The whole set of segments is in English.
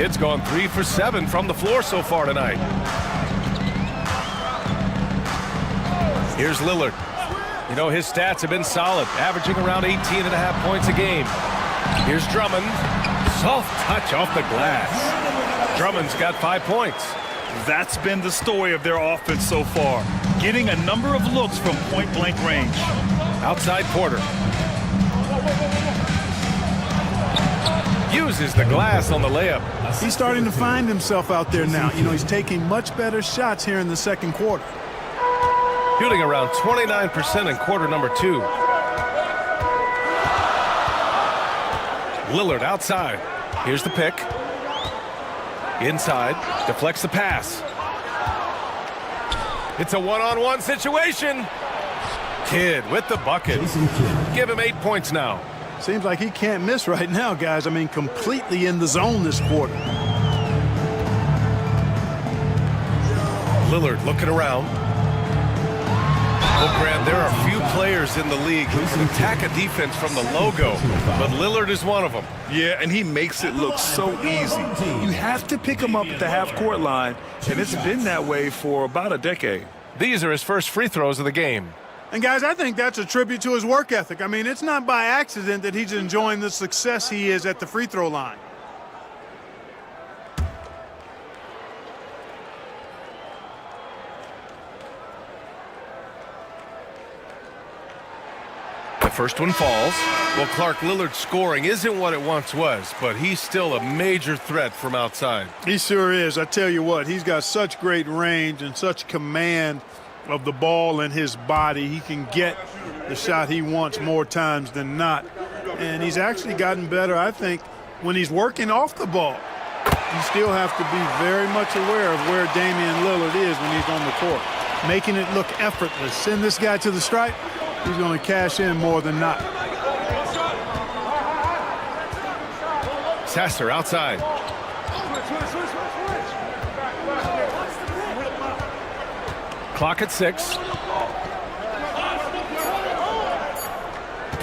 Kid's gone 3 for 7 from the floor so far tonight. Here's Lillard. You know, his stats have been solid, averaging around 18.5 points a game. Here's Drummond. Soft touch off the glass. Drummond's got 5 points. That's been the story of their offense so far, getting a number of looks from point-blank range. Outside Porter. Uses the glass on the layup. He's starting to find himself out there now. You know, he's taking much better shots here in the second quarter. Shooting around 29% in quarter number 2. Lillard outside. Here's the pick. Inside. Deflects the pass. It's a one-on-one situation. Kidd with the bucket. Give him 8 points now. Seems like he can't miss right now, guys. I mean, completely in the zone this quarter. Lillard looking around. Well, Grant, there are few players in the league who can attack a defense from the logo, but Lillard is one of them. Yeah, and he makes it look so easy. You have to pick him up at the half-court line, and it's been that way for about a decade. These are his first free throws of the game. And, guys, I think that's a tribute to his work ethic. I mean, it's not by accident that he's enjoying the success he is at the free throw line. The first one falls. Well, Clark, Lillard's scoring isn't what it once was, but he's still a major threat from outside. He sure is. I tell you what, he's got such great range and such command of the ball in his body. He can get the shot he wants more times than not. And he's actually gotten better, I think, when he's working off the ball. You still have to be very much aware of where Damian Lillard is when he's on the court, making it look effortless. Send this guy to the stripe. He's going to cash in more than not. Sasser outside. Clock at 6.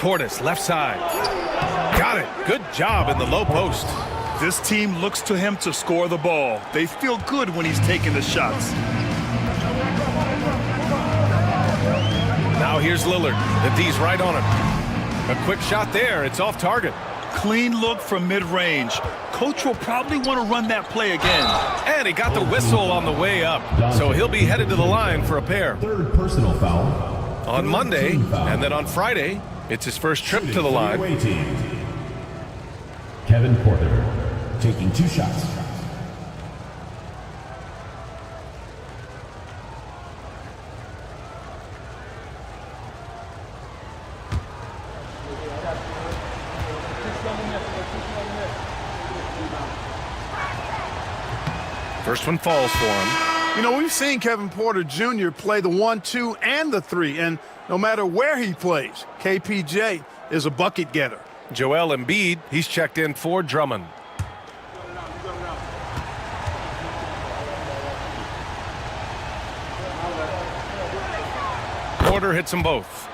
Portis left side. Got it. Good job in the low post. This team looks to him to score the ball. They feel good when he's taking the shots. Now here's Lillard. The D's right on him. A quick shot there. It's off target. Clean look from mid-range. Coach will probably want to run that play again. And he got the whistle on the way up. So he'll be headed to the line for a pair. Third personal foul. On Monday, and then on Friday, it's his first trip to the line. Kevin Porter taking 2 shots. First one falls for him. You know, we've seen Kevin Porter Jr. play the 1, 2, and the 3, and no matter where he plays, KPJ is a bucket getter. Joel Embiid, he's checked in for Drummond. Porter hits them both.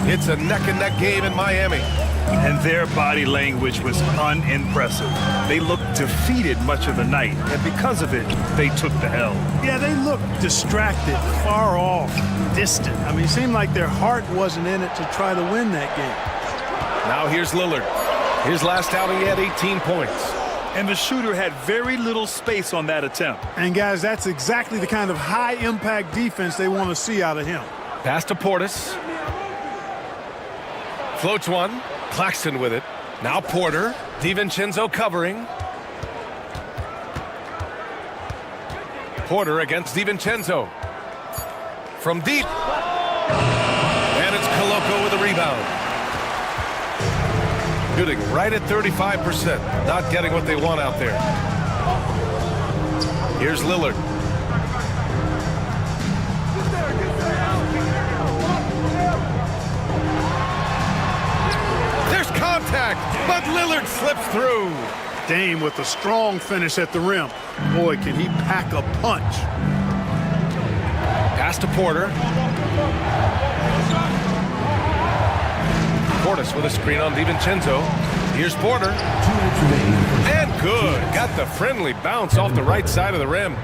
It's a neck-and-neck game in Miami. And their body language was unimpressive. They looked defeated much of the night, and because of it, they took the L. Yeah, they looked distracted, far off, distant. I mean, it seemed like their heart wasn't in it to try to win that game. Now here's Lillard. His last outing, he had 18 points. And the shooter had very little space on that attempt. And, guys, that's exactly the kind of high-impact defense they want to see out of him. Pass to Portis. Floats one. Claxton with it. Now Porter. DiVincenzo covering. Porter against DiVincenzo. From deep. And it's Koloko with a rebound. Shooting right at 35%. Not getting what they want out there. Here's Lillard. Contact, but Lillard slips through. Dame with a strong finish at the rim. Boy, can he pack a punch. Pass to Porter. Porter GODBLESS with a screen on DiVincenzo. Here's Porter. 2 minutes remaining in the first And good. Got the friendly bounce off the right side of the rim.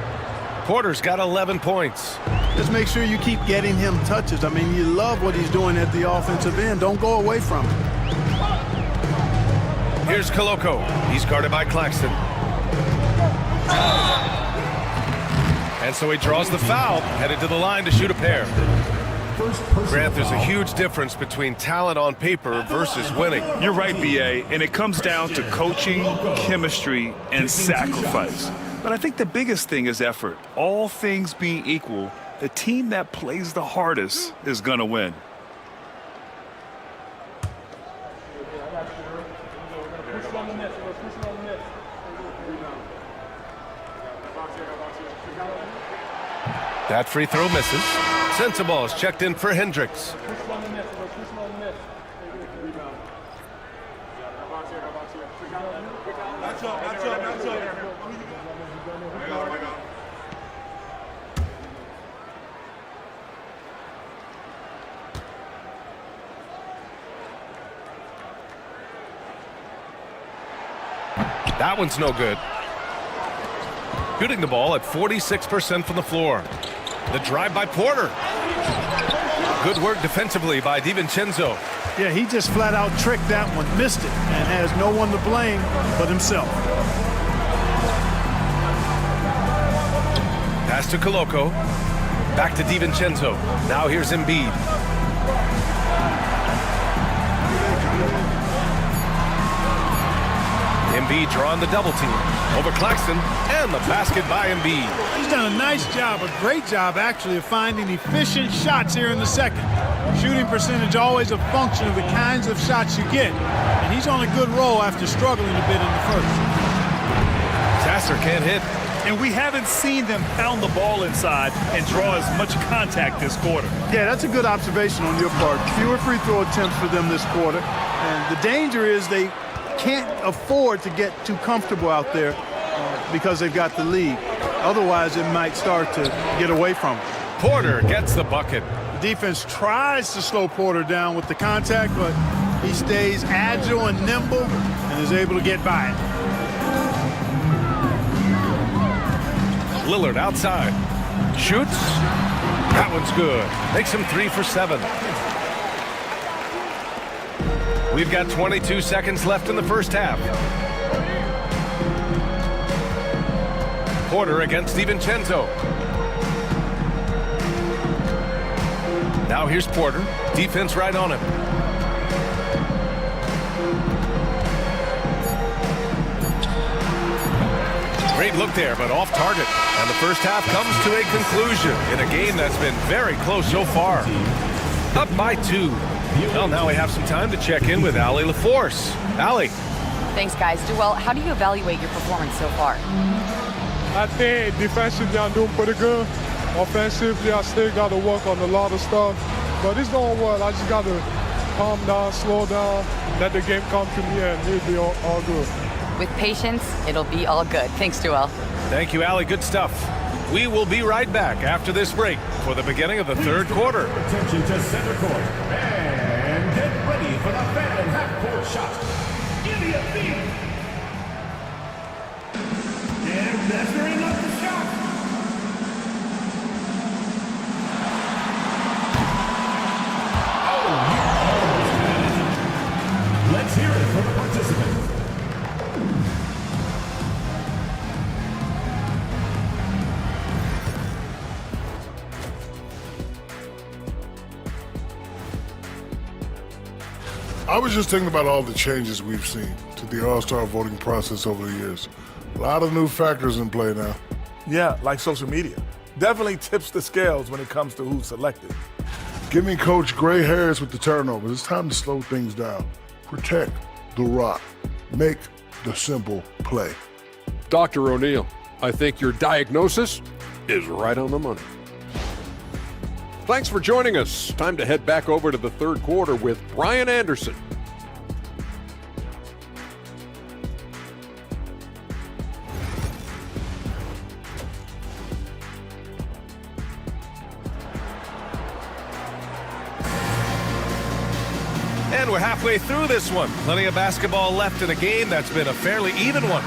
Porter's got 11 points. Just make sure you keep getting him touches. I mean, you love what he's doing at the offensive end. Don't go away from him. Here's Koloko. He's guarded by Claxton. And so he draws the foul, headed to the line to shoot a pair. first personal Grant, there's a foul. huge difference between talent on paper versus winning. You're right, B.A., and it comes down to coaching, chemistry, and sacrifice. But I think the biggest thing is effort. All things being equal, the team that plays the hardest is going to win. That free throw misses. Sensible is checked in for Hendricks. That one's no good. Shooting the ball at 46% from the floor. The drive by Porter. Good work defensively by DiVincenzo. Yeah, he just flat out tricked that one, missed it, and has no one to blame but himself. Pass to Koloko. Back to DiVincenzo. Now here's Embiid. Embiid drawing the double team over Claxton, and the basket by Embiid. He's done a nice job, a great job actually, of finding efficient shots here in the second. Shooting percentage always a function of the kinds of shots you get, and he's on a good roll after struggling a bit in the first. Sasser can't hit. And we haven't seen them pound the ball inside and draw as much contact this quarter. Yeah, that's a good observation on your part. Fewer free throw attempts for them this quarter, and the danger is they can't afford to get too comfortable out there because they've got the lead. Otherwise, it might start to get away from them. Porter gets the bucket. The defense tries to slow Porter down with the contact, but he stays agile and nimble and is able to get by it. Lillard outside. Shoots. That one's good. Makes him 3 for 7. We've got 22 seconds left in the first half. Porter against DiVincenzo. Now here's Porter. Defense right on him. Great look there, but off target. And the first half comes to a conclusion in a game that's been very close so far. Up by 2. Well, now we have some time to check in with Allie LaForce. Allie. Thanks, guys. Duell, how do you evaluate your performance so far? I think defensively I'm doing pretty good. Offensively, I still got to work on a lot of stuff. But it's going well. I just got to calm down, slow down, let the game come to me, and it'll be all good. With patience, it'll be all good. Thanks, Duell. Thank you, Allie. Good stuff. We will be right back after this break for the beginning of the third quarter. Attention to center court. And get ready for the fan half-court shot. Give me a beat. And measuring up the shot. Oh, you almost had it. Let's hear it from the participants. I was just thinking about all the changes we've seen to the All-Star voting process over the years. A lot of new factors in play now. Yeah, like social media. Definitely tips the scales when it comes to who's selected. Give me Coach gray hairs with the turnovers. It's time to slow things down. Protect the rock. Make the simple play. Dr. O'Neill, I think your diagnosis is right on the money. Thanks for joining us. Time to head back over to the third quarter with Brian Anderson. And And we're halfway through this one. Plenty of basketball left in a game that's been a fairly even one.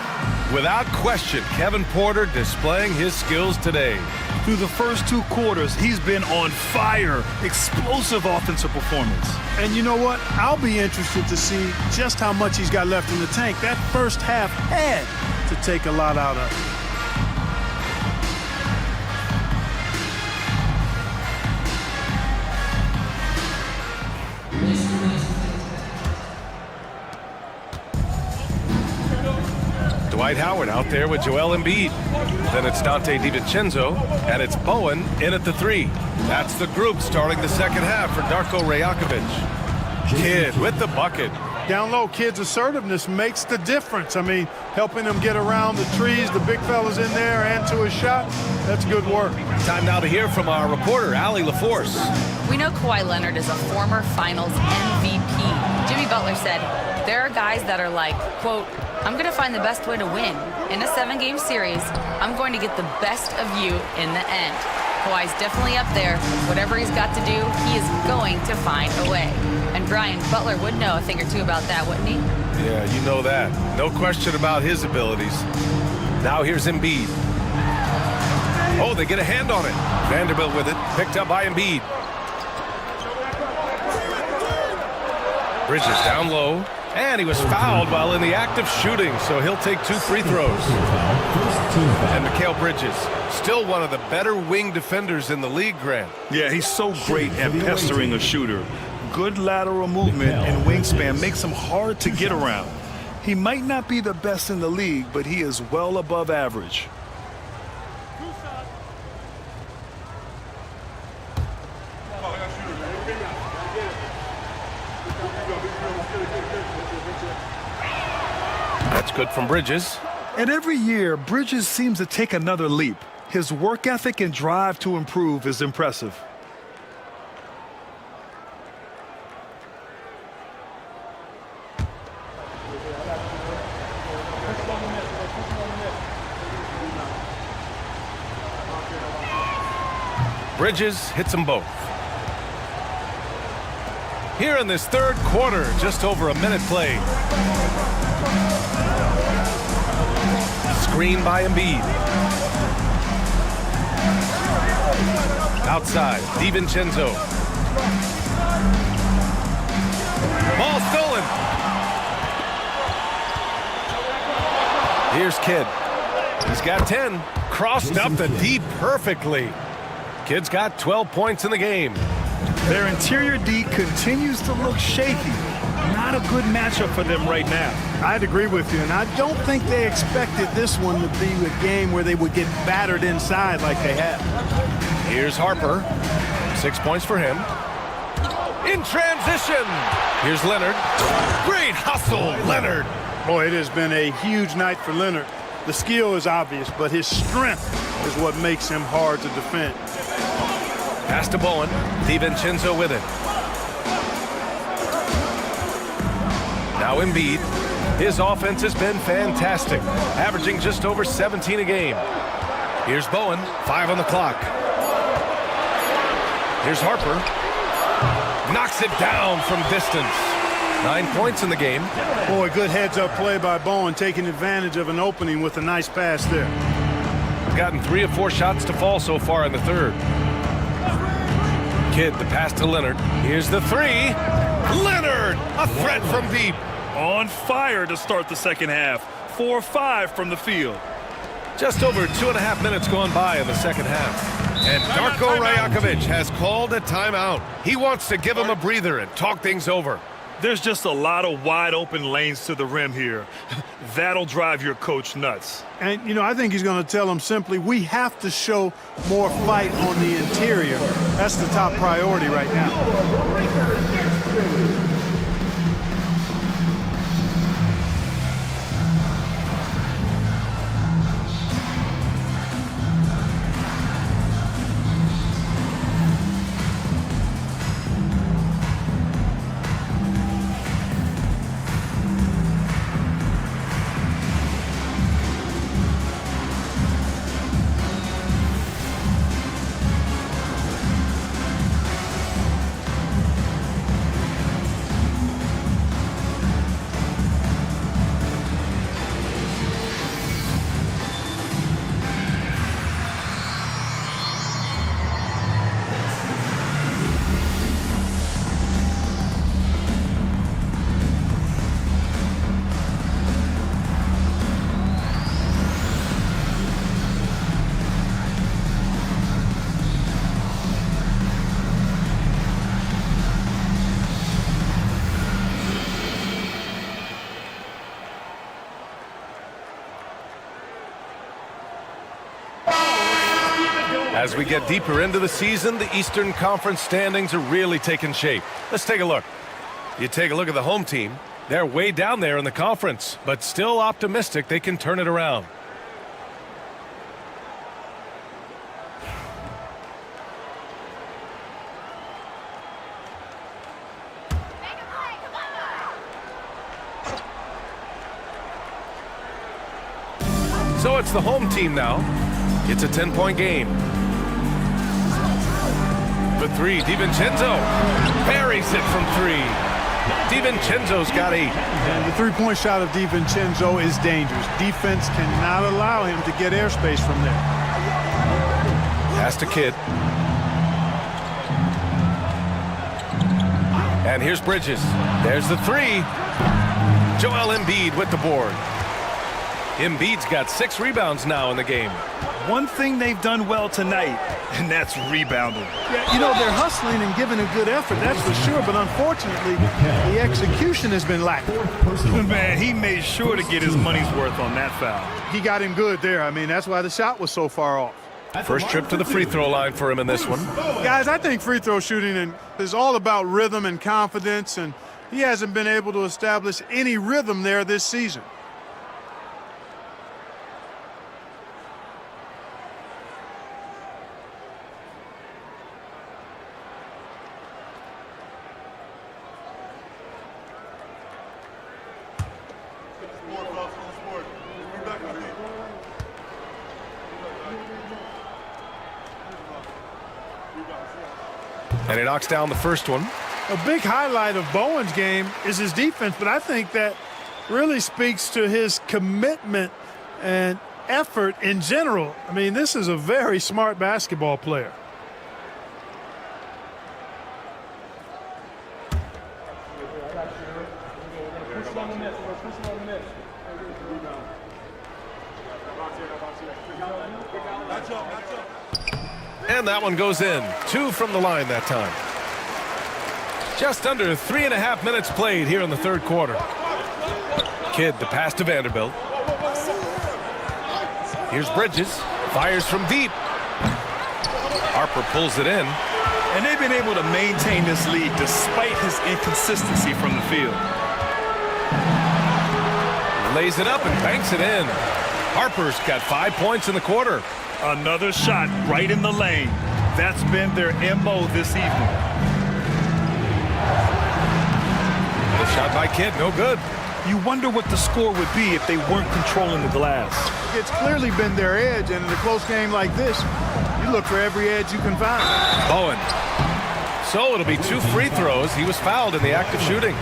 Without question, Kevin Porter displaying his skills today. Through the first 2 quarters, he's been on fire. Explosive offensive performance. And you know what? I'll be interested to see just how much he's got left in the tank. That first half had to take a lot out of it. Dwight Howard out there with Joel Embiid. Then it's Dante DiVincenzo, and it's Bowen in at the 3. That's the group starting the second half for Darko Rajakovic. Kidd with the bucket. Down low, Kidd's assertiveness makes the difference. I mean, helping him get around the trees, the big fellas in there, and to his shot. That's good work. Time now to hear from our reporter, Allie LaForce. We know Kawhi Leonard is a former Finals MVP. Jimmy Butler said, there are guys that are like, quote, I'm going to find the best way to win. In a 7-game series, I'm going to get the best of you in the end. Kawhi's definitely up there. Whatever he's got to do, he is going to find a way. And Brian, Butler would know a thing or two about that, wouldn't he? Yeah, you know that. No question about his abilities. Now here's Embiid. Oh, they get a hand on it. Vanderbilt with it. Picked up by Embiid. Bridges down low. And he was fouled while in the act of shooting, so he'll take 2 free throws. And Mikal Bridges, still one of the better wing defenders in the league, Grant. Yeah, he's so great at pestering a shooter. Good lateral movement and wingspan makes him hard to get around. He might not be the best in the league, but he is well above average. That's good from Bridges. And every year, Bridges seems to take another leap. His work ethic and drive to improve is impressive. Bridges hits them both. Here in this third quarter, just over a minute played. Screen by Embiid. Outside, DiVincenzo. Ball stolen. Here's Kidd. He's got 10. Crossed up the D perfectly. Kidd's got 12 points in the game. Their interior D continues to look shaky. Not a good matchup for them right now. I'd agree with you, and I don't think they expected this one to be a game where they would get battered inside like they have. Here's Harper. 6 points for him. In transition. Here's Leonard. Great hustle, Leonard. Boy, it has been a huge night for Leonard. The skill is obvious, but his strength is what makes him hard to defend. Pass to Bowen. DiVincenzo with it. Now Embiid. His offense has been fantastic, averaging just over 17 a game. Here's Bowen, 5 on the clock. Here's Harper. Knocks it down from distance. 9 points in the game. Boy, good heads-up play by Bowen, taking advantage of an opening with a nice pass there. Gotten 3 of 4 shots to fall so far in the third. Kidd, the pass to Leonard. Here's the 3. Leonard, a threat from deep. On fire to start the second half. 4-5 from the field. Just over 2.5 minutes gone by in the second half. And Darko Rajakovic has called a timeout. He wants to give him a breather and talk things over. There's just a lot of wide open lanes to the rim here. That'll drive your coach nuts. And, you know, I think he's going to tell him simply, we have to show more fight on the interior. That's the top priority right now. As we get deeper into the season, the Eastern Conference standings are really taking shape. Let's take a look. You take a look at the home team. They're way down there in the conference, but still optimistic they can turn it around. So it's the home team now. It's a 10-point game. For three, DiVincenzo buries it from three. DiVincenzo's got 8. And the three-point shot of DiVincenzo is dangerous. Defense cannot allow him to get airspace from there. Pass to Kidd. And here's Bridges. There's the 3. Joel Embiid with the board. Embiid's got 6 rebounds now in the game. One thing they've done well tonight, and that's rebounding. Yeah, you know, they're hustling and giving a good effort, that's for sure, but unfortunately, the execution has been lacking. Man, he made sure to get his money's worth on that foul. He got him good there. I mean, that's why the shot was so far off. First trip to the free throw line for him in this one. Guys, I think free throw shooting is all about rhythm and confidence, and he hasn't been able to establish any rhythm there this season. And he knocks down the first one. A big highlight of Bowen's game is his defense, but I think that really speaks to his commitment and effort in general. I mean, this is a very smart basketball player. And that one goes in. 2 from the line that time. Just under 3.5 minutes played here in the third quarter. Kidd, the pass to Vanderbilt. Here's Bridges. Fires from deep. Harper pulls it in. And they've been able to maintain this lead despite his inconsistency from the field. Lays it up and banks it in. Harper's got 5 points in the quarter. Another shot right in the lane. That's been their MO this evening. The shot by Kidd, no good. You wonder what the score would be if they weren't controlling the glass. It's clearly been their edge, and in a close game like this, you look for every edge you can find. Bowen. So it'll be 2 free throws. He was fouled in the act of shooting.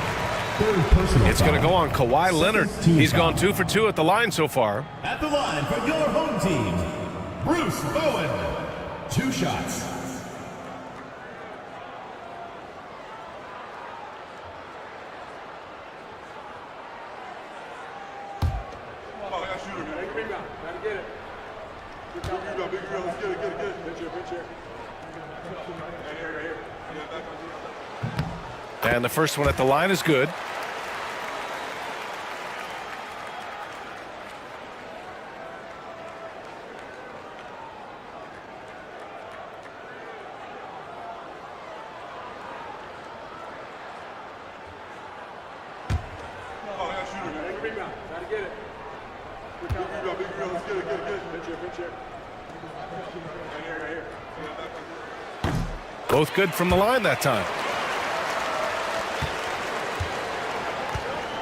It's going to go on Kawhi Leonard. He's gone 2 for 2 at the line so far. At the line for your home team, Bruce Bowen. 2 shots. And the first one at the line is good. Both good from the line that time.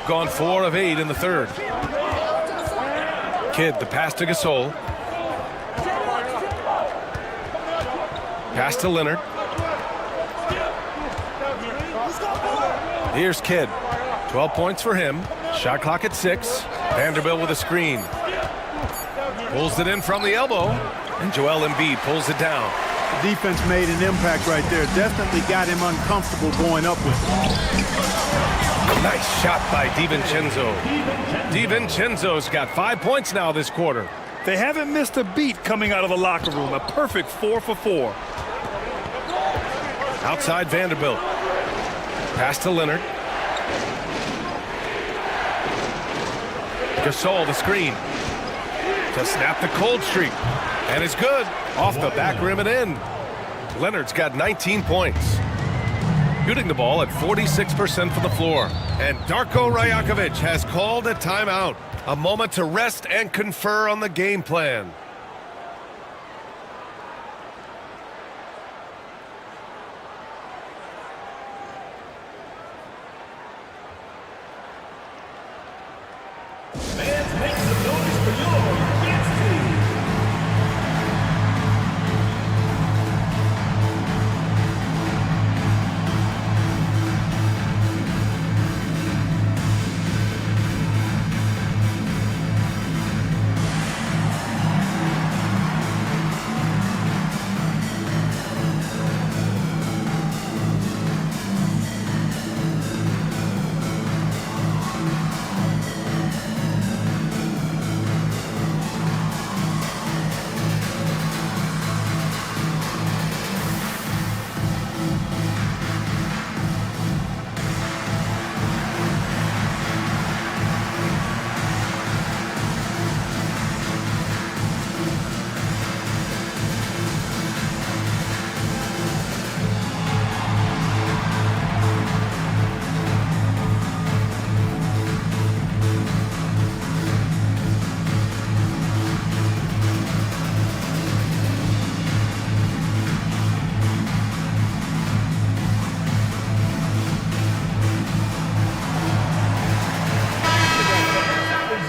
Gone 4 of 8 in the third. Kidd, the pass to Gasol. Pass to Leonard. Here's Kidd. 12 points for him. Shot clock at 6. Vanderbilt with a screen. Pulls it in from the elbow. And Joel Embiid pulls it down. The defense made an impact right there. Definitely got him uncomfortable going up with it. Nice shot by DiVincenzo. DiVincenzo's got 5 points now this quarter. They haven't missed a beat coming out of the locker room. A perfect 4 for 4. Outside Vanderbilt. Pass to Leonard. Gasol, the screen. To snap the cold streak. And it's good. Off the back rim and in. Leonard's got 19 points. Shooting the ball at 46% from the floor. And Darko Rajakovic has called a timeout. A moment to rest and confer on the game plan. Fans, make some noise for your dance team.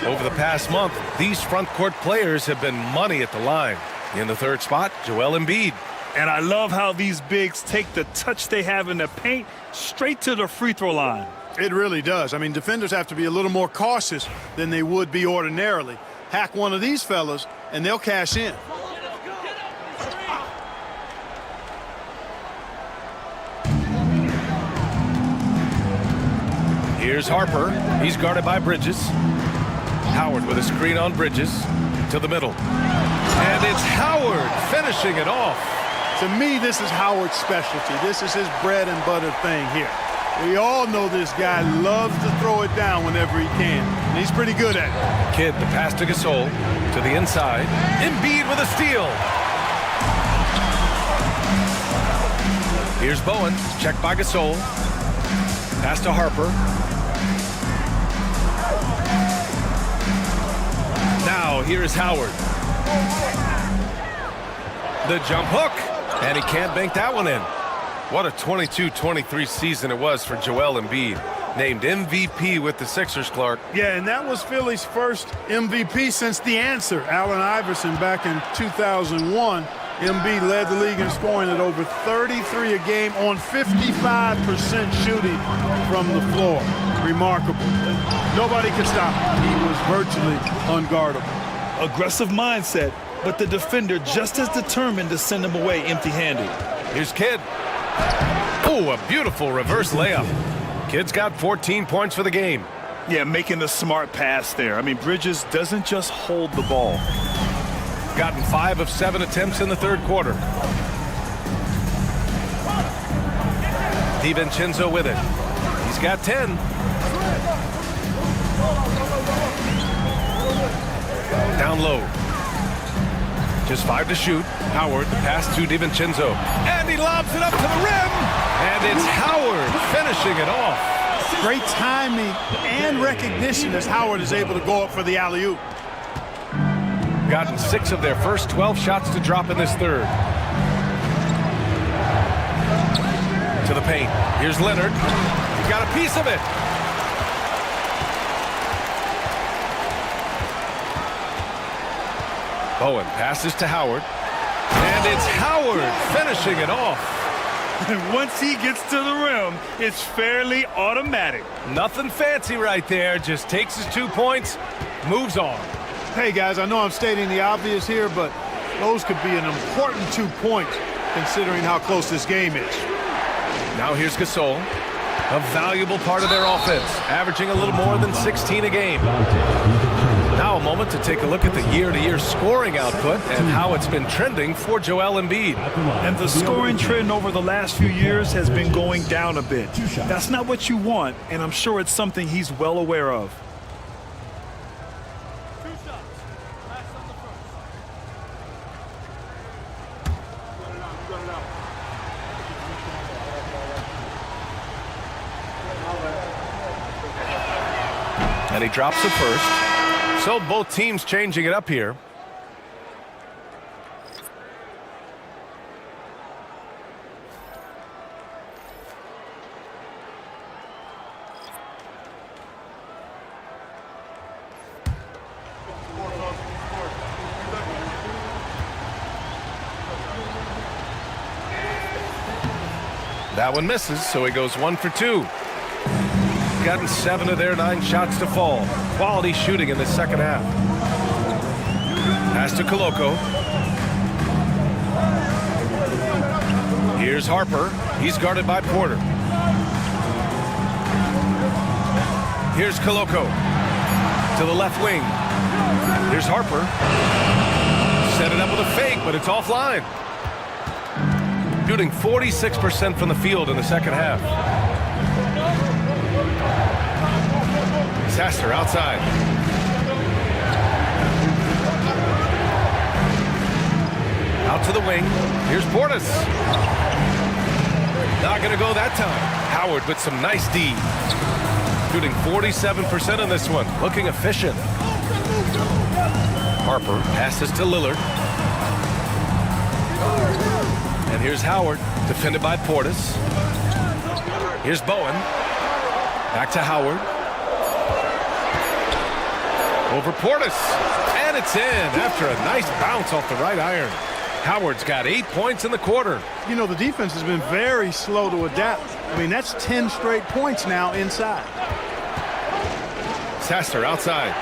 Over the past month, these front court players have been money at the line. In the third spot, Joel Embiid. And I love how these bigs take the touch they have in the paint straight to the free throw line. It really does. I mean, defenders have to be a little more cautious than they would be ordinarily. Hack one of these fellas, and they'll cash in. Here's Harper. He's guarded by Bridges. Howard with a screen on Bridges to the middle. And it's Howard finishing it off. To me, this is Howard's specialty. This is his bread and butter thing here. We all know this guy loves to throw it down whenever he can. And he's pretty good at it. Kidd, the pass to Gasol. To the inside. Embiid with a steal. Here's Bowen. Checked by Gasol. Pass to Harper. Now, here's Howard. The jump hook. And he can't bank that one in. What a 22-23 season it was for Joel Embiid. Named MVP with the Sixers, Clark. Yeah, and that was Philly's first MVP since the answer. Allen Iverson back in 2001. Embiid led the league in scoring at over 33 a game on 55% shooting from the floor. Remarkable. Nobody could stop him. He was virtually unguardable. Aggressive mindset, but the defender just as determined to send him away empty-handed. Here's Kidd. Oh, a beautiful reverse layup. Kidd's got 14 points for the game. Yeah, making the smart pass there. I mean, Bridges doesn't just hold the ball. Gotten 5 of 7 attempts in the third quarter. DiVincenzo with it. He's got 10. Down low. Just 5 to shoot. Howard, the pass to DiVincenzo. And he lobs it up to the rim. And it's Howard finishing it off. Great timing and recognition as Howard is able to go up for the alley-oop. Gotten 6 of their first 12 shots to drop in this third. To the paint. Here's Leonard. He's got a piece of it. Bowen passes to Howard. And it's Howard finishing it off. And once he gets to the rim, it's fairly automatic. Nothing fancy right there. Just takes his 2 points, moves on. Hey, guys, I know I'm stating the obvious here, but those could be an important 2 points considering how close this game is. Now here's Gasol, a valuable part of their offense, averaging a little more than 16 a game. Now a moment to take a look at the year-to-year scoring output and how it's been trending for Joel Embiid. And the scoring trend over the last few years has been going down a bit. That's not what you want, and I'm sure it's something he's well aware of. And he drops it first. So both teams changing it up here. That one misses, so he goes 1 for 2. Gotten 7 of their 9 shots to fall. Quality shooting in the second half. Pass to Koloko. Here's Harper. He's guarded by Porter. Here's Koloko. To the left wing. Here's Harper. Set it up with a fake, but it's offline. Shooting 46% from the field in the second half. Sasser outside. Out to the wing. Here's Portis. Not going to go that time. Howard with some nice D. Shooting 47% in this one. Looking efficient. Harper passes to Lillard. And here's Howard, defended by Portis. Here's Bowen. Back to Howard. Over Portis. And it's in after a nice bounce off the right iron. Howard's got 8 points in the quarter. You know, the defense has been very slow to adapt. I mean, that's 10 straight points now inside. Sasser outside.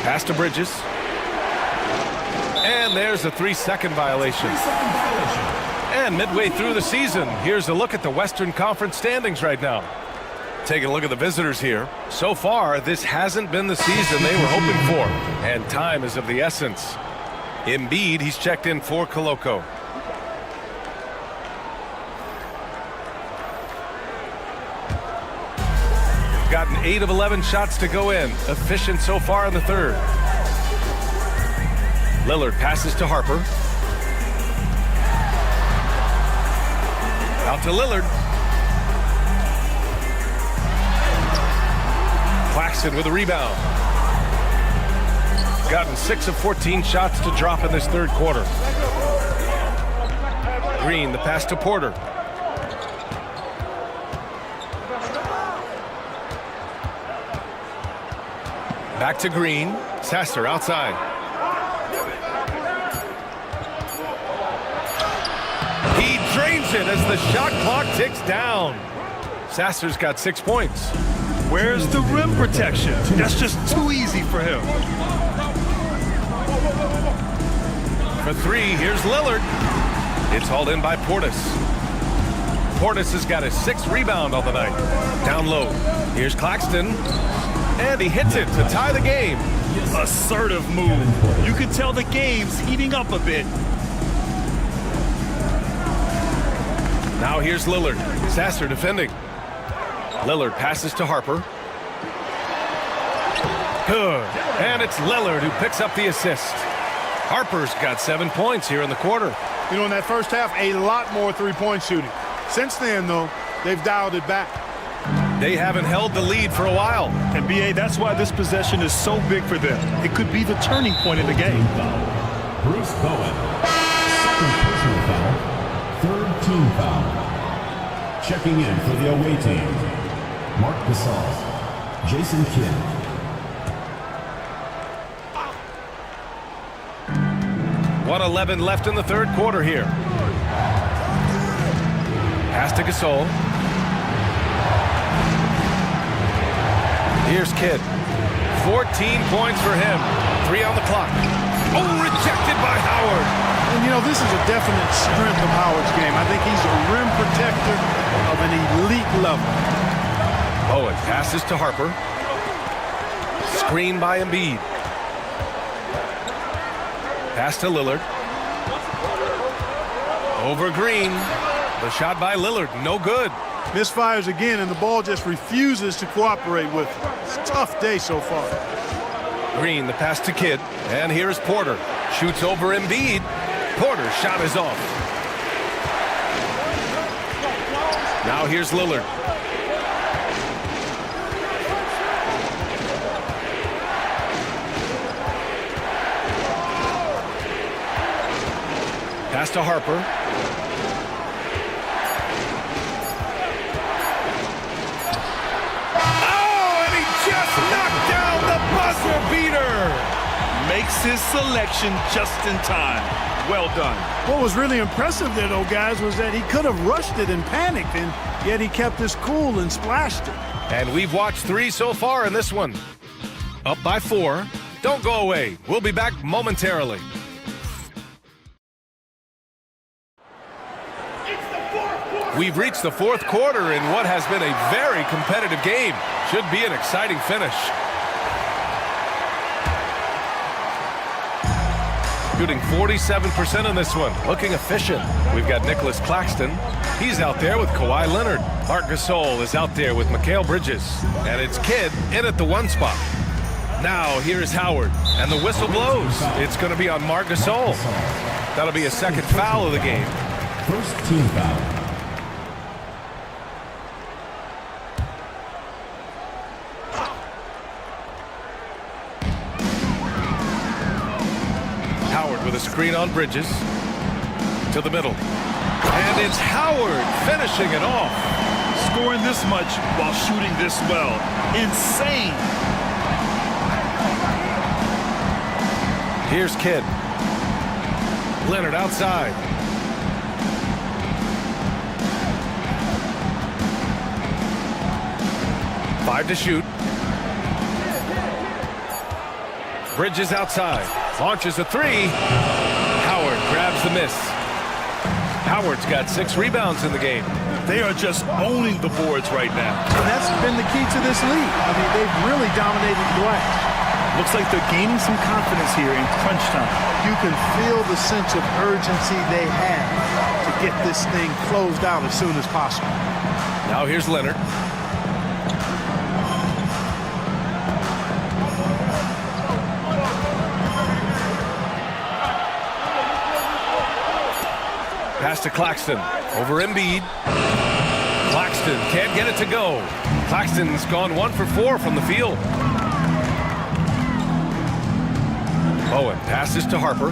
Pass to Bridges. And there's a 3-second violation. And midway through the season, here's a look at the Western Conference standings right now. Taking a look at the visitors here. So far, this hasn't been the season they were hoping for. And time is of the essence. Embiid, he's checked in for Koloko. Gotten 8 of 11 shots to go in. Efficient so far in the third. Lillard passes to Harper. Out to Lillard. Claxton with a rebound. Gotten 6 of 14 shots to drop in this third quarter. Green, the pass to Porter. Back to Green. Sasser outside. He drains it as the shot clock ticks down. Sasser's got 6 points. Where's the rim protection? That's just too easy for him. For 3, here's Lillard. It's hauled in by Portis. Portis has got his 6th rebound on the night. Down low. Here's Claxton. And he hits it to tie the game. Assertive move. You can tell the game's heating up a bit. Now here's Lillard. Sasser defending. Lillard passes to Harper. Good. And it's Lillard who picks up the assist. Harper's got 7 points here in the quarter. You know, in that first half, a lot more three-point shooting. Since then, though, they've dialed it back. They haven't held the lead for a while. And B.A., that's why this possession is so big for them. It could be the turning point in the game. Bruce Bowen. Second personal foul. Third team foul. Checking in for the away team. Mark Gasol. Jason Kidd. 1:11 left in the third quarter here. Pass to Gasol. Here's Kidd. 14 points for him. 3 on the clock. Oh, rejected by Howard. And, you know, this is a definite strength of Howard's game. I think he's a rim protector of an elite level. Bowen passes to Harper. Screen by Embiid. Pass to Lillard. Over Green. The shot by Lillard, no good. Misfires again, and the ball just refuses to cooperate with him. It's a tough day so far. Green, the pass to Kidd. And here's Porter. Shoots over Embiid. Porter's shot is off. Now here's Lillard. Pass to Harper. Oh, and he just knocked down the buzzer beater. Makes his selection just in time. Well done. What was really impressive there, though, guys, was that he could have rushed it and panicked, and yet he kept his cool and splashed it. And we've watched 3 so far in this one. Up by 4. Don't go away. We'll be back momentarily. We've reached the 4th quarter in what has been a very competitive game. Should be an exciting finish. Shooting 47% in this one. Looking efficient. We've got Nicholas Claxton. He's out there with Kawhi Leonard. Marc Gasol is out there with Mikal Bridges. And it's Kidd in at the 1 spot. Now here's Howard. And the whistle blows. It's going to be on Marc Gasol. That'll be a 2nd foul of the game. First team foul. Howard with a screen on Bridges. To the middle. And it's Howard finishing it off. Scoring this much while shooting this well. Insane. Here's Kidd. Leonard outside. Five to shoot. Bridges outside. Launches a 3. Howard grabs the miss. Howard's got 6 rebounds in the game. They are just owning the boards right now. And that's been the key to this league. I mean, they've really dominated the glass. Looks like they're gaining some confidence here in crunch time. You can feel the sense of urgency they have to get this thing closed out as soon as possible. Now here's Leonard. Pass to Claxton. Over Embiid. Claxton can't get it to go. Claxton's gone 1 for 4 from the field. Bowen passes to Harper.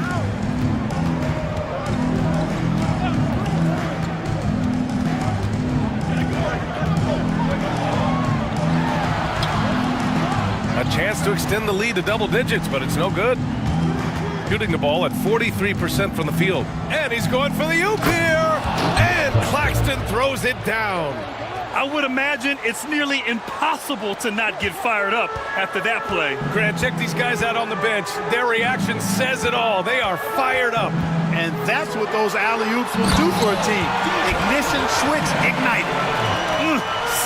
A chance to extend the lead to double digits, but it's no good. Shooting the ball at 43% from the field. And he's going for the oop here. And Claxton throws it down. I would imagine it's nearly impossible to not get fired up after that play. Grant, check these guys out on the bench. Their reaction says it all. They are fired up. And that's what those alley-oops will do for a team. Ignition switch ignited.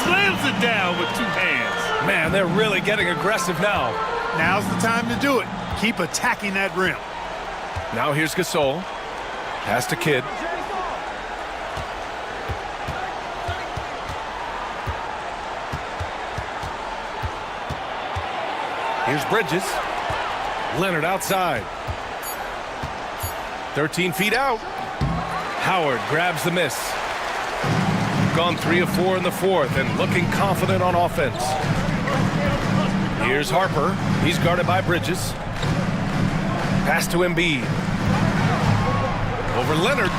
Slams it down with 2 hands. Man, they're really getting aggressive now. Now's the time to do it. Keep attacking that rim. Now here's Gasol. Pass to Kidd. Here's Bridges. Leonard outside. 13 feet out. Howard grabs the miss. Gone 3 of 4 in the 4th and looking confident on offense. Here's Harper. He's guarded by Bridges. Pass to Embiid. Over Leonard.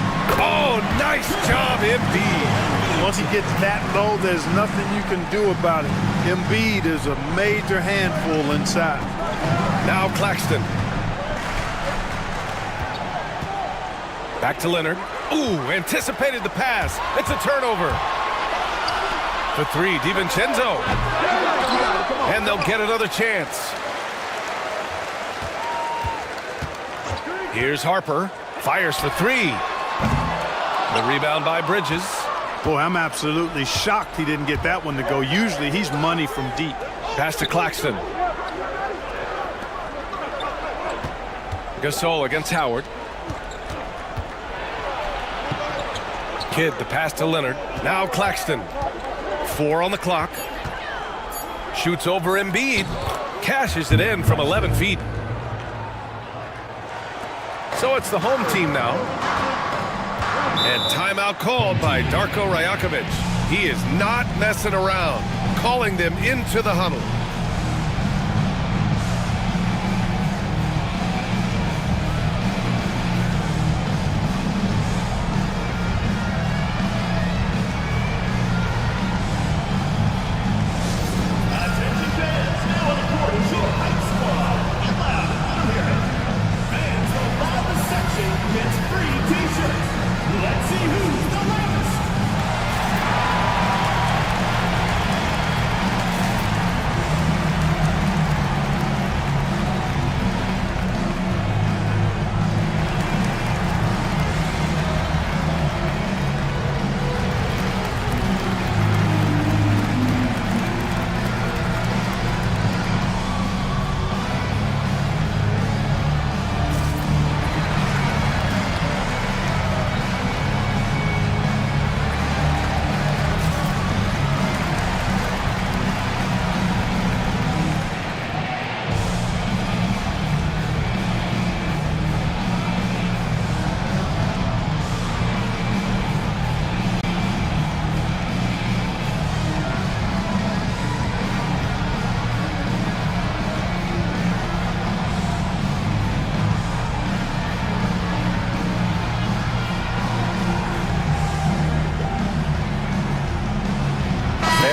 Oh, nice job, Embiid. Once he gets that low, there's nothing you can do about it. Embiid is a major handful inside. Now Claxton. Back to Leonard. Ooh, anticipated the pass. It's a turnover. For 3, DiVincenzo. And they'll get another chance. Here's Harper. Fires for 3. The rebound by Bridges. Boy, I'm absolutely shocked he didn't get that one to go. Usually he's money from deep. Pass to Claxton. Gasol against Howard. Kidd, the pass to Leonard. Now Claxton. 4 on the clock. Shoots over Embiid. Cashes it in from 11 feet. So it's the home team now. And timeout called by Darko Rajakovic. He is not messing around, calling them into the huddle.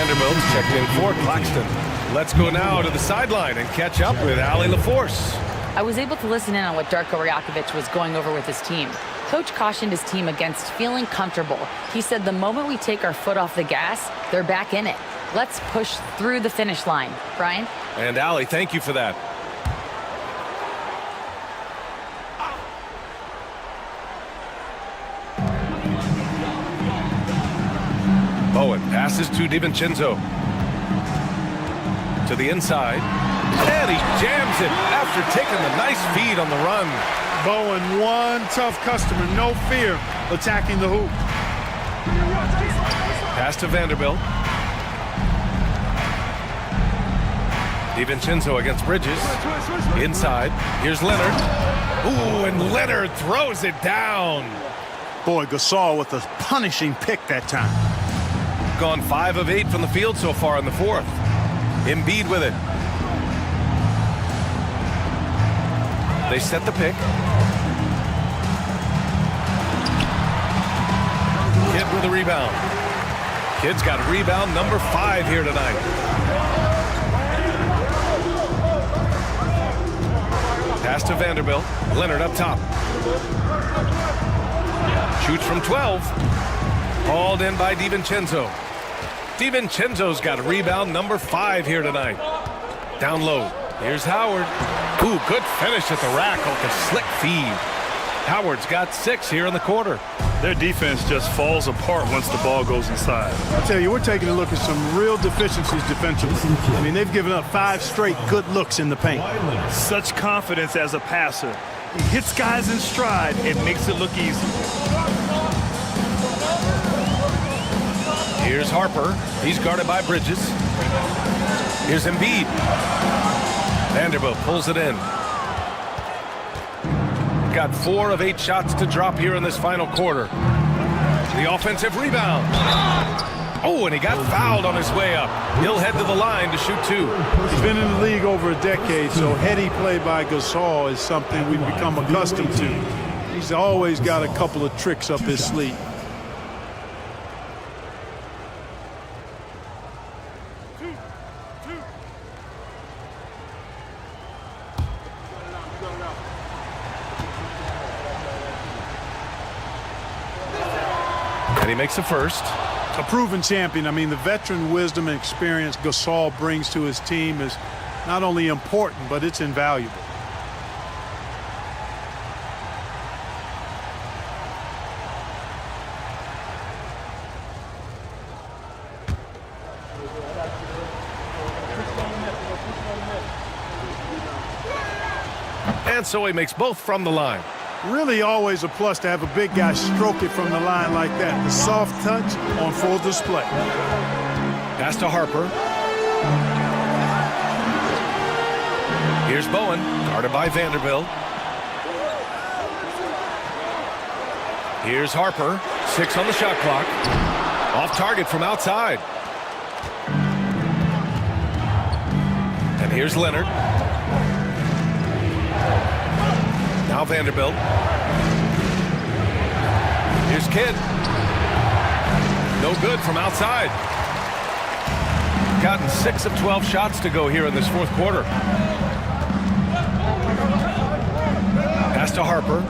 Vanderbilt checked in for Claxton. Let's go now to the sideline and catch up with Allie LaForce. I was able to listen in on what Darko Rajakovic was going over with his team. Coach cautioned his team against feeling comfortable. He said the moment we take our foot off the gas, they're back in it. Let's push through the finish line. Brian? And Allie, thank you for that. Bowen passes to DiVincenzo. To the inside. And he jams it after taking the nice feed on the run. Bowen, one tough customer, no fear, attacking the hoop. Pass to Vanderbilt. DiVincenzo against Bridges. Inside. Here's Leonard. Ooh, and Leonard throws it down. Boy, Gasol with a punishing pick that time. Gone 5 of 8 from the field so far in the fourth. Embiid with it. They set the pick. Kidd with a rebound. Kidd's got rebound number 5 here tonight. Pass to Vanderbilt. Leonard up top. Shoots from 12. Hauled in by DiVincenzo. DiVincenzo's got a rebound number 5 here tonight. Down low. Here's Howard. Ooh, good finish at the rack off the slick feed. Howard's got 6 here in the quarter. Their defense just falls apart once the ball goes inside. I'll tell you, we're taking a look at some real deficiencies defensively. I mean, they've given up 5 straight good looks in the paint. Such confidence as a passer. He hits guys in stride and makes it look easy. Here's Harper. He's guarded by Bridges. Here's Embiid. Vanderbilt pulls it in. Got 4 of 8 shots to drop here in this final quarter. The offensive rebound. Oh, and he got fouled on his way up. He'll head to the line to shoot 2. He's been in the league over a decade, so heady play by Gasol is something we've become accustomed to. He's always got a couple of tricks up his sleeve. And he makes the first. A proven champion. I mean, the veteran wisdom and experience Gasol brings to his team is not only important, but it's invaluable. And so he makes both from the line. Really always a plus to have a big guy stroke it from the line like that. The soft touch on full display. Pass to Harper. Here's Bowen, guarded by Vanderbilt. Here's Harper, 6 on the shot clock. Off target from outside. And here's Leonard. Now Vanderbilt. Here's Kidd. No good from outside. Gotten 6 of 12 shots to go here in this fourth quarter. Pass to Harper.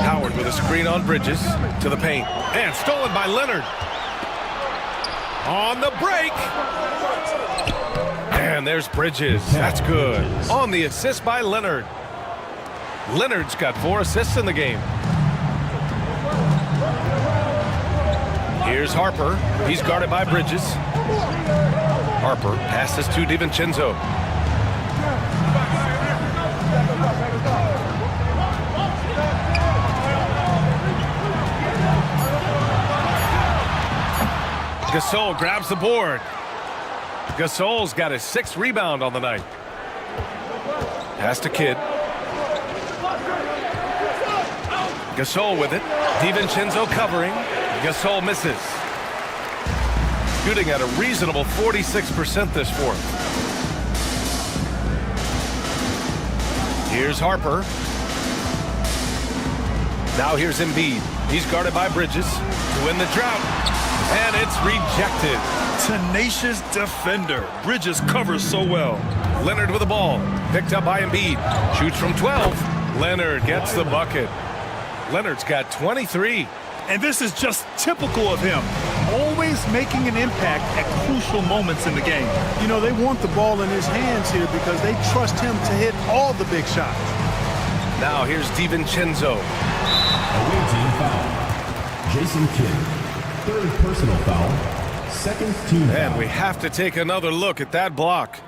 Howard with a screen on Bridges to the paint. And stolen by Leonard. On the break. And there's Bridges. That's good. On the assist by Leonard. Leonard's got 4 assists in the game. Here's Harper. He's guarded by Bridges. Harper passes to DiVincenzo. Gasol grabs the board. Gasol's got his 6th rebound on the night. Pass to Kidd. Gasol with it. DiVincenzo covering. Gasol misses. Shooting at a reasonable 46% this fourth. Here's Harper. Now here's Embiid. He's guarded by Bridges to win the drought. And it's rejected. Tenacious defender. Bridges covers so well. Leonard with the ball. Picked up by Embiid. Shoots from 12. Leonard gets the bucket. Leonard's got 23. And this is just typical of him. Always making an impact at crucial moments in the game. You know, they want the ball in his hands here because they trust him to hit all the big shots. Now here's DiVincenzo. Away team foul. Jason Kidd. Third personal foul. Second team foul. And we have to take another look at that block.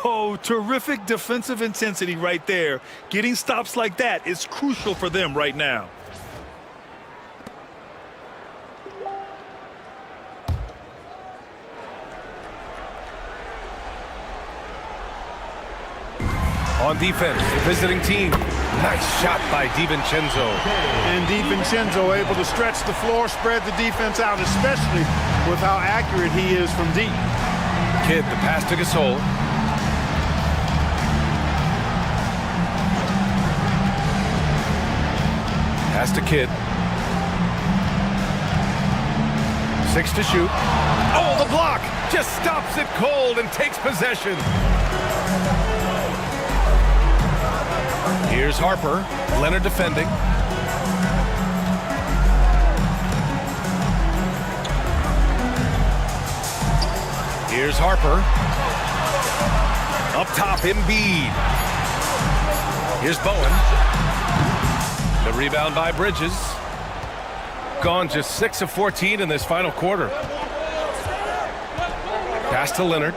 Oh, terrific defensive intensity right there. Getting stops like that is crucial for them right now. On defense, the visiting team. Nice shot by DiVincenzo. And DiVincenzo able to stretch the floor, spread the defense out, especially with how accurate he is from deep. Kidd, the pass to Gasol. Pass to Kidd. 6 to shoot. Oh, the block! Just stops it cold and takes possession. Here's Harper. Leonard defending. Here's Harper. Up top, Embiid. Here's Bowen. The rebound by Bridges. Gone just 6 of 14 in this final quarter. Pass to Leonard.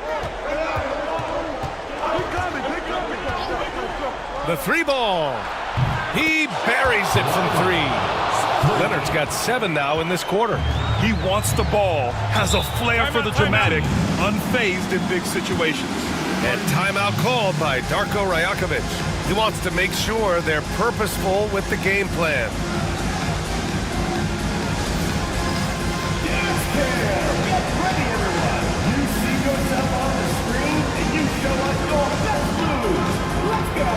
The 3-ball. He buries it from 3. Leonard's got 7 now in this quarter. He wants the ball, has a flair for the dramatic, unfazed in big situations. And timeout called by Darko Rajakovic. He wants to make sure they're purposeful with the game plan. Get ready, everyone. You see yourself on the screen and you show us your best moves. Let's go.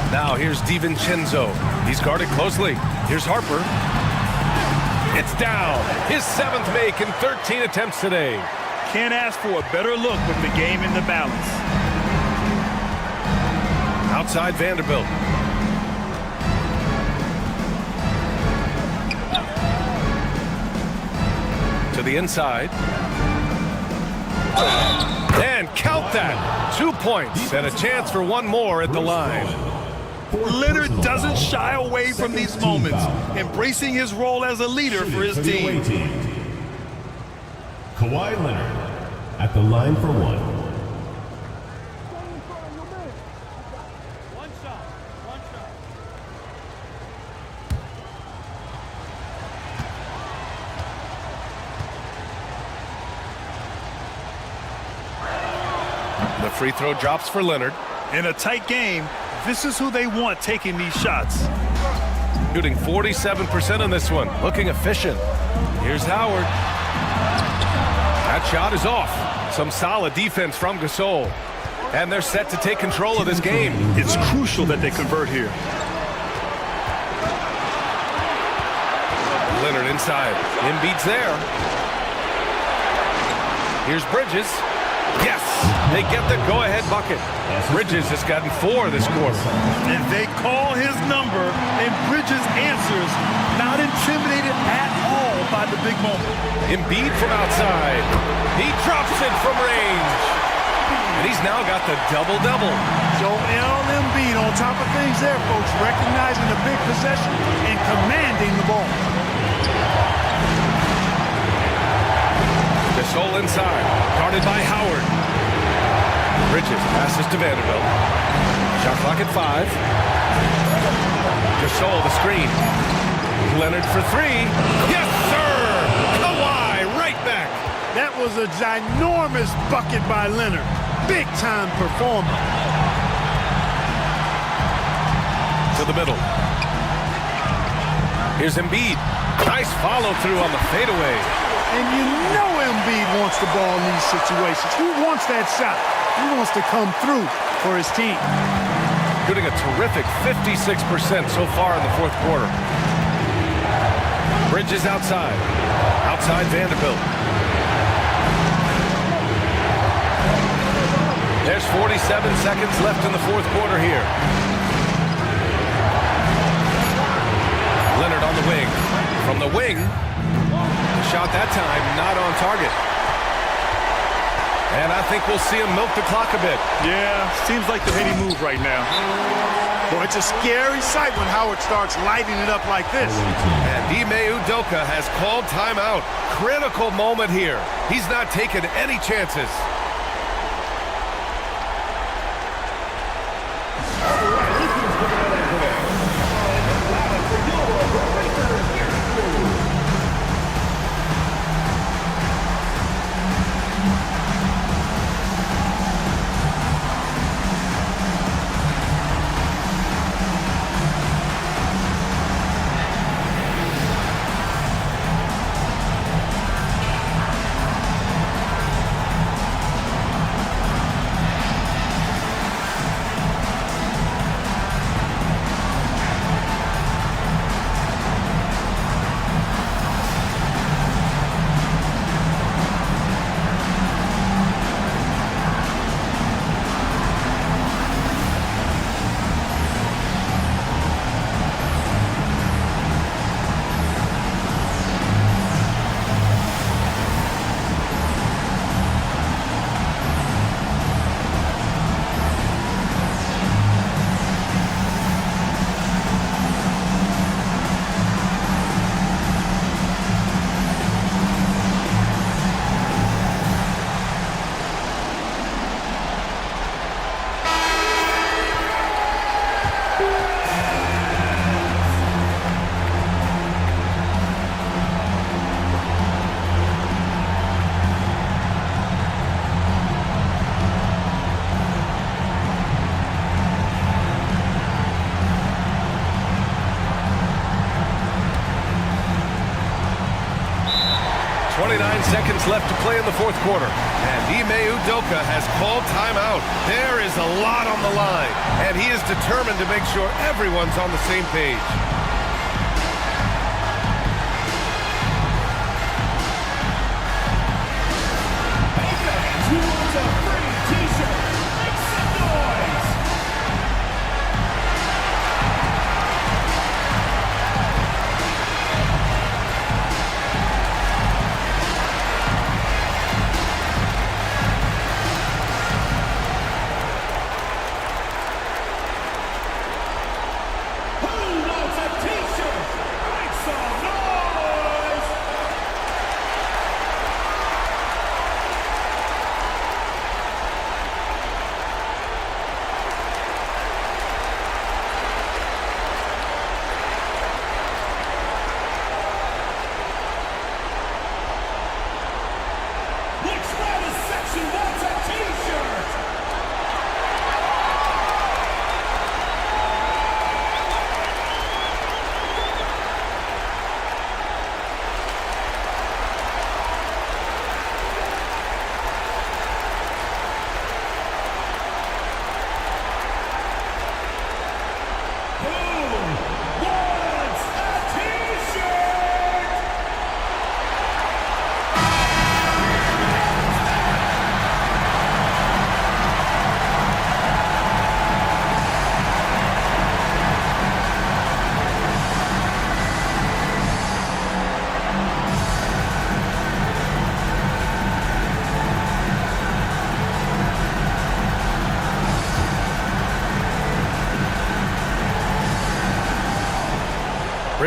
Now here's DiVincenzo. He's guarded closely. Here's Harper. It's down. His 7th make in 13 attempts today. Can't ask for a better look with the game in the balance. Outside Vanderbilt. To the inside. And count that. 2 points and a chance for one more at the line. Leonard doesn't shy away from these moments, embracing his role as a leader for his team. Kawhi Leonard at the line for one. The free throw drops for Leonard. In a tight game, This is who they want taking these shots. Shooting 47% on this one. Looking efficient. Here's Howard. That shot is off. Some solid defense from Gasol. And they're set to take control of this game. It's crucial that they convert here. Leonard inside. Embiid's there. Here's Bridges. Yes! They get the go-ahead bucket. Bridges has gotten 4 this quarter. And they call his number, and Bridges answers, not intimidated at all by the big moment. Embiid from outside. He drops it from range. And he's now got the double-double. Joel Embiid on top of things there, folks, recognizing the big possession and commanding the ball. Gasol inside, guarded by Howard. Bridges passes to Vanderbilt. Shot clock at 5. Gasol the screen. Leonard for 3. Yes, sir! Kawhi right back. That was a ginormous bucket by Leonard. Big-time performer. To the middle. Here's Embiid. Nice follow-through on the fadeaway. And you know Embiid wants the ball in these situations. He wants that shot. He wants to come through for his team. Shooting a terrific 56% so far in the fourth quarter. Bridges outside. Outside Vanderbilt. There's 47 seconds left in the fourth quarter here. Leonard on the wing. From the wing. Shot that time, not on target. And I think we'll see him milk the clock a bit. Yeah, seems like the heady move right now. Boy, it's a scary sight when Howard starts lighting it up like this. And Ime Udoka has called timeout. Critical moment here. He's not taking any chances. Seconds left to play in the fourth quarter. And Ime Udoka has called timeout. There is a lot on the line. And he is determined to make sure everyone's on the same page.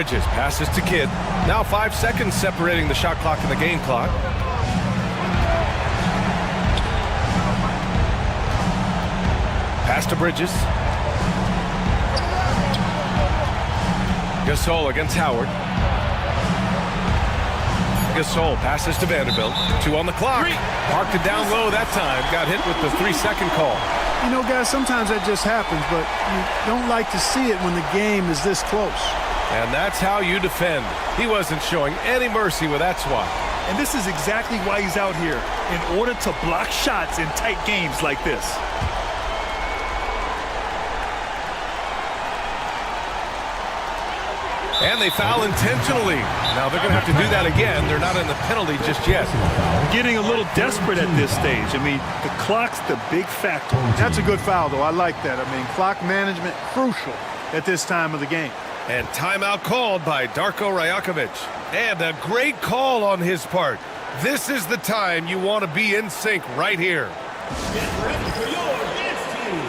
Bridges passes to Kidd. Now 5 seconds separating the shot clock and the game clock. Pass to Bridges. Gasol against Howard. Gasol passes to Vanderbilt. 2 on the clock. Marked it down low that time. Got hit with the 3-second call. You know, guys, sometimes that just happens, but you don't like to see it when the game is this close. And that's how you defend. He wasn't showing any mercy with that swat. And this is exactly why he's out here, in order to block shots in tight games like this. And they foul intentionally. Now they're going to have to do that again. They're not in the penalty just yet. Getting a little desperate at this stage. I mean, the clock's the big factor. That's a good foul, though. I like that. I mean, clock management crucial at this time of the game. And timeout called by Darko Rajakovic. And a great call on his part. This is the time you want to be in sync right here. Get ready for your dance team.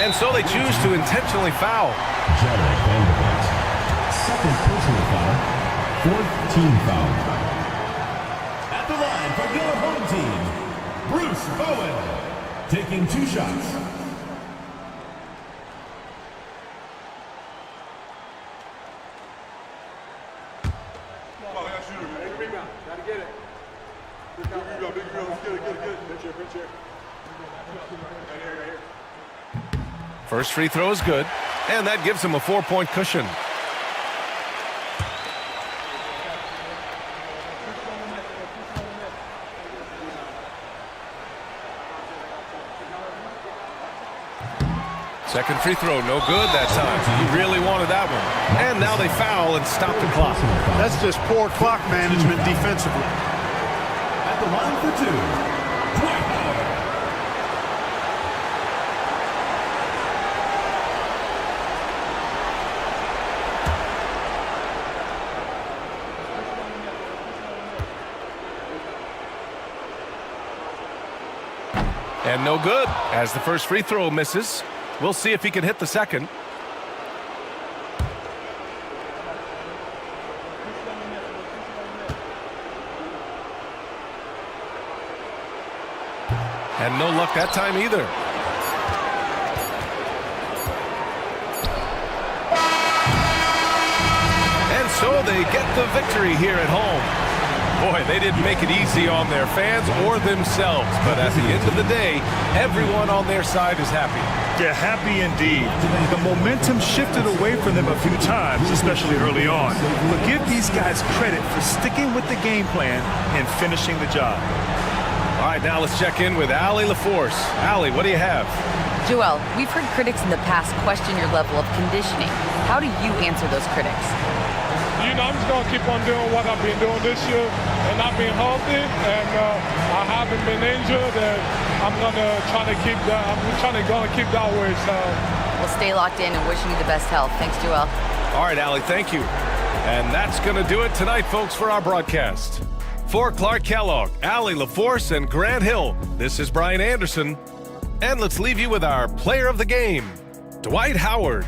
And so they choose to intentionally foul. Jarrett Vanderbilt. Second personal foul. Fourth team foul. At the line for your home team, Bruce Bowen. Taking 2 shots. First free throw is good, and that gives him a 4-point cushion. Second free throw, no good that time. He really wanted that one. And now they foul and stop the clock. That's just poor clock management defensively. At the line for 2, Dwight Howard. And no good, as the first free throw misses. We'll see if he can hit the second. And no luck that time either. And so they get the victory here at home. Boy, they didn't make it easy on their fans or themselves, but at the end of the day, everyone on their side is happy. Yeah, happy indeed. The momentum shifted away from them a few times, especially early on. But give these guys credit for sticking with the game plan and finishing the job. All right, now let's check in with Allie LaForce. Allie, what do you have? Joel, we've heard critics in the past question your level of conditioning. How do you answer those critics? I'm just going to keep on doing what I've been doing this year, and I've been healthy, and I haven't been injured, and I'm going to try to keep that. Keep that way. So We'll stay locked in and wishing you the best health. Thanks, Joel. All right, Allie, thank you. And that's going to do it tonight, folks, for our broadcast. For Clark Kellogg, Allie LaForce, and Grant Hill, this is Brian Anderson. And let's leave you with our player of the game, Dwight Howard.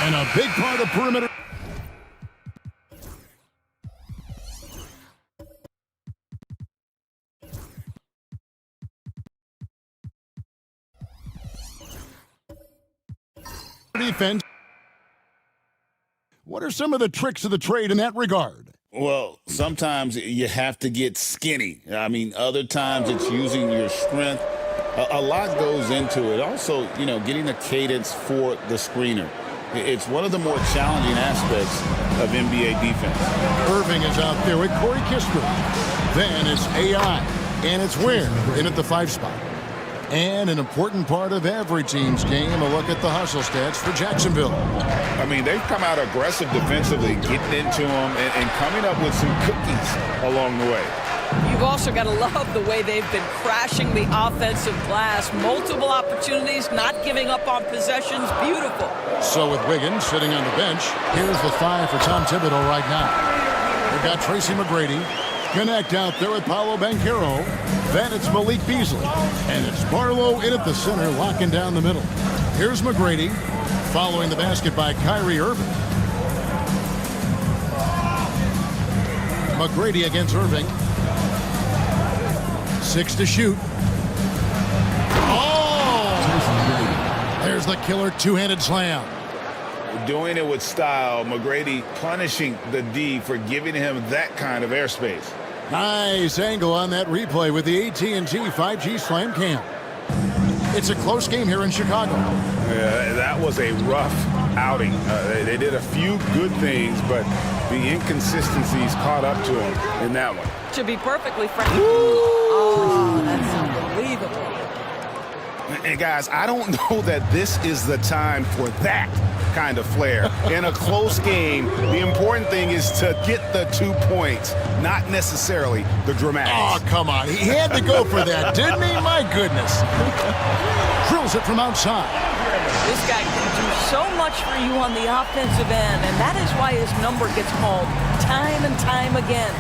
And a big part of perimeter. Defense. What are some of the tricks of the trade in that regard? Well, sometimes you have to get skinny. I mean, other times it's using your strength. A lot goes into it. Also, getting a cadence for the screener. It's one of the more challenging aspects of NBA defense. Irving is out there with Corey Kispert. Then it's AI, and it's Ware in at the 5 spot. And an important part of every team's game, a look at the hustle stats for Jacksonville. I mean, they've come out aggressive defensively, getting into them and coming up with some cookies along the way. You've also got to love the way they've been crashing the offensive glass. Multiple opportunities, not giving up on possessions. Beautiful. So with Wiggins sitting on the bench, here's the 5 for Tom Thibodeau right now. We've got Tracy McGrady. Connect out there with Paolo Banchero. Then it's Malik Beasley. And it's Barlow in at the center, locking down the middle. Here's McGrady, following the basket by Kyrie Irving. McGrady against Irving. 6 to shoot. Oh! There's the killer two-handed slam. Doing it with style. McGrady punishing the D for giving him that kind of airspace. Nice angle on that replay with the AT&T 5G Slam Cam. It's a close game here in Chicago. Yeah, that was a rough outing. They did a few good things, but the inconsistencies caught up to them in that one. To be perfectly frank. Oh, that's unbelievable. And guys, I don't know that this is the time for that kind of flair. In a close game, the important thing is to get the 2 points, not necessarily the dramatics. Oh, come on. He had to go for that, didn't he? My goodness. Drills it from outside. This guy can do so much for you on the offensive end, and that is why his number gets called time and time again.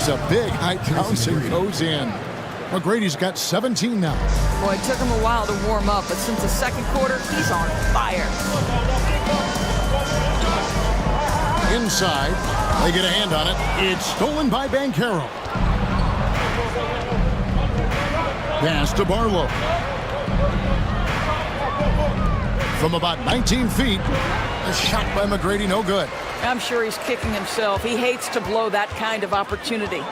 A big high bounce and goes in. McGrady's got 17 now. Boy, it took him a while to warm up, but since the second quarter, he's on fire. Inside, they get a hand on it. It's stolen by Banchero. Pass to Barlow. From about 19 feet, a shot by McGrady, no good. I'm sure he's kicking himself. He hates to blow that kind of opportunity.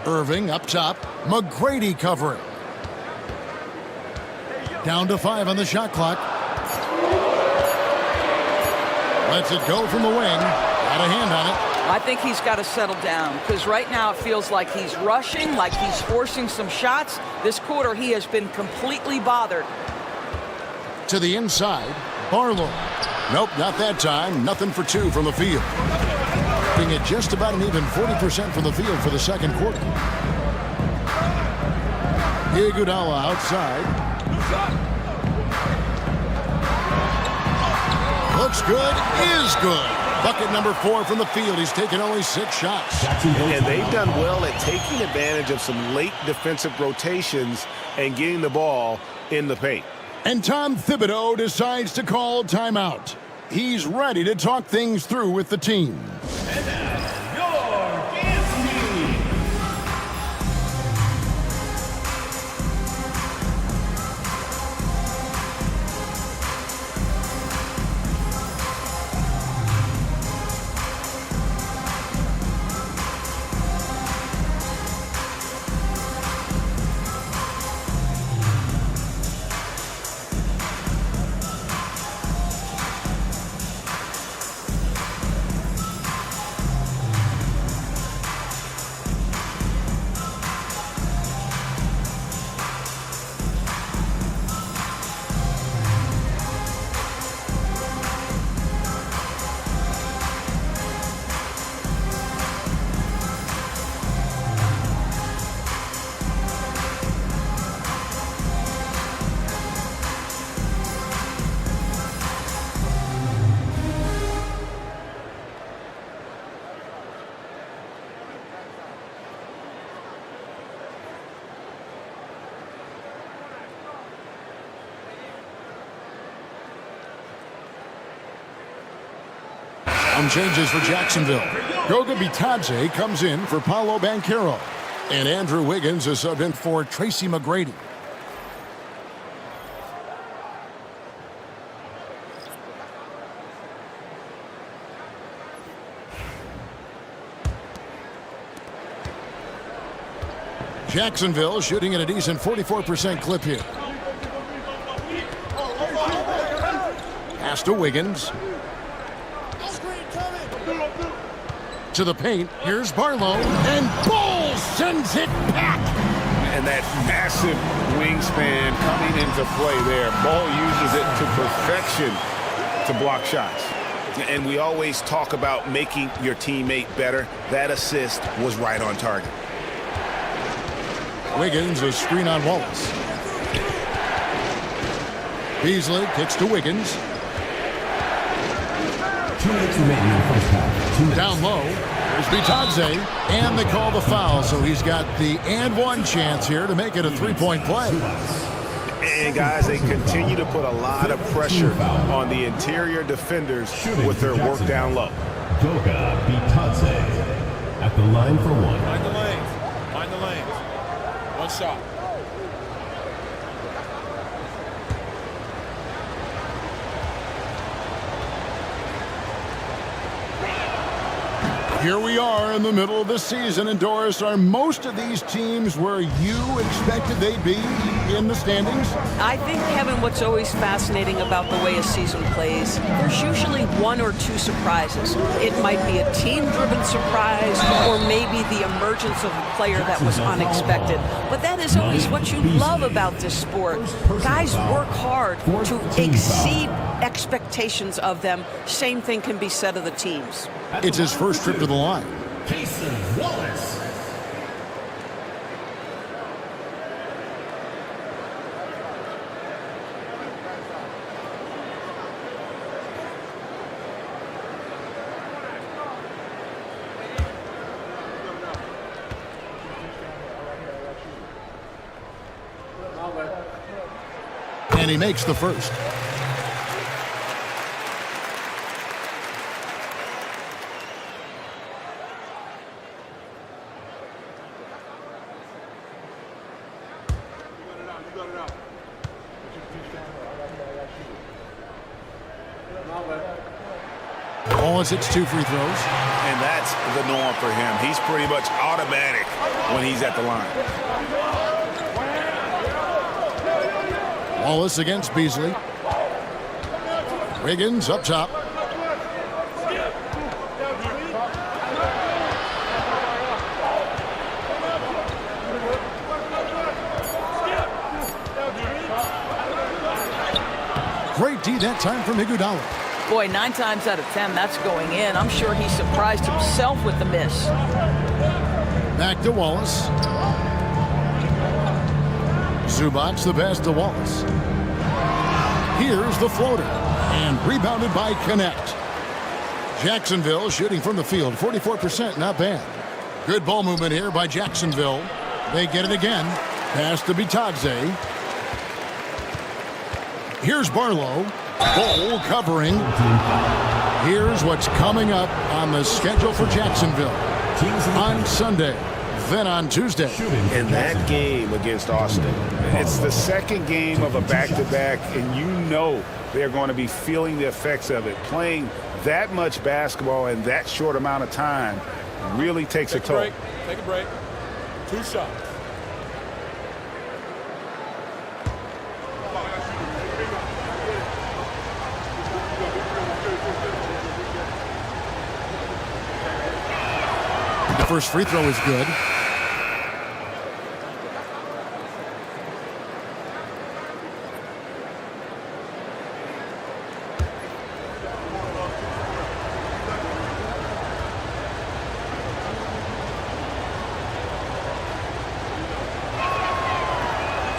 Irving up top. McGrady covering. Down to 5 on the shot clock. Lets it go from the wing. Got a hand on it. I think he's got to settle down because right now it feels like he's rushing, like he's forcing some shots. This quarter he has been completely bothered. To the inside. Barlow. Nope, not that time. Nothing for 2 from the field. Being at just about an even 40% from the field for the second quarter. Iguodala outside. Looks good, is good. Bucket number 4 from the field. He's taken only 6 shots. And they've done well at taking advantage of some late defensive rotations and getting the ball in the paint. And Tom Thibodeau decides to call timeout. He's ready to talk things through with the team. And now, your dance team. Some changes for Jacksonville. GODBLESS comes in for Paolo Banchero. And Andrew Wiggins is subbed in for Tracy McGrady. Jacksonville shooting at a decent 44% clip here. Pass to Wiggins. To the paint. Here's Barlow. And Bull sends it back. And that massive wingspan coming into play there. Ball uses it to perfection to block shots. And we always talk about making your teammate better. That assist was right on target. Wiggins, a screen on Wallace. Beasley kicks to Wiggins. 2 minutes remaining in the first half. Down low. There's Bitadze. And they call the foul, so he's got the and one chance here to make it a three-point play. And guys, they continue to put a lot of pressure on the interior defenders with their work down low. Doka Bitadze at the line for one. Find the lanes. Find the lanes. One shot. Here we are in the middle of the season, and Doris, are most of these teams where you expected they'd be in the standings? I think, Kevin, what's always fascinating about the way a season plays, there's usually 1 or 2 surprises. It might be a team-driven surprise or maybe the emergence of a player that was unexpected. But that is always what you love about this sport. Guys work hard to exceed expectations of them. Same thing can be said of the teams. It's his first trip to the line. Jason Wallace. And he makes the first. Wallace hits 2 free throws. And that's the norm for him. He's pretty much automatic when he's at the line. Wallace against Beasley. Wiggins up top. Great D that time from Iguodala. Boy, 9 times out of 10, that's going in. I'm sure he surprised himself with the miss. Back to Wallace. Zubac the pass to Wallace. Here's the floater. And rebounded by Connect. Jacksonville shooting from the field. 44%, not bad. Good ball movement here by Jacksonville. They get it again. Pass to Bitadze. Here's Barlow. Ball covering. Here's what's coming up on the schedule for Jacksonville. On Sunday, then on Tuesday. In that game against Austin, it's the second game of a back-to-back, and you know they're going to be feeling the effects of it. Playing that much basketball in that short amount of time really takes a toll. Take a break. 2 shots. The first free throw is good.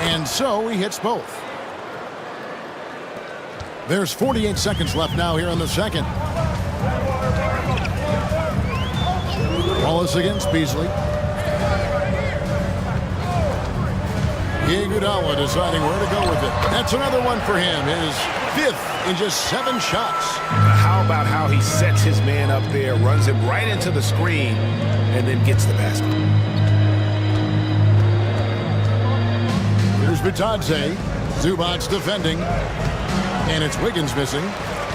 And so he hits both. There's 48 seconds left now here in the second. Wallace against Beasley. Iguodala deciding where to go with it. That's another one for him. His 5th in just 7 shots. How about how he sets his man up there, runs him right into the screen, and then gets the basket. Here's Bitadze. Zubac defending. And it's Wiggins missing.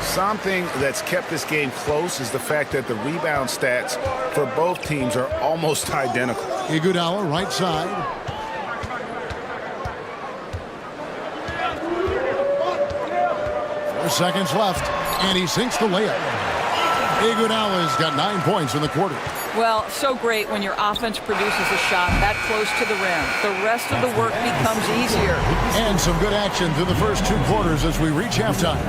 Something that's kept this game close is the fact that the rebound stats for both teams are almost identical. Iguodala, right side. Four seconds left, and he sinks the layup. Iguodala's got 9 points in the quarter. Well, so great when your offense produces a shot that close to the rim. The rest of the work becomes easier. And some good action through the first 2 quarters as we reach halftime.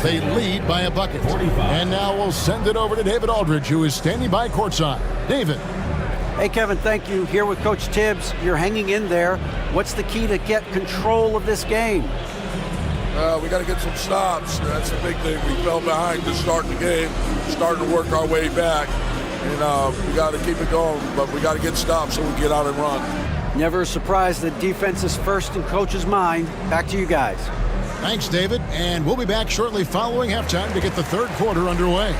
They lead by a bucket. And now we'll send it over to David Aldridge, who is standing by courtside. David. Hey, Kevin, thank you. Here with Coach Tibbs. You're hanging in there. What's the key to get control of this game? We got to get some stops. That's the big thing. We fell behind to start the game, starting to work our way back. And we got to keep it going, but we got to get stops so we can get out and run. Never a surprise that defense is first in Coach's mind. Back to you guys. Thanks, David. And we'll be back shortly following halftime to get the third quarter underway.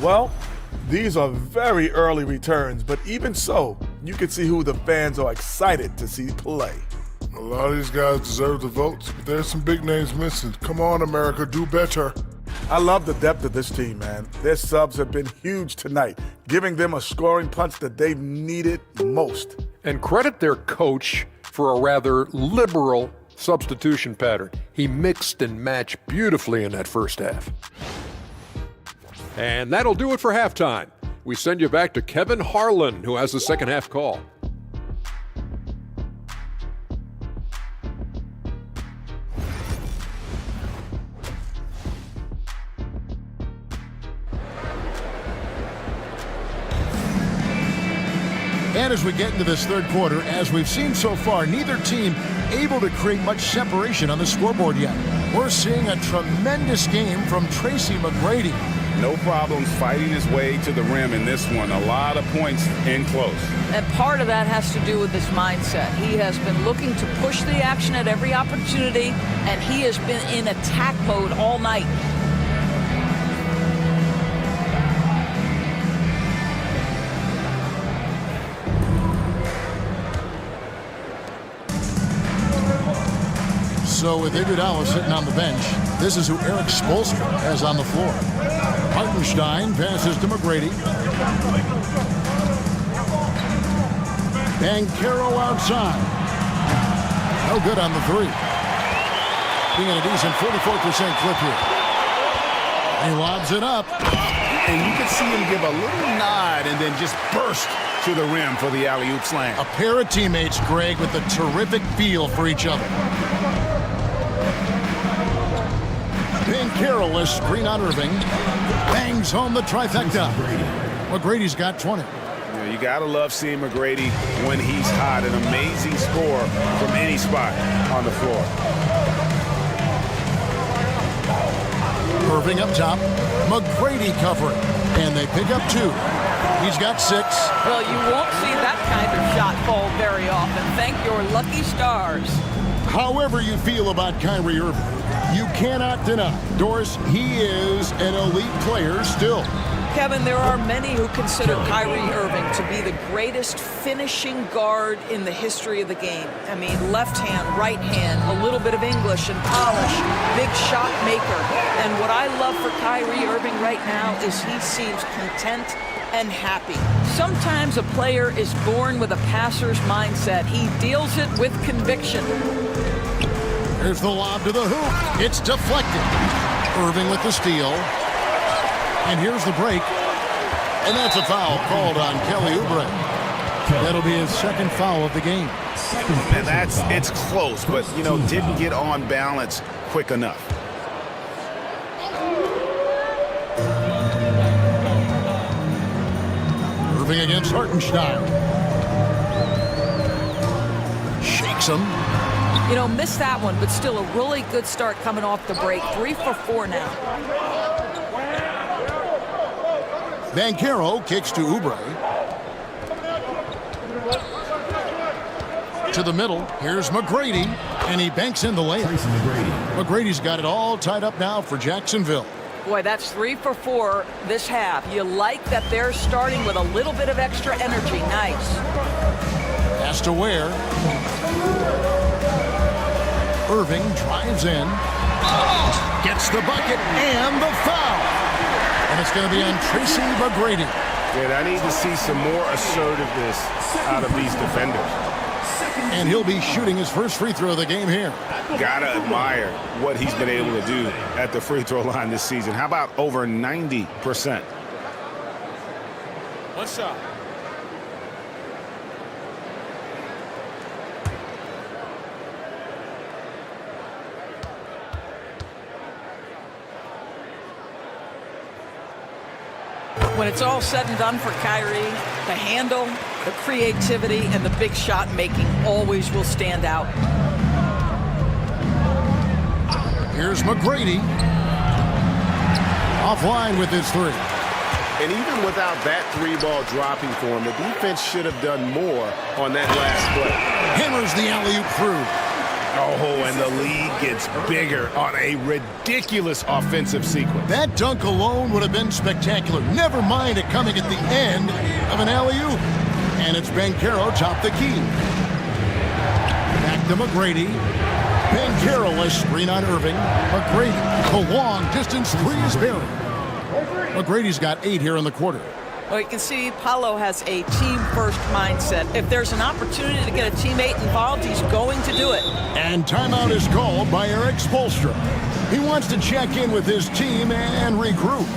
Well, these are very early returns, but even so, you can see who the fans are excited to see play. A lot of these guys deserve the votes, but there's some big names missing. Come on, America, do better. I love the depth of this team, man. Their subs have been huge tonight, giving them a scoring punch that they've needed most. And credit their coach for a rather liberal substitution pattern. He mixed and matched beautifully in that first half. And that'll do it for halftime. We send you back to Kevin Harlan, who has the second half call. And as we get into this third quarter, as we've seen so far, neither team able to create much separation on the scoreboard yet. We're seeing a tremendous game from Tracy McGrady. No problems fighting his way to the rim in this one. A lot of points in close. And part of that has to do with his mindset. He has been looking to push the action at every opportunity, and he has been in attack mode all night. So with Iguodala sitting on the bench, this is who Eric Spoelstra has on the floor. Hartenstein passes to McGrady. Banchero outside. No good on the three. Being a decent 44% clip here. He lobs it up. And you can see him give a little nod and then just burst to the rim for the alley-oop slam. A pair of teammates, Greg, with a terrific feel for each other. Banchero, screen on Irving. Bangs home the trifecta. McGrady's got 20. You got to love seeing McGrady when he's hot. An amazing score from any spot on the floor. Irving up top. McGrady covering. And they pick up 2. He's got 6. Well, you won't see that kind of shot fall very often. Thank your lucky stars. However you feel about Kyrie Irving, you cannot deny, Doris, he is an elite player still. Kevin, there are many who consider Kyrie Irving to be the greatest finishing guard in the history of the game. I mean, left hand, right hand, a little bit of English and polish, big shot maker. And what I love for Kyrie Irving right now is he seems content and happy. Sometimes a player is born with a passer's mindset. He deals it with conviction. Here's the lob to the hoop. It's deflected. Irving with the steal. And here's the break. And that's a foul called on Kelly Oubre. That'll be his second foul of the game. And it's close, but, didn't get on balance quick enough. Irving against Hartenstein. Shakes him. Missed that one, but still a really good start coming off the break. 3 for 4 now. Banchero kicks to Oubre. To the middle. Here's McGrady. And he banks in the layup. McGrady's got it all tied up now for Jacksonville. Boy, that's 3 for 4 this half. You like that they're starting with a little bit of extra energy. Nice. Pass to Ware. Irving drives in. Gets the bucket and the foul. And it's going to be on Tracy McGrady. Good. I need to see some more assertiveness out of these defenders. And he'll be shooting his first free throw of the game here. Gotta admire what he's been able to do at the free throw line this season. How about over 90%? One shot. When it's all said and done for Kyrie, the handle, the creativity, and the big shot making always will stand out. Here's McGrady. Offline with his 3. And even without that 3-ball dropping for him, the defense should have done more on that last play. Hammers the alley-oop through. Oh, and the lead gets bigger on a ridiculous offensive sequence. That dunk alone would have been spectacular. Never mind it coming at the end of an alley-oop. And it's Banchero top the key. Back to McGrady. Banchero a screen on Irving. McGrady, the long distance 3 is buried. McGrady's got 8 here in the quarter. Well, you can see Paolo has a team-first mindset. If there's an opportunity to get a teammate involved, he's going to do it. And timeout is called by Eric Spoelstra. He wants to check in with his team and regroup.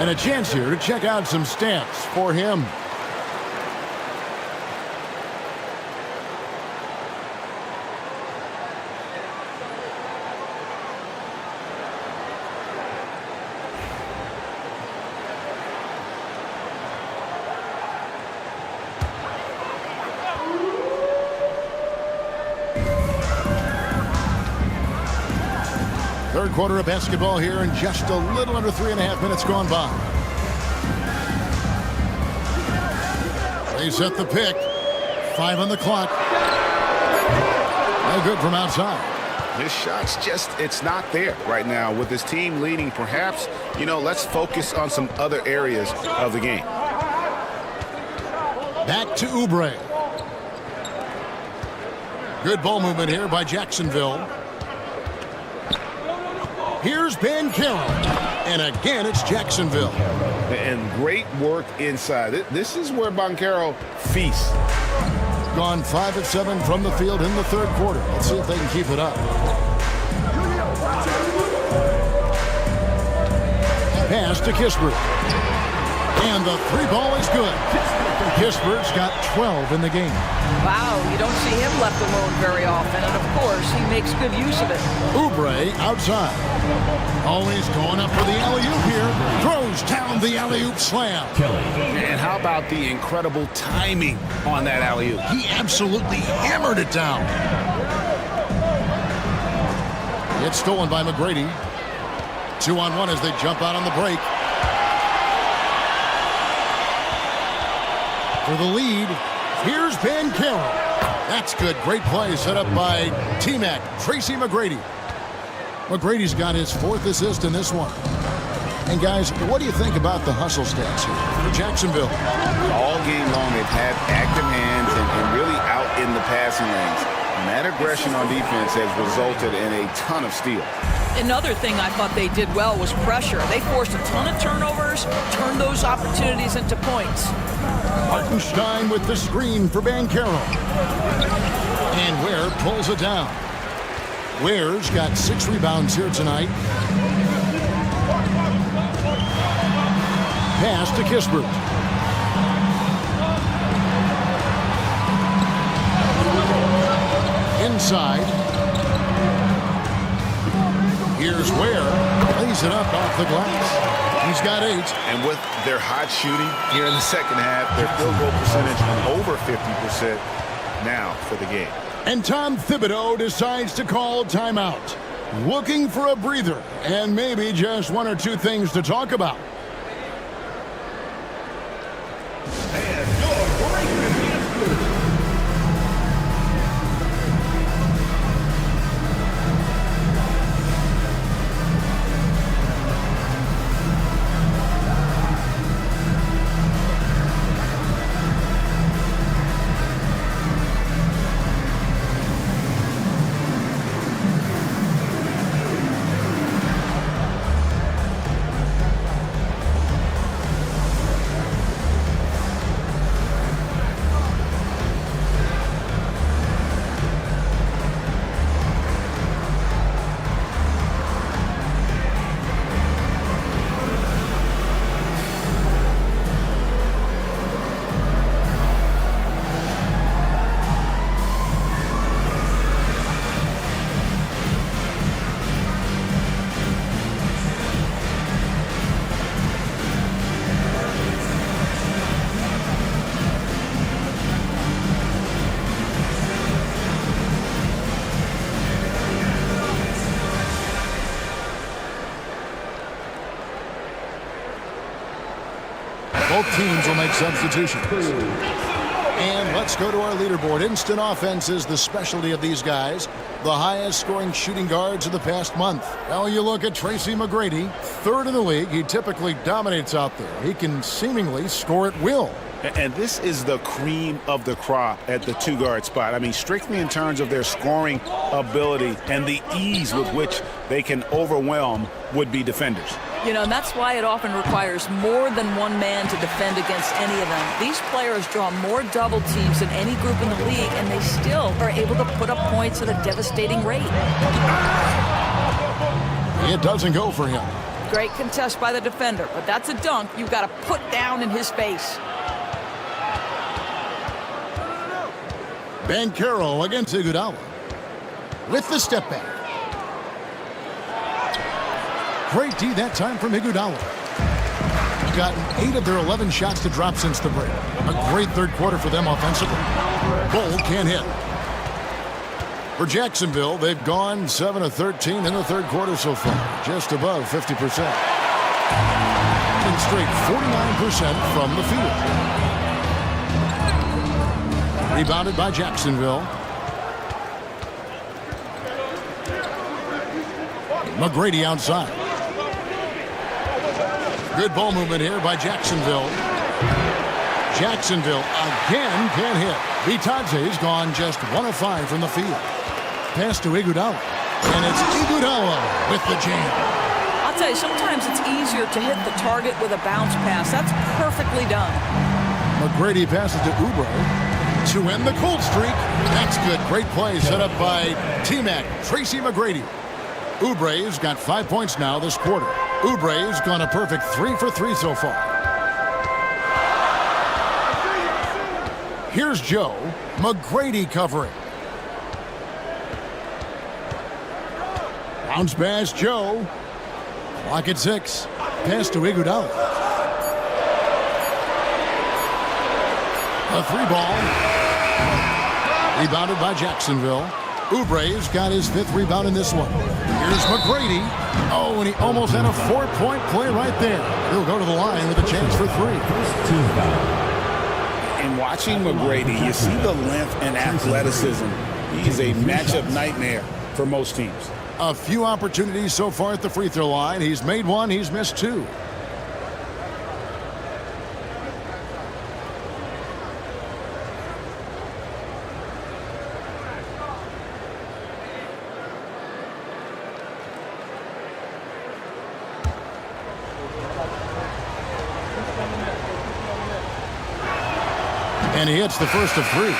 And a chance here to check out some stats for him. Third quarter of basketball here, and just a little under 3.5 minutes gone by. They set the pick. 5 on the clock. No good from outside. His shot's just, it's not there right now. With his team leading, perhaps, let's focus on some other areas of the game. Back to Oubre. Good ball movement here by Jacksonville. Here's Banchero. And again, it's Jacksonville. And great work inside. This is where Banchero feasts. Gone 5 of 7 from the field in the third quarter. Let's see if they can keep it up. Pass to Kispert. And the 3 ball is good. Kispert's got 12 in the game. Wow, you don't see him left alone very often, and of course, he makes good use of it. Oubre outside. Always going up for the alley-oop here. Throws down the alley-oop slam. And how about the incredible timing on that alley-oop? He absolutely hammered it down. It's stolen by McGrady. 2-on-1 as they jump out on the break. For the lead, here's Banchero. That's good. Great play set up by T-Mac, Tracy McGrady. McGrady's got his 4th assist in this one. And guys, what do you think about the hustle stats here for Jacksonville? All game long, they've had active hands and really out in the passing lanes. And that aggression on defense has resulted in a ton of steals. Another thing I thought they did well was pressure. They forced a ton of turnovers, turned those opportunities into points. Hartenstein with the screen for Banchero. And Ware pulls it down. Ware's got 6 rebounds here tonight. Pass to Kispert. Inside. Here's Ware. Plays it up off the glass. He's got 8. And with their hot shooting here in the second half, their field goal percentage over 50% now for the game. And Tom Thibodeau decides to call timeout. Looking for a breather and maybe just 1 or 2 things to talk about. Both teams will make substitutions. And let's go to our leaderboard. Instant offense is the specialty of these guys. The highest scoring shooting guards of the past month. Well, you look at Tracy McGrady, 3rd in the league. He typically dominates out there. He can seemingly score at will. And this is the cream of the crop at the 2-guard spot. I mean, strictly in terms of their scoring ability and the ease with which they can overwhelm would-be defenders. You know, and that's why it often requires more than one man to defend against any of them. These players draw more double teams than any group in the league, and they still are able to put up points at a devastating rate. It doesn't go for him. Great contest by the defender, but that's a dunk you've got to put down in his face. Banchero against Iguodala with the step back. Great D that time from Iguodala. Gotten 8 of their 11 shots to drop since the break. A great third quarter for them offensively. Bull can't hit. For Jacksonville, they've gone 7 of 13 in the third quarter so far, just above 50%. And straight 49% from the field. Rebounded by Jacksonville. McGrady outside. Good ball movement here by Jacksonville. Jacksonville again can't hit. Vitadze's gone just 1 of 5 from the field. Pass to Iguodala. And it's Iguodala with the jam. I'll tell you, sometimes it's easier to hit the target with a bounce pass. That's perfectly done. McGrady passes to Oubre to end the cold streak. That's good. Great play set up by T-Mac, Tracy McGrady. Oubre's got 5 points now this quarter. Oubre's gone a perfect 3 for 3 so far. Here's Joe. McGrady covering. Bounce pass, Joe. Clock at 6. Pass to Iguodala. A 3-ball. Rebounded by Jacksonville. Oubre's got his 5th rebound in this one. Here's McGrady. Oh, and he almost had a 4-point play right there. He'll go to the line with a chance for 3. In watching McGrady, you see the length and athleticism. He's a matchup nightmare for most teams. A few opportunities so far at the free throw line. He's made 1, he's missed 2. And he hits the first of 3.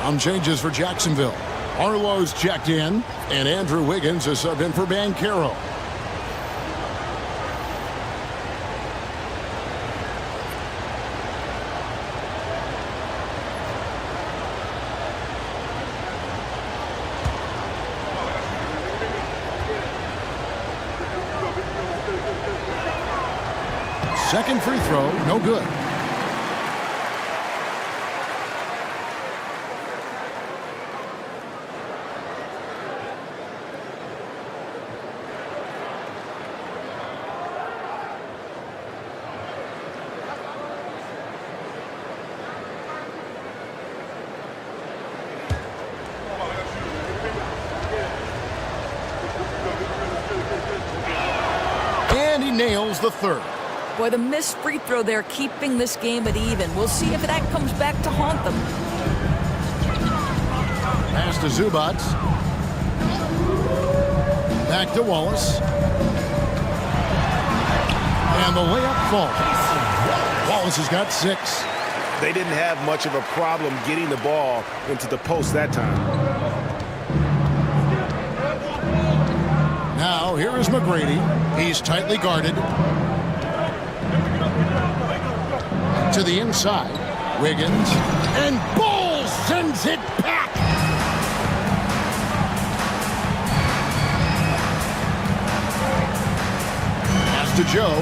Some changes for Jacksonville. Arlo's checked in, and Andrew Wiggins is subbed in for Banchero. Second free throw, no good. And he nails the third. Boy, the missed free throw there keeping this game at even. We'll see if that comes back to haunt them. Pass to Zubac. Back to Wallace. And the layup falls. Wallace has got 6. They didn't have much of a problem getting the ball into the post that time. Now, here is McGrady. He's tightly guarded. To the inside. Wiggins. And Bull sends it back. Pass to Joe.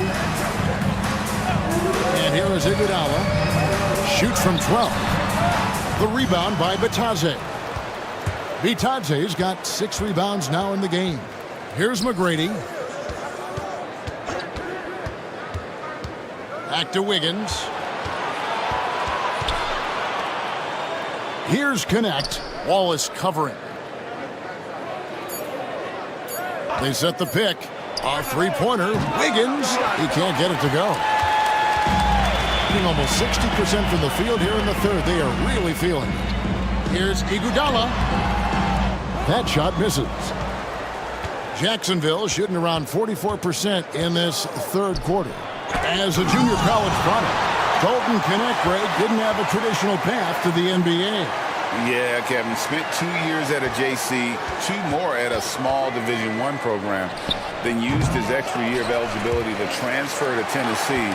And here is Iguodala. Shoots from 12. The rebound by Bitadze. Bitadze's got 6 rebounds now in the game. Here's McGrady. Back to Wiggins. Here's Connect. Wallace covering. They set the pick. A 3-pointer. Wiggins. He can't get it to go. Shooting almost 60% from the field here in the third. They are really feeling it. Here's Iguodala. That shot misses. Jacksonville shooting around 44% in this third quarter. As a junior college product, Dalton Connect, Greg, didn't have a traditional path to the NBA. Yeah, Kevin. Spent 2 years at a JC, 2 more at a small Division I program, then used his extra year of eligibility to transfer to Tennessee.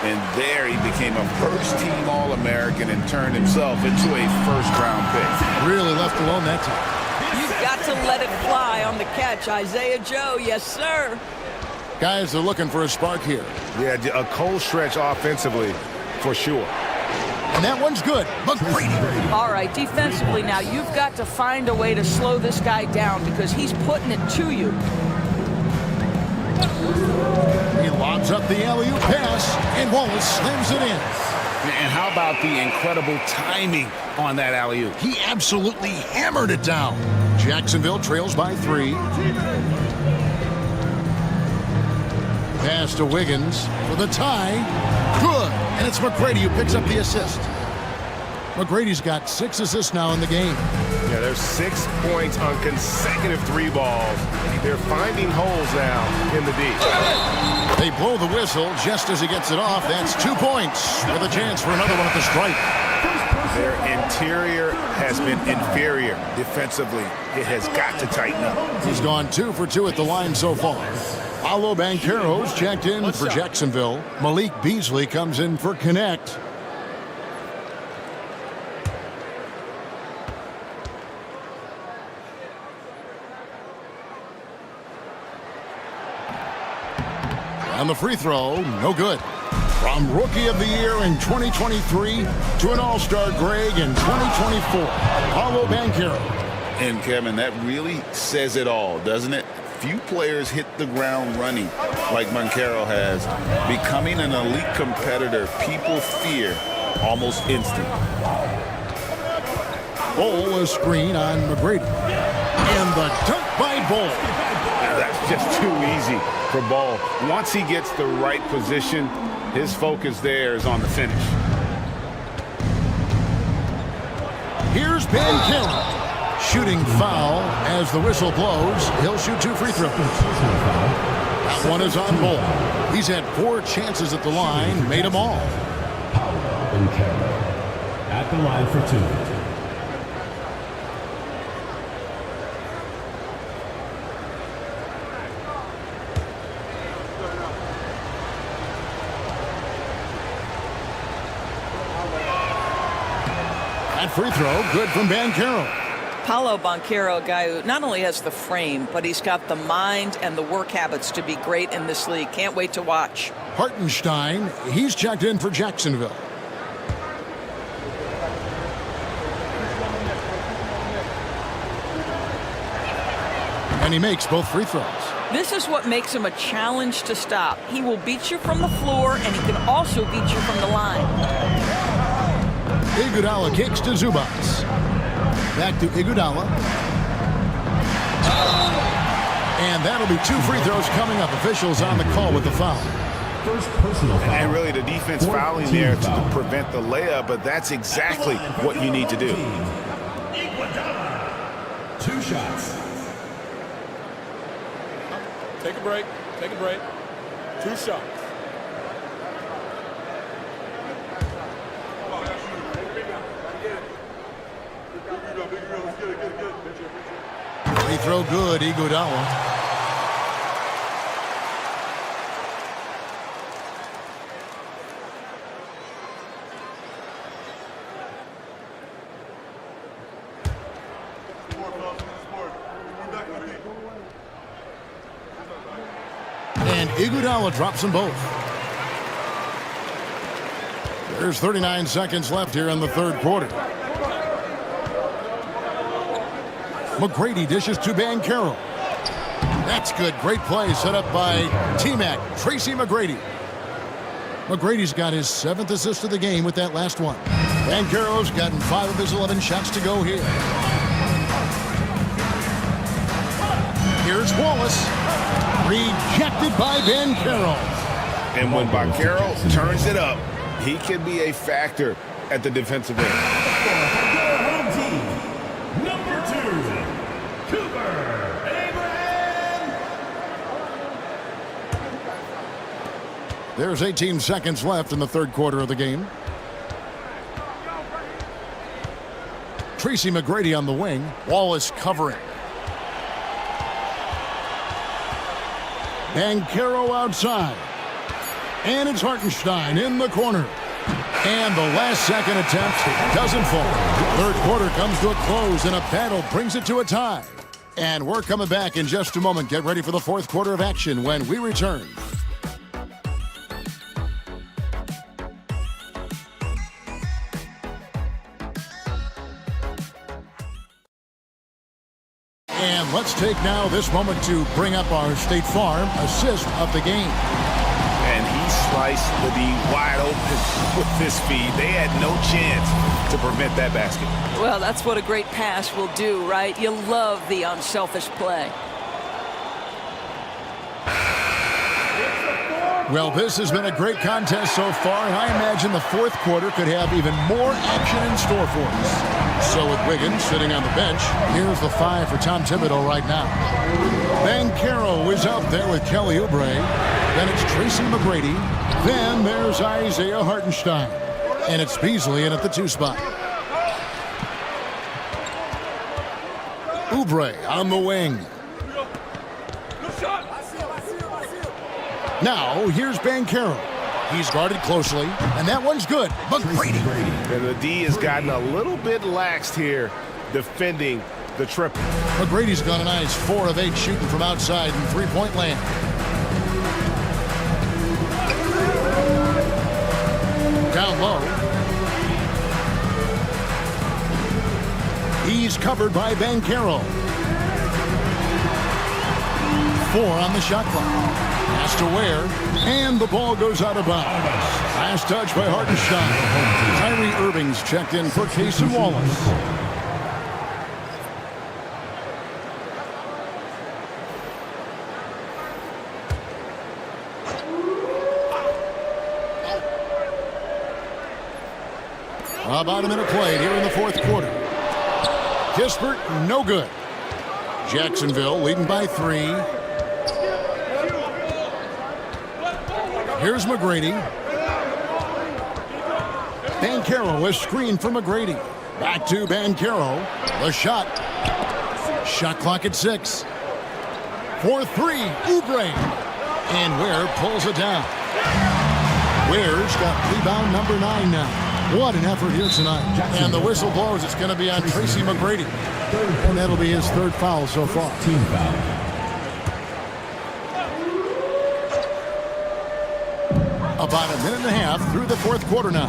And there he became a first-team All-American and turned himself into a first-round pick. Really left alone that time. You've got to let it fly on the catch. Isaiah Joe, yes, sir. Guys are looking for a spark here. Yeah, a cold stretch offensively for sure. And that one's good. McGrady. All right, defensively now, you've got to find a way to slow this guy down because he's putting it to you. He lobs up the alley-oop pass, and Wallace slams it in. And how about the incredible timing on that alley-oop? He absolutely hammered it down. Jacksonville trails by 3. Pass to Wiggins for the tie. Good. And it's McGrady who picks up the assist. McGrady's got 6 assists now in the game. Yeah, there's 6 points on consecutive 3 balls. They're finding holes now in the D. They blow the whistle just as he gets it off. That's 2 points with a chance for another one at the stripe. Their interior has been inferior defensively. It has got to tighten up. He's gone 2 for 2 at the line so far. Paolo Banchero's checked in for Jacksonville. Malik Beasley comes in for Connect. And the free throw, no good. From Rookie of the Year in 2023 to an All-Star Greg in 2024, Paolo Banchero. And, Kevin, that really says it all, doesn't it? Few players hit the ground running like Banchero has. Becoming an elite competitor, people fear almost instant. Bull, a screen on McGrady. And the dunk by Bull. That's just too easy for Ball. Once he gets the right position, his focus there is on the finish. Here's Banchero. Shooting foul as the whistle blows. He'll shoot 2 free throws. That one is on Bull. He's had 4 chances at the line, made them all. Banchero at the line for 2. That free throw, good from Banchero. Paolo Banchero, a guy who not only has the frame, but he's got the mind and the work habits to be great in this league. Can't wait to watch. Hartenstein, he's checked in for Jacksonville. And he makes both free throws. This is what makes him a challenge to stop. He will beat you from the floor, and he can also beat you from the line. Iguodala kicks to Zubats. Back to Iguodala. And that'll be 2 free throws coming up. Officials on the call with the foul. First personal foul. And really the defense fouling there to prevent the layup, but that's exactly what you need to do. 2 shots. Take a break. Take a break. 2 shots. Free throw good, Iguodala. And Iguodala drops them both. There's 39 seconds left here in the 3rd quarter. McGrady dishes to Banchero. That's good. Great play set up by T-Mac, Tracy McGrady. McGrady's got his 7th assist of the game with that last one. Banchero's gotten 5 of his 11 shots to go here. Here's Wallace. Rejected by Banchero. And when Banchero turns it up, he can be a factor at the defensive end. Number 2, Cooper Abraham. There's 18 seconds left in the 3rd quarter of the game. Tracy McGrady on the wing. Wallace covering. Banchero outside. And it's Hartenstein in the corner. And the last second attempt doesn't fall. Third quarter comes to a close, and a battle brings it to a tie. And we're coming back in just a moment. Get ready for the fourth quarter of action when we return. And let's take now this moment to bring up our State Farm assist of the game. And he sliced the D wide open with this feed. They had no chance to prevent that basket. Well, that's what a great pass will do, right? You love the unselfish play. Well, this has been a great contest so far, and I imagine the fourth quarter could have even more action in store for us. So with Wiggins sitting on the bench, here's the 5 for Tom Thibodeau right now. Banchero is out there with Kelly Oubre. Then it's Tracy McGrady. Then there's Isaiah Hartenstein. And it's Beasley in at the 2 spot. Oubre on the wing. Now, here's Banchero. He's guarded closely, and that one's good. McGrady. And the D has gotten a little bit laxed here defending the triple. McGrady's got a nice 4 of 8 shooting from outside in three-point land. Down low. He's covered by Banchero. 4 on the shot clock. Pass to Ware, and the ball goes out of bounds. Last touch by Hartenstein. Kyrie Irving's checked in for Casey Wallace. About a minute played here in the fourth quarter. Kispert, no good. Jacksonville leading by 3. Here's McGrady. Banchero is screened for McGrady. Back to Banchero. The shot. Shot clock at 6. For 3, Oubre. And Ware pulls it down. Ware's got rebound number 9 now. What an effort here tonight. And the whistle blows. It's going to be on Tracy McGrady. And that'll be his 3rd foul so far. Team foul. About a minute and a half through the fourth quarter now.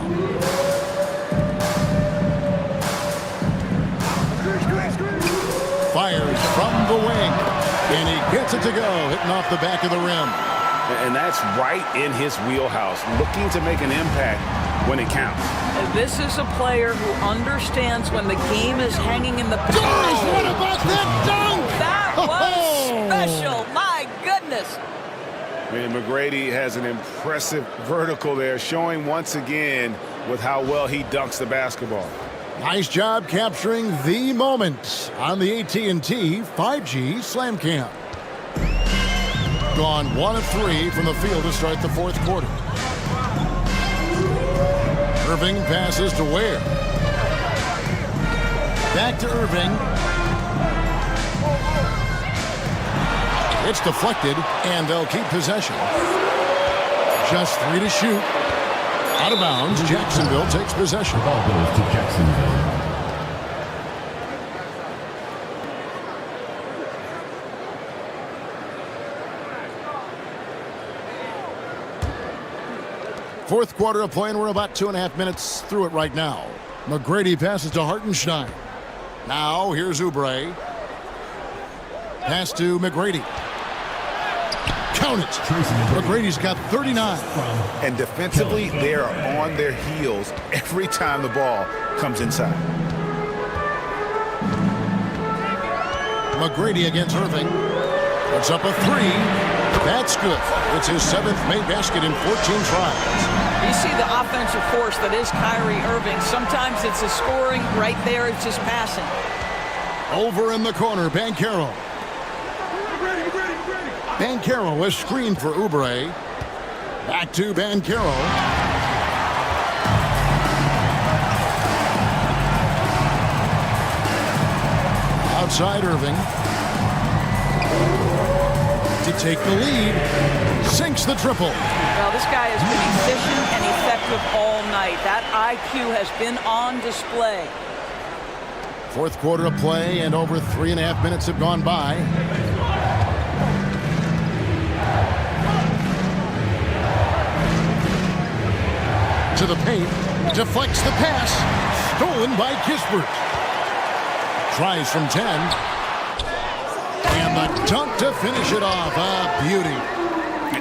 Fires from the wing. And he gets it to go, hitting off the back of the rim. And that's right in his wheelhouse, looking to make an impact when it counts. And this is a player who understands when the game is hanging in the balance. Gosh, what about that dunk? That was special. My goodness. Man, McGrady has an impressive vertical there, showing once again with how well he dunks the basketball. Nice job capturing the moment on the AT&T 5G Slam Cam. Gone 1 of 3 from the field to start the fourth quarter. Irving passes to Ware. Back to Irving. It's deflected, and they'll keep possession. Just 3 to shoot. Out of bounds, Jacksonville takes possession. Ball goes to Jacksonville. Fourth quarter of play, and we're about 2.5 minutes through it right now. McGrady passes to Hartenstein. Now, here's Oubre. Pass to McGrady. Count it. McGrady's got 39. And defensively, they are on their heels every time the ball comes inside. McGrady against Irving. Puts up a 3. That's good. It's his 7th made basket in 14 tries. You see the offensive force that is Kyrie Irving. Sometimes it's a scoring. Right there, it's just passing. Over in the corner, Banchero. Banchero was screened for Oubre. Back to Banchero. outside Irving. To take the lead. Sinks the triple. Well, this guy has been efficient and effective all night. That IQ has been on display. Fourth quarter of play, and over 3.5 minutes have gone by. To the paint. Deflects the pass. Stolen by Kispert. Tries from 10. And the dunk to finish it off. A beauty.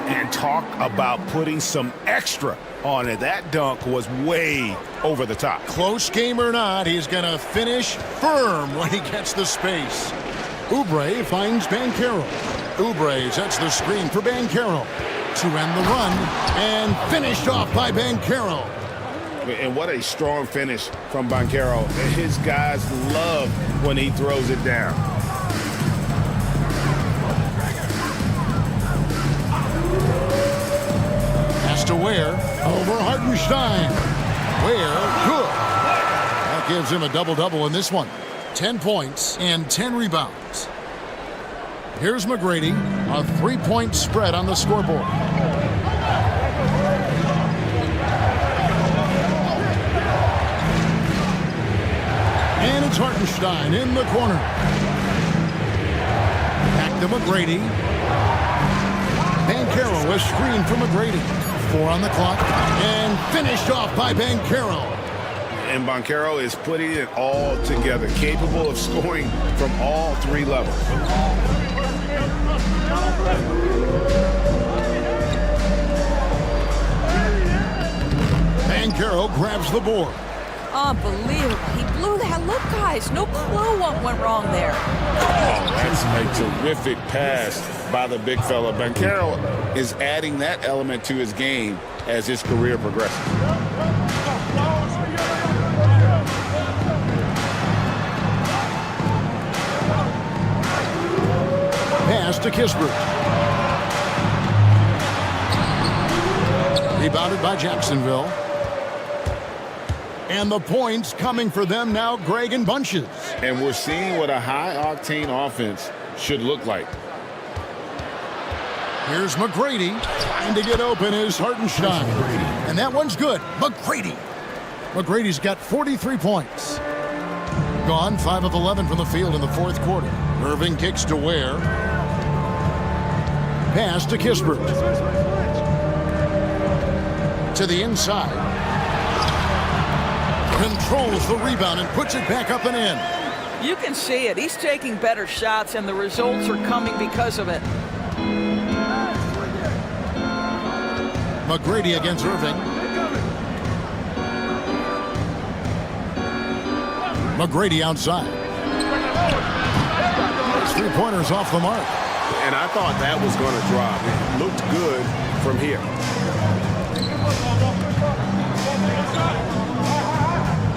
And talk about putting some extra on it. That dunk was way over the top. Close game or not, he's going to finish firm when he gets the space. Oubre finds Banchero. Oubre sets the screen for Banchero to end the run, and finished off by Banchero. And what a strong finish from Banchero. His guys love when he throws it down. To Ware over Hartenstein. Ware, good. That gives him a double-double in this one. 10 points and 10 rebounds. Here's McGrady. A 3-point spread on the scoreboard. And it's Hartenstein in the corner. Back to McGrady. Banchero, a screen for McGrady. 4 on the clock, and finished off by Banchero. And Banchero is putting it all together, capable of scoring from all 3 levels. Banchero grabs the board. Unbelievable. He blew that. Look, guys, no clue what went wrong there. Oh, that's a terrific pass by the big fella. Banchero is adding that element to his game as his career progresses. Pass to Kispert. Rebounded by Jacksonville. And the points coming for them now, Greg, in bunches. And we're seeing what a high-octane offense should look like. Here's McGrady. Trying to get open is Hartenstein. And that one's good. McGrady. McGrady's got 43 points. Gone 5 of 11 from the field in the fourth quarter. Irving kicks to Ware. Pass to Kispert. To the inside. Controls the rebound and puts it back up and in. You can see it. He's taking better shots, and the results are coming because of it. McGrady against Irving. McGrady outside. His 3-pointers off the mark. And I thought that was going to drop. It looked good from here.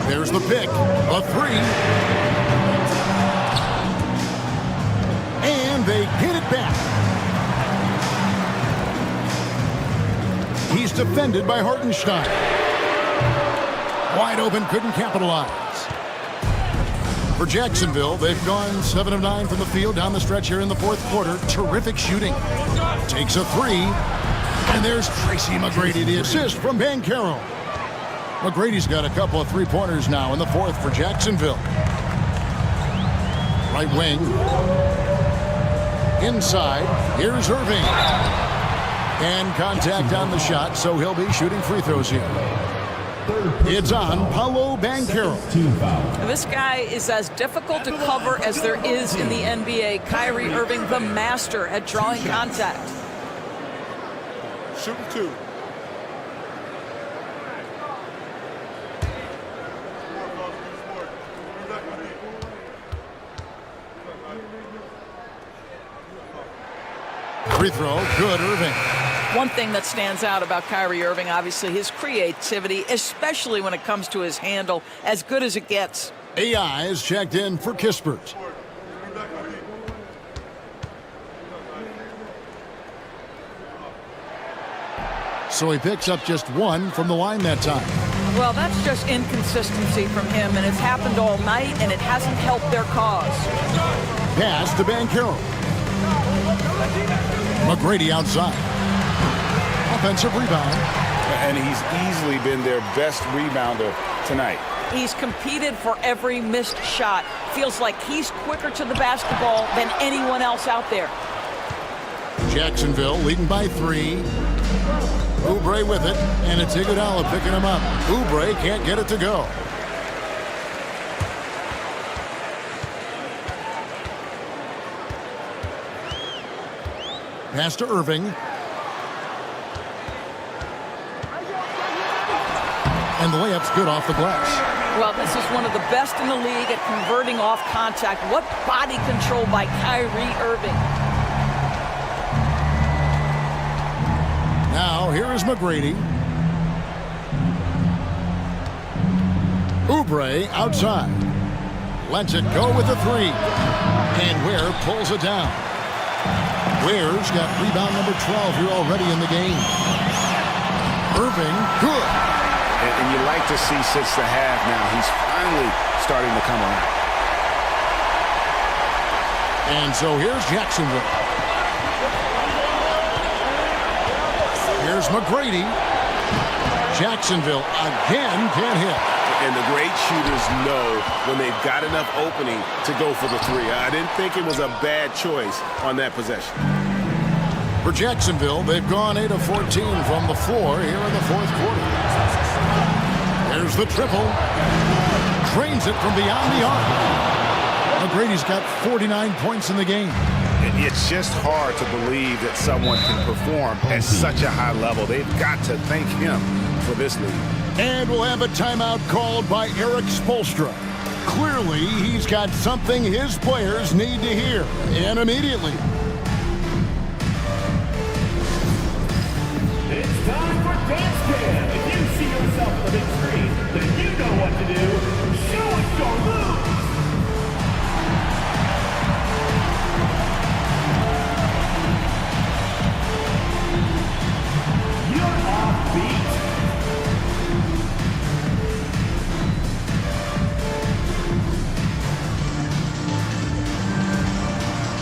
There's the pick. A 3. And they get it back. He's defended by Hartenstein. Wide open, couldn't capitalize. For Jacksonville, they've gone 7 of 9 from the field down the stretch here in the fourth quarter. Terrific shooting. Takes a 3. And there's Tracy McGrady, the assist from Banchero. McGrady's got a couple of 3-pointers now in the fourth for Jacksonville. Right wing. Inside. Here's Irving. And contact on the shot, so he'll be shooting free throws here. It's on Paolo Banchero. This guy is as difficult to cover as there is in the NBA. Kyrie Irving, the master at drawing contact. Shooting 2. Free throw, good, Irving. One thing that stands out about Kyrie Irving, obviously, his creativity, especially when it comes to his handle, as good as it gets. AI is checked in for Kispert. So he picks up just 1 from the line that time. Well, that's just inconsistency from him, and it's happened all night, and it hasn't helped their cause. Pass to Banchero. McGrady outside. Offensive rebound. And he's easily been their best rebounder tonight. He's competed for every missed shot. Feels like he's quicker to the basketball than anyone else out there. Jacksonville leading by 3. Oubre with it, and it's Iguodala picking him up. Oubre can't get it to go. Pass to Irving. And the layup's good off the glass. Well, this is one of the best in the league at converting off contact. What body control by Kyrie Irving. Now, here is McGrady. Oubre outside. Lets it go with the 3. And Ware pulls it down. Ware's got rebound number 12 here already in the game. Irving, good. And you like to see since the half now, he's finally starting to come around. And so here's Jacksonville. Here's McGrady. Jacksonville again can't hit. And the great shooters know when they've got enough opening to go for the 3. I didn't think it was a bad choice on that possession. For Jacksonville, they've gone 8 of 14 from the floor here in the fourth quarter. There's the triple. Drains it from beyond the arc. McGrady's got 49 points in the game. It's just hard to believe that someone can perform at such a high level. They've got to thank him for this lead. And we'll have a timeout called by Eric Spoelstra. Clearly, he's got something his players need to hear, and immediately. It's time for Dance Jam. If you see yourself on the big screen, then you know what to do. Show us your moves. You're off beat.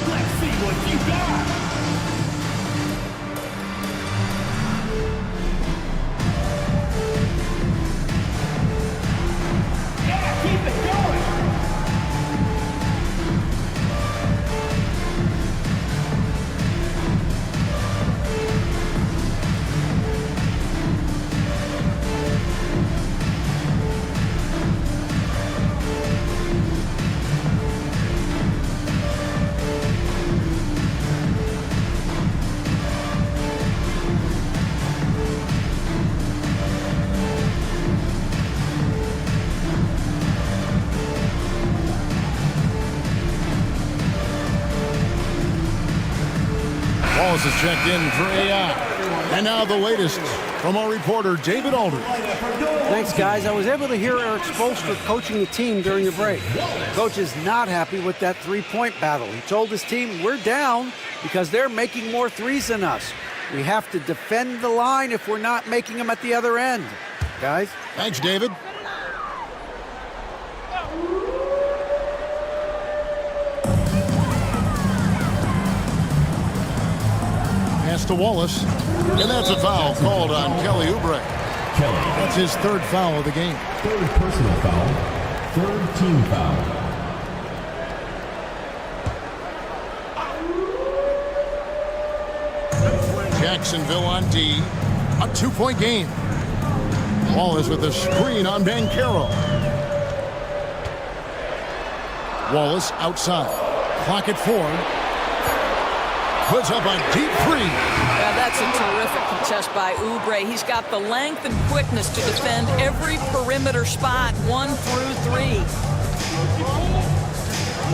Let's see what you got. Wallace is checked in for AI. And now the latest from our reporter, David Aldridge. Thanks, guys. I was able to hear Eric Spoelstra coaching the team during the break. Coach is not happy with that three-point battle. He told his team, we're down because they're making more threes than us. We have to defend the line if we're not making them at the other end. Guys? Thanks, David. Pass to Wallace. And that's a foul called on Kelly Oubre. That's his third foul of the game. Third personal foul. Third team foul. Jacksonville on D. A 2-point game. Wallace with a screen on Banchero. Wallace outside. Clock at 4. Puts up a deep three. Yeah, that's a terrific contest by Oubre. He's got the length and quickness to defend every perimeter spot, 1 through 3.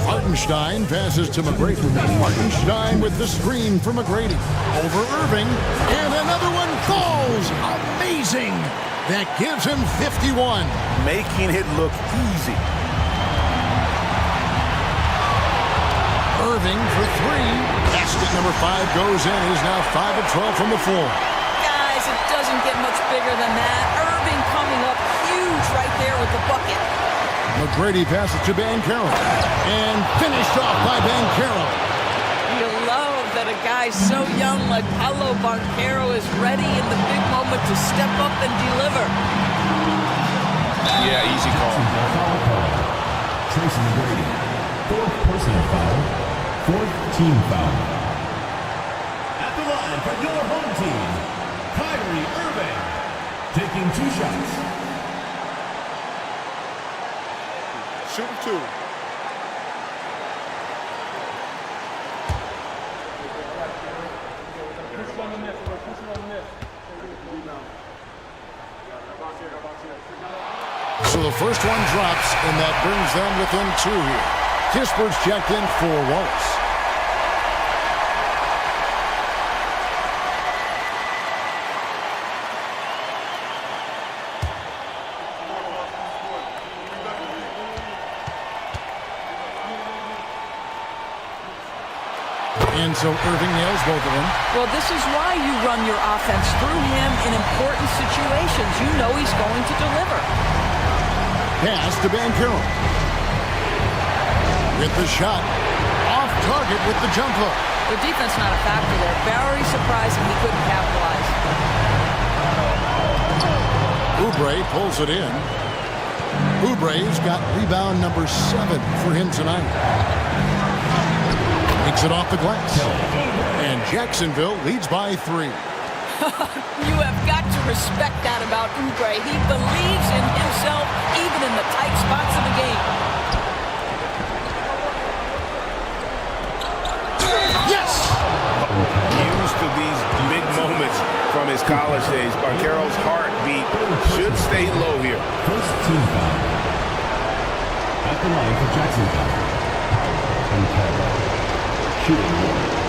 Hartenstein passes to McGrady. Hartenstein with the screen for McGrady. Over Irving. And another one falls. Amazing. That gives him 51. Making it look easy. Irving for 3. Basket number 5 goes in. He's now 5 of 12 from the floor. Guys, it doesn't get much bigger than that. Irving coming up huge right there with the bucket. McGrady passes to Banchero. And finished off by Banchero. You love that a guy so young like Paolo Banchero is ready in the big moment to step up and deliver. Yeah, easy call. Tracy McGrady, 4th personal foul, 4th team foul. At the line for your home team, Kyrie Irving, taking 2 shots. Shooting 2. So the first one drops, and that brings them within 2 here. Kisper's checked in for Wallace. And so Irving nails both of them. Well, this is why you run your offense through him in important situations. You know he's going to deliver. Pass to Banchero. With the shot. Off target with the jump hook. The defense not a factor there. Very surprising he couldn't capitalize. Oubre pulls it in. Oubre's got rebound number 7 for him tonight. Makes it off the glass. And Jacksonville leads by 3. You have got to respect that about Oubre. He believes in himself even in the tight spots of the game. Yes! Used to these big moments from his college days. Banchero's heartbeat should stay low here. First team foul. At the line for Jacksonville, shooting 1.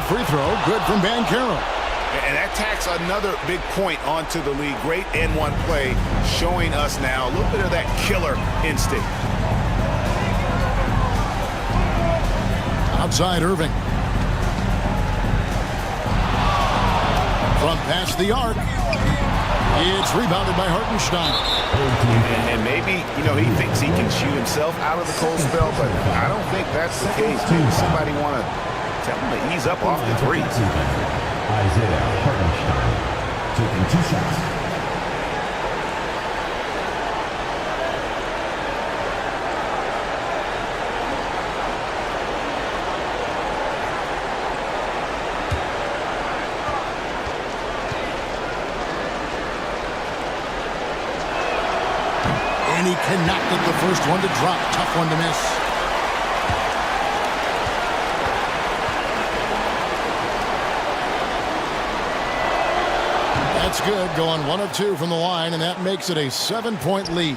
Free throw, good from Banchero. And that tacks another big point onto the league. Great N1 play, showing us now a little bit of that killer instinct. Outside Irving. From past the arc. It's rebounded by Hartenstein. And maybe, he thinks he can shoot himself out of the cold spell, but I don't think that's the case. Maybe somebody want to tell him to ease up off the threes. Isaiah Hartenstein taking 2 shots. And he cannot get the first one to drop. Tough one to miss. That's good, going 1 of 2 from the line, and that makes it a 7-point lead.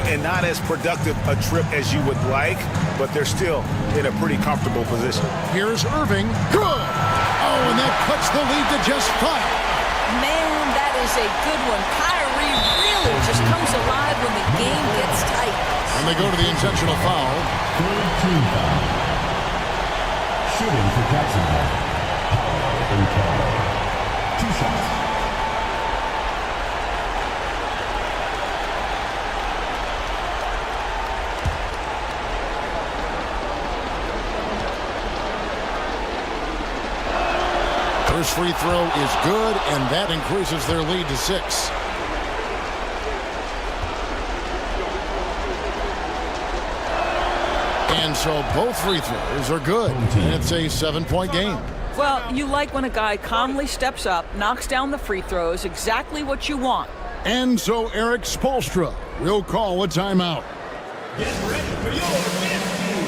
And not as productive a trip as you would like, but they're still in a pretty comfortable position. Here's Irving. Good! Oh, and that cuts the lead to just 5. Man, that is a good one. Kyrie really just comes alive when the game gets tight. And they go to the intentional foul. 13 foul. Shooting for Jacksonville. Powell. 2 shots. First free throw is good, and that increases their lead to 6. And so both free throws are good, and it's a 7-point game. Well, you like when a guy calmly steps up, knocks down the free throws, exactly what you want. And so Eric Spoelstra will call a timeout. Get ready for your dance team.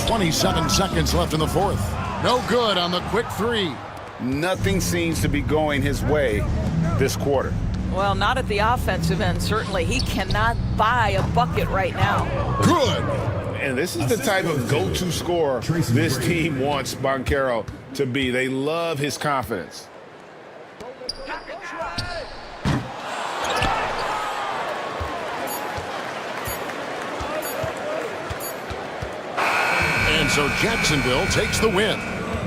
27 seconds left in the fourth. No good on the quick three. Nothing seems to be going his way this quarter. Well, not at the offensive end, certainly. He cannot buy a bucket right now. Good. And this is the type of go-to scorer this team wants Banchero to be. They love his confidence. And so Jacksonville takes the win.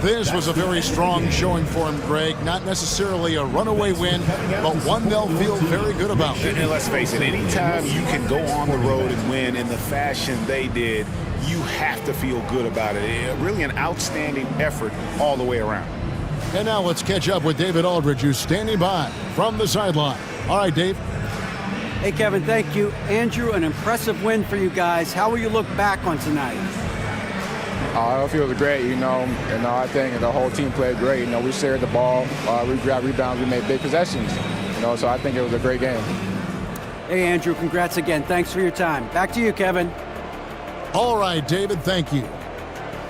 This was a very strong showing for him, Greg. Not necessarily a runaway win, but one they'll feel very good about. And let's face it, anytime you can go on the road and win in the fashion they did, you have to feel good about it. Really an outstanding effort all the way around. And now let's catch up with David Aldridge, who's standing by from the sideline. All right, Dave. Hey, Kevin, thank you. Andrew, an impressive win for you guys. How will you look back on tonight? I feel great, I think the whole team played great. We shared the ball, we grabbed rebounds, we made big possessions, so I think it was a great game. Hey, Andrew, congrats again. Thanks for your time. Back to you, Kevin. All right, David, thank you.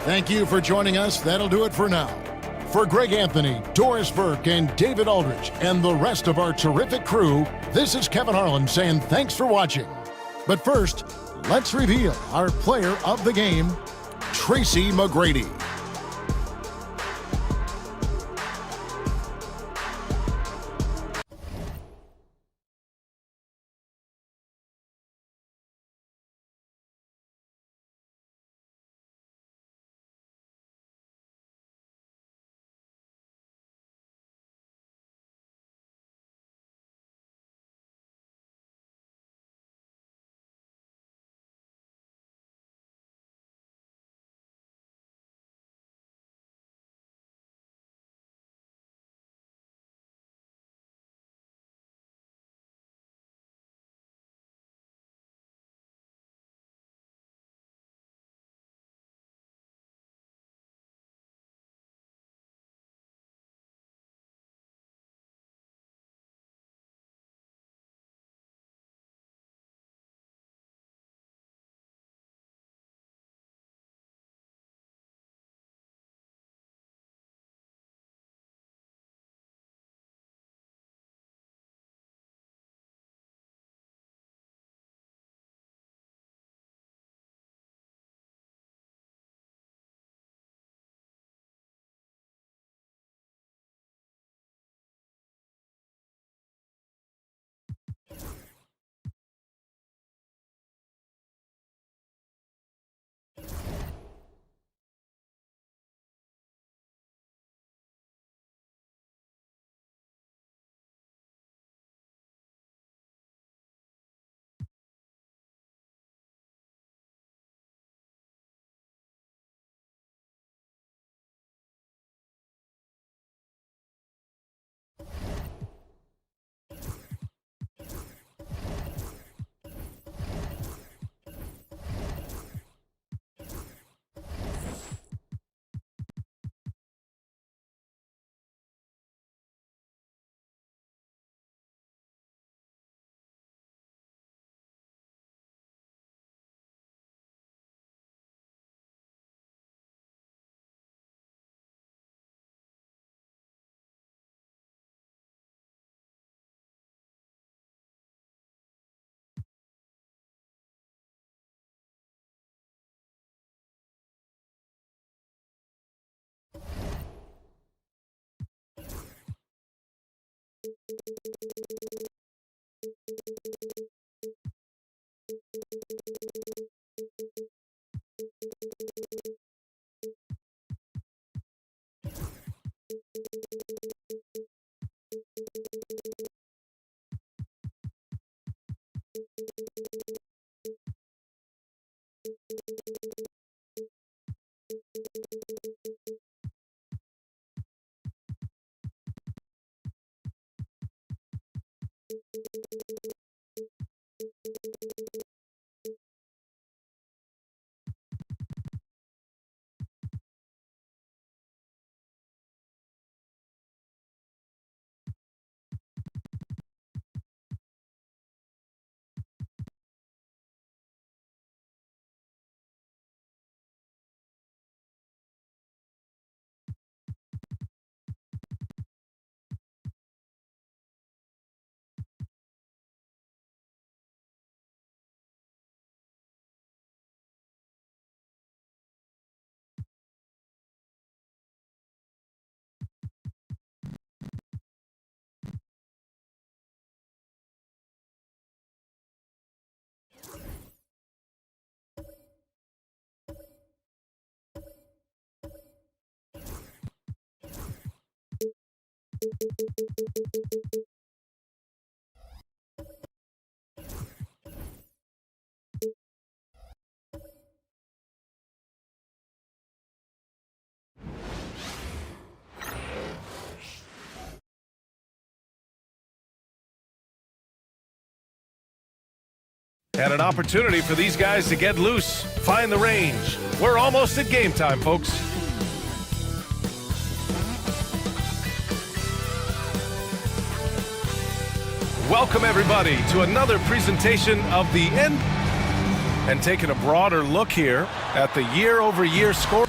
Thank you for joining us. That'll do it for now. For Greg Anthony, Doris Burke, and David Aldridge, and the rest of our terrific crew, this is Kevin Harlan saying thanks for watching. But first, let's reveal our player of the game, Tracy McGrady. And an opportunity for these guys to get loose, find the range. We're almost at game time, folks. Welcome, everybody, to another presentation of the end. And taking a broader look here at the year-over-year score.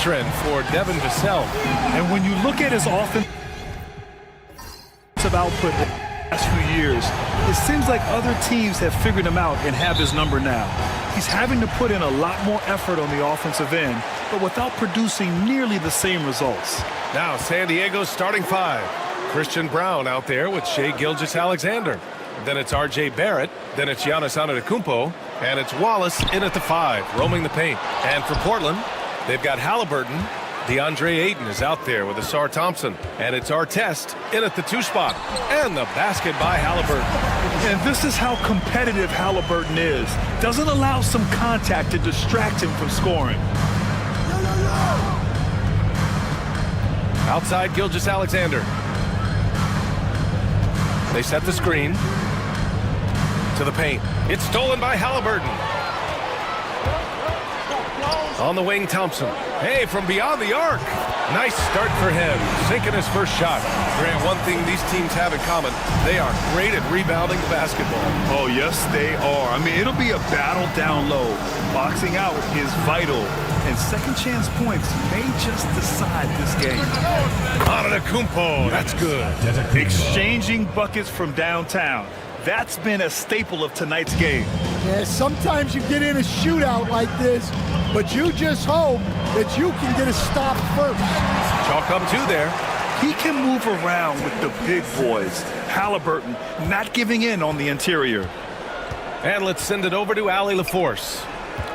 Trend for Devin Vassell. And when you look at his offensive output the last few years, it seems like other teams have figured him out and have his number now. He's having to put in a lot more effort on the offensive end, but without producing nearly the same results. Now San Diego's starting five. Christian Brown out there with Shai Gilgeous-Alexander. Then it's R.J. Barrett. Then it's Giannis Antetokounmpo. And it's Wallace in at the five, roaming the paint. And for Portland, they've got Halliburton. DeAndre Ayton is out there with Asar Thompson. And it's Artest in at the two spot. And the basket by Halliburton. And this is how competitive Halliburton is. Doesn't allow some contact to distract him from scoring. Outside Gilgeous-Alexander. They set the screen to the paint. It's stolen by Halliburton. On the wing, Thompson. Hey, from beyond the arc. Nice start for him, sinking his first shot. Grant, one thing these teams have in common, they are great at rebounding the basketball. Oh, yes, they are. I mean, it'll be a battle down low. Boxing out is vital, and second chance points may just decide this game. Antetokounmpo, that's good. Exchanging buckets from downtown. That's been a staple of tonight's game. Yeah, sometimes you get in a shootout like this, but you just hope that you can get a stop first. Chalk up two there. He can move around with the big boys. Halliburton not giving in on the interior. And let's send it over to Allie LaForce.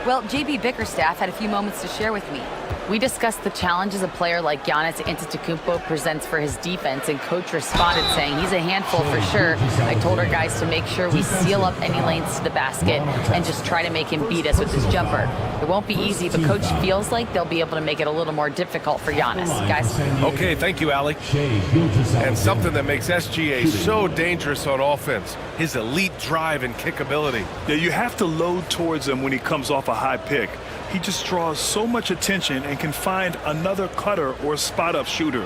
Well, JB Bickerstaff had a few moments to share with me. We discussed the challenges a player like Giannis Antetokounmpo presents for his defense, and coach responded saying he's a handful for sure. I told our guys to make sure we seal up any lanes to the basket and just try to make him beat us with his jumper. It won't be easy, but coach feels like they'll be able to make it a little more difficult for Giannis. Guys? Okay, thank you, Allie. And something that makes SGA so dangerous on offense, his elite drive and kick ability. Yeah, you have to load towards him when he comes off a high pick. He just draws so much attention and can find another cutter or spot-up shooter.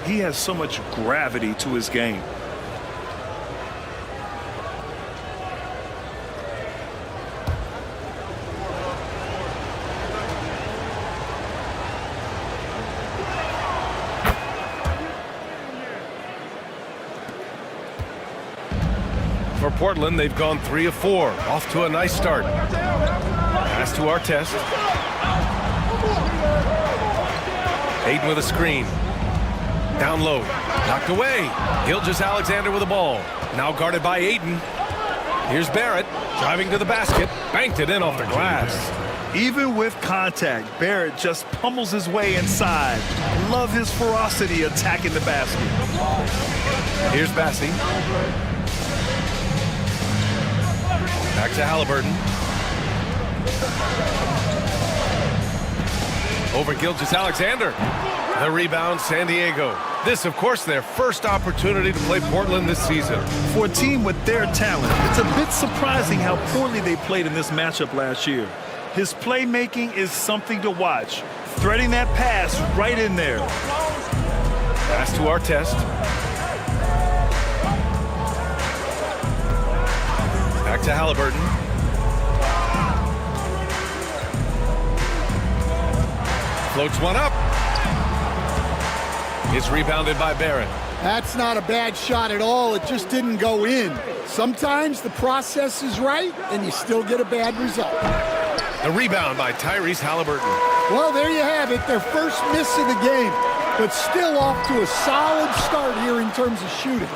He has so much gravity to his game. For Portland, they've gone 3 of 4, off to a nice start. Pass to Artest. Ayton with a screen. Down low. Knocked away. Gilgeous-Alexander with the ball. Now guarded by Ayton. Here's Barrett driving to the basket. Banked it in off the glass. Even with contact, Barrett just pummels his way inside. Love his ferocity attacking the basket. Here's Bassie. Back to Halliburton. Over Gilgeous-Alexander. The rebound, San Diego. This, of course, their first opportunity to play Portland this season. For a team with their talent, it's a bit surprising how poorly they played in this matchup last year. His playmaking is something to watch. Threading that pass right in there. Pass to Artest. Back to Halliburton. Floats one up. It's rebounded by Barrett. That's not a bad shot at all. It just didn't go in. Sometimes the process is right, and you still get a bad result. The rebound by Tyrese Halliburton. Well, there you have it. Their first miss of the game, but still off to a solid start here in terms of shooting.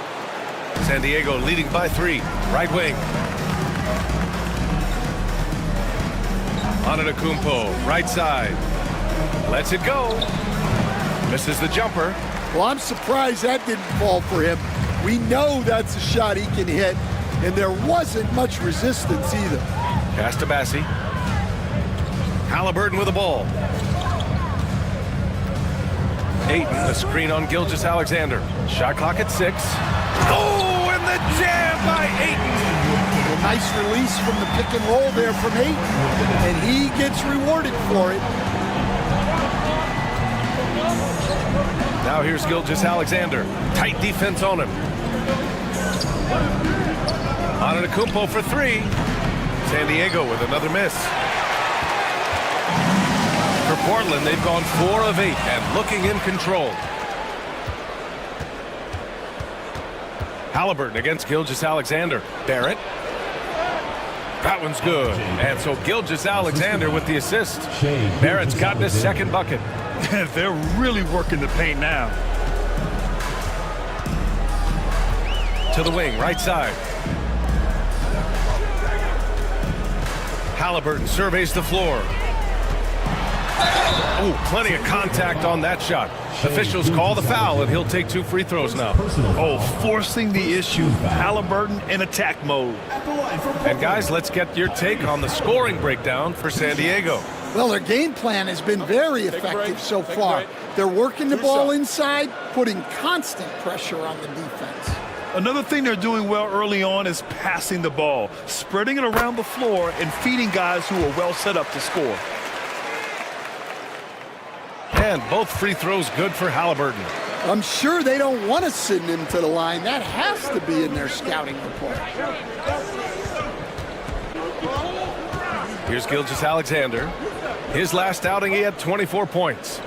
San Diego leading by 3. Right wing. Antetokounmpo, right side. Lets it go. Misses the jumper. Well, I'm surprised that didn't fall for him. We know that's a shot he can hit, and there wasn't much resistance either. Pass to Bassi. Halliburton with the ball. Ayton, the screen on Gilgeous-Alexander. Shot clock at 6. Oh, and the jam by Ayton. A nice release from the pick and roll there from Ayton, and he gets rewarded for it. Now here's Gilgeous-Alexander. Tight defense on him. Antetokounmpo for 3. San Diego with another miss. For Portland, they've gone 4 of 8 and looking in control. Halliburton against Gilgeous-Alexander. Barrett. That one's good. And so Gilgeous-Alexander with the assist. Barrett's gotten his second bucket. They're really working the paint now. To the wing, right side. Halliburton surveys the floor. Oh, plenty of contact on that shot. Officials call the foul, and he'll take 2 free throws now. Oh, forcing the issue. Halliburton in attack mode. And guys, let's get your take on the scoring breakdown for San Diego. Well, their game plan has been very effective so far. They're working the ball inside, putting constant pressure on the defense. Another thing they're doing well early on is passing the ball, spreading it around the floor and feeding guys who are well set up to score. And both free throws good for Halliburton. I'm sure they don't want to send him to the line. That has to be in their scouting report. Here's Gilgeous-Alexander. His last outing, he had 24 points.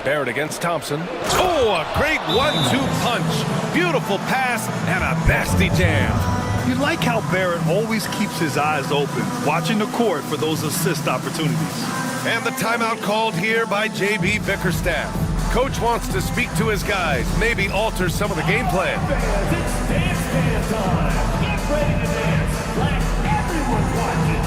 Barrett against Thompson. Oh, a great 1-2 punch. Beautiful pass and a nasty jam. You like how Barrett always keeps his eyes open, watching the court for those assist opportunities. And the timeout called here by J.B. Bickerstaff. Coach wants to speak to his guys, maybe alter some of the game plan. It's dance time. Get ready to dance like everyone's watching.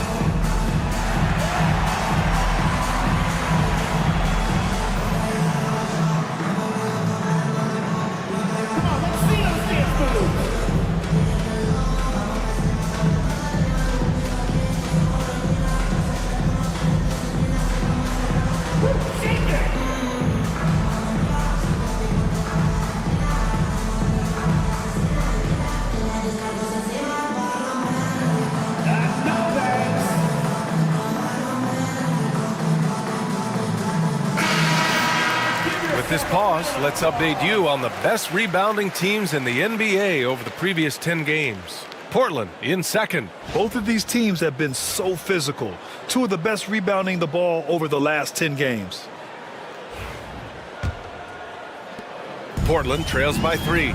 Come on, let's see those dance moves. With this pause, let's update you on the best rebounding teams in the NBA over the previous 10 games. Portland in second. Both of these teams have been so physical. 2 of the best rebounding the ball over the last 10 games. Portland trails by 3.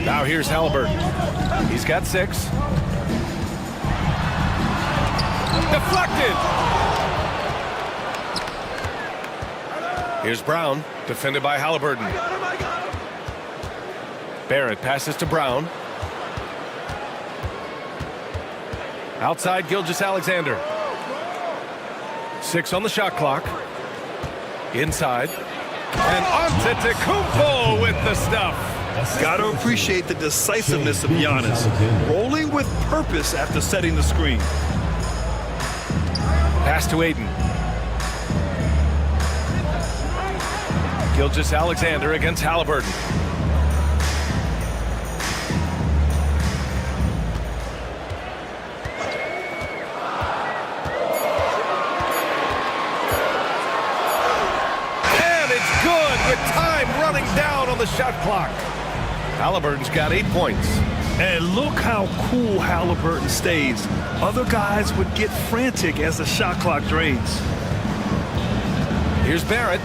Now here's Halliburton. He's got 6. Deflected. Here's Brown, defended by Halliburton. Barrett passes to Brown. Outside Gilgeous-Alexander. 6 on the shot clock. Inside. And Antetokounmpo with the stuff. Got to appreciate the decisiveness of Giannis. Rolling with purpose after setting the screen. Pass to Ayton. Gilgeous-Alexander against Halliburton. And it's good with time running down on the shot clock. Halliburton's got 8 points. And look how cool Halliburton stays. Other guys would get frantic as the shot clock drains. Here's Barrett.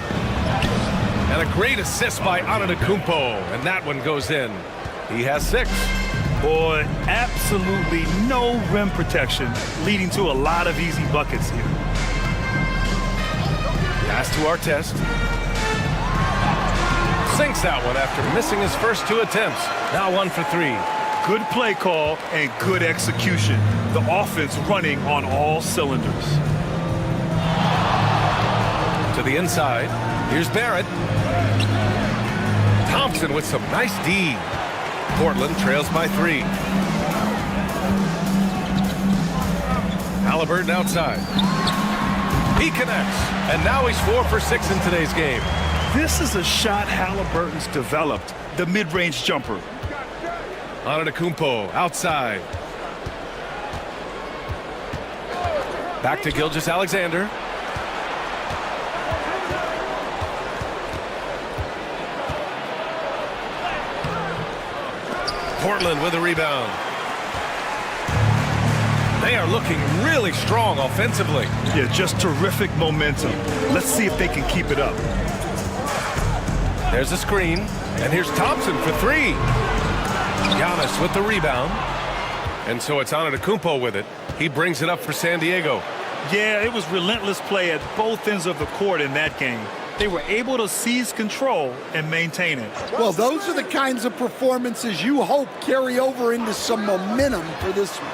And a great assist by Antetokounmpo. And that one goes in. He has 6. Boy, absolutely no rim protection, leading to a lot of easy buckets here. Pass to Artest. Sinks that one after missing his first 2 attempts. Now 1 for 3. Good play call and good execution. The offense running on all cylinders. To the inside. Here's Barrett. Thompson with some nice D. Portland trails by 3. Halliburton outside. He connects, and now he's 4 for 6 in today's game. This is a shot Halliburton's developed, the mid-range jumper. Antetokounmpo outside. Back to Gilgeous-Alexander. Portland with a rebound. They are looking really strong offensively. Yeah, just terrific momentum. Let's see if they can keep it up. There's a screen, and here's Thompson for 3. Giannis with the rebound. And so it's Antetokounmpo with it. He brings it up for San Diego. Yeah, it was relentless play at both ends of the court in that game. They were able to seize control and maintain it. Well, those are the kinds of performances you hope carry over into some momentum for this one.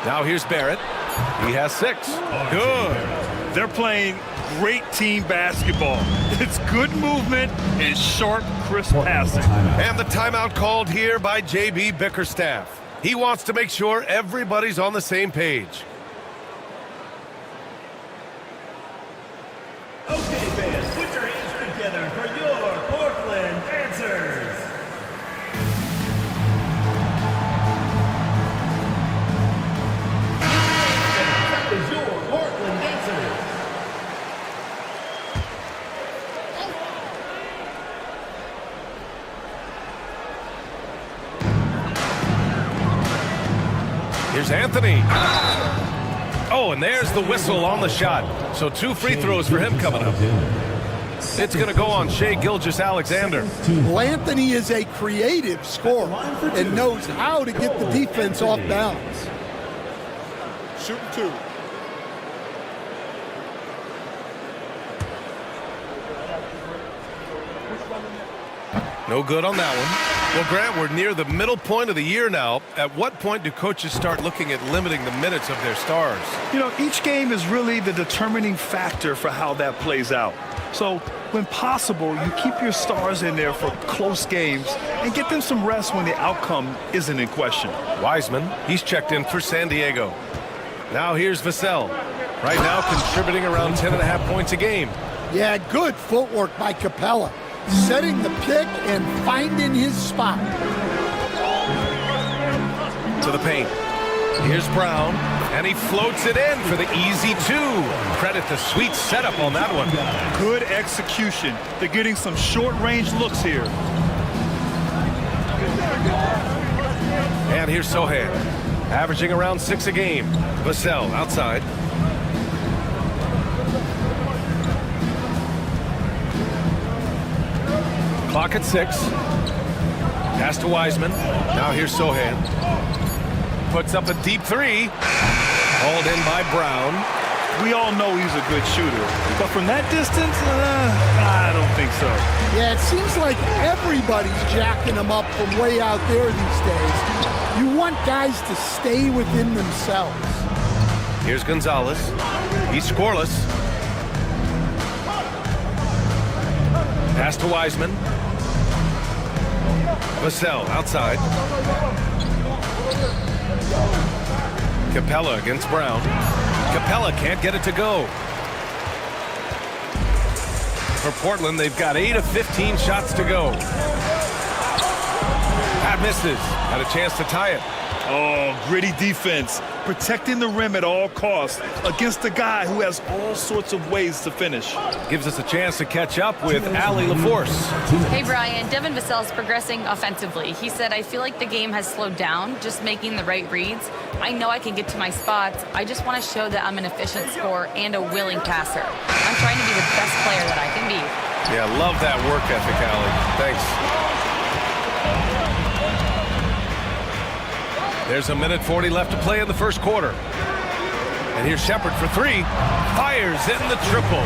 Now here's Barrett. He has 6. Good. They're playing great team basketball. It's good movement and sharp, crisp passing. And the timeout called here by J.B. Bickerstaff. He wants to make sure everybody's on the same page. Okay, fans, put your hands together for your Portland answers. That is your Portland answers. Here's Anthony. Oh, and there's the whistle on the shot. So 2 free throws for him coming up. It's going to go on Shai Gilgeous-Alexander. Well, Anthony is a creative scorer and knows how to get the defense off balance. Shooting 2. No good on that one. Well, Grant, we're near the middle point of the year now. At what point do coaches start looking at limiting the minutes of their stars? You know, each game is really the determining factor for how that plays out. So, when possible, you keep your stars in there for close games and get them some rest when the outcome isn't in question. Wiseman, he's checked in for San Diego. Now here's Vassell. Right now contributing around 10.5 points a game. Yeah, good footwork by Capella. Setting the pick and finding his spot. To the paint. Here's Brown, and he floats it in for the easy 2. Credit the sweet setup on that one. Good execution. They're getting some short-range looks here. And here's Sohan, averaging around 6 a game. Vassell outside. Clock at 6. Pass to Wiseman. Now here's Sohan. Puts up a deep 3. Hauled in by Brown. We all know he's a good shooter, but from that distance, I don't think so. Yeah, it seems like everybody's jacking him up from way out there these days. You want guys to stay within themselves. Here's Gonzalez. He's scoreless. Pass to Wiseman. Vassell outside. Capella against Brown. Capella can't get it to go. For Portland, they've got 8 of 15 shots to go. That misses. Had a chance to tie it. Oh, gritty defense. Protecting the rim at all costs against a guy who has all sorts of ways to finish. Gives us a chance to catch up with Allie LaForce. Hey, Brian. Devin Vassell is progressing offensively. He said, I feel like the game has slowed down, just making the right reads. I know I can get to my spots. I just want to show that I'm an efficient scorer and a willing passer. I'm trying to be the best player that I can be. Yeah, love that work ethic, Allie. Thanks. There's a minute 40 left to play in the first quarter. And here's Shepard for three. Fires in the triple.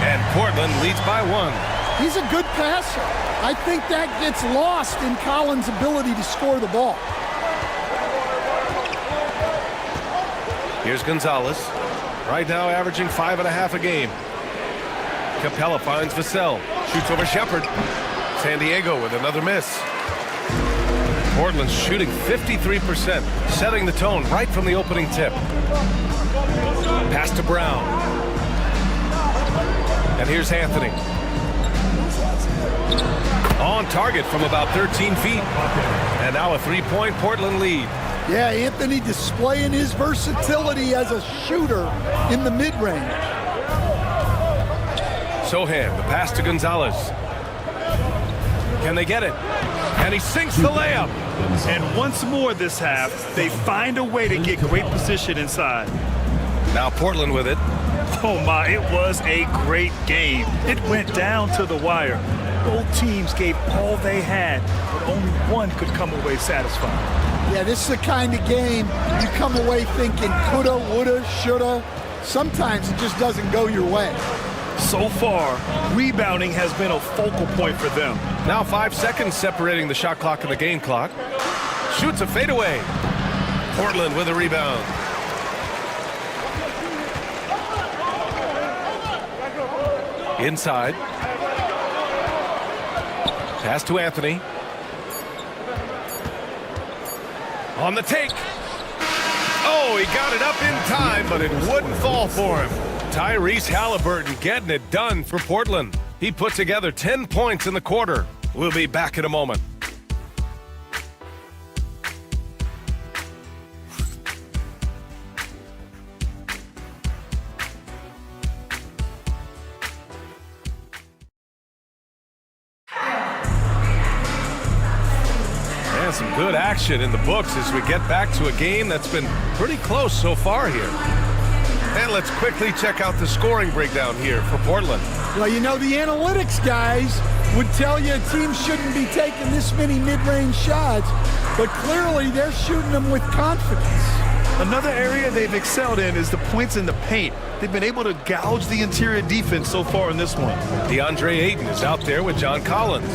And Portland leads by 1. He's a good passer. I think that gets lost in Collins' ability to score the ball. Here's Gonzalez. Right now averaging 5.5 a game. Capella finds Vassell. Shoots over Shepard. San Diego with another miss. Portland's shooting 53%, setting the tone right from the opening tip. Pass to Brown. And here's Anthony. On target from about 13 feet. And now a three-point Portland lead. Yeah, Anthony displaying his versatility as a shooter in the mid-range. Sohan, the pass to Gonzalez. Can they get it? And he sinks the layup. And once more this half, they find a way to get great position inside. Now Portland with it. Oh my, it was a great game. It went down to the wire. Both teams gave all they had, but only one could come away satisfied. Yeah, this is the kind of game you come away thinking coulda, woulda, shoulda. Sometimes it just doesn't go your way. So far, rebounding has been a focal point for them. Now 5 seconds separating the shot clock and the game clock. Shoots a fadeaway. Portland with a rebound. Inside. Pass to Anthony. On the take. Oh, he got it up in time, but it wouldn't fall for him. Tyrese Halliburton getting it done for Portland. He put together 10 points in the quarter. We'll be back in a moment. And some good action in the books as we get back to a game that's been pretty close so far here. And let's quickly check out the scoring breakdown here for Portland. Well, you know, the analytics guys would tell you a team shouldn't be taking this many mid-range shots, but clearly they're shooting them with confidence. Another area they've excelled in is the points in the paint. They've been able to gouge the interior defense so far in this one. DeAndre Ayton is out there with John Collins.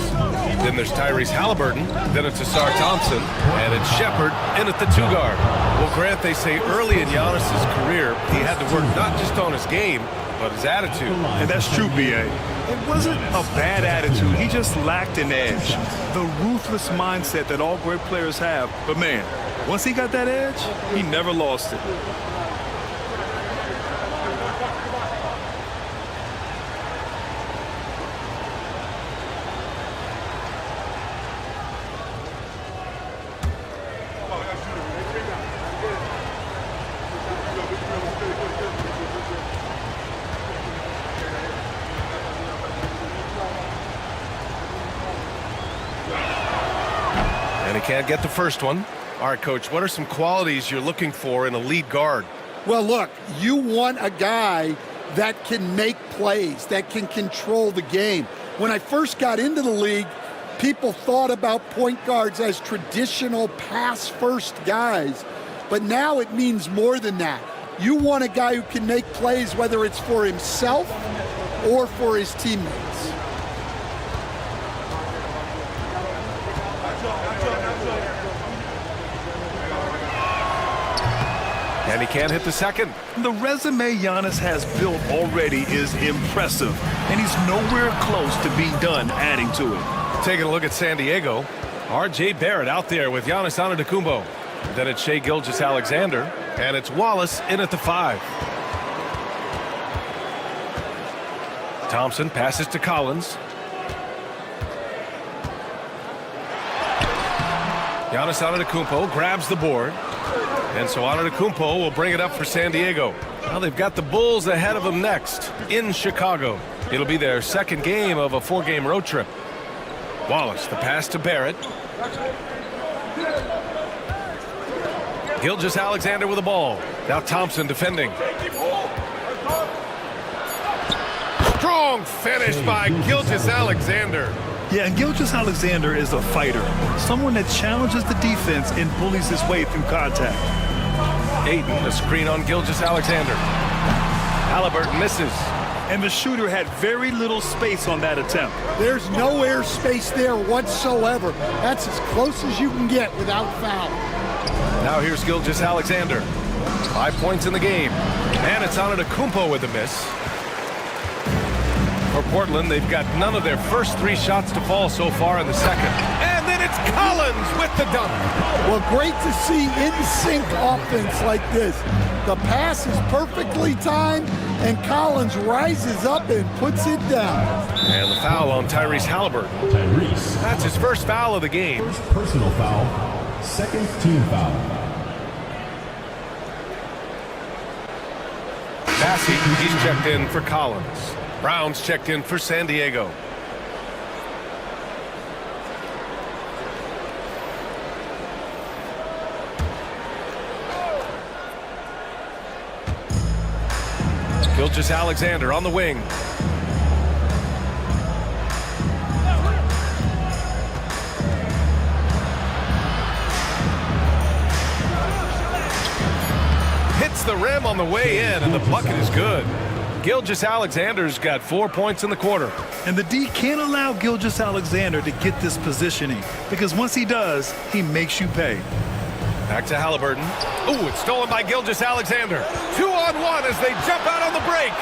Then there's Tyrese Halliburton. Then it's Asar Thompson. And it's Shepard in at the 2-guard. Well, Grant, they say early in Giannis's career, he had to work not just on his game, but his attitude. And that's true, B.A. It wasn't a bad attitude. He just lacked an edge. The ruthless mindset that all great players have. But, man, once he got that edge, he never lost it. Can't get the first one. All right, Coach, what are some qualities you're looking for in a lead guard? Well, look, you want a guy that can make plays, that can control the game. When I first got into the league, people thought about point guards as traditional pass-first guys, but now it means more than that. You want a guy who can make plays, whether it's for himself or for his teammates. And he can't hit the second. The resume Giannis has built already is impressive, and he's nowhere close to being done adding to it. Taking a look at San Diego. R.J. Barrett out there with Giannis Antetokounmpo. Then it's Shai Gilgeous-Alexander, and it's Wallace in at the 5. Thompson passes to Collins. Giannis Antetokounmpo grabs the board. And so Antetokounmpo will bring it up for San Diego. Now they've got the Bulls ahead of them next in Chicago. It'll be their second game of a 4-game road trip. Wallace, the pass to Barrett. Gilgeous-Alexander with the ball. Now Thompson defending. Strong finish by Gilgeous-Alexander. Yeah, and Gilgeous-Alexander is a fighter, someone that challenges the defense and bullies his way through contact. Ayton, a screen on Gilgeous-Alexander. Halliburton misses. And the shooter had very little space on that attempt. There's no air space there whatsoever. That's as close as you can get without foul. Now here's Gilgeous-Alexander. 5 points in the game. And it's Antetokounmpo with a miss. For Portland, they've got none of their first 3 shots to fall so far in the second. And then it's Collins with the dunk. Well, great to see in-sync offense like this. The pass is perfectly timed, and Collins rises up and puts it down. And the foul on Tyrese Halliburton. That's his first foul of the game. First personal foul, second team foul. Massey, he's checked in for Collins. Brown's checked in for San Diego. Gilgeous-Alexander on the wing. Hits the rim on the way in, and the bucket is good. Gilgeous-Alexander's got 4 points in the quarter. And the D can't allow Gilgeous-Alexander to get this positioning, because once he does, he makes you pay. Back to Halliburton. Ooh, it's stolen by Gilgeous-Alexander. 2-on-1 as they jump out on the break.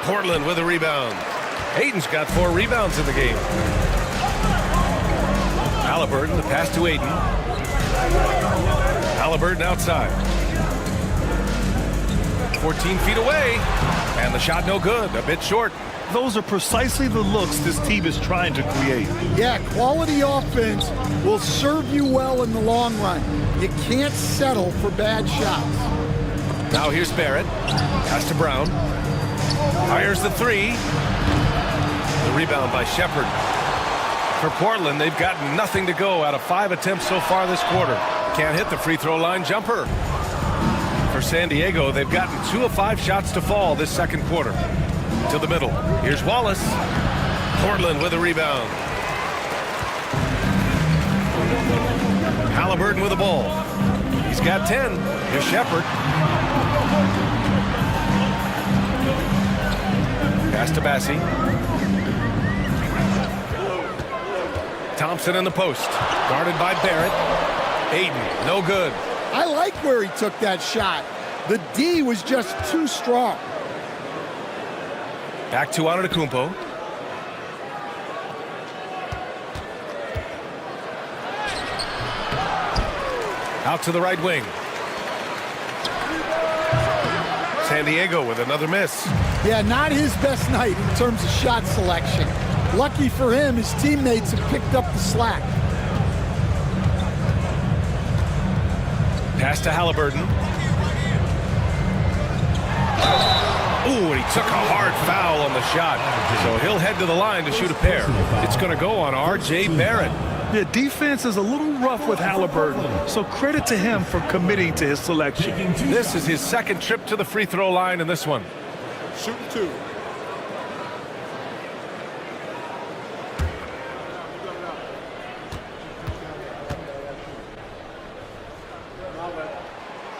Portland with a rebound. Ayton's got 4 rebounds in the game. Halliburton, the pass to Ayton. Halliburton outside. 14 feet away, and the shot no good, a bit short. Those are precisely the looks this team is trying to create. Yeah, quality offense will serve you well in the long run. You can't settle for bad shots. Now here's Barrett. Pass to Brown. Fires the 3. The rebound by Shepherd. For Portland, they've got nothing to go out of 5 attempts so far this quarter. Can't hit the free throw line jumper. For San Diego, they've gotten 2 of 5 shots to fall this second quarter. To the middle. Here's Wallace. Portland with a rebound. Halliburton with the ball. He's got 10. Here's Shepherd. Pass to Bassey. Thompson in the post. Guarded by Barrett. Ayton, no good. I like where he took that shot. The D was just too strong. Back to Antetokounmpo. Out to the right wing. San Diego with another miss. Yeah, not his best night in terms of shot selection. Lucky for him, his teammates have picked up the slack. Pass to Halliburton. Ooh, and he took a hard foul on the shot. So he'll head to the line to shoot a pair. It's going to go on R.J. Barrett. The defense is a little rough with Halliburton, so credit to him for committing to his selection. This is his second trip to the free throw line in this one. Shooting 2.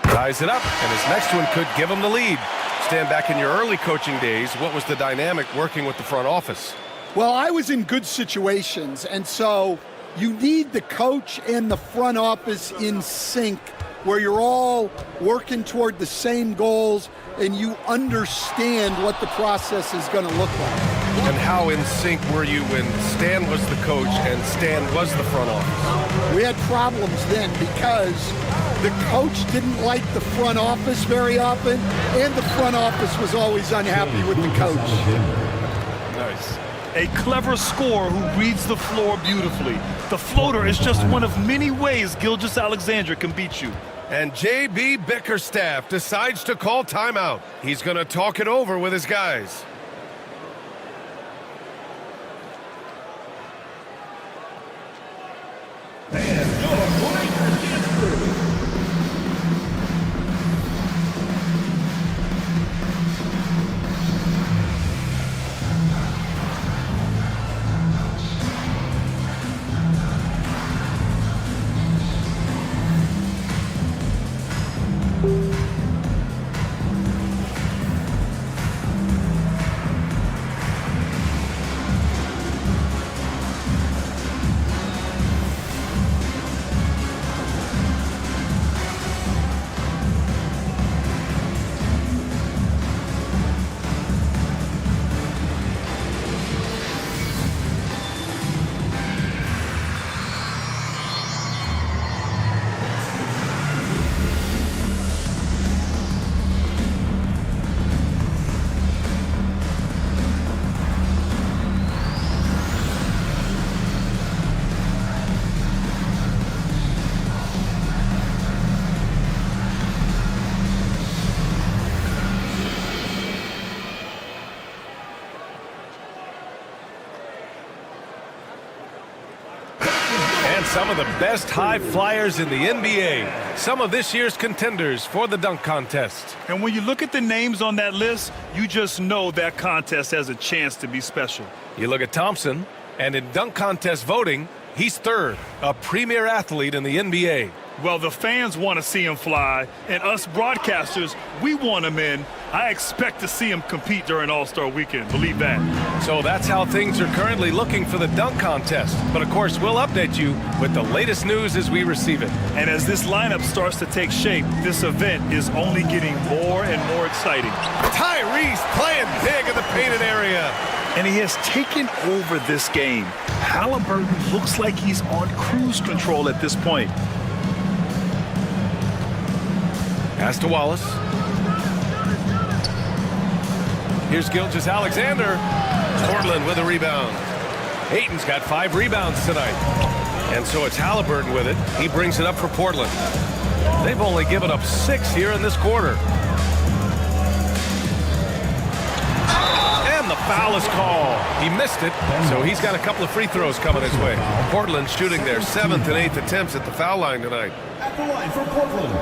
Ties it up, and his next one could give him the lead. Stand back in your early coaching days, what was the dynamic working with the front office? Well, I was in good situations, and so you need the coach and the front office in sync, where you're all working toward the same goals and you understand what the process is going to look like. And how in sync were you when Stan was the coach and Stan was the front office? We had problems then because the coach didn't like the front office very often, and the front office was always unhappy with the coach. Nice. A clever scorer who reads the floor beautifully. The floater is just one of many ways Gilgeous-Alexander can beat you. And J.B. Bickerstaff decides to call timeout. He's going to talk it over with his guys. some of the best high flyers in the NBA. Some of this year's contenders for the dunk contest. And when you look at the names on that list, you just know that contest has a chance to be special. You look at Thompson, and in dunk contest voting, he's third, a premier athlete in the NBA. Well, the fans want to see him fly, and us broadcasters, we want him in. I expect to see him compete during All-Star Weekend. Believe that. So that's how things are currently looking for the dunk contest. But, of course, we'll update you with the latest news as we receive it. And as this lineup starts to take shape, this event is only getting more and more exciting. Tyrese playing big in the painted area. And he has taken over this game. Halliburton looks like he's on cruise control at this point. Pass to Wallace. Here's Gilgeous-Alexander. Portland with a rebound. Ayton's got 5 rebounds tonight. And so it's Halliburton with it. He brings it up for Portland. They've only given up 6 here in this quarter. And the foul is called. He missed it, so he's got a couple of free throws coming his way. Portland shooting their 7th and 8th attempts at the foul line tonight. At the line for Portland,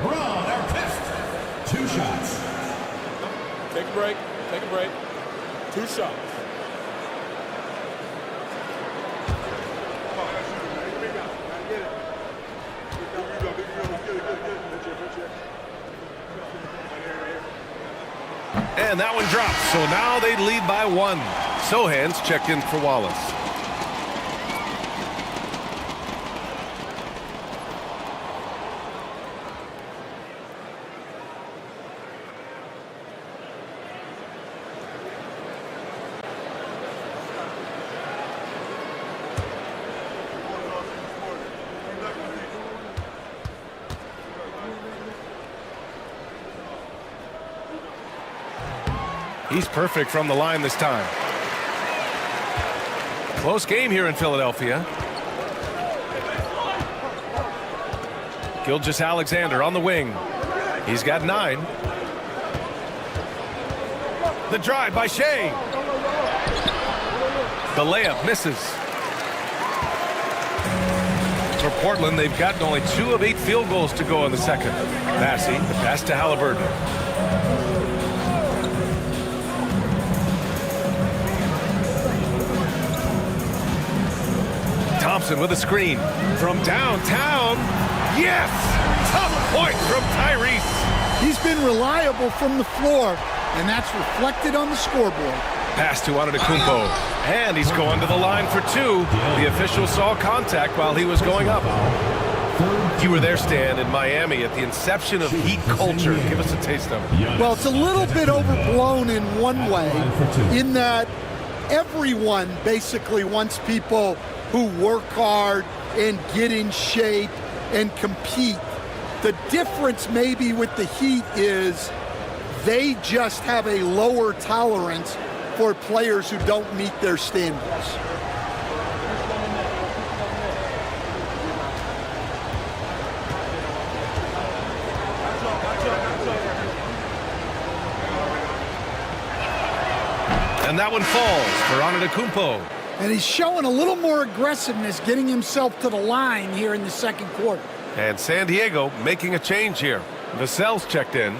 Ron Artest. 2 shots. Take a break. Take a break. 2 shots. And that one drops, so now they lead by 1. Sohan's checked in for Wallace. He's perfect from the line this time. Close game here in Philadelphia. Gilgeous-Alexander on the wing. He's got 9. The drive by Shea. The layup misses. For Portland, they've gotten only 2 of 8 field goals to go in the second. Massey, the pass to Halliburton. Thompson with a screen from downtown. Yes! Tough point from Tyrese. He's been reliable from the floor, and that's reflected on the scoreboard. Pass to Antetokounmpo, and he's going to the line for 2. The official saw contact while he was going up. You were there, Stan, in Miami at the inception of Heat culture. Give us a taste of it. Well, it's a little bit overblown in one way, in that everyone basically wants people who work hard and get in shape and compete. The difference maybe with the Heat is they just have a lower tolerance for players who don't meet their standards. And that one falls for Antetokounmpo. And he's showing a little more aggressiveness, getting himself to the line here in the second quarter. And San Diego making a change here. Vassell's checked in.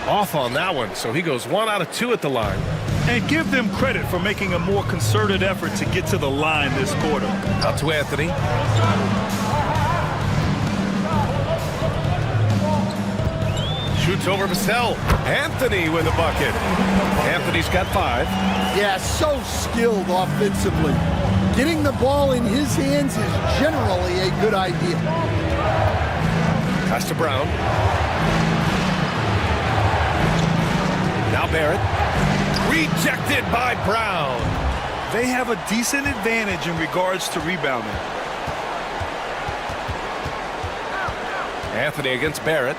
Off on that one, so he goes 1 out of 2 at the line. And give them credit for making a more concerted effort to get to the line this quarter. Out to Anthony. Shoots over Vassell. Anthony with a bucket. Anthony's got 5. Yeah, so skilled offensively. Getting the ball in his hands is generally a good idea. Pass to Brown. Now Barrett. Rejected by Brown. They have a decent advantage in regards to rebounding. Anthony against Barrett.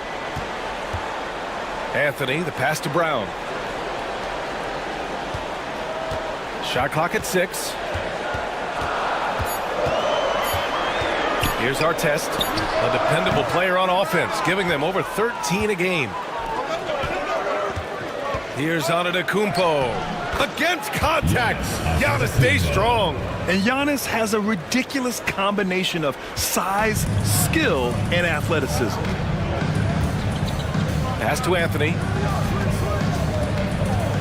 Anthony, the pass to Brown. Shot clock at 6. Here's Artest, a dependable player on offense, giving them over 13 a game. Here's Antetokounmpo. Against contact, Giannis stays strong. And Giannis has a ridiculous combination of size, skill, and athleticism. Pass to Anthony.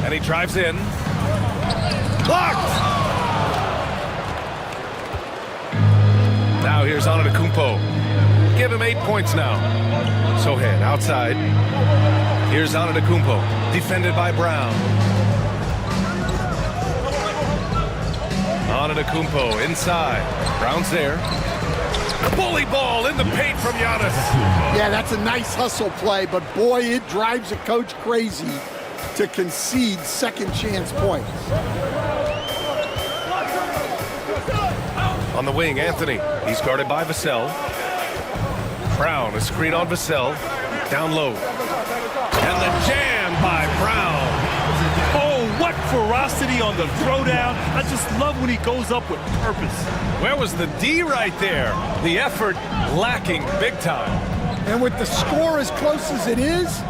And he drives in. Blocked! Now here's Antetokounmpo. Give him 8 points now. Sohan outside. Here's Antetokounmpo, defended by Brown. Antetokounmpo inside. Brown's there. Bully ball in the paint from Giannis. Yeah, that's a nice hustle play, but boy, it drives a coach crazy to concede second chance points. On the wing, Anthony. He's guarded by Vassell. Brown, a screen on Vassell. Down low. And the jam by Brown. Oh, what ferocity on the throwdown. I just love when he goes up with purpose. Where was the D right there? The effort lacking big time. And with the score as close as it is,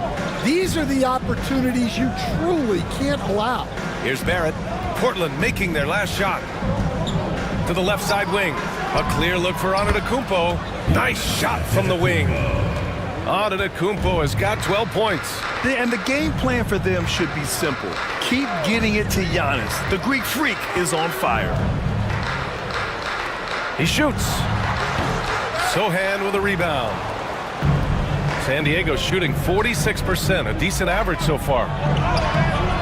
these are the opportunities you truly can't allow. Here's Barrett. Portland making their last shot. To the left side wing. A clear look for Antetokounmpo. Nice shot from the wing. Antetokounmpo has got 12 points. And the game plan for them should be simple. Keep getting it to Giannis. The Greek freak is on fire. He shoots. Sohan with a rebound. San Diego shooting 46%, a decent average so far.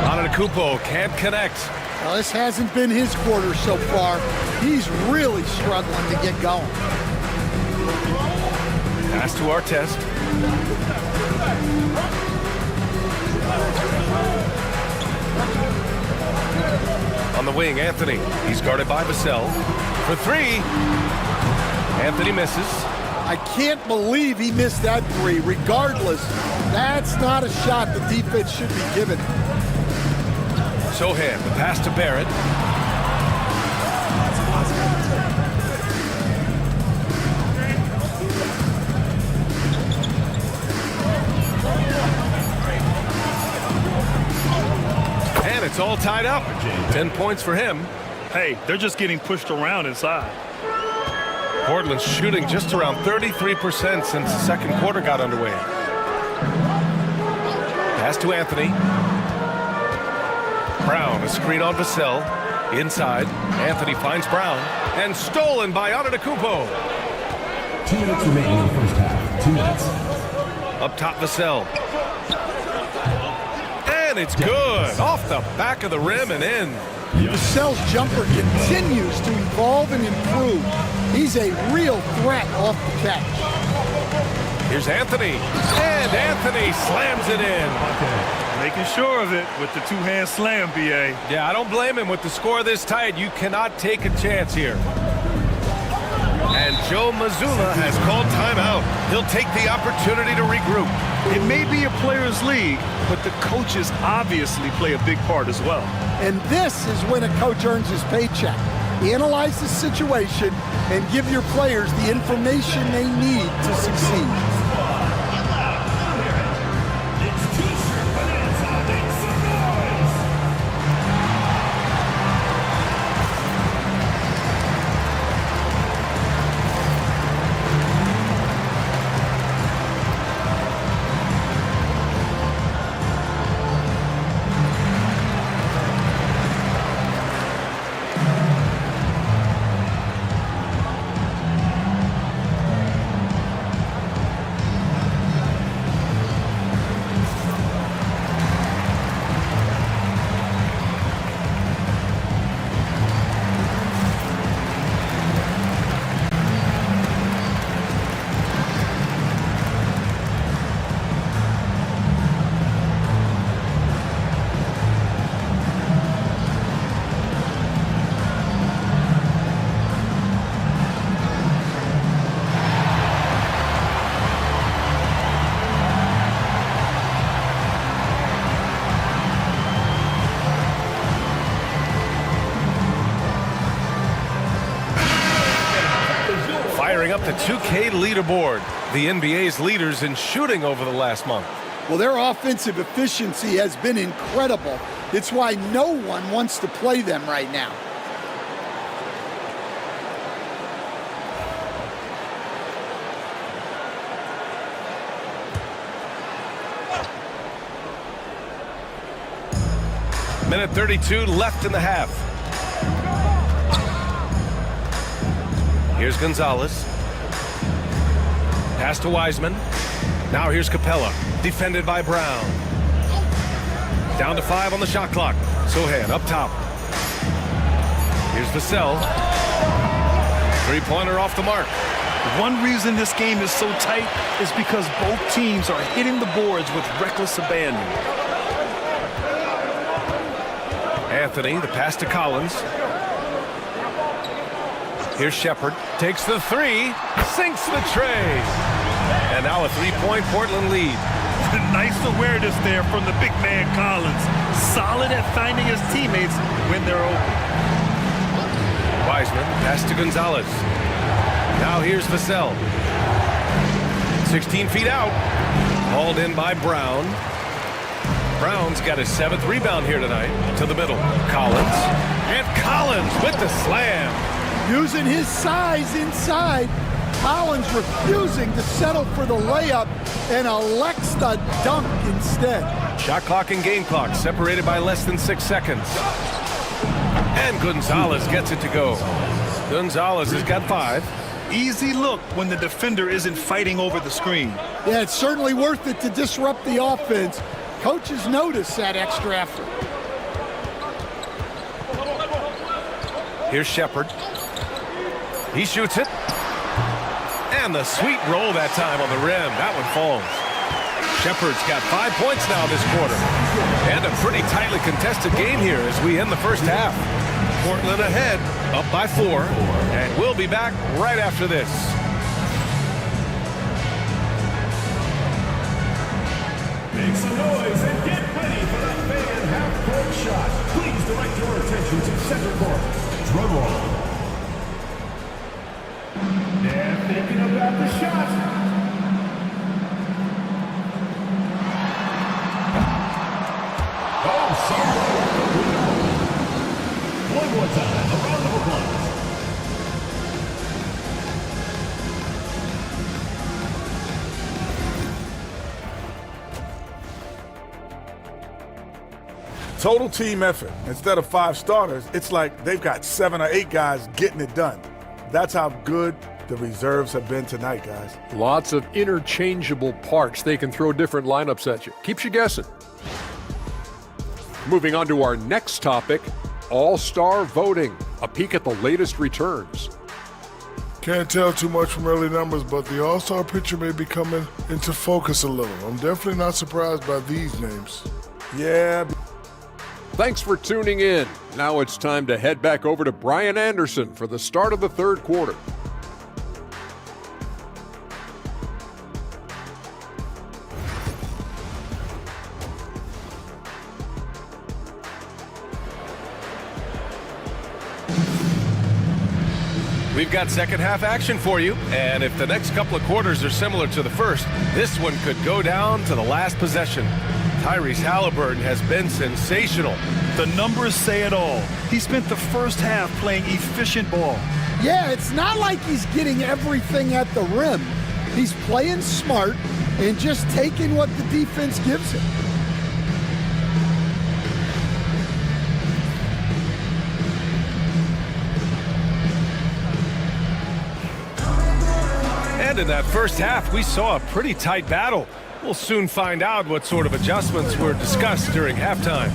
Antetokounmpo can't connect. Well, this hasn't been his quarter so far. He's really struggling to get going. Pass to Artest. On the wing, Anthony. He's guarded by Vassell. For 3. Anthony misses. I can't believe he missed that 3. Regardless, that's not a shot the defense should be given. Sohan, the pass to Barrett. And it's all tied up. 10 points for him. Hey, they're just getting pushed around inside. Portland's shooting just around 33% since the second quarter got underway. Pass to Anthony. Brown, a screen on Vassell. Inside, Anthony finds Brown. And stolen by Antetokounmpo. 2 minutes remaining in the first half. 2 minutes. Up top, Vassell. And it's good. Off the back of the rim and in. Vassell's jumper continues to evolve and improve. He's a real threat off the catch. Here's Anthony. And Anthony slams it in. Making sure of it with the two-hand slam, B.A. Yeah, I don't blame him. With the score this tight, you cannot take a chance here. And Joe Mazzulla has called timeout. He'll take the opportunity to regroup. It may be a players' league, but the coaches obviously play a big part as well. And this is when a coach earns his paycheck. Analyze the situation and give your players the information they need to succeed. out the 2K leaderboard. The NBA's leaders in shooting over the last month. Well, their offensive efficiency has been incredible. It's why no one wants to play them right now. Minute 32 left in the half. Here's Gonzalez. Pass to Wiseman. Now here's Capella. Defended by Brown. Down to 5 on the shot clock. Sohan up top. Here's Vassell. Three-pointer off the mark. One reason this game is so tight is because both teams are hitting the boards with reckless abandon. Anthony, the pass to Collins. Here's Shepard. Takes the three. Sinks the tray. And now a three-point Portland lead. Nice awareness there from the big man Collins. Solid at finding his teammates when they're open. Wiseman, pass to Gonzalez. Now here's Vassell. 16 feet out. Hauled in by Brown. Brown's got his 7th rebound here tonight. To the middle. Collins. And Collins with the slam. Using his size inside. Collins refusing to settle for the layup and elects the dunk instead. Shot clock and game clock separated by less than 6 seconds. And Gonzalez gets it to go. Gonzalez has got 5. Easy look when the defender isn't fighting over the screen. Yeah, it's certainly worth it to disrupt the offense. Coaches notice that extra effort. Here's Shepard. He shoots it. And the sweet roll that time on the rim. That one falls. Shepard's got 5 points now this quarter. And a pretty tightly contested game here as we end the first half. Portland ahead, up by 4. And we'll be back right after this. Make some noise and get ready for that fan half-court shot. Please direct your attention to center court. Drum roll. They're thinking about the shot. Oh, sorry. One more time. A round of applause. Total team effort. Instead of 5 starters, it's like they've got 7 or 8 guys getting it done. That's how good the reserves have been tonight, guys. Lots of interchangeable parts. They can throw different lineups at you. Keeps you guessing. Moving on to our next topic, All-Star voting. A peek at the latest returns. Can't tell too much from early numbers, but the All-Star picture may be coming into focus a little. I'm definitely not surprised by these names. Yeah. Thanks for tuning in. Now it's time to head back over to Brian Anderson for the start of the third quarter. We've got second half action for you, and if the next couple of quarters are similar to the first, this one could go down to the last possession. Tyrese Halliburton has been sensational. The numbers say it all. He spent the first half playing efficient ball. Yeah, it's not like he's getting everything at the rim. He's playing smart and just taking what the defense gives him. And in that first half, we saw a pretty tight battle. We'll soon find out what sort of adjustments were discussed during halftime.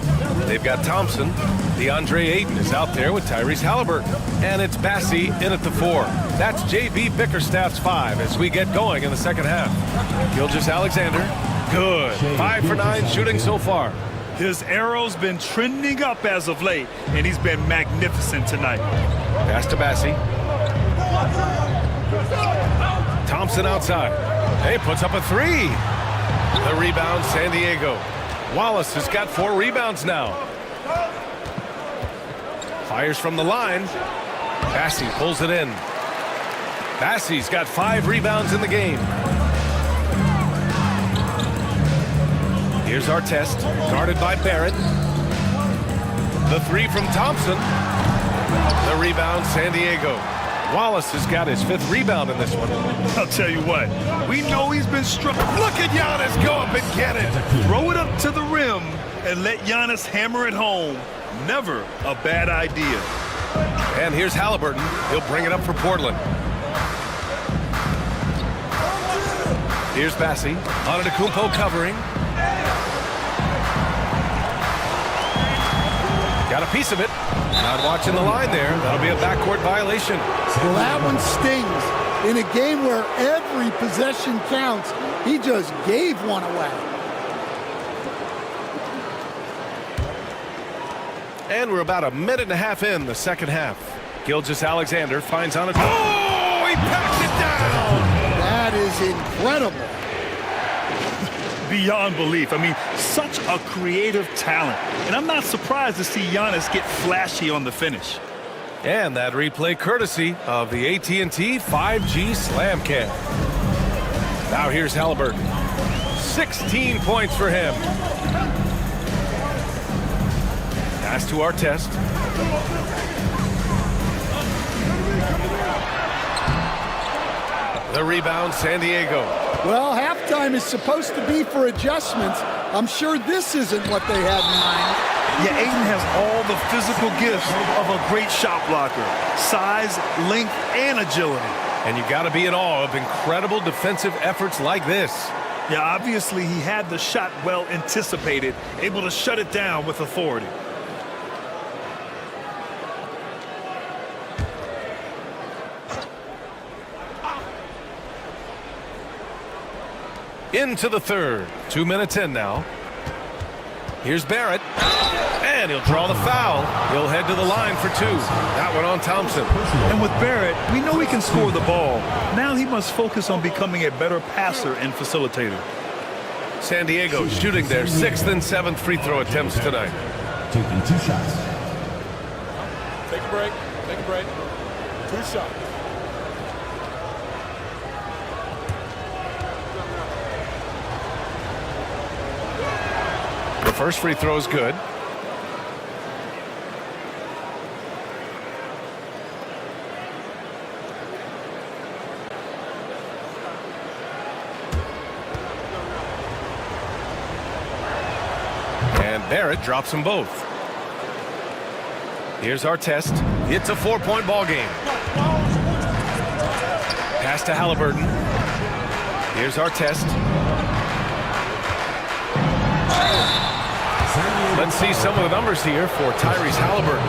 They've got Thompson. DeAndre Ayton is out there with Tyrese Halliburton. And it's Bassey in at the 4. That's J.B. Bickerstaff's 5 as we get going in the second half. Gilgeous-Alexander, good. 5 for 9 shooting so far. His arrow's been trending up as of late, and he's been magnificent tonight. Pass to Bassey. Thompson outside. Hey, puts up a 3. The rebound, San Diego. Wallace has got 4 rebounds now. Fires from the line. Bassey pulls it in. Bassey's got 5 rebounds in the game. Here's Artest, guarded by Barrett. The 3 from Thompson. The rebound, San Diego. Wallace has got his 5th rebound in this one. I'll tell you what, we know he's been struck. Look at Giannis go up and get it. Throw it up to the rim and let Giannis hammer it home. Never a bad idea. And here's Halliburton. He'll bring it up for Portland. Here's Bassey. Antetokounmpo covering. Got a piece of it. Not watching the line there. That'll be a backcourt violation. Well, that one stings. In a game where every possession counts, he just gave one away. And we're about a minute and a half in the second half. Gilgeous-Alexander finds on it. Oh, he packed it down! That is incredible. Beyond belief. I mean, such a creative talent. And I'm not surprised to see Giannis get flashy on the finish. And that replay courtesy of the AT&T 5G Slam Cam. Now here's Halliburton. 16 points for him. Pass to Artest. The rebound, San Diego. Well, halftime is supposed to be for adjustments. I'm sure this isn't what they had in mind. Yeah, Ayton has all the physical gifts of a great shot blocker. Size, length, and agility. And you got to be in awe of incredible defensive efforts like this. Yeah, obviously he had the shot well anticipated, able to shut it down with authority. Into the third. 2 minutes in now. Here's Barrett. And he'll draw the foul. He'll head to the line for 2. That one on Thompson. And with Barrett, we know he can score the ball. Now he must focus on becoming a better passer and facilitator. San Diego shooting their 6th and 7th free throw attempts tonight. Taking 2 shots. Take a break. Take a break. 2 shots. The first free throw is good. And Barrett drops them both. Here's Artest. It's a 4-point ball game. Pass to Halliburton. Here's Artest. Let's see some of the numbers here for Tyrese Halliburton.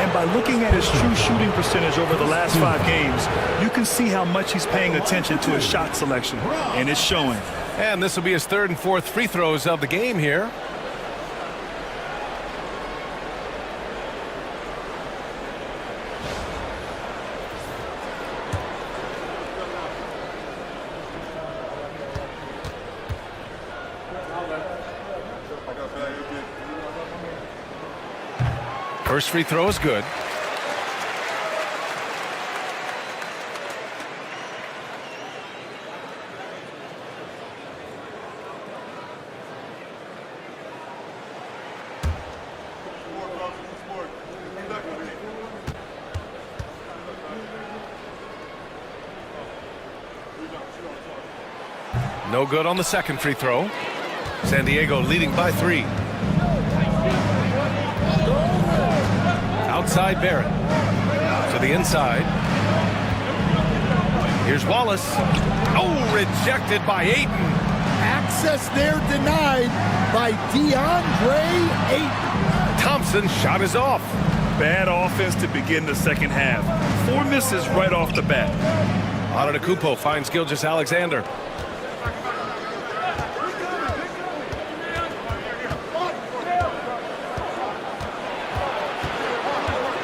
And by looking at his true shooting percentage over the last 5 games, you can see how much he's paying attention to his shot selection, and it's showing. And this will be his 3rd and 4th free throws of the game here. First free throw is good. No good on the second free throw. San Diego leading by 3. Outside Barrett. To the inside. Here's Wallace. Oh, rejected by Ayton. Access there denied by DeAndre Ayton. Thompson's shot is off. Bad offense to begin the second half. 4 misses right off the bat. Antetokounmpo finds Gilgeous-Alexander.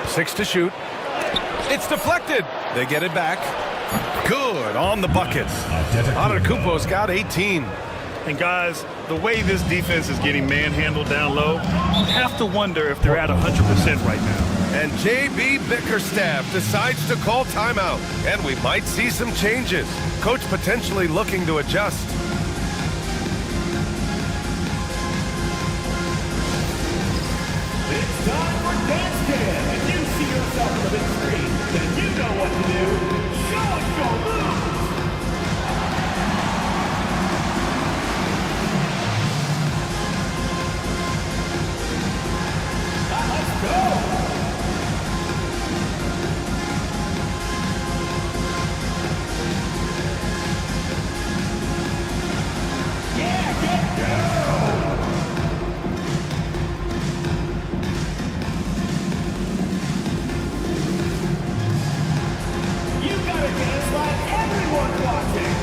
Six to shoot. It's deflected. They get it back. Good on the bucket. Antetokounmpo's got 18. And guys, the way this defense is getting manhandled down low, you have to wonder if they're at 100% right now. And J.B. Bickerstaff decides to call timeout. And we might see some changes. Coach potentially looking to adjust. It's time for Dance Cam. If you see yourself on the big screen, then you know what to do. Show us your moves. Let's go. Yeah, get down. You gotta dance like everyone's watching.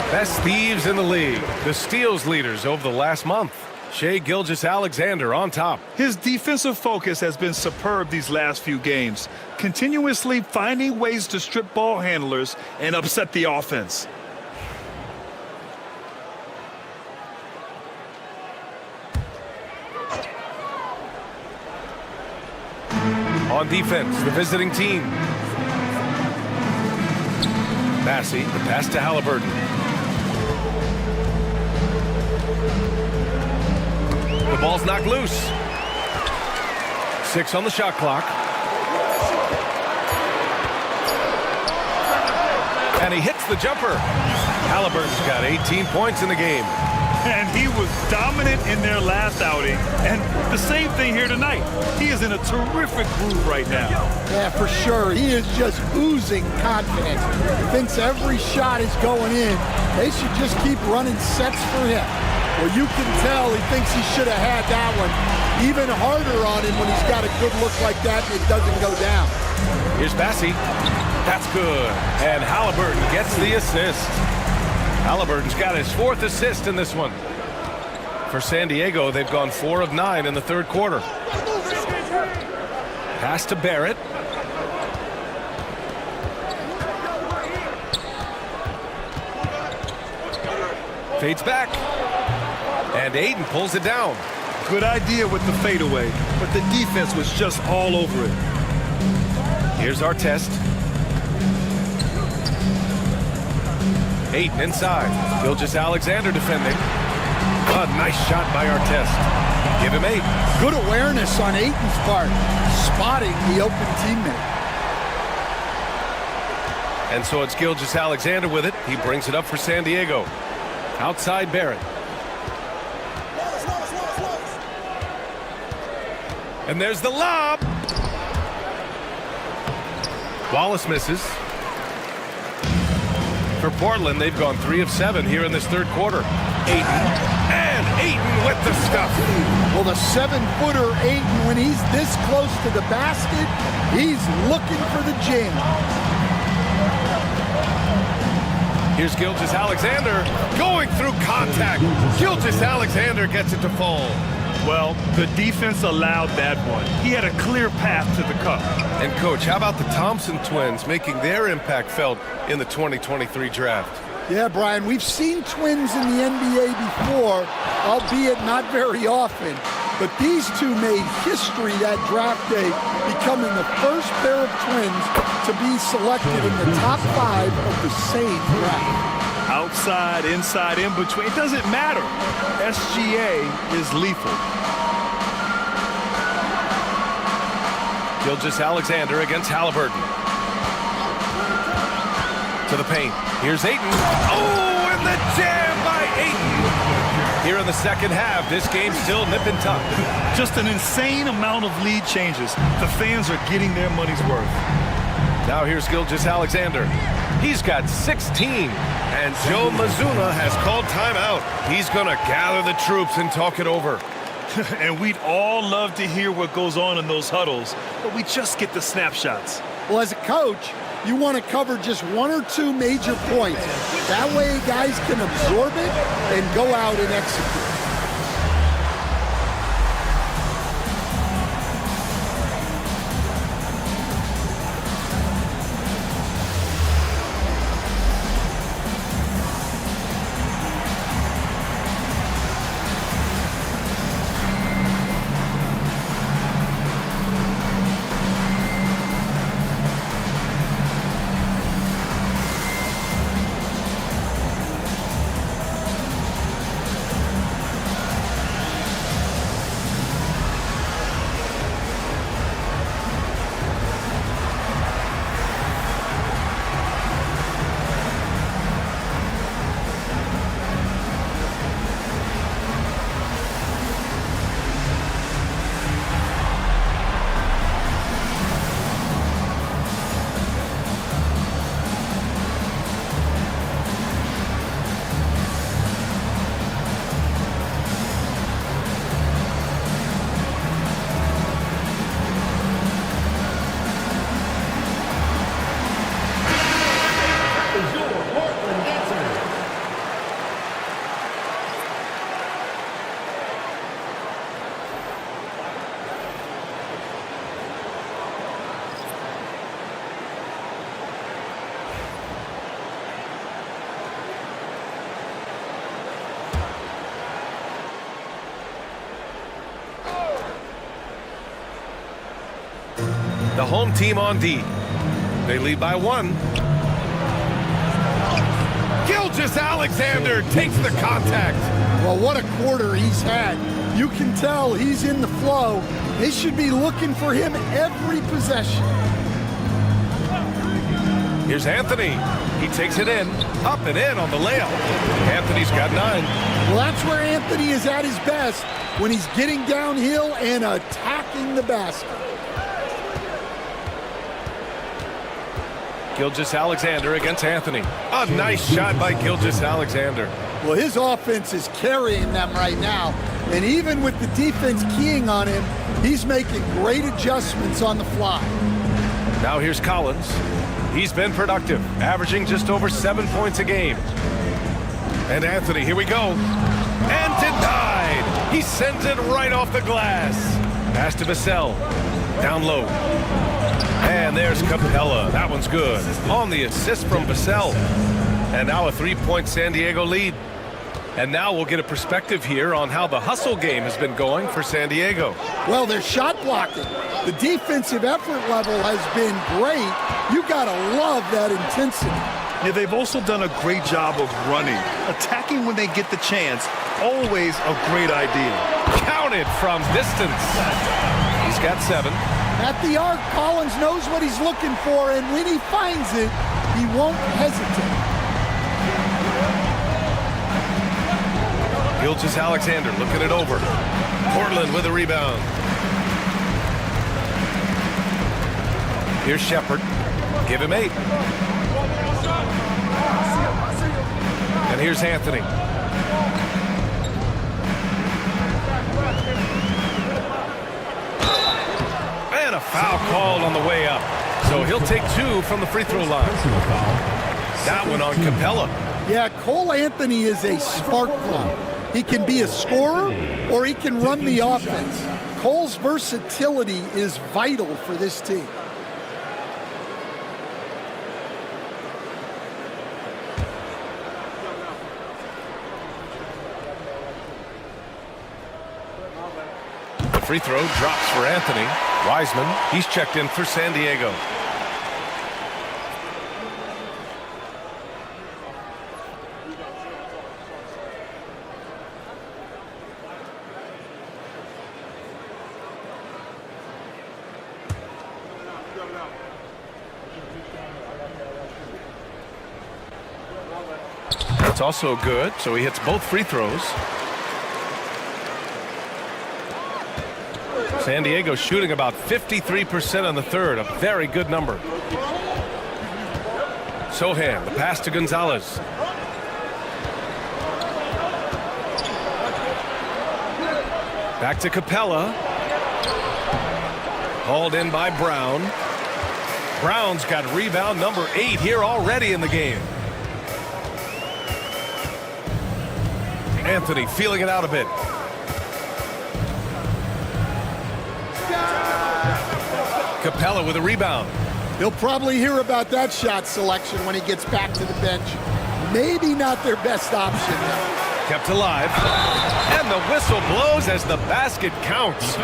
Best thieves in the league. The steals leaders over the last month. Shai Gilgeous-Alexander on top. His defensive focus has been superb these last few games, continuously finding ways to strip ball handlers and upset the offense. On defense, the visiting team. Massey, the pass to Halliburton. The ball's knocked loose. 6 on the shot clock. And he hits the jumper. Halliburton's got 18 points in the game. And he was dominant in their last outing. And the same thing here tonight. He is in a terrific groove right now. Yeah, for sure. He is just oozing confidence. Thinks every shot is going in. They should just keep running sets for him. Well, you can tell he thinks he should have had that one even harder on him when he's got a good look like that and it doesn't go down. Here's Massey. That's good. And Halliburton gets the assist. Halliburton's got his 4th assist in this one. For San Diego, they've gone 4 of 9 in the third quarter. Pass to Barrett. Fades back. And Ayton pulls it down. Good idea with the fadeaway, but the defense was just all over it. Here's Artest. Ayton inside. Gilgeous-Alexander defending. A nice shot by Artest. Give him 8. Good awareness on Ayton's part, spotting the open teammate. And so it's Gilgeous-Alexander with it. He brings it up for San Diego. Outside Barrett. And there's the lob. Wallace misses. For Portland, they've gone 3 of 7 here in this third quarter. Ayton. And Ayton with the stuff. Well, the 7-footer Ayton, when he's this close to the basket, he's looking for the jam. Here's Gilgeous-Alexander going through contact. Gilgeous-Alexander gets it to fall. Well, the defense allowed that one. He had a clear path to the cup. And, Coach, how about the Thompson twins making their impact felt in the 2023 draft? Yeah, Brian, we've seen twins in the NBA before, albeit not very often. But these two made history that draft day, becoming the first pair of twins to be selected in the top 5 of the same draft. Outside, inside, in between, it doesn't matter. SGA is lethal. Gilgeous-Alexander against Halliburton. To the paint. Here's Ayton. Oh, and the jam by Ayton. Here in the second half, this game's still nip and tuck. Just an insane amount of lead changes. The fans are getting their money's worth. Now here's Gilgeous-Alexander. He's got 16. And Joe Mazzulla has called timeout. He's going to gather the troops and talk it over. And we'd all love to hear what goes on in those huddles, but we just get the snapshots. Well, as a coach, you want to cover just one or two major points. That way guys can absorb it and go out and execute. The home team on D. They lead by 1. Gilgeous-Alexander takes the contact. Well, what a quarter he's had. You can tell he's in the flow. They should be looking for him every possession. Here's Anthony. He takes it in, up and in on the layup. Anthony's got 9. Well, that's where Anthony is at his best, when he's getting downhill and attacking the basket. Gilgeous-Alexander against Anthony. A nice shot by Gilgeous-Alexander. Well, his offense is carrying them right now. And even with the defense keying on him, he's making great adjustments on the fly. Now here's Collins. He's been productive, averaging just over 7 points a game. And Anthony, here we go. And denied. He sends it right off the glass. Pass to Vassell. Down low. And there's Capella. That one's good. On the assist from Vassell. And now a 3-point San Diego lead. And now we'll get a perspective here on how the hustle game has been going for San Diego. Well, they're shot blocking. The defensive effort level has been great. You got to love that intensity. Yeah, they've also done a great job of running. Attacking when they get the chance, always a great idea. Counted from distance. He's got 7. At the arc, Collins knows what he's looking for, and when he finds it, he won't hesitate. Gilgeous-Alexander looking it over. Portland with a rebound. Here's Shepard. Give him 8. And here's Anthony. And a foul called on the way up. So he'll take 2 from the free throw line. That one on Capella. Yeah, Cole Anthony is a spark plug. He can be a scorer or he can run the offense. Cole's versatility is vital for this team. The free throw drops for Anthony. Wiseman, he's checked in for San Diego. That's also good, so he hits both free throws. San Diego shooting about 53% on the third, a very good number. Sohan, the pass to Gonzalez. Back to Capella. Hauled in by Brown. Brown's got rebound number 8 here already in the game. Anthony feeling it out a bit. Capella with a rebound. He'll probably hear about that shot selection when he gets back to the bench. Maybe not their best option. Kept alive. And the whistle blows as the basket counts.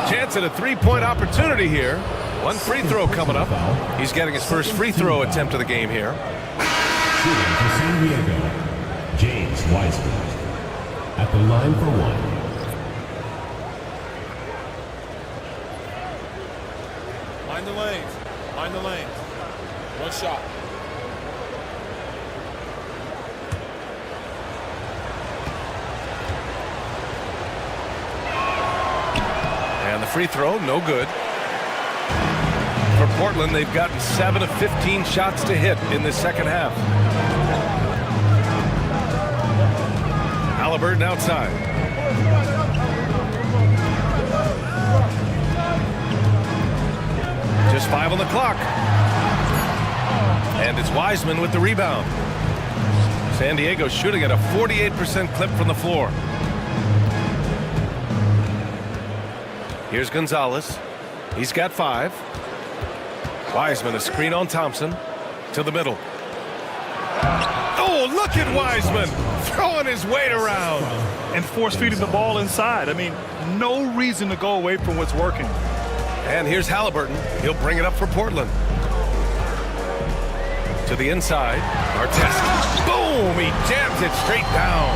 Chance at a three-point opportunity here. One free throw coming up. He's getting his first free throw attempt of the game here. Shooting for San Diego, James Wiseman. At the line for one. Mind the lanes. Mind the lanes. One shot. And the free throw, no good. For Portland, they've gotten 7 of 15 shots to hit in this second half. Halliburton outside. Just 5 on the clock. And it's Wiseman with the rebound. San Diego shooting at a 48% clip from the floor. Here's Gonzalez. He's got 5. Wiseman, a screen on Thompson. To the middle. Oh, look at Wiseman throwing his weight around. And force feeding the ball inside. I mean, no reason to go away from what's working. And here's Halliburton. He'll bring it up for Portland. To the inside. Artest. Boom! He jams it straight down.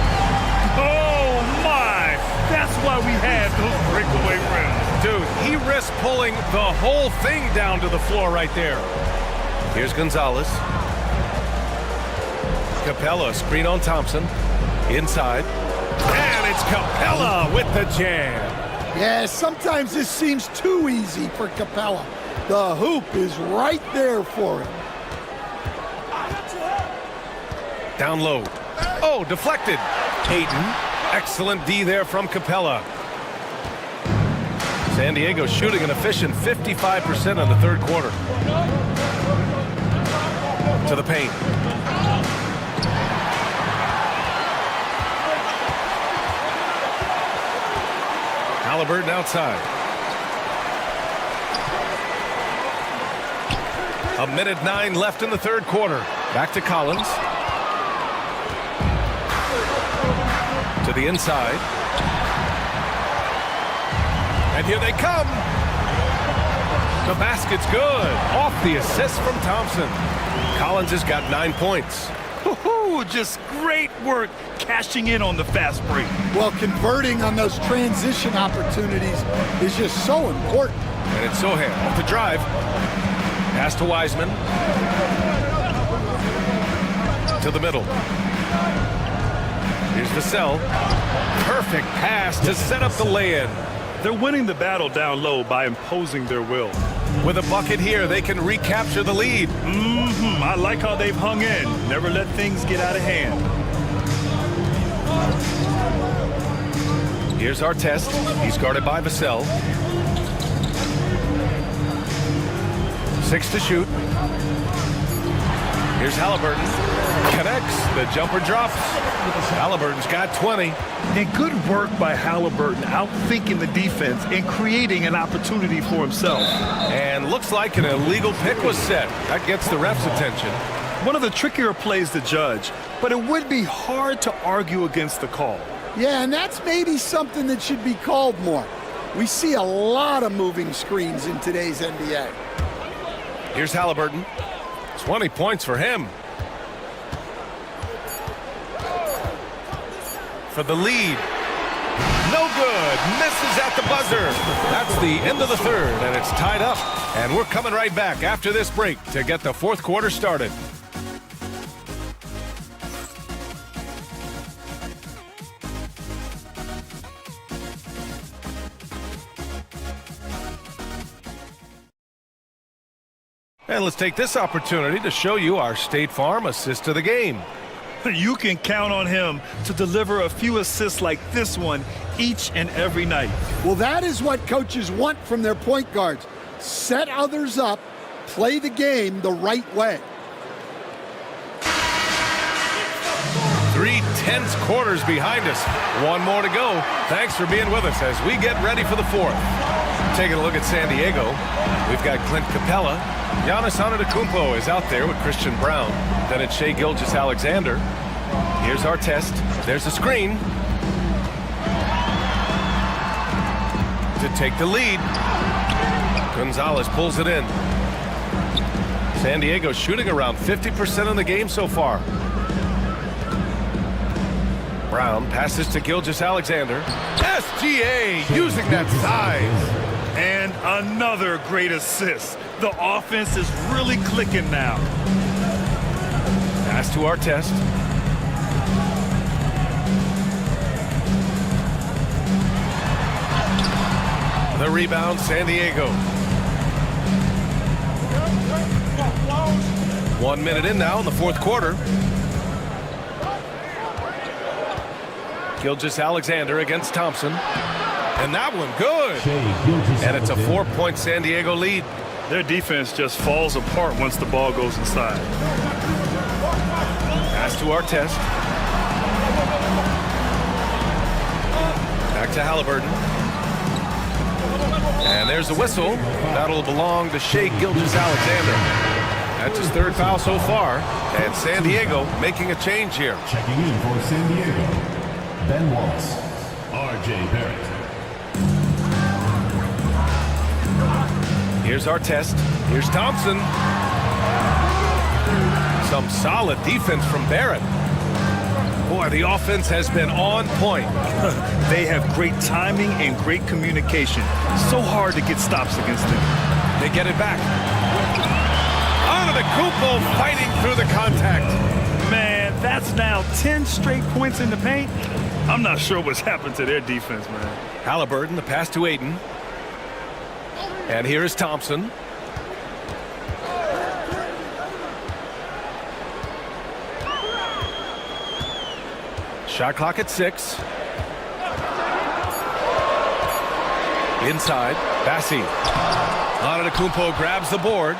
Oh, my! That's why we had those breakaway rims. Dude, he risked pulling the whole thing down to the floor right there. Here's Gonzalez. Capella, screen on Thompson. Inside. And it's Capella with the jam. Yeah, sometimes this seems too easy for Capella. The hoop is right there for him. Down low. Oh, deflected. Hayden. Excellent D there from Capella. San Diego shooting an efficient 55% in the third quarter. To the paint. Halliburton outside. A minute 9 left in the third quarter. Back to Collins. To the inside. And here they come. The basket's good. Off the assist from Thompson. Collins has got 9 points. Just great work cashing in on the fast break. Well, converting on those transition opportunities is just so important. And it's Sohan off the drive. Pass to Wiseman. To the middle. Here's Vassell. Perfect pass to set up the lay-in. They're winning the battle down low by imposing their will. With a bucket here, they can recapture the lead. I like how they've hung in. Never let things get out of hand. Here's Artest. He's guarded by Vassell. 6 to shoot. Here's Halliburton. Connects. The jumper drops. Halliburton's got 20. And good work by Halliburton, outthinking the defense and creating an opportunity for himself. And looks like an illegal pick was set. That gets the ref's attention. One of the trickier plays to judge, but it would be hard to argue against the call. Yeah, and that's maybe something that should be called more. We see a lot of moving screens in today's NBA. Here's Halliburton. 20 points for him. For the lead. No good. Misses at the buzzer. That's the end of the third, and it's tied up. And we're coming right back after this break to get the fourth quarter started. And let's take this opportunity to show you our State Farm assist of the game. You can count on him to deliver a few assists like this one each and every night. Well, that is what coaches want from their point guards. Set others up, play the game the right way. 3 tense quarters behind us. One more to go. Thanks for being with us as we get ready for the fourth. Taking a look at San Diego, we've got Clint Capella. Giannis Antetokounmpo is out there with Christian Brown. Then it's Shai Gilgeous-Alexander. Here's our test. There's a screen to take the lead. Gonzalez pulls it in. San Diego shooting around 50% in the game so far. Brown passes to Gilgeous-Alexander. SGA using that size. And another great assist. The offense is really clicking now. Pass to our test. The rebound, San Diego. 1 minute in now in the fourth quarter. Gilgeous-Alexander against Thompson. And that one good. And it's a 4-point San Diego lead. Their defense just falls apart once the ball goes inside. Pass to our test. Back to Halliburton. And there's the whistle. That'll belong to Shai Gilgeous-Alexander. That's his third foul so far. And San Diego making a change here. Checking in for San Diego, Ben Wallace, R.J. Barrett. Here's our test. Here's Thompson. Some solid defense from Barrett. Boy, the offense has been on point. They have great timing and great communication. So hard to get stops against them. They get it back. Antetokounmpo fighting through the contact. Man, that's now 10 straight points in the paint. I'm not sure what's happened to their defense, man. Halliburton, the pass to Ayton. And here is Thompson. Shot clock at 6. Inside, Bassi. Antetokounmpo grabs the board.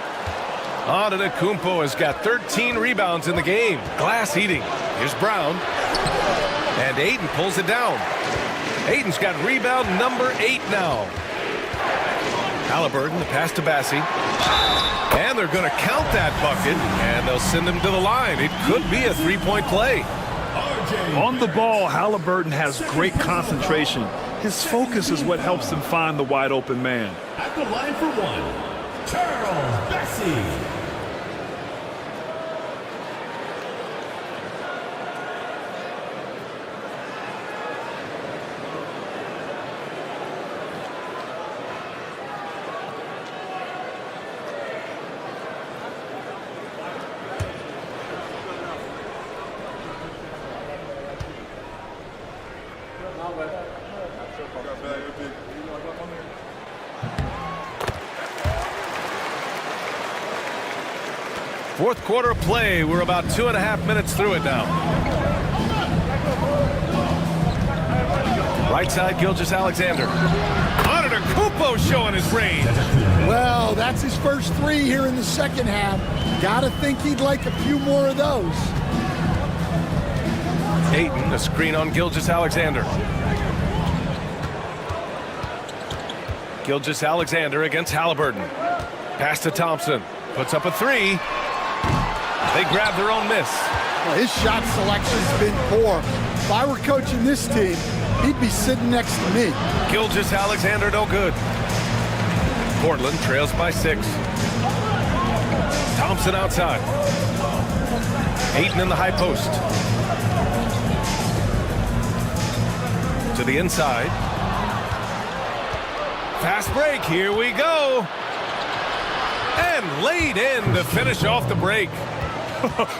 Antetokounmpo has got 13 rebounds in the game. Glass eating. Here's Brown. And Ayton pulls it down. Ayton's got rebound number 8 now. Halliburton, the pass to Bassi. And they're going to count that bucket, and they'll send him to the line. It could be a 3-point play. On the ball, Halliburton has great concentration. His focus is what helps him find the wide open man. At the line for one, Charles Bassi. Fourth quarter of play. We're about 2.5 minutes through it now. Right side, Gilgeous-Alexander. Antetokounmpo showing his range. Well, that's his first 3 here in the second half. Gotta think he'd like a few more of those. Ayton, a screen on Gilgeous-Alexander. Gilgeous-Alexander against Halliburton. Pass to Thompson. Puts up a 3. They grab their own miss. Well, his shot selection's been poor. If I were coaching this team, he'd be sitting next to me. Gilgeous-Alexander no good. Portland trails by 6. Thompson outside. Ayton in the high post. To the inside. Fast break, here we go. And laid in to finish off the break.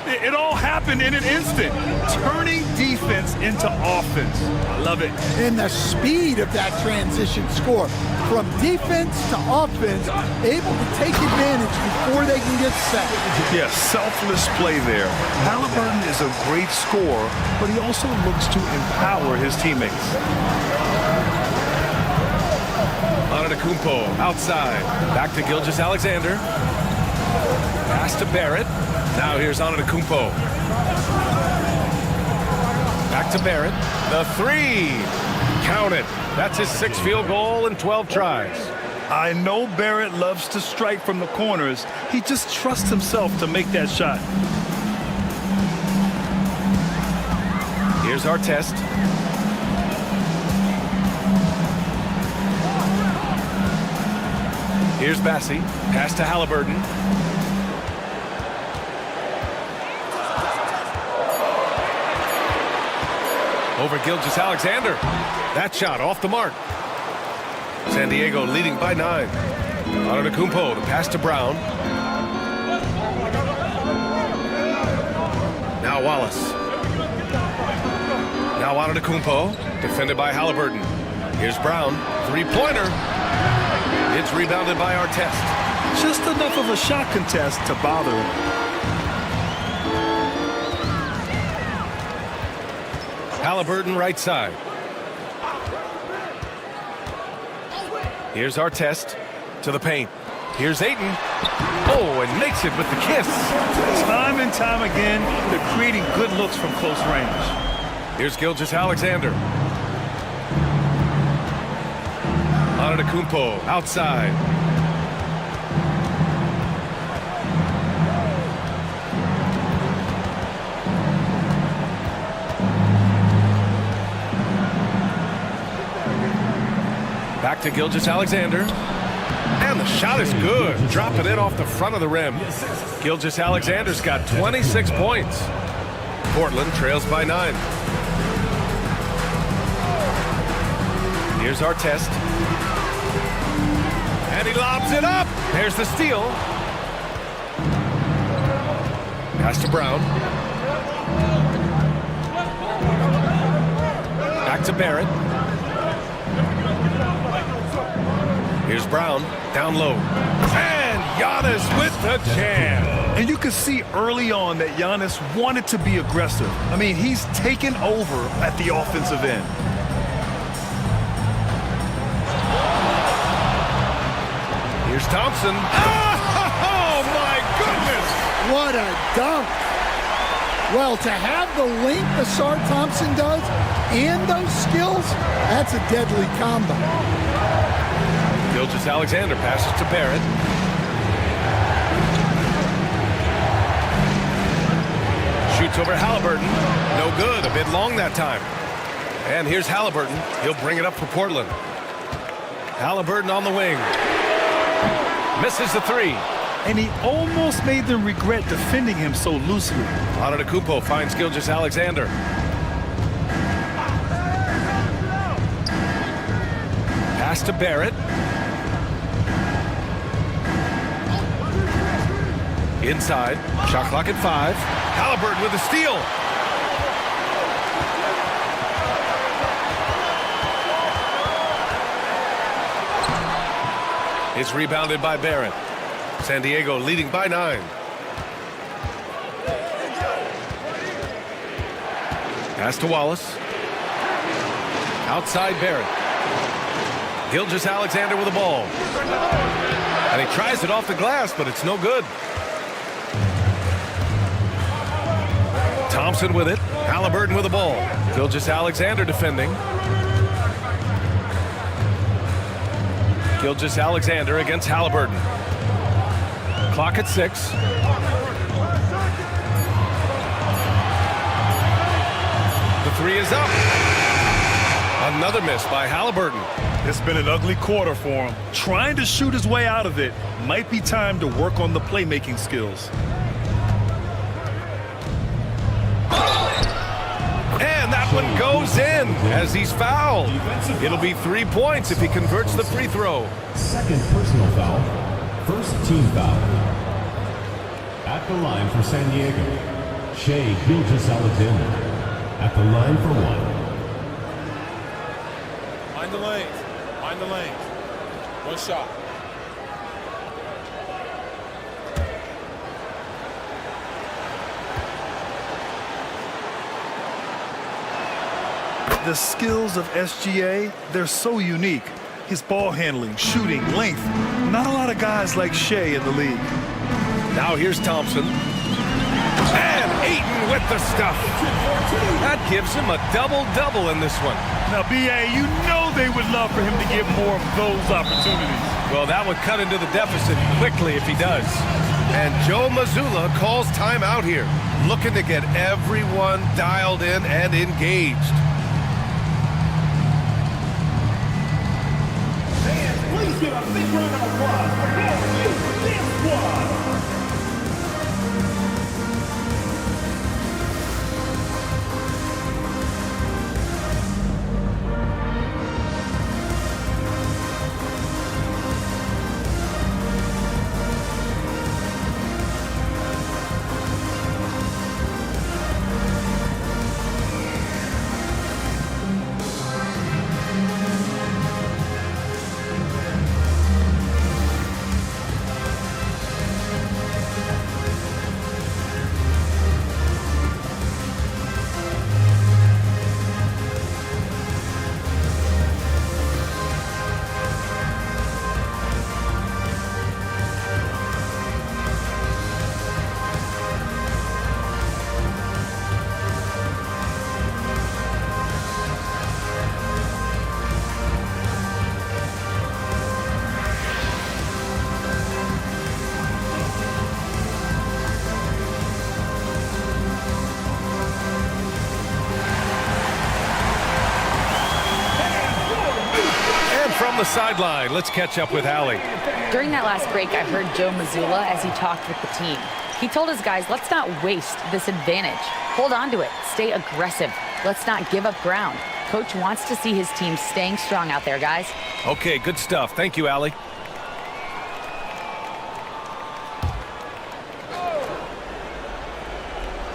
It all happened in an instant, turning defense into offense. I love it. And the speed of that transition score, from defense to offense, able to take advantage before they can get set. Yeah, selfless play there. Halliburton is a great scorer, but he also looks to empower his teammates. Antetokounmpo outside. Back to Gilgeous-Alexander. Pass to Barrett. Now here's Antetokounmpo. Back to Barrett. The three. Count it. That's his 6th field goal in 12 tries. I know Barrett loves to strike from the corners. He just trusts himself to make that shot. Here's our test. Here's Bassi. Pass to Halliburton. Over Gilgeous-Alexander. That shot off the mark. San Diego leading by 9. Antetokounmpo, the pass to Brown. Now Wallace. Now Antetokounmpo, defended by Halliburton. Here's Brown, three-pointer. It's rebounded by Artest. Just enough of a shot contest to bother him. Halliburton right side. Here's Artest to the paint. Here's Ayton. Oh, and makes it with the kiss. Time and time again, they're creating good looks from close range. Here's Gilgeous-Alexander. Antetokounmpo outside. Back to Gilgeous-Alexander. And the shot is good. Dropping it off the front of the rim. Gilgeous-Alexander's got 26 points. Portland trails by 9. Here's Artest. And he lobs it up. There's the steal. Pass to Brown. Back to Barrett. Here's Brown, down low. And Giannis with the jam. And you could see early on that Giannis wanted to be aggressive. I mean, he's taken over at the offensive end. Here's Thompson. Oh, my goodness! What a dunk! Well, to have the length Asar Thompson does and those skills, that's a deadly combo. Gilgeous-Alexander passes to Barrett. Shoots over Halliburton. No good. A bit long that time. And here's Halliburton. He'll bring it up for Portland. Halliburton on the wing. Misses the three. And he almost made them regret defending him so loosely. Antetokounmpo finds Gilgeous-Alexander. Pass to Barrett. Inside. Shot clock at 5. Halliburton with a steal. It's rebounded by Barrett. San Diego leading by 9. Pass to Wallace. Outside Barrett. Gilgeous-Alexander with the ball. And he tries it off the glass, but it's no good. Thompson with it. Halliburton with the ball. Gilgeous-Alexander defending. Gilgeous-Alexander against Halliburton. Clock at 6. The three is up. Another miss by Halliburton. It's been an ugly quarter for him. Trying to shoot his way out of it. Might be time to work on the playmaking skills. And that one goes in as he's fouled. It'll be 3 points if he converts the free throw. Second personal foul. First team foul. At At the line for San Diego, Shea Gilgeous-Alexander. At the line for one. Mind the lanes. Mind the lanes. One shot. The skills of SGA, they're so unique. His ball handling, shooting, length. Not a lot of guys like Shea in the league. Now here's Thompson. And Ayton with the stuff. That gives him a double-double in this one. Now, B.A., you know they would love for him to get more of those opportunities. Well, that would cut into the deficit quickly if he does. And Joe Mazzulla calls timeout here, looking to get everyone dialed in and engaged. Please give a big round of applause for this one. The sideline. Let's catch up with Allie. During that last break, I heard Joe Mazzulla as he talked with the team. He told his guys, let's not waste this advantage. Hold on to it. Stay aggressive. Let's not give up ground. Coach wants to see his team staying strong out there, guys. Okay, good stuff. Thank you, Allie.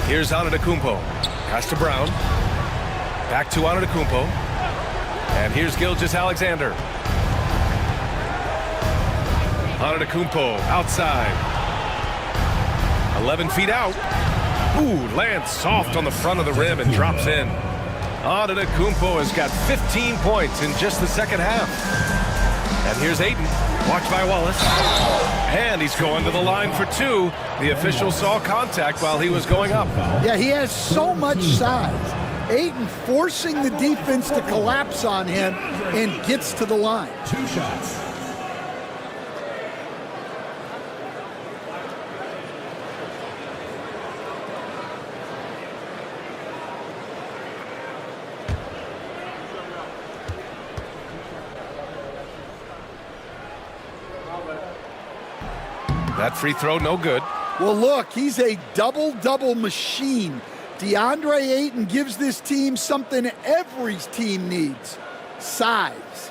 Here's Antetokounmpo. Pass to Brown. Back to Antetokounmpo. And here's Gilgeous-Alexander. Antetokounmpo outside. 11 feet out. Ooh, lands soft on the front of the rim and drops in. Antetokounmpo has got 15 points in just the second half. And here's Ayton, watched by Wallace. And he's going to the line for two. The official saw contact while he was going up. Yeah, he has so much size. Ayton forcing the defense to collapse on him and gets to the line. 2 shots. That free throw, no good. Well, look, he's a double-double machine. DeAndre Ayton gives this team something every team needs: size.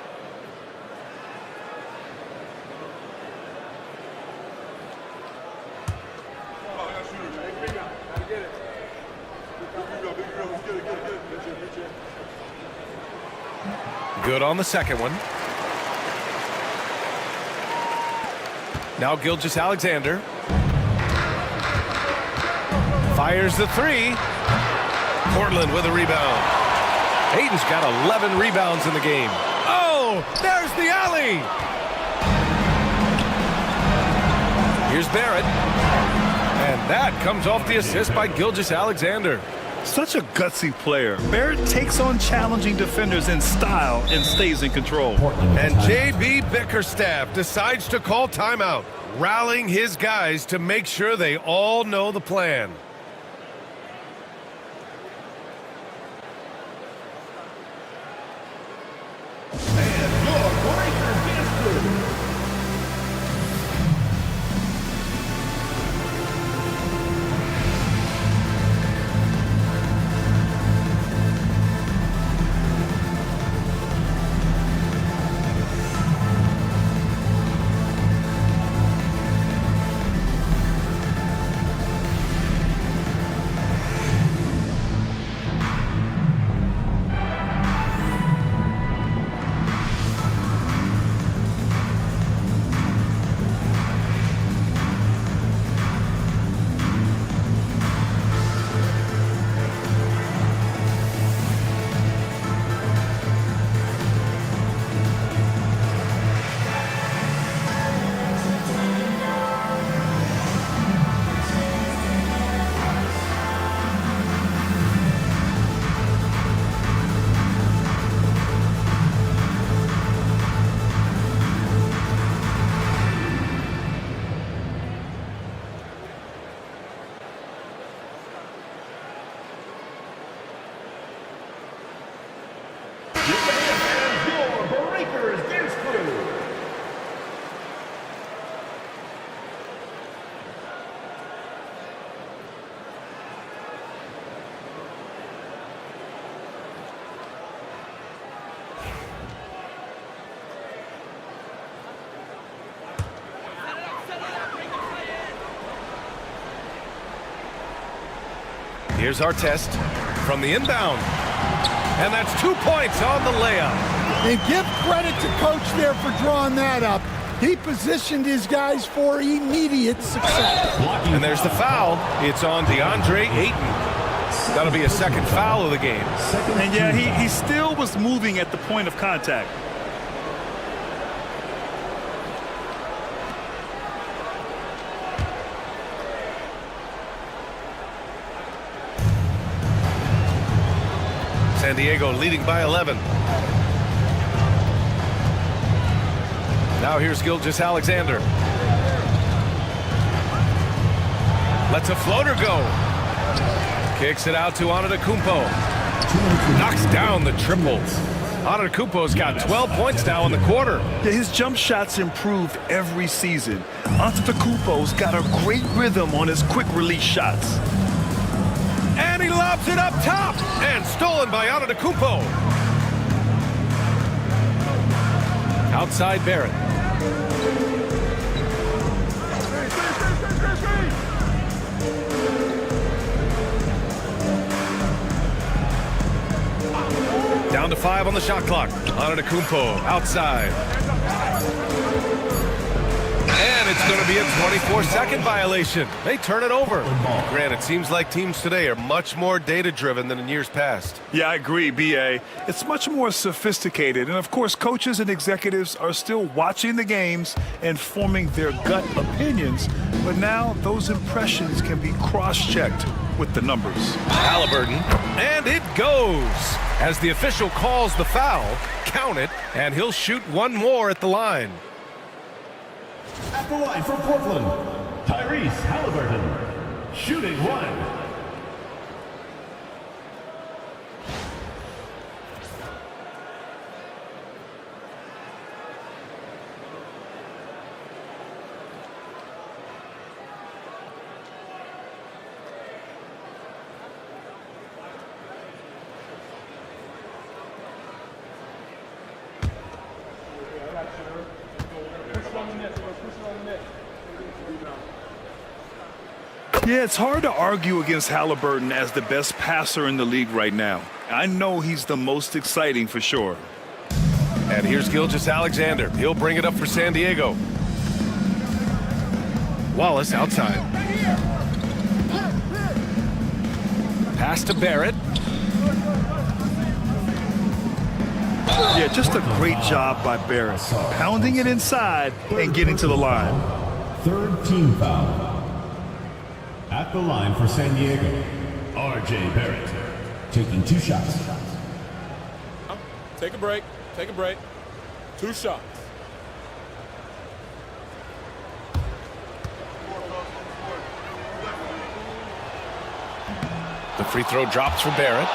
Good on the second one. Now Gilgeous-Alexander. Fires the three. Portland with a rebound. Ayton's got 11 rebounds in the game. Oh, there's the alley. Here's Barrett. And that comes off the assist by Gilgeous-Alexander. Such a gutsy player. Barrett takes on challenging defenders in style and stays in control. And J.B. Bickerstaff decides to call timeout, rallying his guys to make sure they all know the plan. and your Breakers Dance Crew. Here's our test from the inbound. And that's 2 points on the layup. And give credit to Coach there for drawing that up. He positioned his guys for immediate success. And there's the foul. It's on DeAndre Ayton. That'll be a second foul of the game. And yeah, he still was moving at the point of contact. San Diego leading by 11. Now here's Gilgeous-Alexander. Lets a floater go. Kicks it out to Antetokounmpo. Knocks down the triple. Antetokounmpo's got 12 points now in the quarter. Yeah, his jump shots improved every season. Antetokounmpo's got a great rhythm on his quick release shots. And he lobs it up top. And stolen by Antetokounmpo. Outside Barrett. Down to 5 on the shot clock. Antetokounmpo outside. And it's going to be a 24-second violation. They turn it over. Grant, it seems like teams today are much more data-driven than in years past. Yeah, I agree, B.A. It's much more sophisticated. And, of course, coaches and executives are still watching the games and forming their gut opinions. But now those impressions can be cross-checked with the numbers. Halliburton, and it goes. As the official calls the foul, count it, and he'll shoot one more at the line. At the line from Portland, Tyrese Halliburton, shooting one. Yeah, it's hard to argue against Halliburton as the best passer in the league right now. I know he's the most exciting for sure. And here's Gilgeous-Alexander. He'll bring it up for San Diego. Wallace outside. Pass to Barrett. Yeah, just a great job by Barrett. Pounding it inside and getting to the line. Third team foul. At the line for San Diego, R.J. Barrett, taking 2 shots. Take a break. Take a break. 2 shots. The free throw drops for Barrett.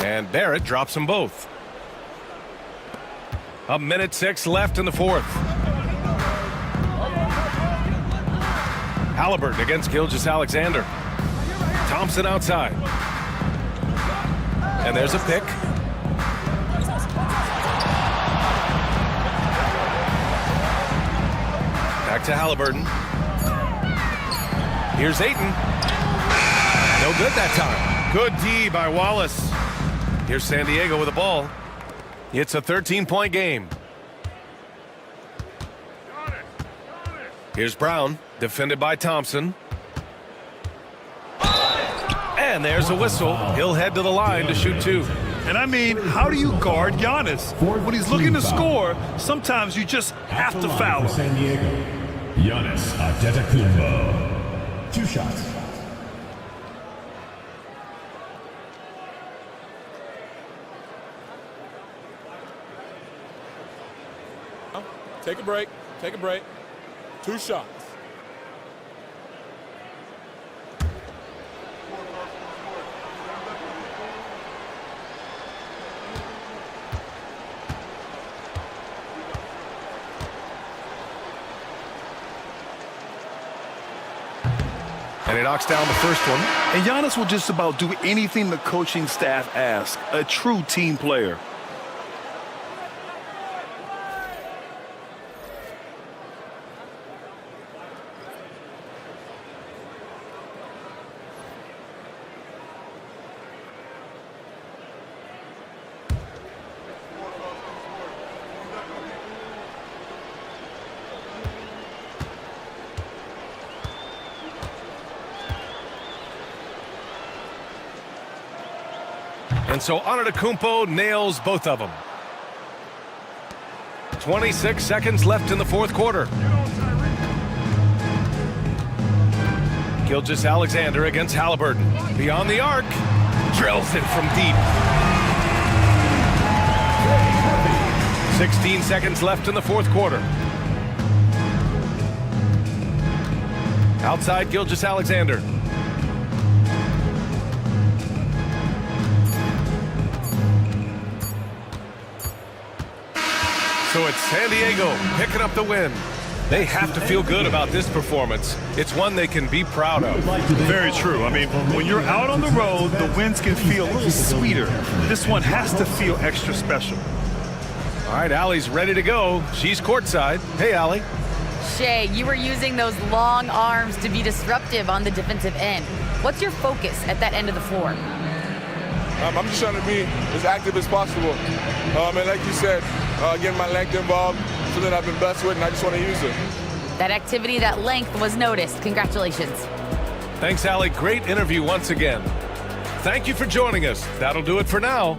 And Barrett drops them both. 1:06 left in the fourth. Halliburton against Gilgeous-Alexander. Thompson outside. And there's a pick. Back to Halliburton. Here's Ayton. No good that time. Good D by Wallace. Here's San Diego with the ball. It's a 13-point game. Here's Brown, defended by Thompson. And there's a whistle. He'll head to the line to shoot 2. And I mean, how do you guard Giannis? When he's looking to score, sometimes you just have to foul him. San Diego, Giannis Antetokounmpo, 2 shots. Take a break. Take a break. 2 shots. And he knocks down the first one. And Giannis will just about do anything the coaching staff asks. A true team player. And so Antetokounmpo nails both of them. 26 seconds left in the fourth quarter. Gilgeous-Alexander against Halliburton. Beyond the arc. Drills it from deep. 16 seconds left in the fourth quarter. Outside Gilgeous-Alexander. So it's San Diego picking up the win. They have to feel good about this performance. It's one they can be proud of. Very true. I mean, when you're out on the road, the wins can feel a little sweeter. This one has to feel extra special. All right, Allie's ready to go. She's courtside. Hey, Allie. Shea, you were using those long arms to be disruptive on the defensive end. What's your focus at that end of the floor? I'm just trying to be as active as possible. And like you said, getting my length involved, something I've been blessed with, and I just want to use it. That activity, that length was noticed. Congratulations. Thanks, Allie. Great interview once again. Thank you for joining us. That'll do it for now.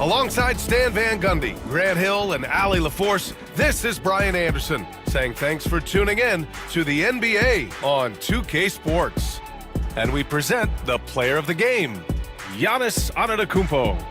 Alongside Stan Van Gundy, Grant Hill, and Allie LaForce, this is Brian Anderson saying thanks for tuning in to the NBA on 2K Sports. And we present the player of the game, Giannis Antetokounmpo.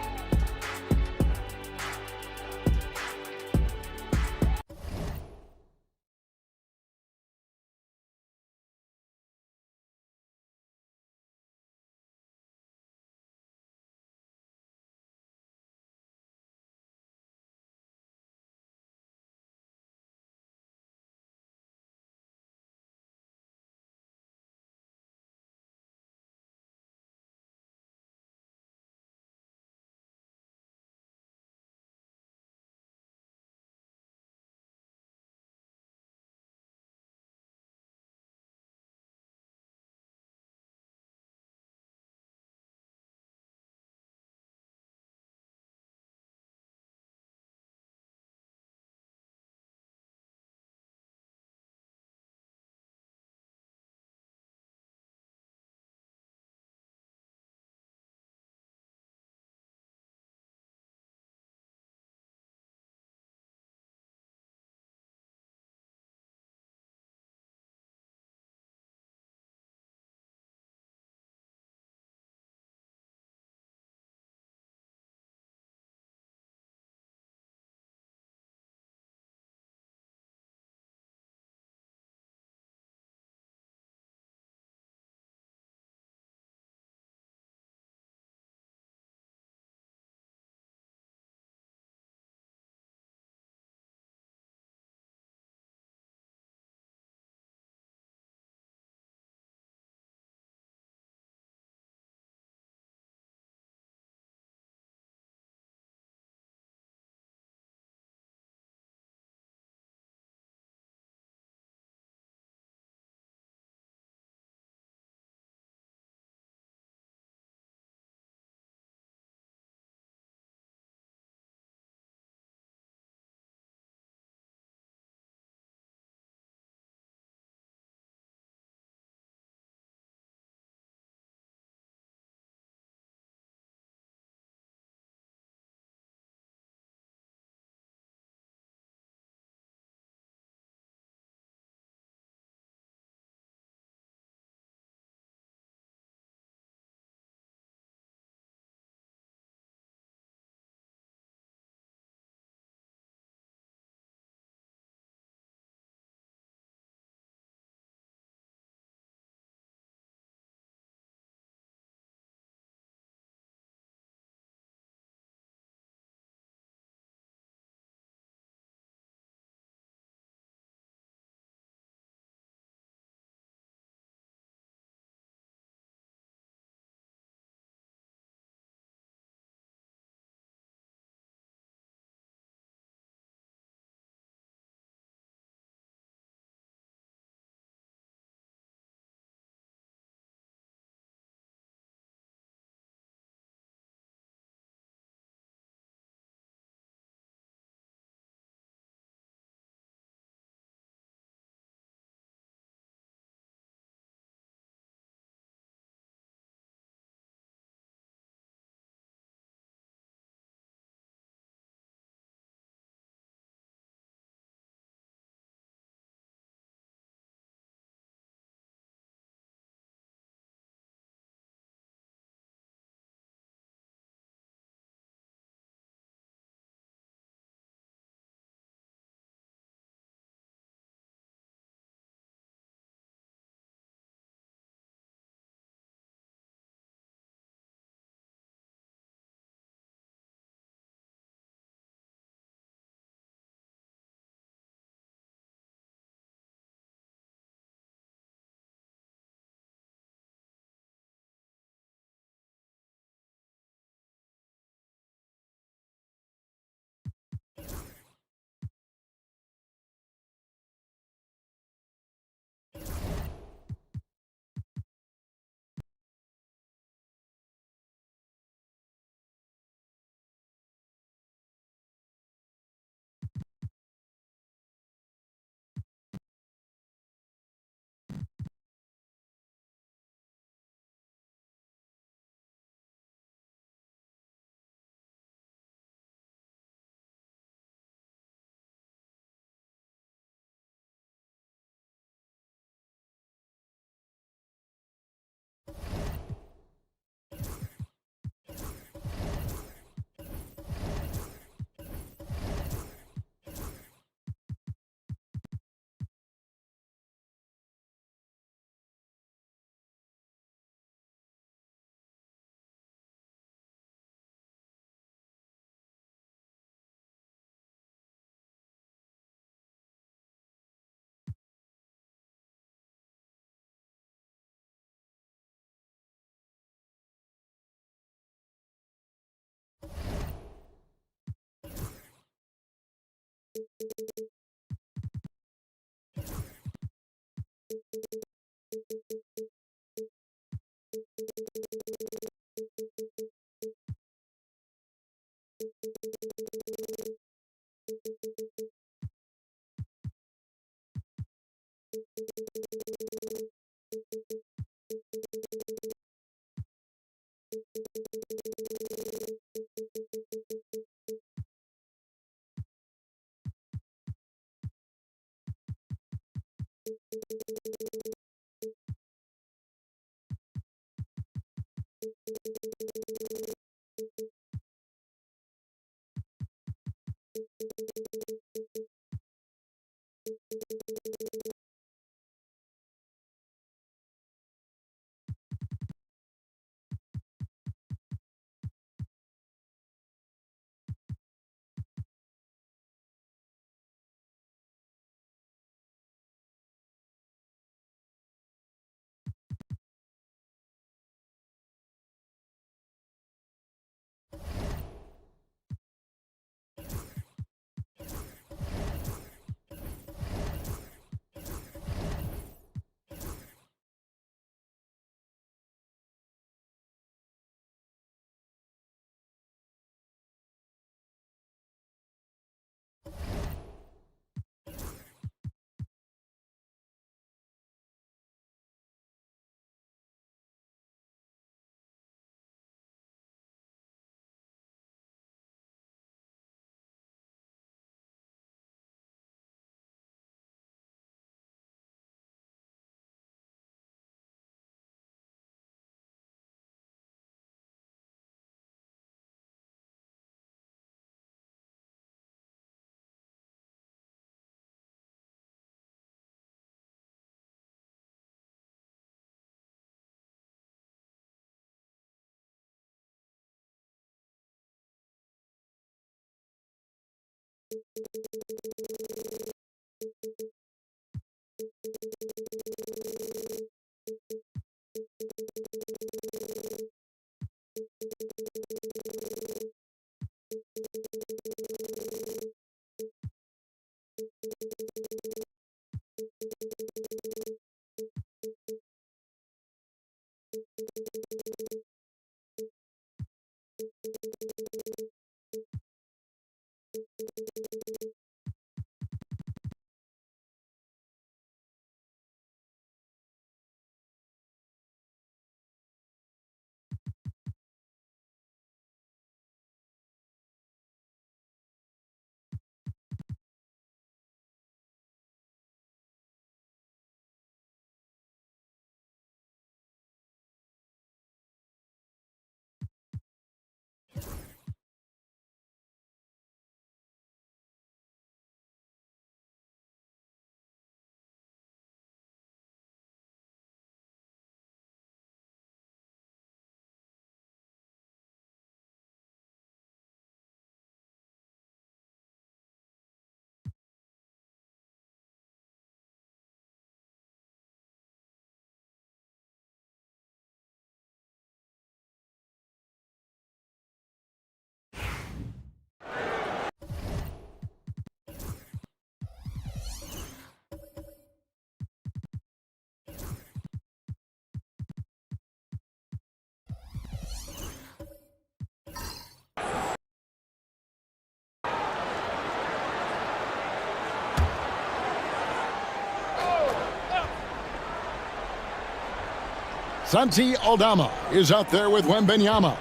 Santi Aldama is out there with Wembenyama.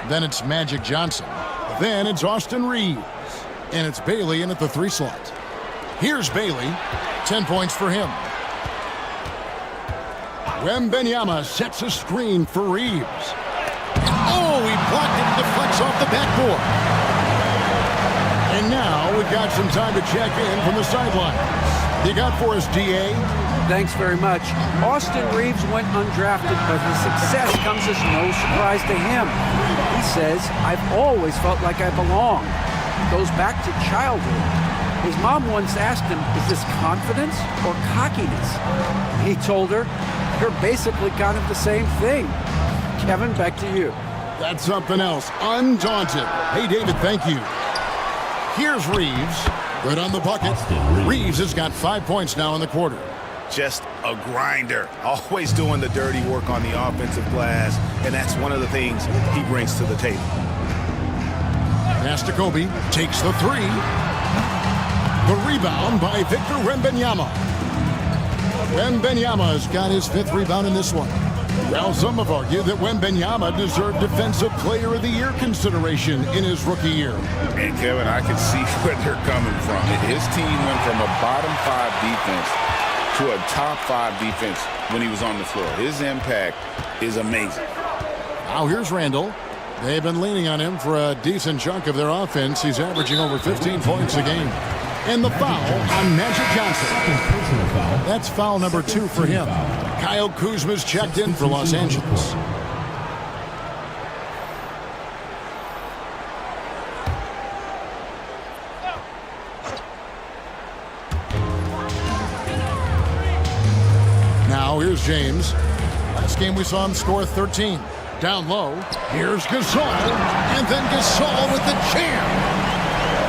Then it's Magic Johnson. Then it's Austin Reeves. And it's Bailey in at the 3 slot. Here's Bailey. 10 points for him. Wembenyama sets a screen for Reeves. Oh, he blocked it and deflects off the backboard. And now we've got some time to check in from the sidelines. You got for us, D.A.? Thanks very much. Austin Reeves went undrafted, but his success comes as no surprise to him. He says, I've always felt like I belong. It goes back to childhood. His mom once asked him, is this confidence or cockiness? He told her, you're basically kind of the same thing. Kevin, back to you. That's something else. Undaunted. Hey, David, thank you. Here's Reeves. Good on the bucket. Reeves has got 5 points now in the quarter. Just a grinder, always doing the dirty work on the offensive glass, and that's one of the things he brings to the table. Pass to Kobe, takes the three. The rebound by Victor Wembanyama. Wembanyama's got his 5th rebound in this one. Now, some have argued that Wembanyama deserved Defensive Player of the Year consideration in his rookie year. And Kevin, I can see where they're coming from. His team went from a bottom 5 defense to a top 5 defense when he was on the floor. His impact is amazing. Now here's Randall. They've been leaning on him for a decent chunk of their offense. He's averaging over 15 points a game. And the foul on Magic Johnson. That's foul number 2 for him. Kyle Kuzma's checked in for Los Angeles. Now here's James. Last game we saw him score 13. Down low, here's Gasol, and then Gasol with the jam.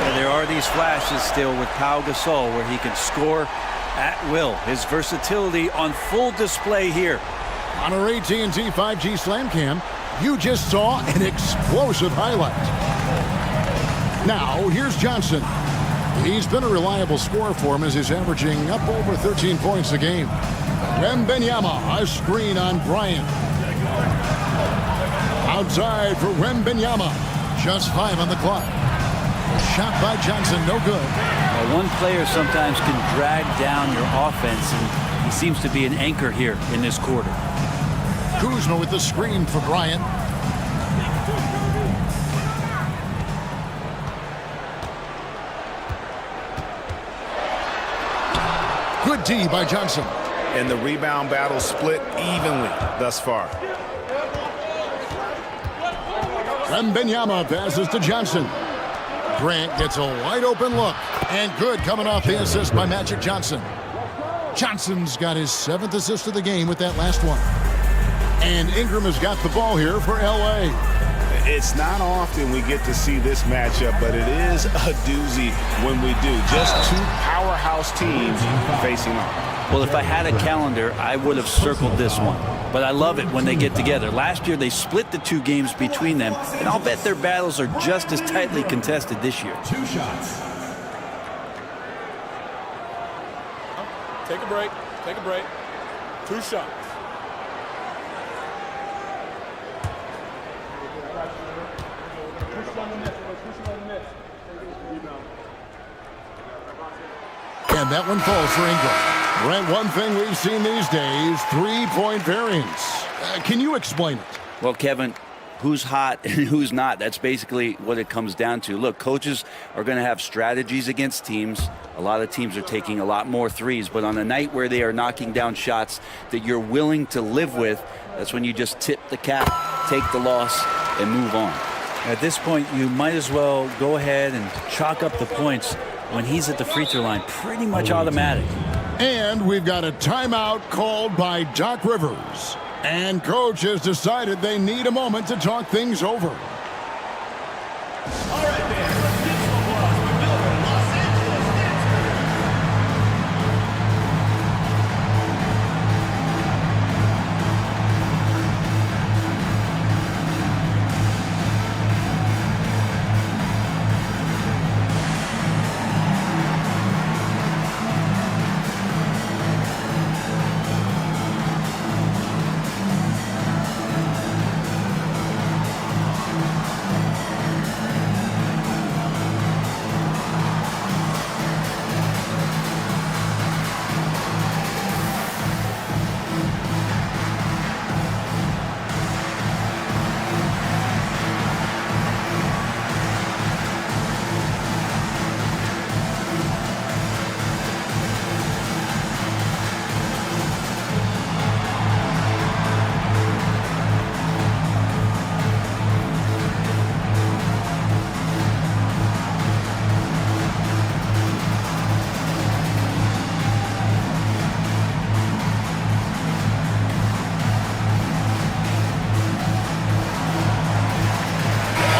And there are these flashes still with Pau Gasol where he can score at will. His versatility on full display here. On our AT&T 5G Slam Cam, you just saw an explosive highlight. Now, here's Johnson. He's been a reliable scorer for him as he's averaging up over 13 points a game. Wembanyama, a screen on Bryant. Outside for Wembanyama. Just 5 on the clock. Shot by Johnson, no good. Well, one player sometimes can drag down your offense, and he seems to be an anchor here in this quarter. Kuzma with the screen for Bryant. Good D by Johnson. And the rebound battle split evenly thus far. Wembanyama passes to Johnson. Grant gets a wide open look. And good coming off the assist by Magic Johnson. Johnson's got his 7th assist of the game with that last one. And Ingram has got the ball here for L.A. It's not often we get to see this matchup, but it is a doozy when we do. Just 2 powerhouse teams facing off. Well, if I had a calendar, I would have circled this one. But I love it when they get together. Last year, they split the 2 games between them, and I'll bet their battles are just as tightly contested this year. 2 shots. Take a break. Take a break. 2 shots. And that one falls for Ingram. Brent, one thing we've seen these days, 3-point variance. Can you explain it? Well, Kevin, who's hot and who's not? That's basically what it comes down to. Look, coaches are going to have strategies against teams. A lot of teams are taking a lot more threes, but on a night where they are knocking down shots that you're willing to live with, that's when you just tip the cap, take the loss, and move on. At this point, you might as well go ahead and chalk up the points when he's at the free throw line. Pretty much automatic. And we've got a timeout called by Doc Rivers. And coach has decided they need a moment to talk things over. All right, man. Let's get some love. We're building Los Angeles Dance.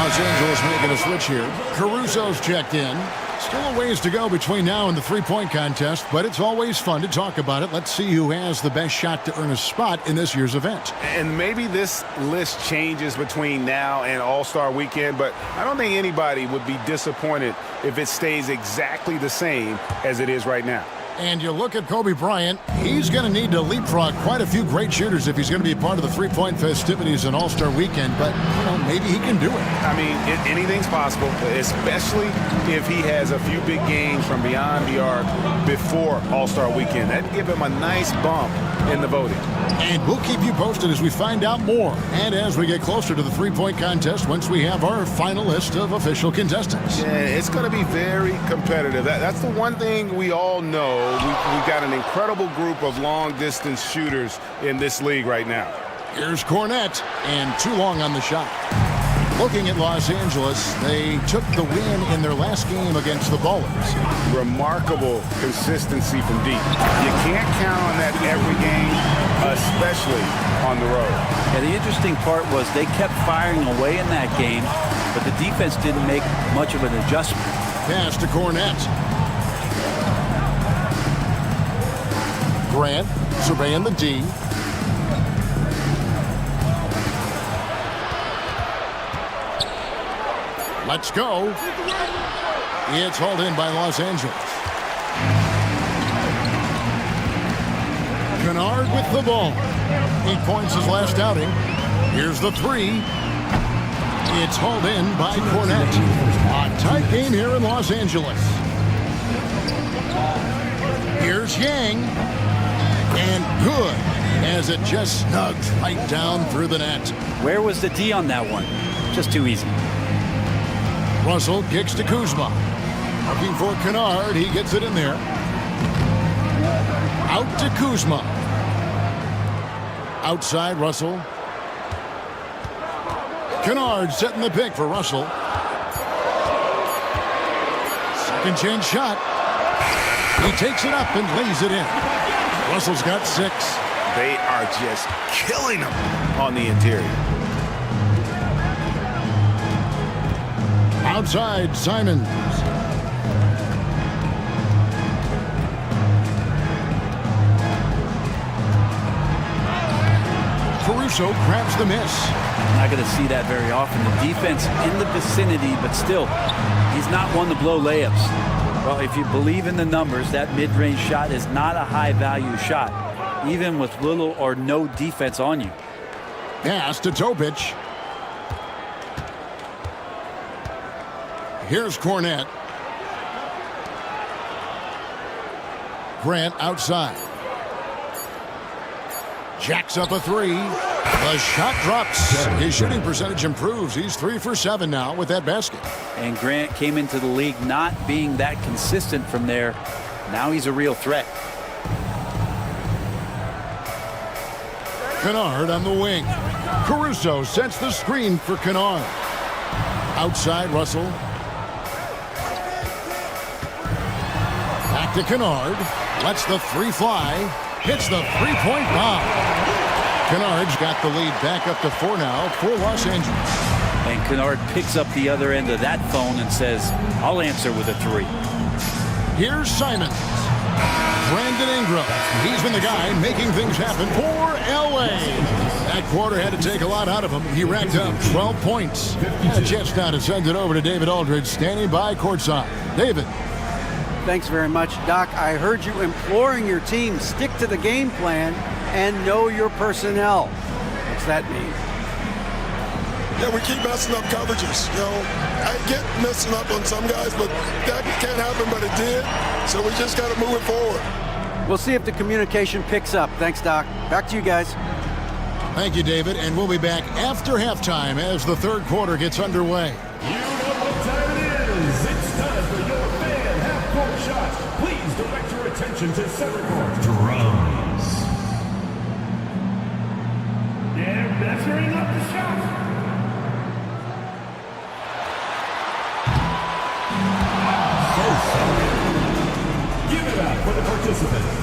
Los Angeles making a switch here. Caruso's checked in. Still a ways to go between now and the three-point contest, but it's always fun to talk about it. Let's see who has the best shot to earn a spot in this year's event. And maybe this list changes between now and All-Star Weekend, but I don't think anybody would be disappointed if it stays exactly the same as it is right now. And you look at Kobe Bryant, he's going to need to leapfrog quite a few great shooters if he's going to be a part of the three-point festivities in All-Star Weekend, but, maybe he can do it. I mean, anything's possible, especially if he has a few big games from beyond the arc before All-Star Weekend. That'd give him a nice bump in the voting. And we'll keep you posted as we find out more and as we get closer to the three-point contest once we have our final list of official contestants. Yeah, it's going to be very competitive. That's the one thing we all know. We've got an incredible group of long-distance shooters in this league right now. Here's Cornette, and too long on the shot. Looking at Los Angeles, they took the win in their last game against the Ballers. Remarkable consistency from deep. You can't count on that every game, especially on the road. Yeah, the interesting part was they kept firing away in that game, but the defense didn't make much of an adjustment. Pass to Cornette. Grant surveying the D. Let's go. It's hauled in by Los Angeles. Kennard with the ball. 8 points his last outing. Here's the three. It's hauled in by Cornette. A tight game here in Los Angeles. Here's Yang. And good, as it just snugs right down through the net. Where was the D on that one? Just too easy. Russell kicks to Kuzma. Looking for Kennard. He gets it in there. Out to Kuzma. Outside Russell. Kennard setting the pick for Russell. Second chance shot. He takes it up and lays it in. Russell's got 6. They are just killing him on the interior. Outside, Simons. Caruso grabs the miss. Not going to see that very often. The defense in the vicinity, but still, he's not one to blow layups. Well, if you believe in the numbers, that mid-range shot is not a high-value shot, even with little or no defense on you. Pass to Topic. Here's Cornette. Grant outside. Jacks up a three. The shot drops. His shooting percentage improves. He's 3 for 7 now with that basket. And Grant came into the league not being that consistent from there. Now he's a real threat. Kennard on the wing. Caruso sets the screen for Kennard. Outside Russell. Back to Kennard. Lets the three fly. Hits the three-point bomb. Kennard's got the lead back up to 4 now for Los Angeles. And Kennard picks up the other end of that phone and says, I'll answer with a 3. Here's Simons. Brandon Ingram. He's been the guy making things happen for LA. That quarter had to take a lot out of him. He racked up 12 points. And just now to send it over to David Aldridge, standing by courtside. David. Thanks very much, Doc. I heard you imploring your team, stick to the game plan and know your personnel. What's that mean? Yeah, we keep messing up coverages. I get messing up on some guys, but that can't happen, but it did. So we just got to move it forward. We'll see if the communication picks up. Thanks, Doc. Back to you guys. Thank you, David. And we'll be back after halftime as the third quarter gets underway. You know what time it is. It's time for your fan half-court shots. Please direct your attention to center court. Drums. They're measuring up the shot. Give it up for the participants.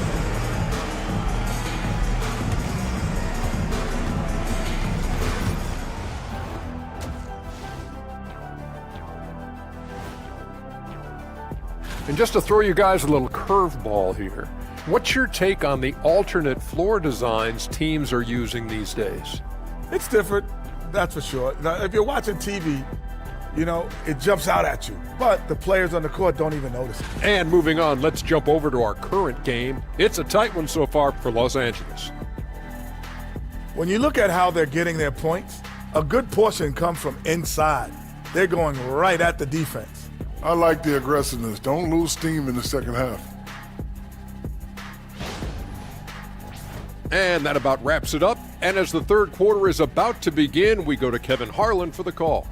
And just to throw you guys a little curveball here, what's your take on the alternate floor designs teams are using these days? It's different, that's for sure. Now, if you're watching TV, it jumps out at you. But the players on the court don't even notice it. And moving on, let's jump over to our current game. It's a tight one so far for Los Angeles. When you look at how they're getting their points, a good portion comes from inside. They're going right at the defense. I like the aggressiveness. Don't lose steam in the second half. And that about wraps it up. And as the third quarter is about to begin, we go to Kevin Harlan for the call.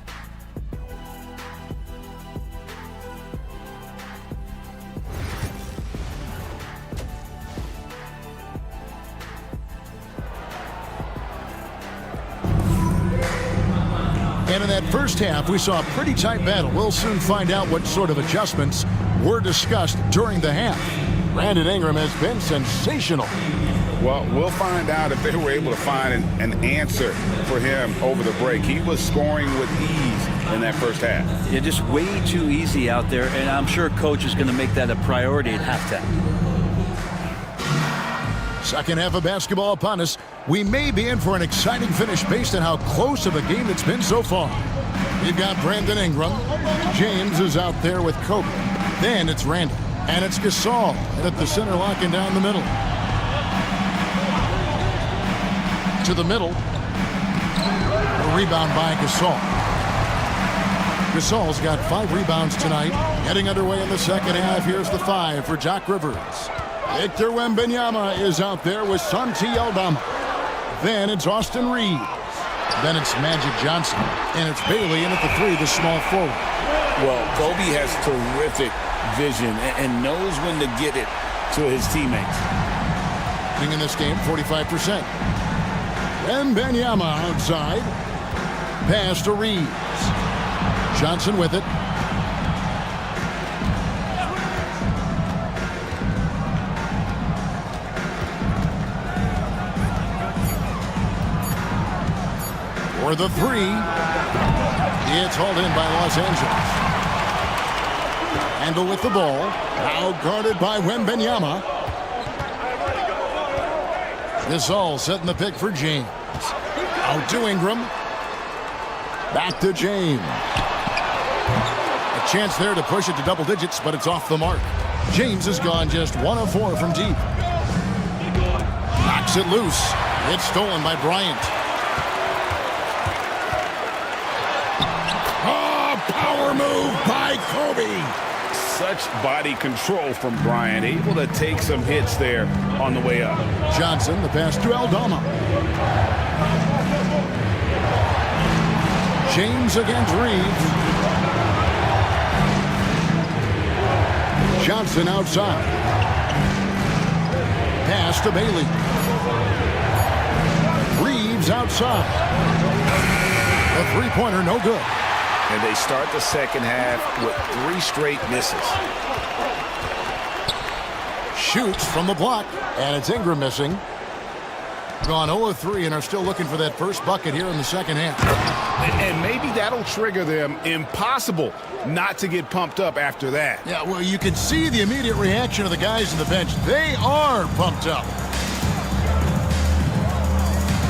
And in that first half, we saw a pretty tight battle. We'll soon find out what sort of adjustments were discussed during the half. Brandon Ingram has been sensational. Well, we'll find out if they were able to find an answer for him over the break. He was scoring with ease in that first half. Yeah, just way too easy out there, and I'm sure Coach is going to make that a priority at halftime. Second half of basketball upon us. We may be in for an exciting finish based on how close of a game it's been so far. We've got Brandon Ingram. James is out there with Kobe. Then it's Randall. And it's Gasol at the center, locking down the middle. To the middle. A rebound by Gasol. Gasol's got 5 rebounds tonight. Getting underway in the second half. Here's the 5 for Doc Rivers. Victor Wembanyama is out there with Santi Aldama. Then it's Austin Reeves. Then it's Magic Johnson. And it's Bailey in at the 3, the small forward. Well, Kobe has terrific vision and knows when to get it to his teammates. In this game, 45%. Wembanyama outside. Pass to Reeves. Johnson with it. For the 3. It's hauled in by Los Angeles. Handle with the ball. Now guarded by Wembanyama. Gasol setting the pick for James. Out to Ingram. Back to James. A chance there to push it to double digits, but it's off the mark. James has gone just 1 of 4 from deep. Knocks it loose. It's stolen by Bryant. Power move by Kobe. Such body control from Bryant, able to take some hits there on the way up. Johnson, the pass to Aldama. James against Reeves. Johnson outside. Pass to Bailey. Reeves outside. A three-pointer, no good. And they start the second half with 3 straight misses. Shoots from the block, and it's Ingram missing. Gone 0 of 3 and are still looking for that first bucket here in the second half. And maybe that'll trigger them. Impossible not to get pumped up after that. Yeah, well, you can see the immediate reaction of the guys on the bench. They are pumped up.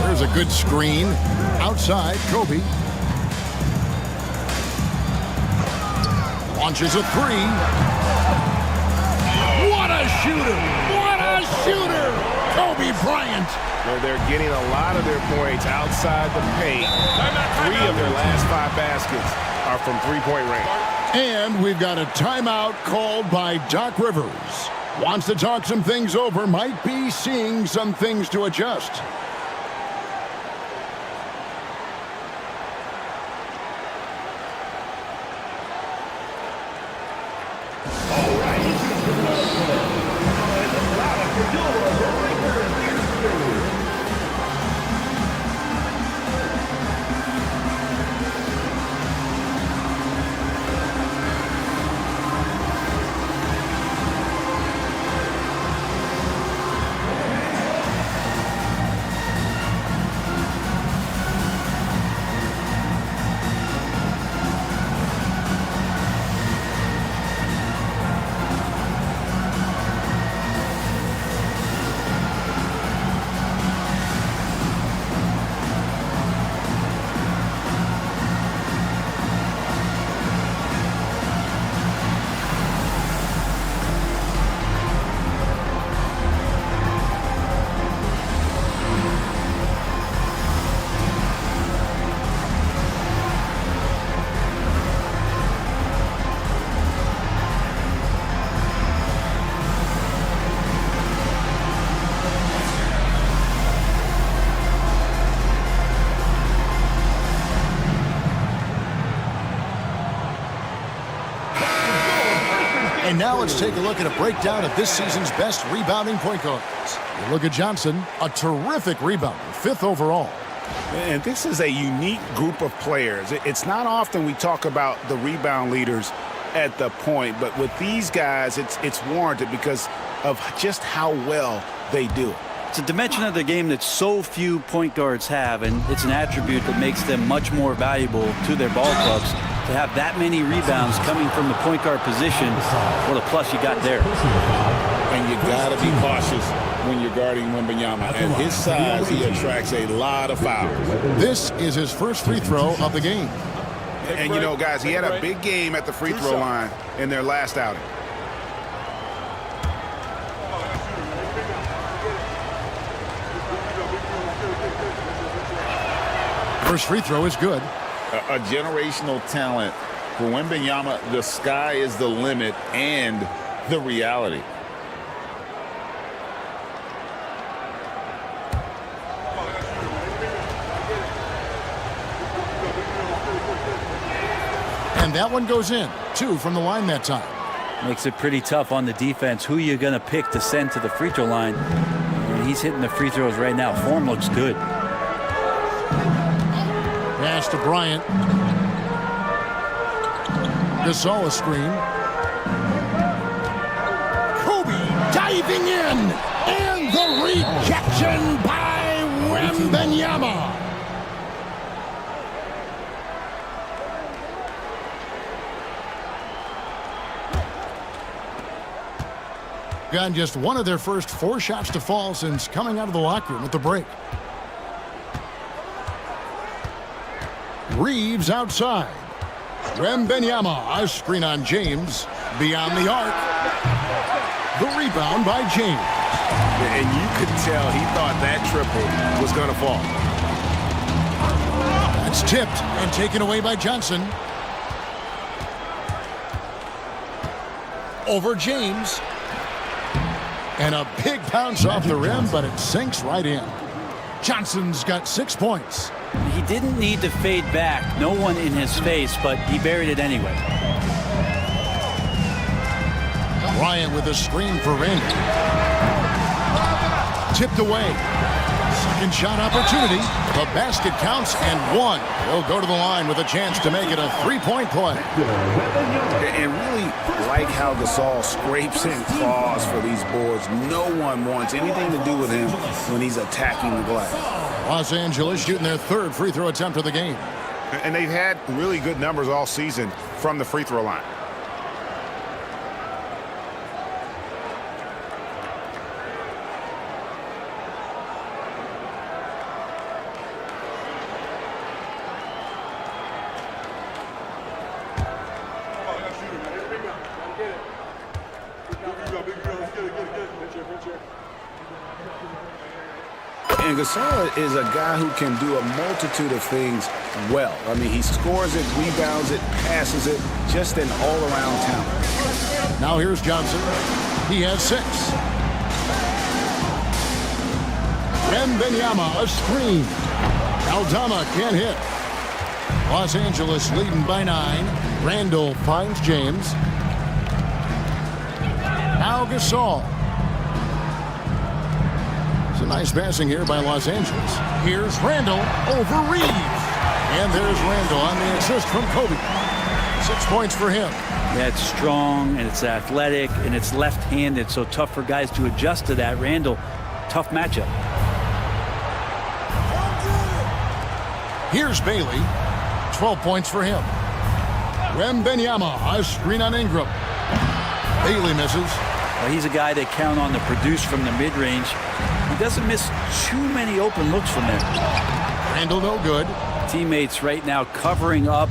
There's a good screen. Outside, Kobe. Launches a 3. What a shooter! What a shooter! Kobe Bryant. Well, they're getting a lot of their points outside the paint. 3 of their last 5 baskets are from three-point range. And we've got a timeout called by Doc Rivers. Wants to talk some things over. Might be seeing some things to adjust. And now let's take a look at a breakdown of this season's best rebounding point guards. You look at Johnson, a terrific rebounder, 5th overall. And this is a unique group of players. It's not often we talk about the rebound leaders at the point, but with these guys, it's warranted because of just how well they do it. It's a dimension of the game that so few point guards have, and it's an attribute that makes them much more valuable to their ball clubs. To have that many rebounds coming from the point guard position, what a plus you got there. And you got to be cautious when you're guarding Wembanyama. At his size, he attracts a lot of fouls. This is his first free throw of the game. And, you know, guys, he had a big game at the free throw line in their last outing. First free throw is good. A generational talent. For Wembanyama, the sky is the limit and the reality. And that one goes in. 2 from the line that time. Makes it pretty tough on the defense. Who you going to pick to send to the free throw line? And he's hitting the free throws right now. Form looks good. Pass to Bryant. Gasol a screen. Kobe diving in. And the rejection by Wembanyama. Gotten just one of their first 4 shots to fall since coming out of the locker room at the break. Reeves outside. Wembanyama, a screen on James. Beyond the arc. The rebound by James. And you could tell he thought that triple was going to fall. That's tipped and taken away by Johnson. Over James. And a big bounce off the rim, but it sinks right in. Johnson's got 6 points. He didn't need to fade back. No one in his face, but he buried it anyway. Bryant with a screen for Randy. Tipped away. Second shot opportunity. The basket counts and 1. He'll go to the line with a chance to make it a 3-point play. And really like how Gasol scrapes and claws for these boards. No one wants anything to do with him when he's attacking the glass. Los Angeles shooting their 3rd free throw attempt of the game. And they've had really good numbers all season from the free throw line. And Gasol is a guy who can do a multitude of things well. I mean, he scores it, rebounds it, passes it, just an all-around talent. Now here's Johnson. He has 6. Wembanyama, a screen. Aldama can't hit. Los Angeles leading by 9. Randall finds James. Now Gasol. Nice passing here by Los Angeles. Here's Randall over Reeves. And there's Randall on the assist from Kobe. 6 points for him. Yeah, it's strong, and it's athletic, and it's left-handed, so tough for guys to adjust to that. Randall, tough matchup. Here's Bailey. 12 points for him. Wembanyama, a screen on Ingram. Bailey misses. Well, he's a guy they count on to produce from the mid-range. He doesn't miss too many open looks from there. Randall no good. Teammates right now covering up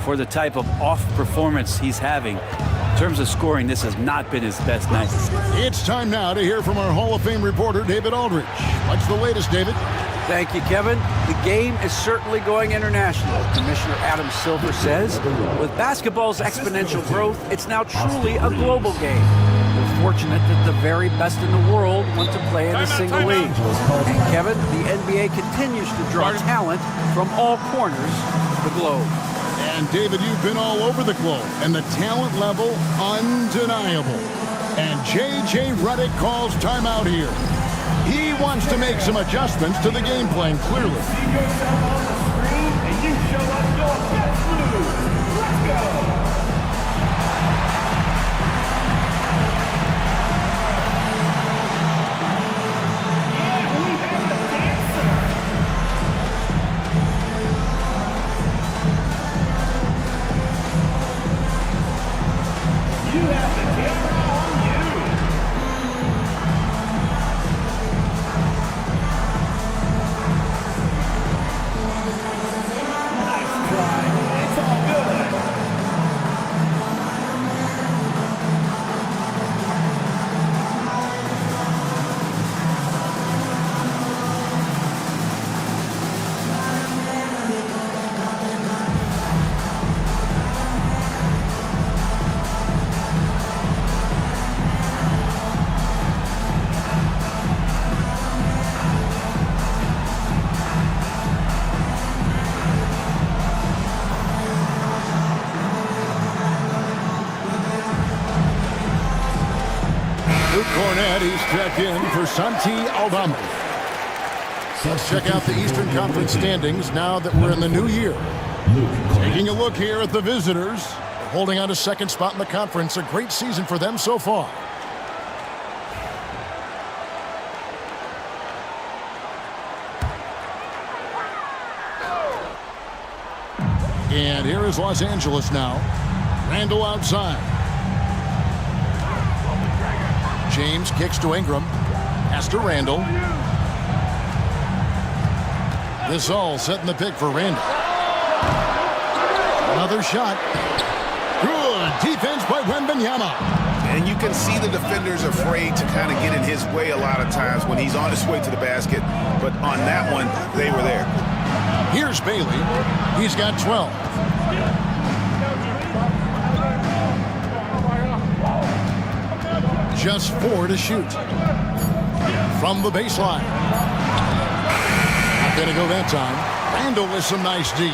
for the type of off performance he's having. In terms of scoring, this has not been his best night. It's time now to hear from our Hall of Fame reporter, David Aldridge. What's the latest, David? Thank you, Kevin. The game is certainly going international. Commissioner Adam Silver says, with basketball's exponential growth, it's now truly a global game. We're fortunate that the very best in the world want to play in a single league. And Kevin, the NBA continues to draw talent from all corners of the globe. And David, you've been all over the globe, and the talent level undeniable. And J.J. Redick calls timeout here. He wants to make some adjustments to the game plan, clearly. See yourself on the screen, and you show us your best move. Let's go. He's checked in for Santi Aldama. Let's check out the Eastern Conference standings now that we're in the new year. Taking a look here at the visitors. Holding on to second spot in the conference. A great season for them so far. And here is Los Angeles now. Randall outside. James kicks to Ingram. Pass to Randall. This all setting the pick for Randall. Another shot. Good defense by Wembanyama. And you can see the defenders afraid to kind of get in his way a lot of times when he's on his way to the basket. But on that one, they were there. Here's Bailey. He's got 12. Just 4 to shoot. From the baseline. Not gonna go that time. Randall with some nice D.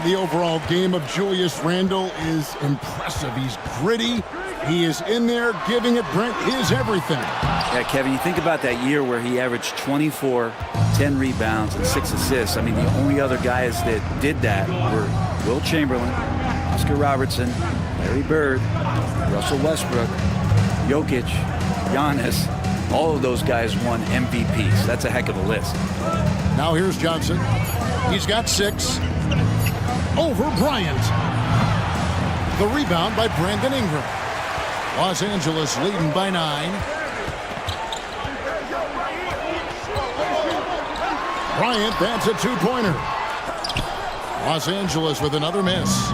The overall game of Julius Randall is impressive. He's gritty. He is in there giving it, Brent, his everything. Yeah, Kevin, you think about that year where he averaged 24, 10 rebounds, and 6 assists. I mean, the only other guys that did that were Will Chamberlain, Oscar Robertson, Larry Bird, Russell Westbrook, Jokic, Giannis. All of those guys won MVPs. That's a heck of a list. Now here's Johnson. He's got 6. Over Bryant. The rebound by Brandon Ingram. Los Angeles leading by 9. Bryant, that's a 2-pointer. Los Angeles with another miss.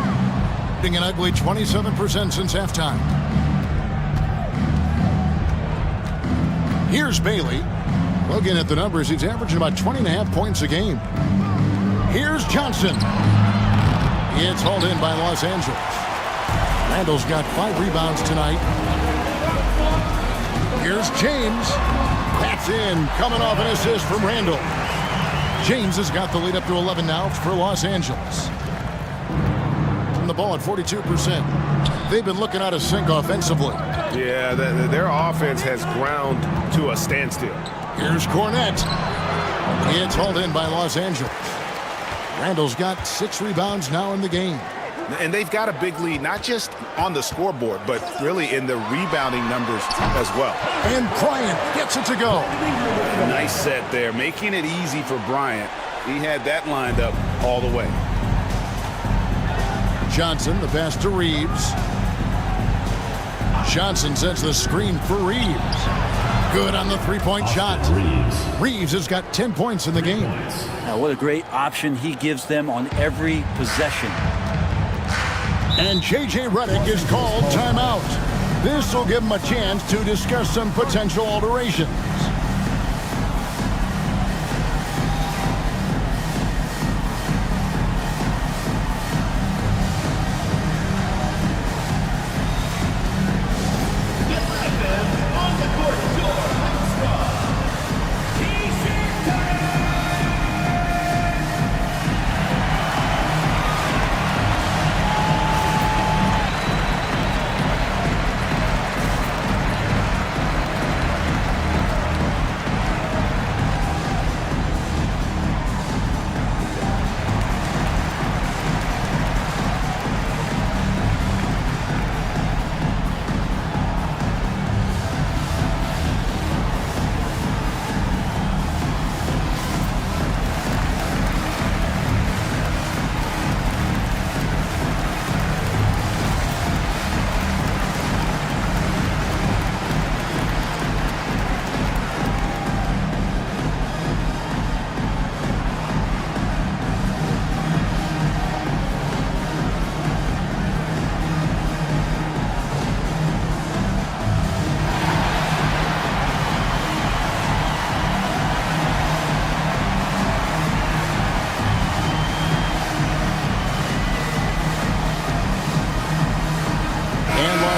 Hitting an ugly 27% since halftime. Here's Bailey. Looking at the numbers, he's averaging about 20.5 points a game. Here's Johnson. It's hauled in by Los Angeles. Randall's got 5 rebounds tonight. Here's James. That's in, coming off an assist from Randall. James has got the lead up to 11 now for Los Angeles. And the ball at 42%. They've been looking out of sync offensively. Yeah, their offense has ground to a standstill. Here's Cornette. It's hauled in by Los Angeles. Randall's got 6 rebounds now in the game. And they've got a big lead, not just on the scoreboard, but really in the rebounding numbers as well. And Bryant gets it to go. Nice set there, making it easy for Bryant. He had that lined up all the way. Johnson, the pass to Reeves. Johnson sets the screen for Reeves. Good on the 3-point shot. Reeves has got 10 points in the game. Now, what a great option he gives them on every possession. And J.J. Redick is called timeout. This will give him a chance to discuss some potential alterations.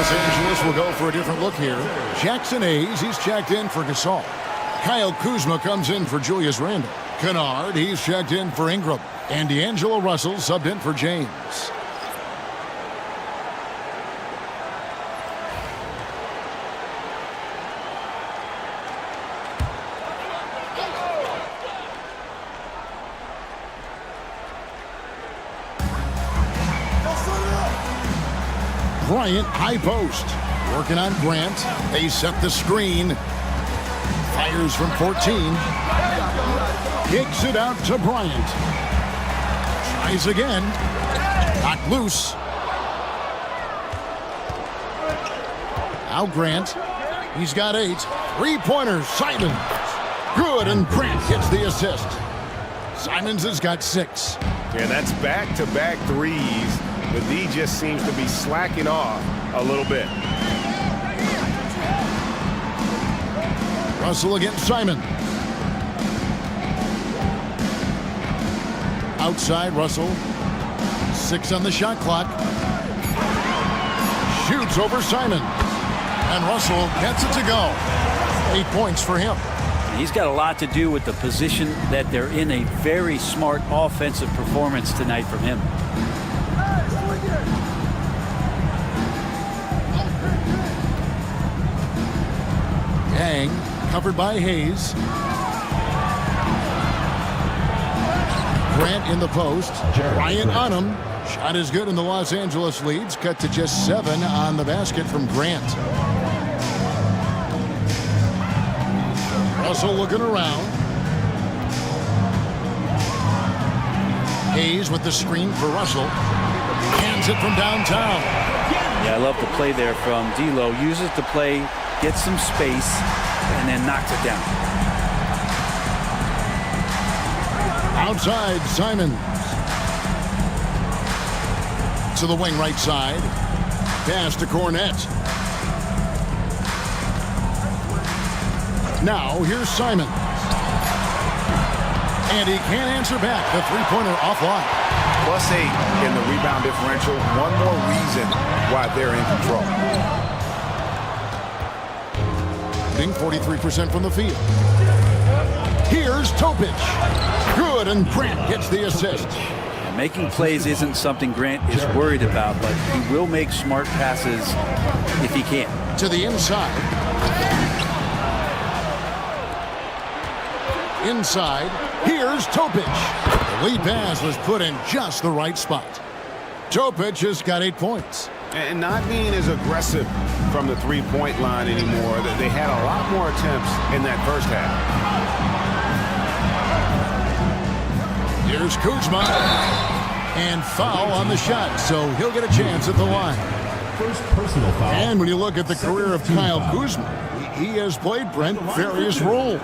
Los Angeles will go for a different look here. Jackson Hayes, he's checked in for Gasol. Kyle Kuzma comes in for Julius Randle. Kennard, he's checked in for Ingram. And D'Angelo Russell subbed in for James. Bryant, high post. Working on Grant. They set the screen. Fires from 14. Kicks it out to Bryant. Tries again. Knocked loose. Now Grant. He's got 8. 3-pointers. Simons. Good, and Grant gets the assist. Simons has got 6. And that's back-to-back threes. But D just seems to be slacking off a little bit. Russell against Simon. Outside, Russell. 6 on the shot clock. Shoots over Simon. And Russell gets it to go. 8 points for him. He's got a lot to do with the position that they're in. A very smart offensive performance tonight from him. Yang covered by Hayes. Grant in the post. Bryant on him. Shot is good, and the Los Angeles leads cut to just 7 on the basket from Grant. Russell looking around. Hayes with the screen for Russell. Hands it from downtown. Yeah, I love the play there from D'Lo. Uses the play, gets some space, and then knocks it down. Outside, Simons. To the wing right side. Pass to Cornette. Now, here's Simons. And he can't answer back. The three-pointer offline. +8 in the rebound differential. One more reason why they're in control. Shooting 43% from the field. Here's Topic. Good, and Grant gets the assist. Making plays isn't something Grant is worried about, but he will make smart passes if he can. To the inside. Inside. Here's Topic. The lead pass was put in just the right spot. Topic has got 8 points. And not being as aggressive from the three-point line anymore. They had a lot more attempts in that first half. Here's Kuzma. And foul on the shot, so he'll get a chance at the line. First personal foul. And when you look at the career of Kyle Kuzma, he has played, Brent, various roles.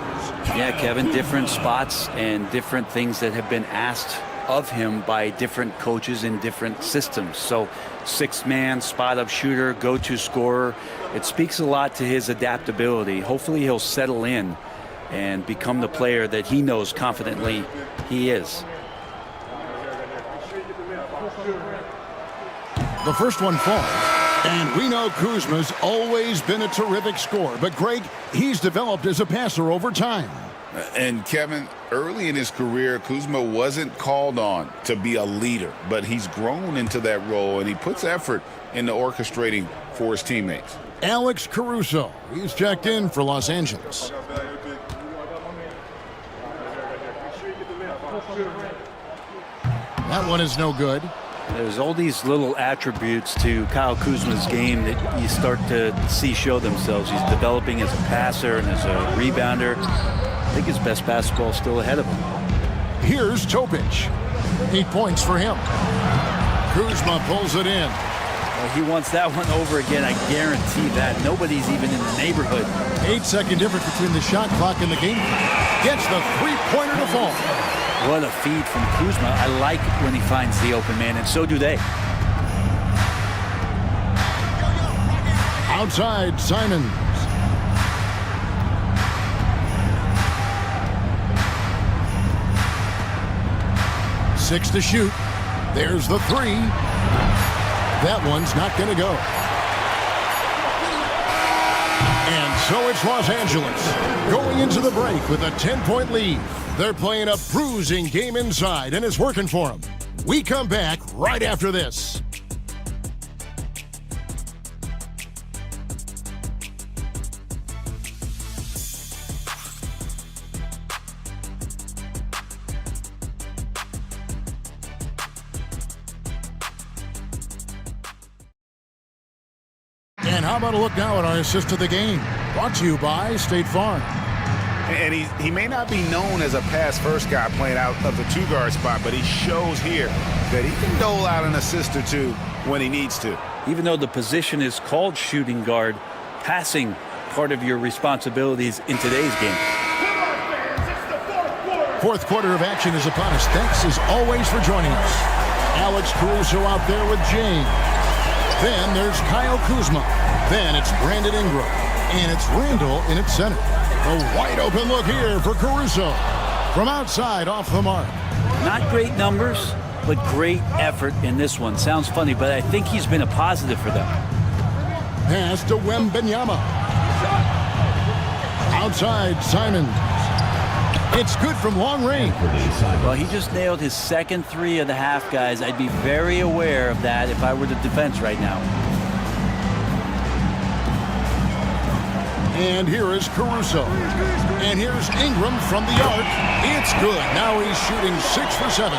Yeah, Kevin, different spots and different things that have been asked of him by different coaches in different systems. So 6-man, spot-up shooter, go-to scorer. It speaks a lot to his adaptability. Hopefully he'll settle in and become the player that he knows confidently he is. The first one falls. And we know Kuzma's always been a terrific scorer. But, Greg, he's developed as a passer over time. And, Kevin, early in his career, Kuzma wasn't called on to be a leader. But he's grown into that role, and he puts effort into orchestrating for his teammates. Alex Caruso. He's checked in for Los Angeles. That one is no good. There's all these little attributes to Kyle Kuzma's game that you start to see show themselves. He's developing as a passer and as a rebounder. I think his best basketball is still ahead of him. Here's Topic. 8 points for him. Kuzma pulls it in. Well, he wants that one over again, I guarantee that. Nobody's even in the neighborhood. 8-second difference between the shot clock and the game. Gets the three-pointer to fall. What a feed from Kuzma. I like when he finds the open man, and so do they. Outside, Simons. Six to shoot. There's the three. That one's not going to go. And so it's Los Angeles going into the break with a 10-point lead. They're playing a bruising game inside, and it's working for them. We come back right after this. And how about a look now at our assist of the game? Brought to you by State Farm. And he may not be known as a pass-first guy playing out of the two-guard spot, but he shows here that he can dole out an assist or two when he needs to. Even though the position is called shooting guard, passing part of your responsibilities in today's game. Fourth quarter of action is upon us. Thanks as always for joining us. Alex Caruso out there with James. Then there's Kyle Kuzma. Then it's Brandon Ingram. And it's Randall in its center. A wide open look here for Caruso. From outside, off the mark. Not great numbers, but great effort in this one. Sounds funny, but I think he's been a positive for them. Pass to Wembanyama. Outside, Simon. It's good from long range. Well, he just nailed his second three of the half, guys. I'd be very aware of that if I were the defense right now. And here is Caruso. And here's Ingram from the arc. It's good. Now he's shooting 6 for 7.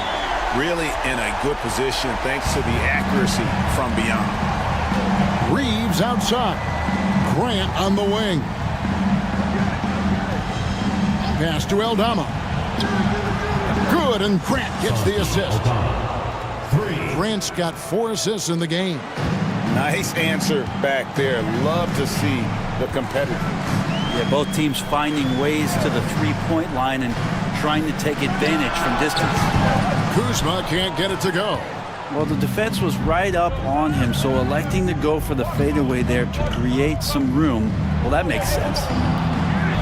Really in a good position thanks to the accuracy from beyond. Reeves outside. Grant on the wing. Pass to Aldama. Good, and Grant gets the assist. Grant's got 4 assists in the game. Nice answer back there. Love to see the competitors. Yeah, both teams finding ways to the three-point line and trying to take advantage from distance. Kuzma can't get it to go. Well, the defense was right up on him, so electing to go for the fadeaway there to create some room, well, that makes sense.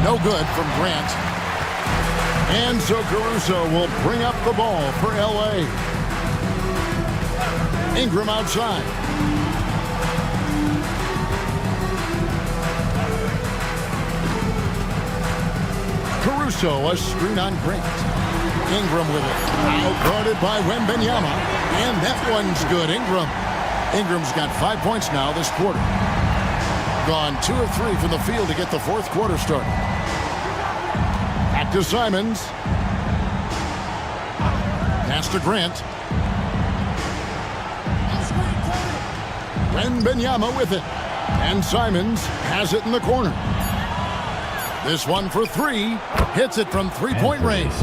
No good from Grant. And so Caruso will bring up the ball for L.A. Ingram outside. Caruso, a screen on Grant. Ingram with it. Outguarded by Wembanyama. And that one's good. Ingram's got 5 points now this quarter. Gone 2 of 3 from the field to get the fourth quarter started. Back to Simons. Pass to Grant. Wembanyama with it. And Simons has it in the corner. This one for 3. Hits it from three-point range.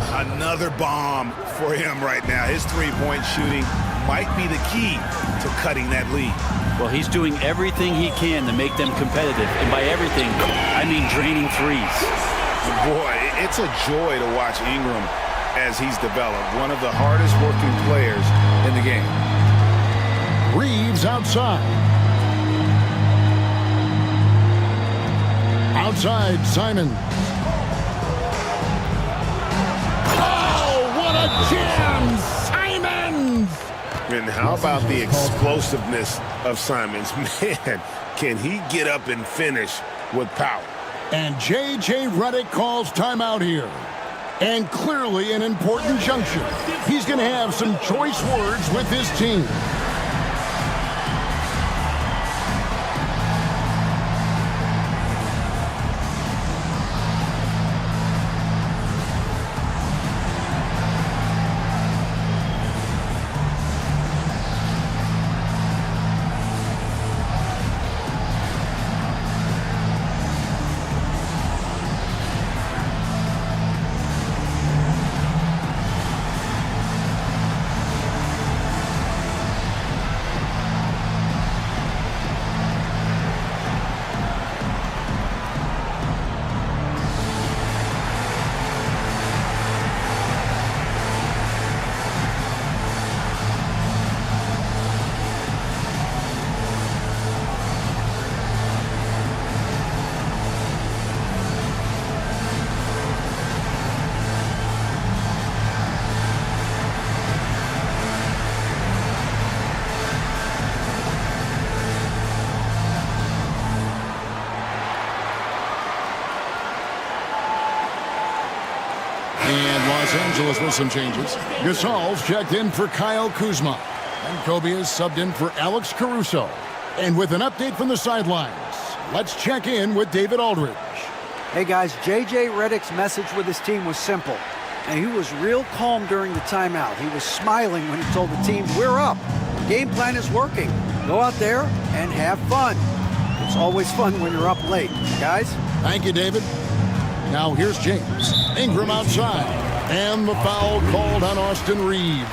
Another bomb for him right now. His three-point shooting might be the key to cutting that lead. Well, he's doing everything he can to make them competitive. And by everything, I mean draining threes. Boy, it's a joy to watch Ingram as he's developed. One of the hardest working players in the game. Reeves outside. Outside, Simon. Oh, what a jam! Simons! And how about the explosiveness of Simons? Man, can he get up and finish with power? And J.J. Redick calls timeout here. And clearly an important juncture. He's going to have some choice words with his team. Los Angeles with some changes. Gasol's checked in for Kyle Kuzma. And Kobe is subbed in for Alex Caruso. And with an update from the sidelines, let's check in with David Aldridge. Hey guys, J.J. Redick's message with his team was simple. And he was real calm during the timeout. He was smiling when he told the team, we're up. The game plan is working. Go out there and have fun. It's always fun when you're up late. Guys? Thank you, David. Now here's James. Ingram outside. And the foul called on Austin Reeves.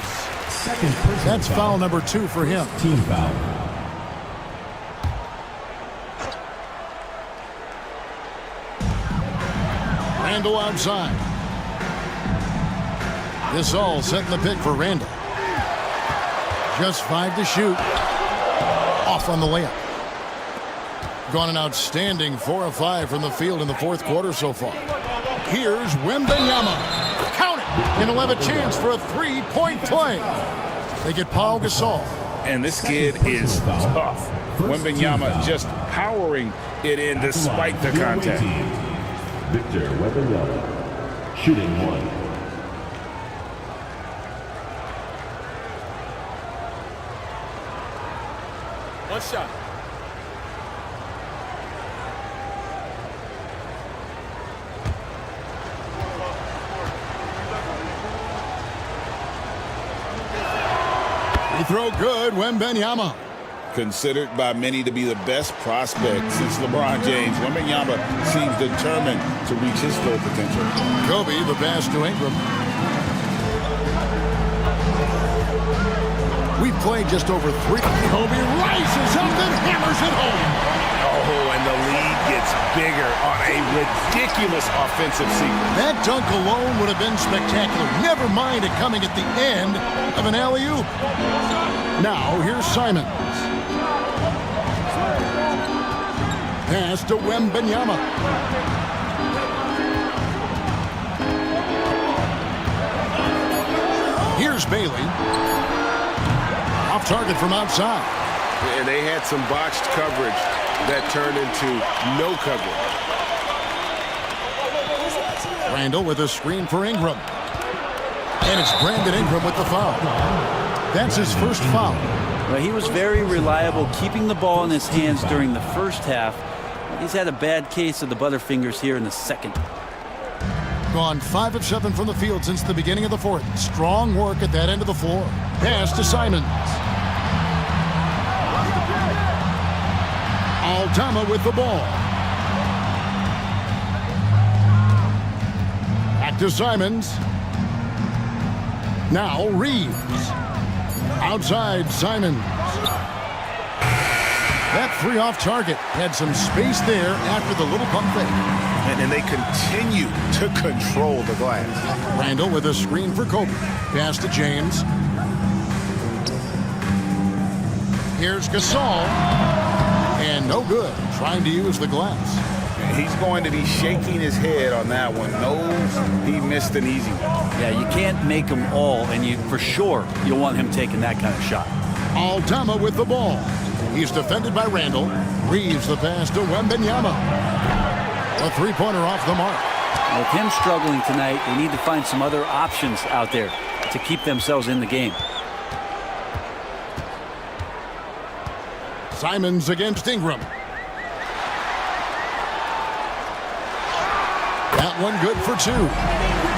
That's foul number 2 for him. Team foul. Randall outside. Gasol setting the pick for Randall. Just 5 to shoot. Off on the layup. Gone an outstanding 4 of 5 from the field in the fourth quarter so far. Here's Wembanyama. Count it. And he'll have a chance for a 3-point play. They get Paul Gasol. And this kid is tough. Wembanyama just powering it in despite the contact. Victor Wembanyama, shooting 1. One shot. They throw good, Wembanyama. Considered by many to be the best prospect since LeBron James, Wembanyama seems determined to reach his full potential. Kobe, the pass to Ingram. We've played just over 3. Kobe rises up and hammers it home. Oh, and the lead gets bigger on a ridiculous offensive sequence. That dunk alone would have been spectacular. Never mind it coming at the end of an alley-oop. Now, here's Simons. Pass to Wembanyama. Here's Bailey. Off target from outside. And they had some botched coverage that turned into no coverage. Randall with a screen for Ingram. And it's Brandon Ingram with the foul. That's his first foul. Well, he was very reliable, keeping the ball in his hands during the first half. He's had a bad case of the butterfingers here in the second. Gone 5 of 7 from the field since the beginning of the fourth. Strong work at that end of the floor. Pass to Simons. Aldama with the ball. Back to Simons. Now Reeves. Outside Simons. That 3 off target had some space there after the little pump fake. And they continue to control the glass. Randall with a screen for Kobe. Pass to James. Here's Gasol. And no good. Trying to use the glass. He's going to be shaking his head on that one. Knows he missed an easy one. Yeah, you can't make them all, and for sure you'll want him taking that kind of shot. Aldama with the ball. He's defended by Randall. Reeves the pass to Wembanyama. A 3-pointer off the mark. With him struggling tonight, they need to find some other options out there to keep themselves in the game. Simons against Ingram. That one good for 2.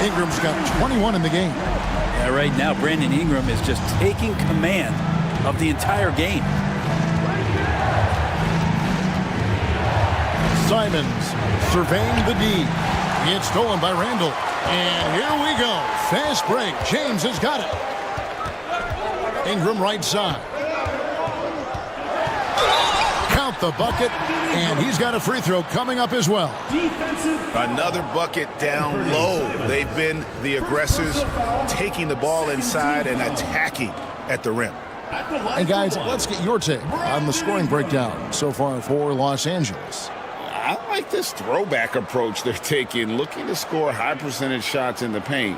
Ingram's got 21 in the game. Yeah, right now, Brandon Ingram is just taking command of the entire game. Simons surveying the D. It's stolen by Randall. And here we go. Fast break. James has got it. Ingram right side. Count the bucket. And he's got a free throw coming up as well. Another bucket down low. They've been the aggressors, taking the ball inside and attacking at the rim. And guys, let's get your take on the scoring breakdown so far for Los Angeles. I like this throwback approach they're taking, looking to score high percentage shots in the paint.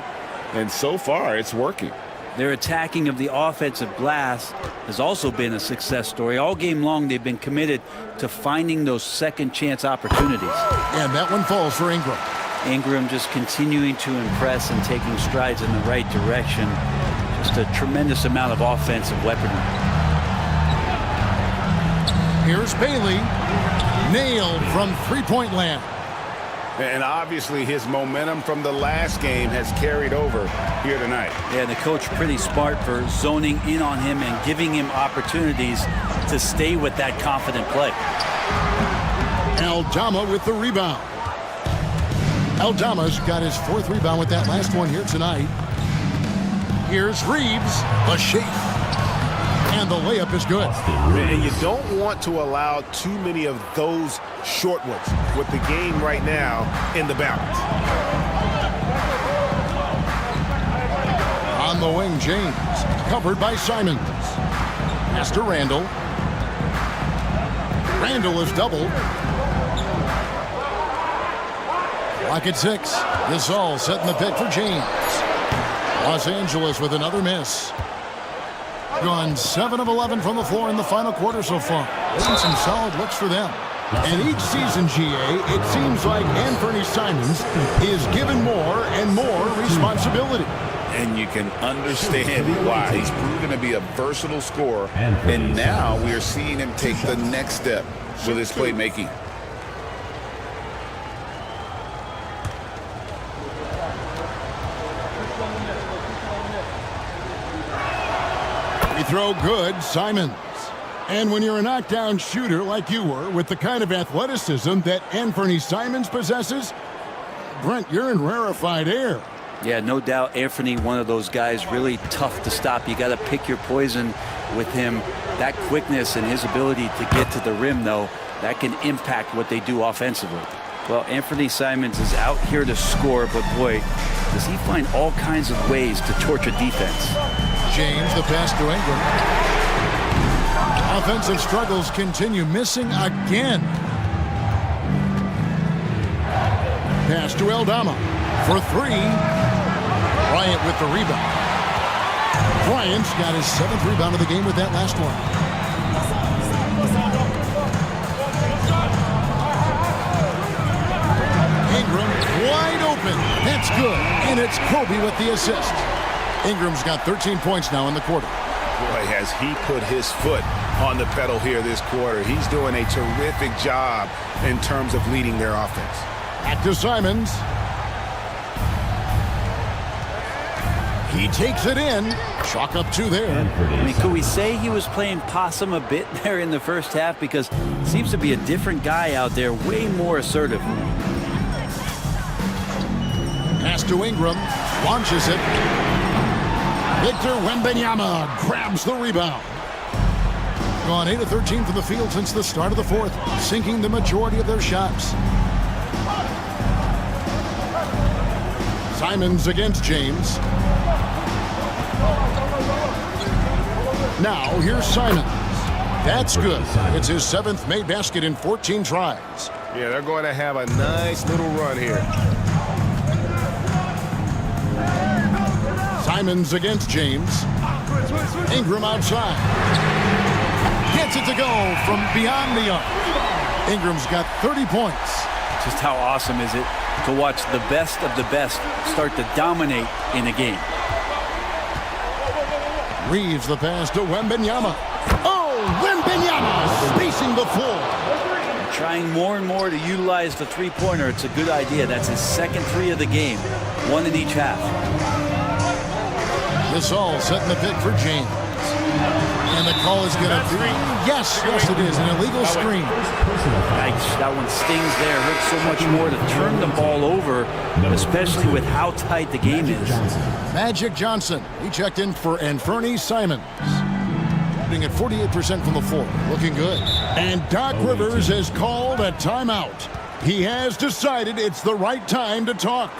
And so far, it's working. Their attacking of the offensive glass has also been a success story. All game long, they've been committed to finding those second chance opportunities. And that one falls for Ingram. Ingram just continuing to impress and taking strides in the right direction. Just a tremendous amount of offensive weaponry. Here's Bailey. Nailed from three-point land. And obviously his momentum from the last game has carried over here tonight. Yeah, the coach pretty smart for zoning in on him and giving him opportunities to stay with that confident play. Aldama with the rebound. Aldama's got his 4th rebound with that last one here tonight. Here's Reeves, the shape. And the layup is good. And you don't want to allow too many of those short ones with the game right now in the balance. On the wing, James. Covered by Simons. Pass to Randall. Randall is doubled. Clock at 6. Gasol setting the pick for James. Los Angeles with another miss. Gone 7 of 11 from the floor in the final quarter so far. Getting some solid looks for them. And each season, GA, it seems like Anthony Simons is given more and more responsibility. And you can understand why. He's proven to be a versatile scorer. And now we are seeing him take the next step with his playmaking. Throw good, Simons. And when you're a knockdown shooter like you were, with the kind of athleticism that Anthony Simons possesses, Brent, you're in rarefied air. Yeah, no doubt Anthony, one of those guys really tough to stop. You got to pick your poison with him. That quickness and his ability to get to the rim, though, that can impact what they do offensively. Well, Anthony Simons is out here to score, but boy, does he find all kinds of ways to torture defense. James, the pass to Ingram. Offensive struggles continue, missing again. Pass to Aldama for 3. Bryant with the rebound. Bryant's got his 7th rebound of the game with that last one. Ingram wide open. That's good. And it's Kobe with the assist. Ingram's got 13 points now in the quarter. Boy, has he put his foot on the pedal here this quarter. He's doing a terrific job in terms of leading their offense. Back to Simons. He takes it in. Chalk up 2 there. I mean, could we say he was playing possum a bit there in the first half? Because it seems to be a different guy out there, way more assertive. Pass to Ingram. Launches it. Victor Wembanyama grabs the rebound. Gone 8 of 13 from the field since the start of the 4th, sinking the majority of their shots. Simons against James. Now here's Simons. That's good. It's his 7th made basket in 14 tries. Yeah, they're going to have a nice little run here. Simons against James. Ingram outside. Gets it to go from beyond the arc. Ingram's got 30 points. Just how awesome is it to watch the best of the best start to dominate in a game. Reeves the pass to Wembanyama. Oh, Wembanyama spacing the floor. Trying more and more to utilize the three-pointer. It's a good idea. That's his 2nd 3 of the game. 1 in each half. Gasol setting the pick for James. And the call is going to be, yes, it is, an illegal screen. Yikes, that one stings there. Hurts so much more to turn the ball over, especially with how tight the game is. Magic Johnson, he checked in for Anthony Simons. Shooting at 48% from the floor, looking good. And Doc Rivers has called a timeout. He has decided it's the right time to talk.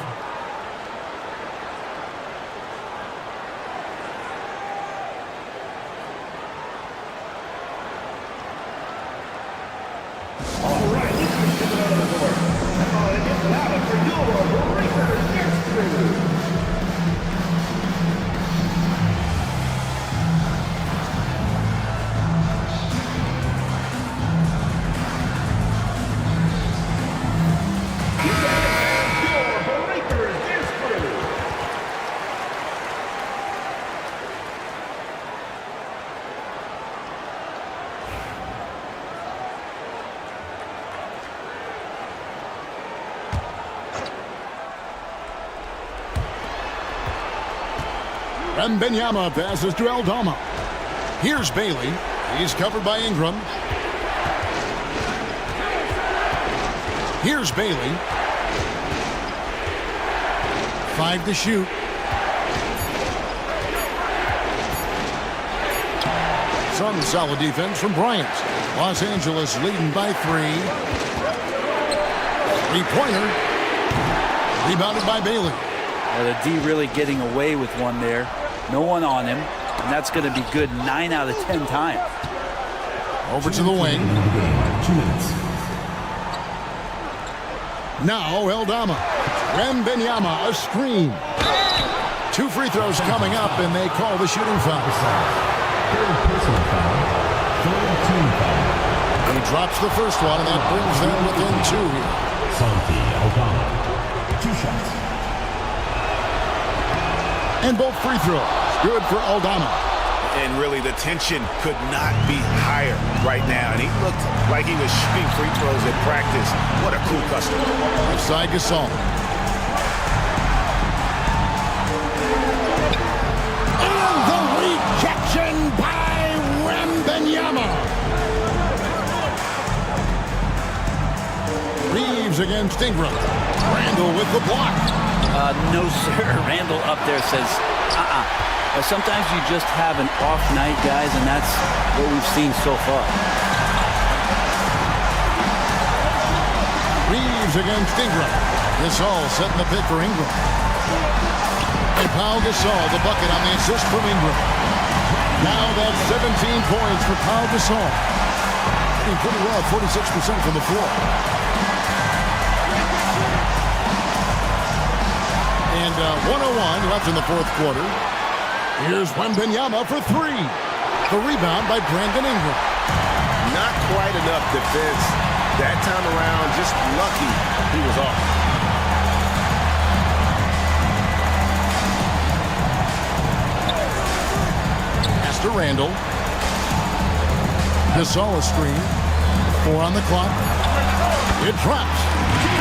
Wembanyama passes to Aldama. Here's Bailey. He's covered by Ingram. Here's Bailey. 5 to shoot. Some solid defense from Bryant. Los Angeles leading by 3. Three-pointer. Rebounded by Bailey. The D really getting away with one there. No one on him. And that's going to be good 9 out of 10 times. Over to the wing. 2 minutes. Now Aldama. Wembanyama, a screen. 2 free throws coming up, and they call the shooting foul. Third personal foul. Third team foul. He drops the first one, and that brings them within 2 here. Santi Aldama. 2 shots. And both free throws. Good for Aldama. And really, the tension could not be higher right now. And he looked like he was shooting free throws at practice. What a cool customer. Outside Gasol. And the rejection by Wembanyama. Reeves against Ingram. Randall with the block. No, sir. Randall up there says, sometimes you just have an off night, guys, and that's what we've seen so far. Reeves against Ingram. Gasol setting the pick for Ingram. And Pau Gasol, the bucket on the assist from Ingram. Now that's 17 points for Pau Gasol. Doing pretty well, 46% from the floor. And 1:01 left in the fourth quarter. Here's Wembanyama for 3. The rebound by Brandon Ingram. Not quite enough defense that time around. Just lucky he was off. Pass to Randall. Gasol a screen. 4 on the clock. It drops.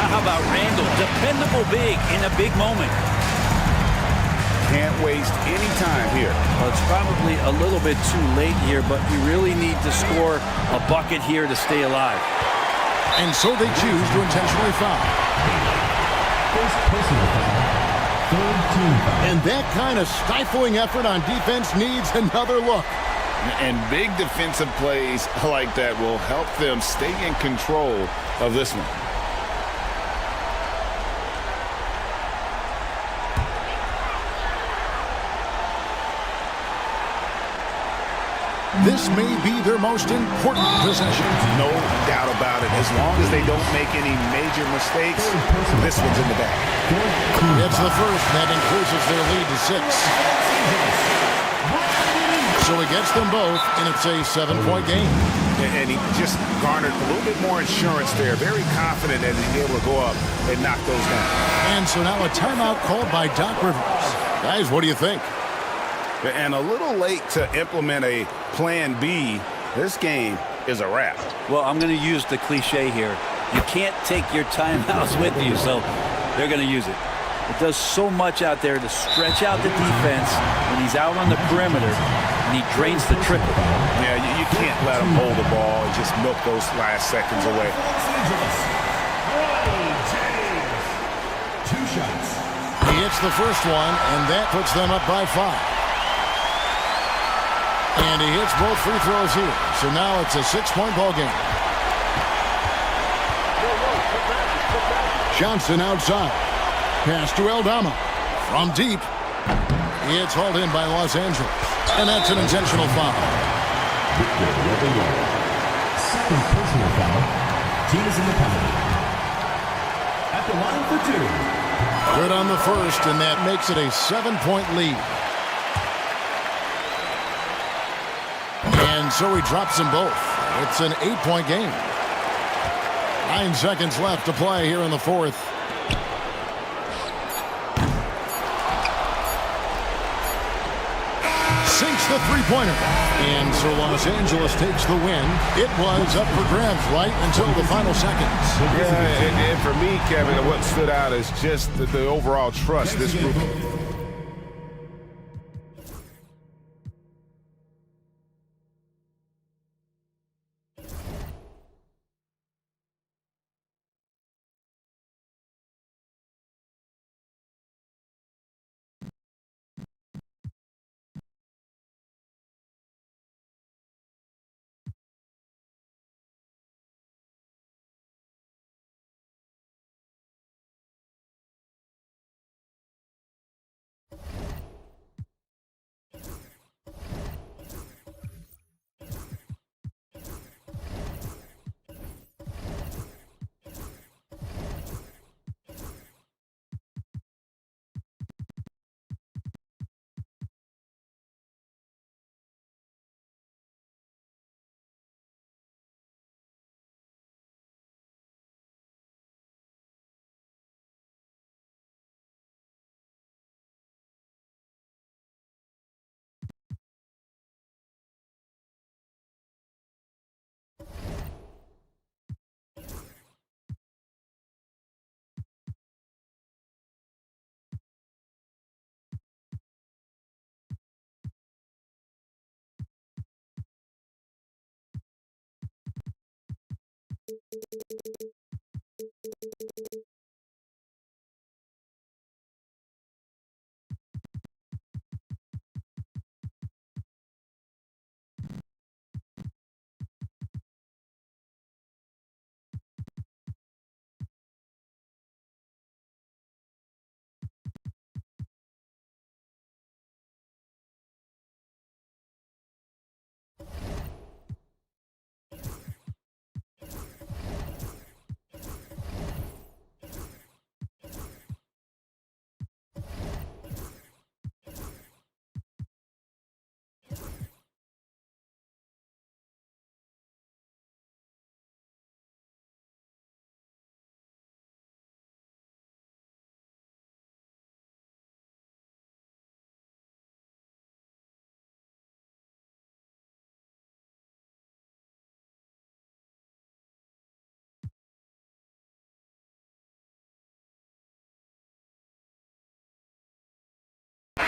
How about Randall? Dependable big in a big moment. Can't waste any time here. Well, it's probably a little bit too late here, but you really need to score a bucket here to stay alive. And so they choose to intentionally foul. First personal foul. Third team foul. And that kind of stifling effort on defense needs another look. And big defensive plays like that will help them stay in control of this one. This may be their most important possession. No doubt about it. As long as they don't make any major mistakes, this one's in the bag. It's the first that increases their lead to 6. So he gets them both, and it's a 7-point game. And he just garnered a little bit more insurance there. Very confident that he'd be able to go up and knock those down. And so now a timeout called by Doc Rivers. Guys, what do you think? And a little late to implement a plan B. This game is a wrap. Well, I'm going to use the cliche here. You can't take your timeouts with you, so they're going to use it. It does so much out there to stretch out the defense when he's out on the perimeter, and he drains the triple. Yeah, you can't let him hold the ball and just milk those last seconds away. 2 shots. He hits the first one, and that puts them up by 5. And he hits both free throws here. So now it's a 6-point ball game. Johnson outside. Pass to Aldama. From deep. It's hauled in by Los Angeles. And that's an intentional foul. Second personal foul. Team is in the penalty. At the line for 2. Good on the first, and that makes it a 7-point lead. And so he drops them both. It's an 8-point game. 9 seconds left to play here in the fourth. Sinks the three-pointer. And so Los Angeles takes the win. It was up for grabs right until the final seconds. Yeah, and for me, Kevin, what stood out is just the overall trust this group.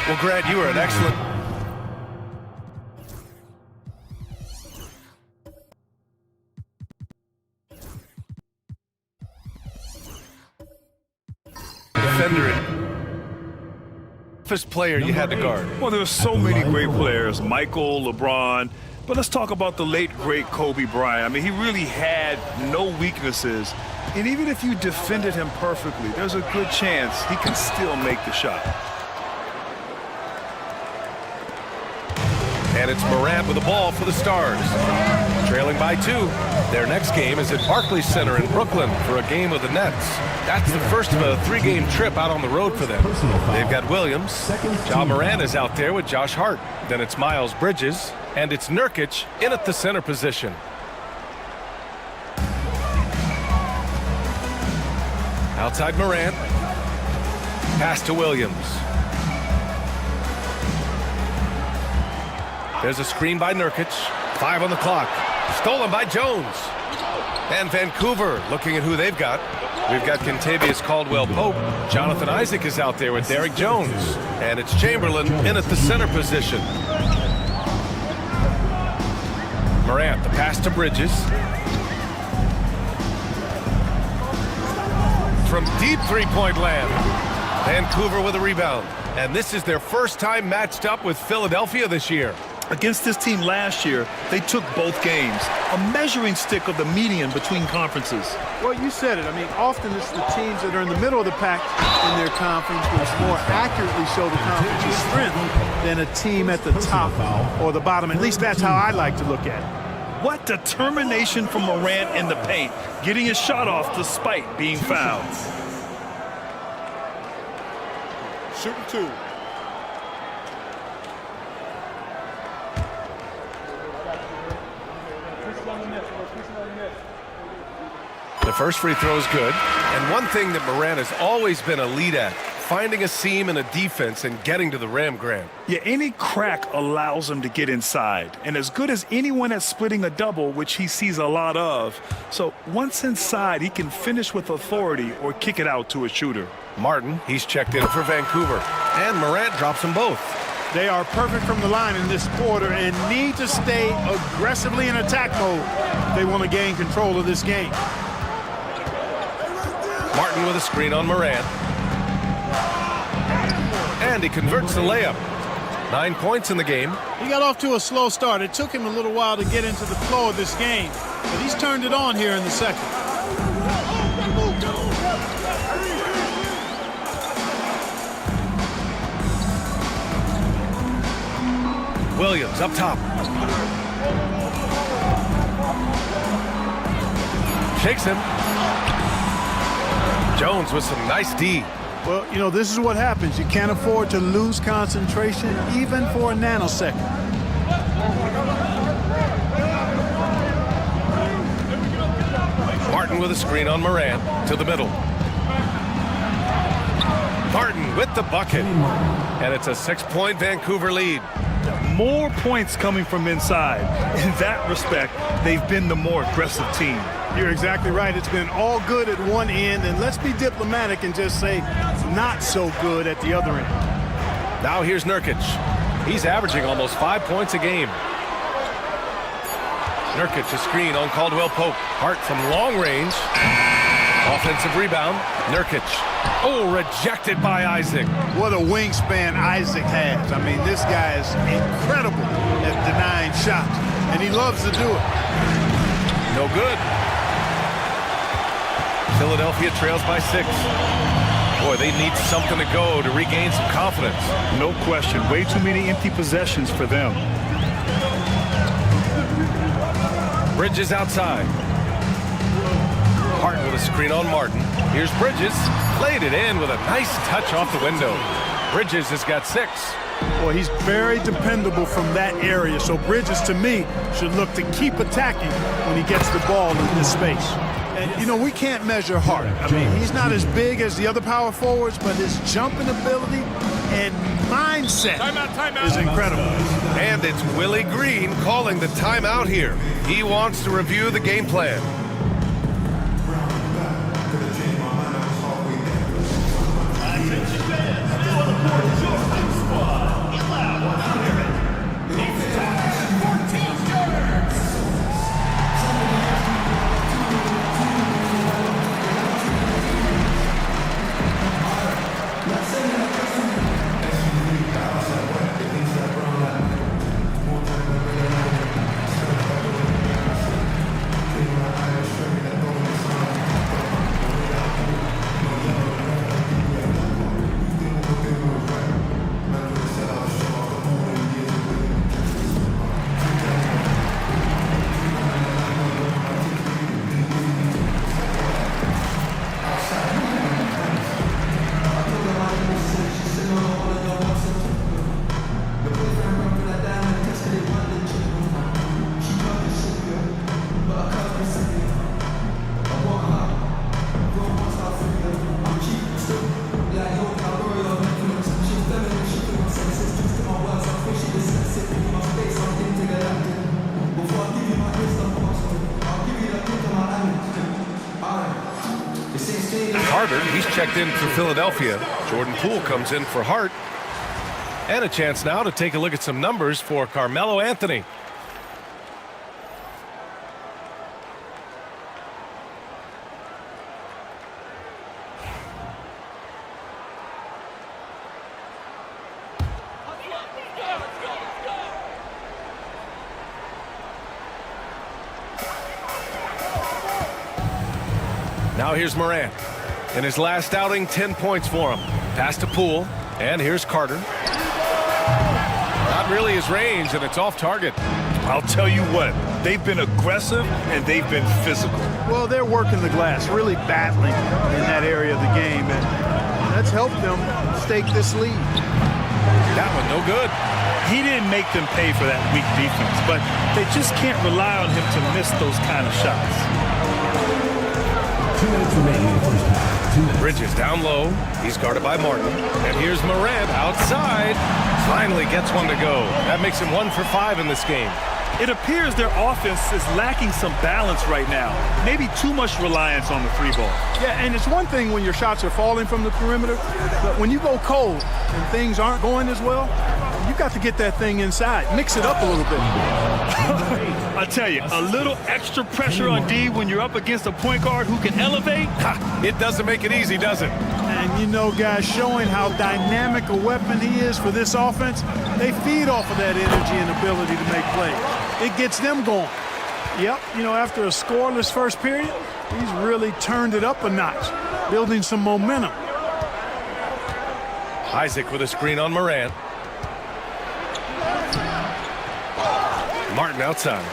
Well, Grant, you were an excellent... defender. First player you had to guard. Well, there's so many great players, Michael, LeBron, but let's talk about the late, great Kobe Bryant. I mean, he really had no weaknesses, and even if you defended him perfectly, there's a good chance he can still make the shot. And it's Morant with the ball for the Stars. Trailing by 2. Their next game is at Barclays Center in Brooklyn for a game with the Nets. That's the first of a 3-game trip out on the road for them. They've got Williams. Ja Morant is out there with Josh Hart. Then it's Miles Bridges. And it's Nurkic in at the center position. Outside Morant. Pass to Williams. There's a screen by Nurkic. 5 on the clock. Stolen by Jones. And Vancouver looking at who they've got. We've got Kentavious Caldwell-Pope. Jonathan Isaac is out there with Derrick Jones. And it's Chamberlain in at the center position. Morant, the pass to Bridges. From deep three-point land. Vancouver with a rebound. And this is their first time matched up with Philadelphia this year. Against this team last year, they took both games, a measuring stick of the median between conferences. Well, you said it. I mean, often it's the teams that are in the middle of the pack in their conference which more accurately show the conference's strength than a team at the top or the bottom. At least that's how I like to look at it. What determination from Morant in the paint, getting his shot off despite being fouled. Shooting 2. The first free throw is good. And one thing that Morant has always been a lead at, finding a seam in a defense and getting to the rim, Grant. Yeah, any crack allows him to get inside. And as good as anyone at splitting a double, which he sees a lot of. So once inside, he can finish with authority or kick it out to a shooter. Martin, he's checked in for Vancouver. And Morant drops them both. They are perfect from the line in this quarter and need to stay aggressively in attack mode if they want to gain control of this game. Martin with a screen on Morant. And he converts the layup. 9 points in the game. He got off to a slow start. It took him a little while to get into the flow of this game, but he's turned it on here in the second. Williams up top. Shakes him. Jones with some nice D. Well, you know, this is what happens. You can't afford to lose concentration even for a nanosecond. Martin with a screen on Morant to the middle. Martin with the bucket. And it's a 6-point Vancouver lead. More points coming from inside. In that respect, they've been the more aggressive team. You're exactly right. It's been all good at one end, and let's be diplomatic and just say not so good at the other end. Now here's Nurkic. He's averaging almost 5 points a game. Nurkic, a screen on Caldwell Pope. Hart from long range. Offensive rebound. Nurkic. Oh, rejected by Isaac. What a wingspan Isaac has. I mean, this guy is incredible at denying shots, and he loves to do it. No good. Philadelphia trails by 6. Boy, they need something to go to regain some confidence. No question. Way too many empty possessions for them. Bridges outside. Hart with a screen on Martin. Here's Bridges. Played it in with a nice touch off the window. Bridges has got 6. Well, he's very dependable from that area. So Bridges, to me, should look to keep attacking when he gets the ball in this space. And, you know, we can't measure Hart. I mean, he's not as big as the other power forwards, but his jumping ability and mindset is incredible. And it's Willie Green calling the timeout here. He wants to review the game plan. He's checked in for Philadelphia. Jordan Poole comes in for Hart. And a chance now to take a look at some numbers for Carmelo Anthony. Now here's Morant. In his last outing, 10 points for him. Pass to Poole, and here's Carter. Not really his range, and it's off target. I'll tell you what, they've been aggressive and they've been physical. Well, they're working the glass, really battling in that area of the game, and that's helped them stake this lead. That one no good. He didn't make them pay for that weak defense, but they just can't rely on him to miss those kind of shots. 2 minutes remaining in the first half. Bridges down low. He's guarded by Martin. And here's Morant outside. Finally gets one to go. That makes him 1 for 5 in this game. It appears their offense is lacking some balance right now. Maybe too much reliance on the 3-ball. Yeah, and it's one thing when your shots are falling from the perimeter, but when you go cold and things aren't going as well, you got to get that thing inside. Mix it up a little bit. I tell you, a little extra pressure on D when you're up against a point guard who can elevate. It doesn't make it easy, does it? And you know, guys, showing how dynamic a weapon he is for this offense, they feed off of that energy and ability to make plays. It gets them going. Yep, you know, after a scoreless first period, he's really turned it up a notch, building some momentum. Isaac with a screen on Morant. Martin outside.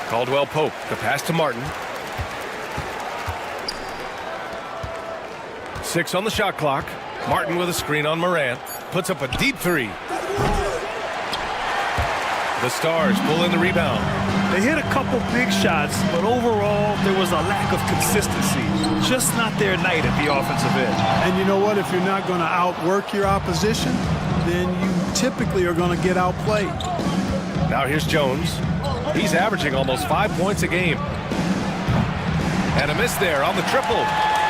Caldwell Pope, the pass to Martin. 6 on the shot clock. Martin with a screen on Morant. Puts up a deep 3. The Stars pull in the rebound. They hit a couple big shots, but overall there was a lack of consistency. Just not their night at the offensive end. And you know what? If you're not going to outwork your opposition, then you typically are going to get outplayed. Now here's Jones. He's averaging almost 5 points a game. And a miss there on the triple.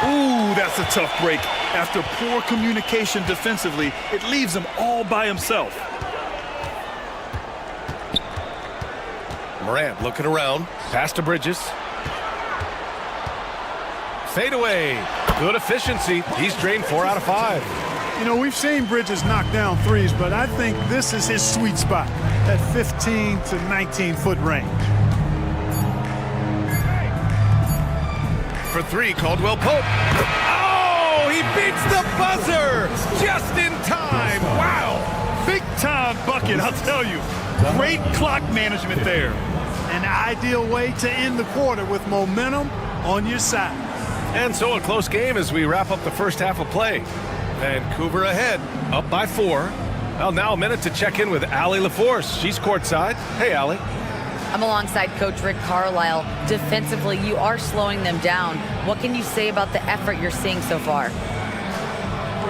Ooh, that's a tough break. After poor communication defensively, it leaves him all by himself. Morant looking around. Pass to Bridges. Fade away. Good efficiency. He's drained 4 out of 5. You know, we've seen Bridges knock down threes, but I think this is his sweet spot, that 15 to 19-foot range. For 3, Caldwell Pope. Oh, he beats the buzzer just in time. Wow. Big time bucket, I'll tell you. Great clock management there. An ideal way to end the quarter with momentum on your side. And so a close game as we wrap up the first half of play. Vancouver ahead, up by 4. Well, now a minute to check in with Allie LaForce. She's courtside. Hey, Allie. I'm alongside Coach Rick Carlisle. Defensively, you are slowing them down. What can you say about the effort you're seeing so far?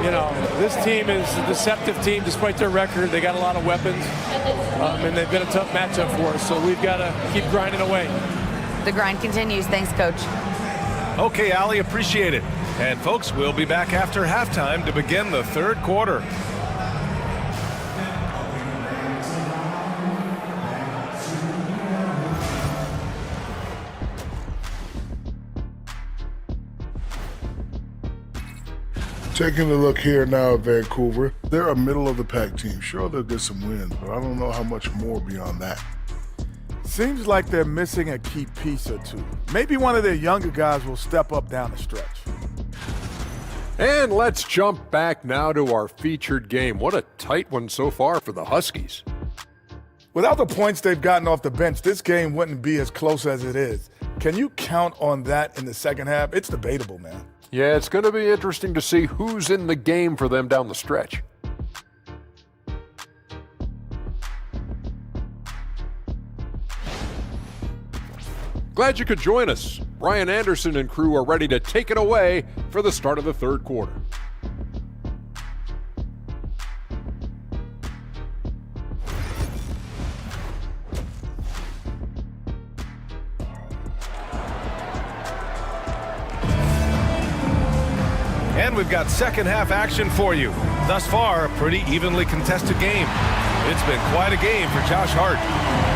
You know, this team is a deceptive team despite their record. They got a lot of weapons, and they've been a tough matchup for us, so we've got to keep grinding away. The grind continues. Thanks, Coach. Okay, Allie, appreciate it. And, folks, we'll be back after halftime to begin the third quarter. Taking a look here now at Vancouver, they're a middle-of-the-pack team. Sure, they'll get some wins, but I don't know how much more beyond that. Seems like they're missing a key piece or two. Maybe one of their younger guys will step up down the stretch. And let's jump back now to our featured game. What a tight one so far for the Huskies. Without the points they've gotten off the bench, this game wouldn't be as close as it is. Can you count on that in the second half? It's debatable, man. Yeah, it's going to be interesting to see who's in the game for them down the stretch. Glad you could join us. Brian Anderson and crew are ready to take it away for the start of the third quarter. And we've got second half action for you. Thus far, a pretty evenly contested game. It's been quite a game for Josh Hart.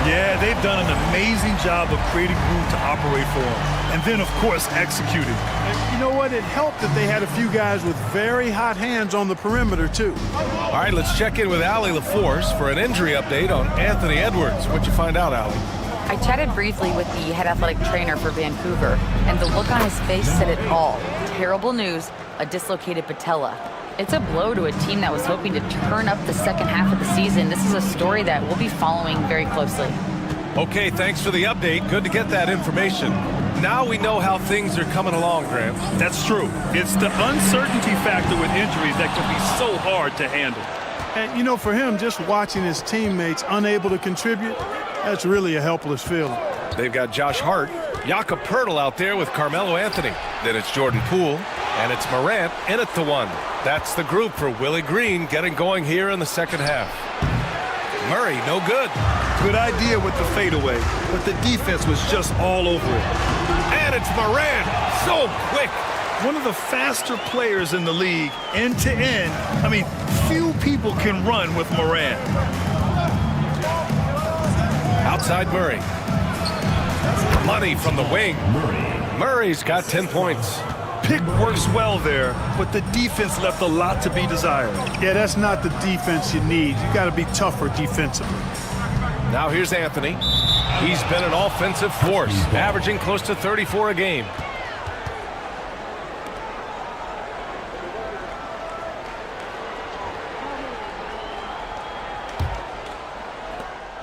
Yeah, they've done an amazing job of creating room to operate for him. And then, of course, executing. And you know what? It helped that they had a few guys with very hot hands on the perimeter, too. All right, let's check in with Allie LaForce for an injury update on Anthony Edwards. What'd you find out, Allie? I chatted briefly with the head athletic trainer for Vancouver, and the look on his face said it all. Terrible news, a dislocated patella. It's a blow to a team that was hoping to turn up the second half of the season. This is a story that we'll be following very closely. Okay, thanks for the update. Good to get that information. Now we know how things are coming along, Graham. That's true. It's the uncertainty factor with injuries that can be so hard to handle. And, you know, for him, just watching his teammates unable to contribute, that's really a helpless feeling. They've got Josh Hart, Jakob Poeltl out there with Carmelo Anthony. Then it's Jordan Poole, and it's Morant in at the 1. That's the group for Willie Green getting going here in the second half. Murray, no good. Good idea with the fadeaway, but the defense was just all over it. And it's Morant, so quick. One of the faster players in the league, end to end. I mean, few people can run with Morant. Outside Murray. Money from the wing. Murray's got 10 points. Pick works well there, but the defense left a lot to be desired. Yeah, that's not the defense you need. You got to be tougher defensively. Now here's Anthony. He's been an offensive force, averaging close to 34 a game.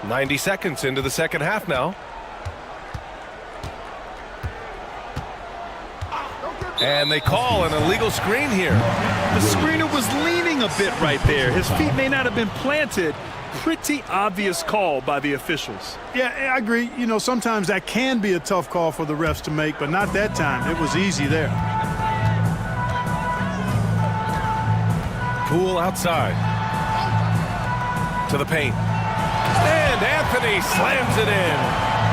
"90 seconds into the second half now. And they call an illegal screen here. The screener was leaning a bit right there. His feet may not have been planted. Pretty obvious call by the officials. Yeah, I agree. You know, sometimes that can be a tough call for the refs to make, but not that time. It was easy there. Poole outside. To the paint. And Anthony slams it in.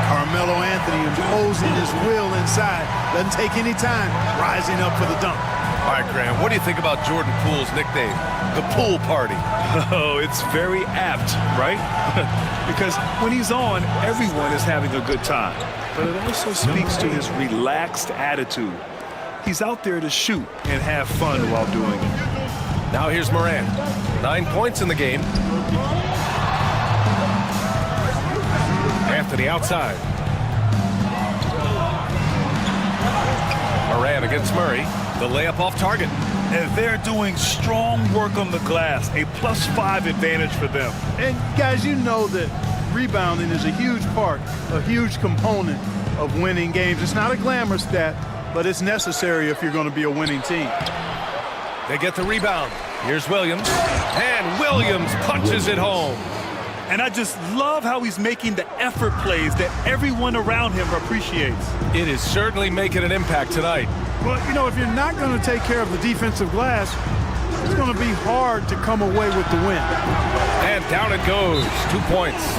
Carmelo Anthony imposing his will inside. Doesn't take any time, rising up for the dunk. All right, Graham, what do you think about Jordan Poole's nickname, the Pool Party? Oh, it's very apt, right? Because when he's on, everyone is having a good time. But it also speaks to his relaxed attitude. He's out there to shoot and have fun while doing it. Now here's Morant. 9 points in the game. Anthony outside. Morant against Murray. The layup off target. And they're doing strong work on the glass. A +5 advantage for them. And guys, you know that rebounding is a huge part, a huge component of winning games. It's not a glamour stat, but it's necessary if you're going to be a winning team. They get the rebound. Here's Williams. And Williams punches it home. And I just love how he's making the effort plays that everyone around him appreciates. It is certainly making an impact tonight. But, you know, if you're not going to take care of the defensive glass, it's going to be hard to come away with the win. And down it goes. 2 points.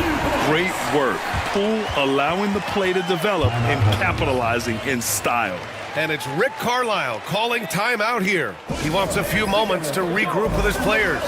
Great work. Poole allowing the play to develop and capitalizing in style. And it's Rick Carlisle calling timeout here. He wants a few moments to regroup with his players.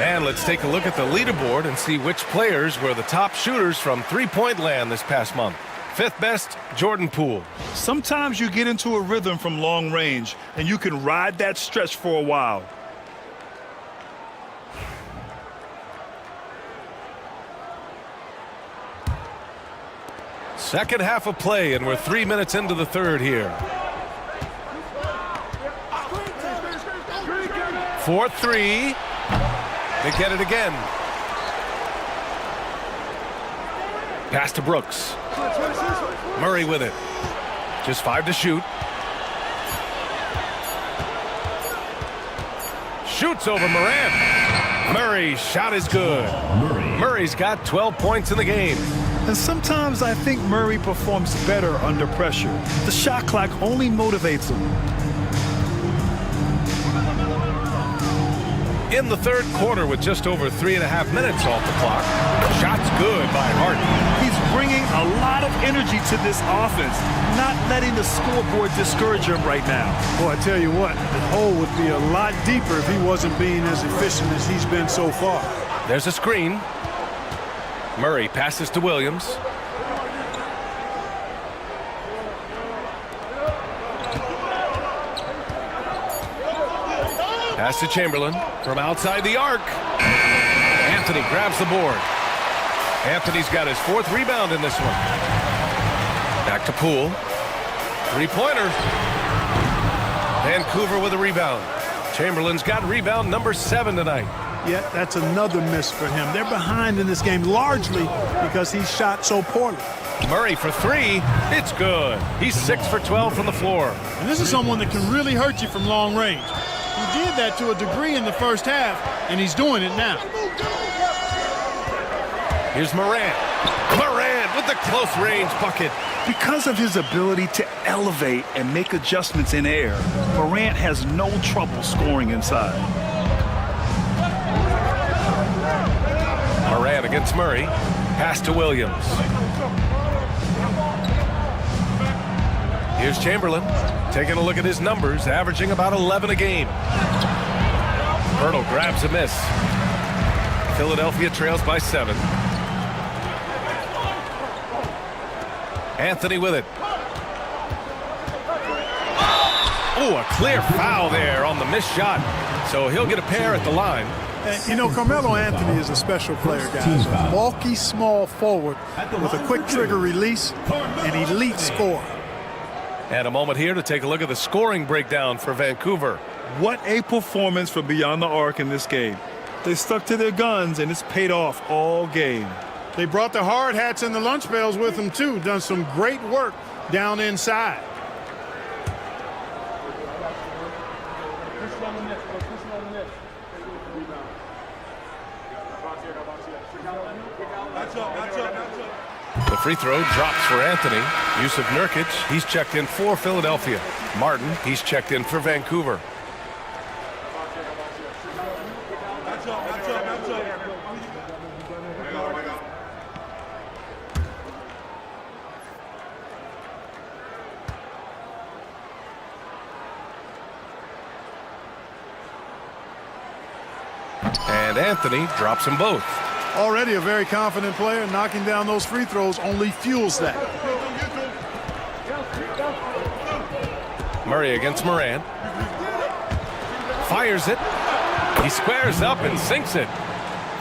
And let's take a look at the leaderboard and see which players were the top shooters from three-point land this past month. Fifth best, Jordan Poole. Sometimes you get into a rhythm from long range, and you can ride that stretch for a while. Second half of play, and we're 3 minutes into the third here. 4-3. They get it again. Pass to Brooks. Murray with it. Just 5 to shoot. Shoots over Morant. Murray's shot is good. Murray's got 12 points in the game. And sometimes I think Murray performs better under pressure. The shot clock only motivates him. In the third quarter with just over 3.5 minutes off the clock. Shot's good by Hart. He's bringing a lot of energy to this offense, not letting the scoreboard discourage him right now. Boy, I tell you what, the hole would be a lot deeper if he wasn't being as efficient as he's been so far. There's a screen. Murray passes to Williams. Pass to Chamberlain from outside the arc. Anthony grabs the board. Anthony's got his 4th rebound in this one. Back to Poole. Three-pointer. Vancouver with a rebound. Chamberlain's got rebound number 7 tonight. Yet that's another miss for him. They're behind in this game largely because he shot so poorly. Murray for 3. It's good. He's 6 for 12 from the floor. And this is someone that can really hurt you from long range. He did that to a degree in the first half, and he's doing it now. Here's Morant. Morant with the close-range bucket. Because of his ability to elevate and make adjustments in air, Morant has no trouble scoring inside. Morant against Murray. Pass to Williams. Here's Chamberlain taking a look at his numbers, averaging about 11 a game. Hurdle grabs a miss. Philadelphia trails by 7. Anthony with it. Oh, a clear foul there on the missed shot. So he'll get a pair at the line. And, you know, Carmelo Anthony is a special player, guys. A bulky, small forward with a quick trigger release, an elite scorer. And a moment here to take a look at the scoring breakdown for Vancouver. What a performance from beyond the arc in this game. They stuck to their guns, and it's paid off all game. They brought the hard hats and the lunch pails with them, too. Done some great work down inside. The free throw drops for Anthony. Yusuf Nurkic, he's checked in for Philadelphia. Martin, he's checked in for Vancouver. And Anthony drops them both. Already a very confident player. Knocking down those free throws only fuels that. Murray against Morant. Fires it. He squares up and sinks it.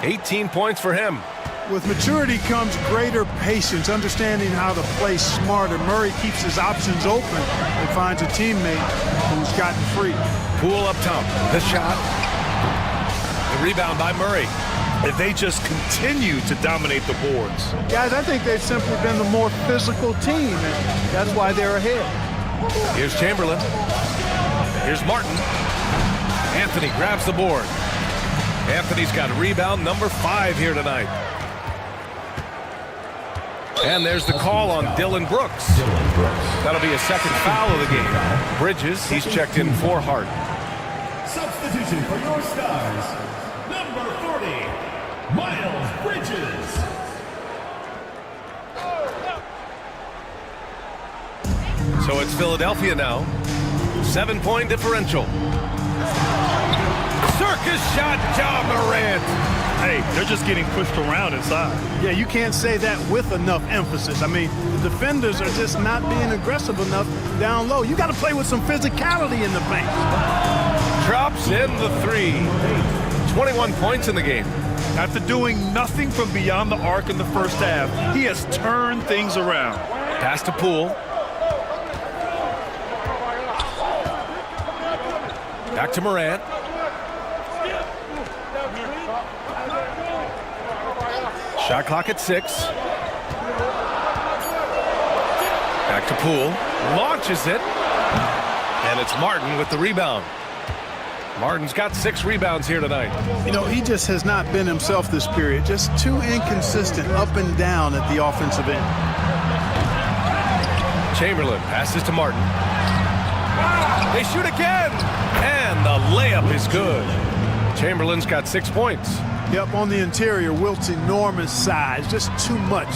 18 points for him. With maturity comes greater patience, understanding how to play smarter. Murray keeps his options open and finds a teammate who's gotten free. Poole up top. The shot. The rebound by Murray. And they just continue to dominate the boards. Guys, I think they've simply been the more physical team, and that's why they're ahead. Here's Chamberlain. Here's Martin. Anthony grabs the board. Anthony's got rebound number 5 here tonight. And there's the call on Dylan Brooks. That'll be a second foul of the game. Bridges, he's checked in for Hart. Substitution for your stars. Number 40, Miles Bridges. So it's Philadelphia now. 7-point differential. Circus shot, Ja Morant. Hey, they're just getting pushed around inside. Yeah, you can't say that with enough emphasis. I mean, the defenders are just not being aggressive enough down low. You got to play with some physicality in the paint. Drops in the 3. 21 points in the game. After doing nothing from beyond the arc in the first half, he has turned things around. Pass to Poole. Back to Morant. Shot clock at 6. Back to Poole. Launches it. And it's Martin with the rebound. Martin's got 6 rebounds here tonight. You know, he just has not been himself this period. Just too inconsistent up and down at the offensive end. Chamberlain passes to Martin. They shoot again. And the layup is good. Chamberlain's got 6 points. Yep, on the interior, Wilt's enormous size. Just too much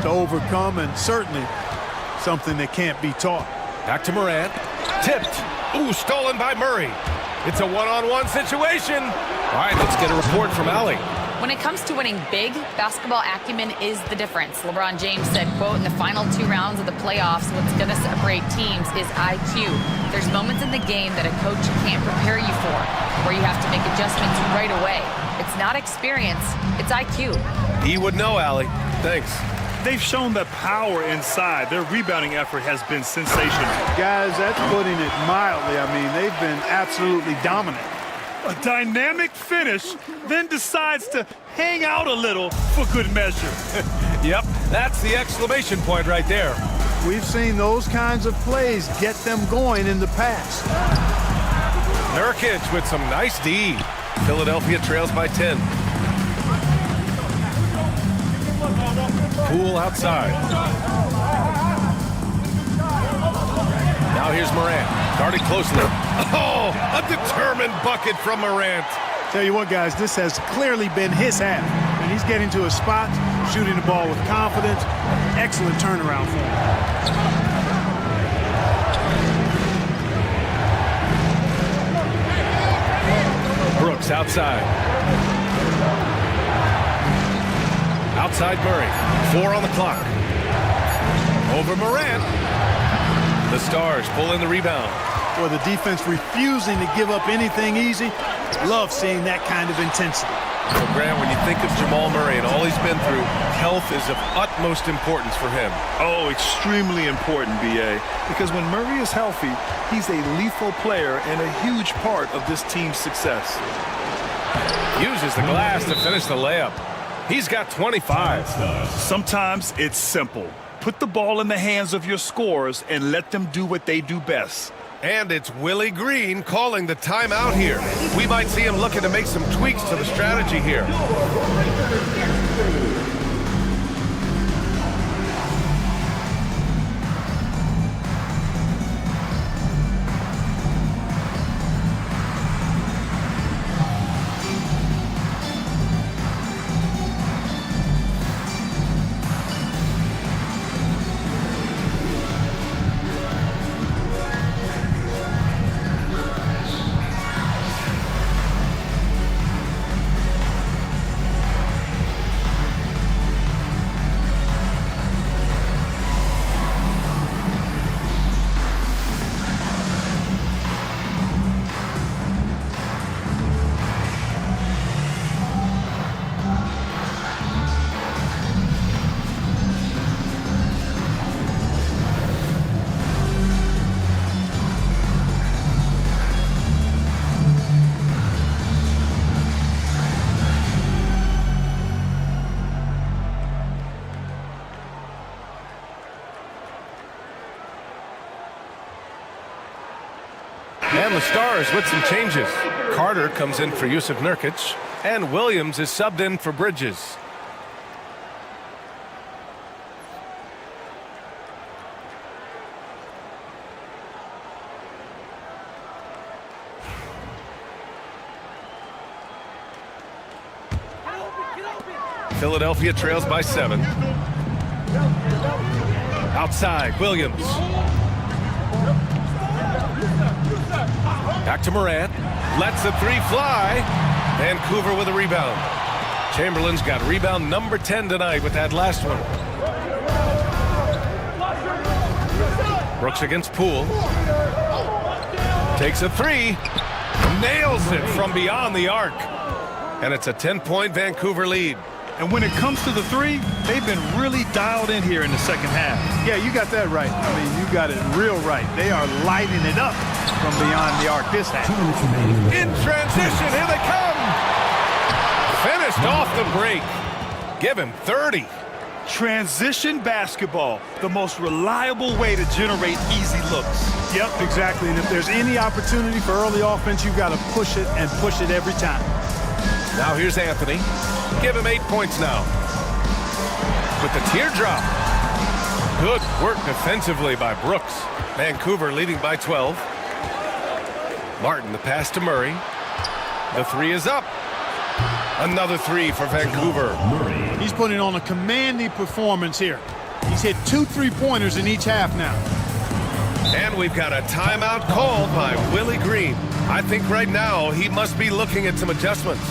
to overcome, and certainly something that can't be taught. Back to Morant. Tipped. Ooh, stolen by Murray. It's a one-on-one situation. All right, let's get a report from Allie. When it comes to winning big, basketball acumen is the difference. LeBron James said, quote, in the final 2 rounds of the playoffs, what's going to separate teams is IQ. There's moments in the game that a coach can't prepare you for, where you have to make adjustments right away. It's not experience, it's IQ. He would know, Allie. Thanks. They've shown that power inside. Their rebounding effort has been sensational. Guys, that's putting it mildly. I mean, they've been absolutely dominant. A dynamic finish, then decides to hang out a little for good measure. Yep, that's the exclamation point right there. We've seen those kinds of plays get them going in the past. Nurkic with some nice D. Philadelphia trails by 10. Poole outside. Now here's Morant. Guarded closely. Oh, a determined bucket from Morant. Tell you what, guys, this has clearly been his half. And he's getting to his spot, shooting the ball with confidence. Excellent turnaround for him. Brooks outside. Outside Murray. 4 on the clock. Over Morant. The Stars pull in the rebound. Boy, the defense refusing to give up anything easy. Love seeing that kind of intensity. So, Grant, when you think of Jamal Murray and all he's been through, health is of utmost importance for him. Oh, extremely important, B.A., because when Murray is healthy, he's a lethal player and a huge part of this team's success. Uses the glass to finish the layup. He's got 25. Sometimes it's simple. Put the ball in the hands of your scorers and let them do what they do best. And it's Willie Green calling the timeout here. We might see him looking to make some tweaks to the strategy here. And the Stars with some changes. Carter comes in for Yusuf Nurkic, and Williams is subbed in for Bridges. Philadelphia trails by 7. Outside, Williams. Back to Morant. Lets the 3 fly. Vancouver with a rebound. Chamberlain's got rebound number 10 tonight with that last one. Brooks against Poole. Takes a 3. Nails it from beyond the arc. And it's a 10-point Vancouver lead. And when it comes to the 3, they've been really dialed in here in the second half. Yeah, you got that right. I mean, you got it real right. They are lighting it up from beyond the arc this half. In transition, here they come. Finished off the break. Give him 30. Transition basketball, the most reliable way to generate easy looks. Yep, exactly. And if there's any opportunity for early offense, you've got to push it and push it every time. Now here's Anthony. Give him 8 points now. With the teardrop. Good work defensively by Brooks. Vancouver leading by 12. Martin, the pass to Murray. The 3 is up. Another 3 for Vancouver. He's putting on a commanding performance here. He's hit 2 3-pointers in each half now. And we've got a timeout called by Willie Green. I think right now he must be looking at some adjustments.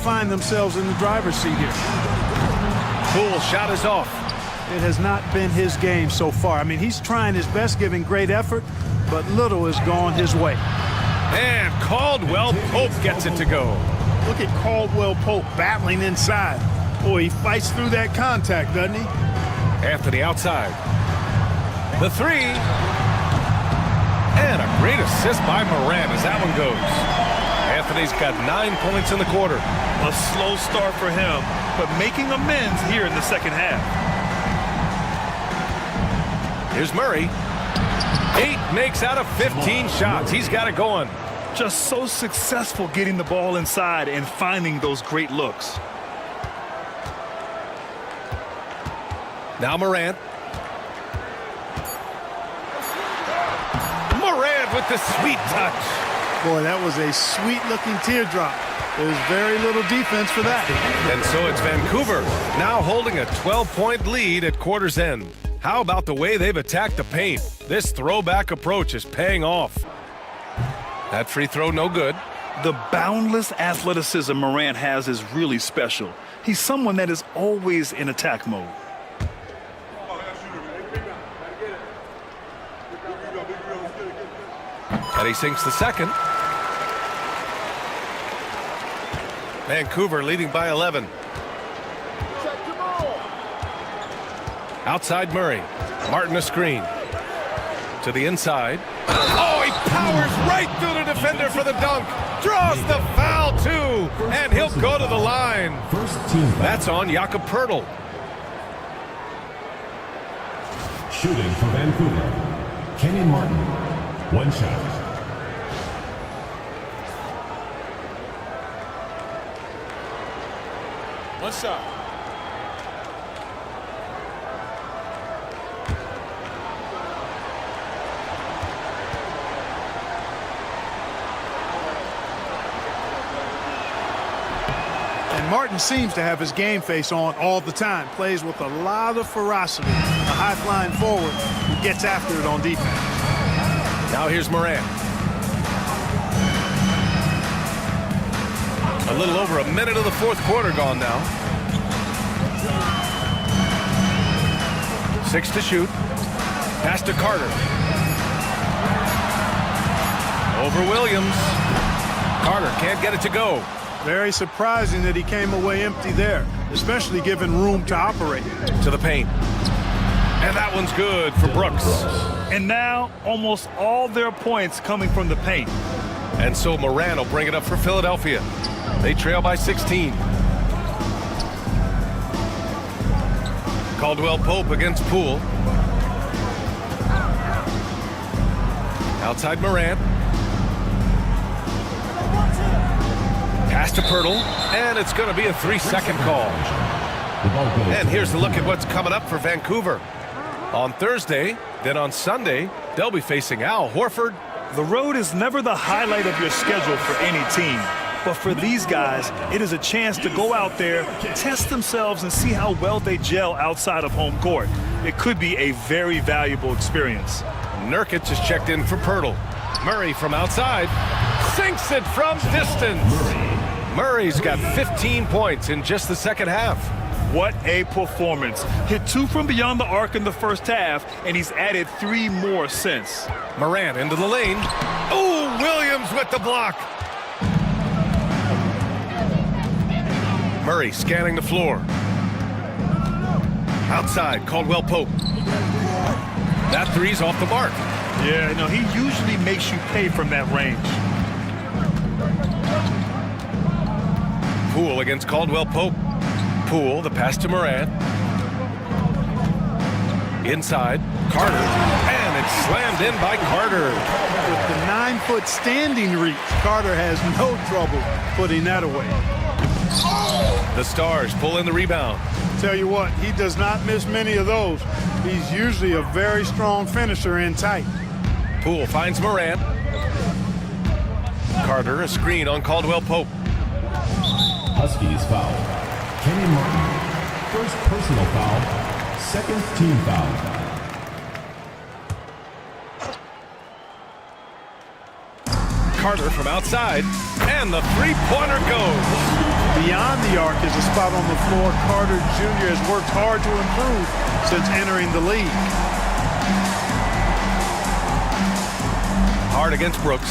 find themselves in the driver's seat here. Poole shot is off. It has not been his game so far. I mean, he's trying his best, giving great effort, but little has gone his way. And Caldwell Pope gets it to go. Look at Caldwell Pope battling inside. Boy, he fights through that contact, doesn't he? Anthony outside. The three. And a great assist by Moran as that one goes. Anthony's got 9 points in the quarter. A slow start for him, but making amends here in the second half. Here's Murray. 8 makes out of 15 shots. He's got it going. Just so successful getting the ball inside and finding those great looks. Now Morant. Morant with the sweet touch. Boy, that was a sweet-looking teardrop. There's very little defense for that. And so it's Vancouver now holding a 12-point lead at quarter's end. How about the way they've attacked the paint? This throwback approach is paying off. That free throw no good. The boundless athleticism Morant has is really special. He's someone that is always in attack mode. And he sinks the second. Vancouver leading by 11. Outside Murray. Martin a screen. To the inside. Oh, he powers right through the defender for the dunk. Draws the foul, too. And he'll go to the line. That's on Jakob Poeltl. Shooting for Vancouver, Kenny Martin. 1 shot. One shot. And Martin seems to have his game face on all the time. Plays with a lot of ferocity. A high-flying forward who gets after it on defense. Now here's Morant. A little over a minute of the fourth quarter gone now. 6 to shoot. Pass to Carter. Over Williams. Carter can't get it to go. Very surprising that he came away empty there, especially given room to operate. To the paint. And that one's good for Brooks. And now almost all their points coming from the paint. And so Moran will bring it up for Philadelphia. They trail by 16. Caldwell Pope against Poole. Outside Morant. Pass to Poeltl, and it's going to be a 3-second call. And here's a look at what's coming up for Vancouver. On Thursday, then on Sunday, they'll be facing Al Horford. The road is never the highlight of your schedule for any team. But for these guys, it is a chance to go out there, test themselves, and see how well they gel outside of home court. It could be a very valuable experience. Nurkic is checked in for Poeltl. Murray from outside sinks it from distance. Murray's got 15 points in just the second half. What a performance. Hit 2 from beyond the arc in the first half, and he's added 3 more since. Morant into the lane. Oh, Williams with the block. Murray scanning the floor. Outside, Caldwell Pope. That three's off the mark. Yeah, no, he usually makes you pay from that range. Poole against Caldwell Pope. Poole, the pass to Morant. Inside, Carter. And it's slammed in by Carter. With the 9-foot standing reach, Carter has no trouble putting that away. The Stars pull in the rebound. Tell you what, he does not miss many of those. He's usually a very strong finisher in tight. Poole finds Morant. Carter, a screen on Caldwell Pope. Huskies foul. Kenny Martin. First personal foul. Second team foul. Carter from outside. And the three-pointer goes. beyond the arc is a spot on the floor Carter Jr. has worked hard to improve since entering the league. Hard against Brooks.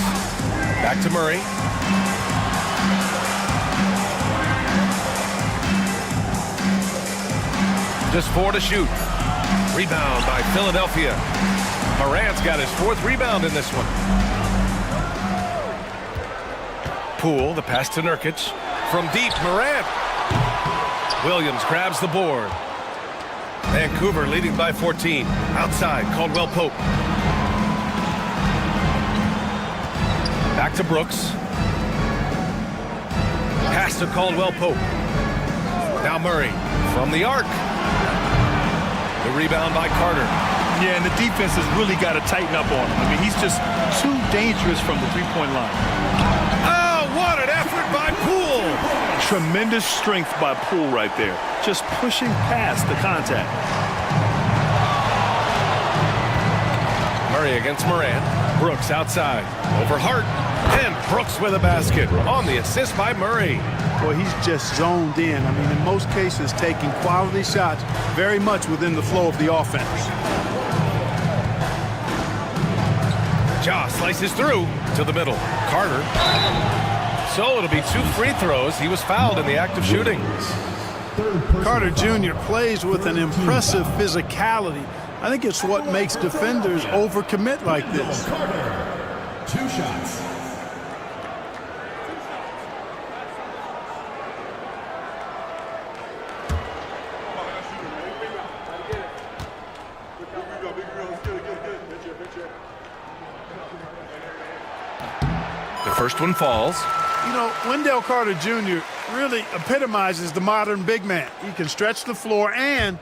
Back to Murray. Just 4 to shoot. Rebound by Philadelphia. Morant's got his 4th rebound in this one. Poole, the pass to Nurkic. From deep, Morant. Williams grabs the board. Vancouver leading by 14. Outside, Caldwell Pope. Back to Brooks. Pass to Caldwell Pope. Now Murray from the arc. The rebound by Carter. Yeah, and the defense has really got to tighten up on him. I mean, he's just too dangerous from the three-point line. Oh, what an effort by Poole. Tremendous strength by Poole right there. Just pushing past the contact. Murray against Morant. Brooks outside. Over Hart. And Brooks with a basket on the assist by Murray. Boy, he's just zoned in. I mean, in most cases, taking quality shots very much within the flow of the offense. Ja slices through to the middle. Carter. So it'll be 2 free throws. He was fouled in the act of shooting. Carter Jr. plays with an impressive physicality. I think it's what makes defenders overcommit like this. Carter, 2 shots. The first one falls. You know, Wendell Carter Jr. really epitomizes the modern big man. He can stretch the floor and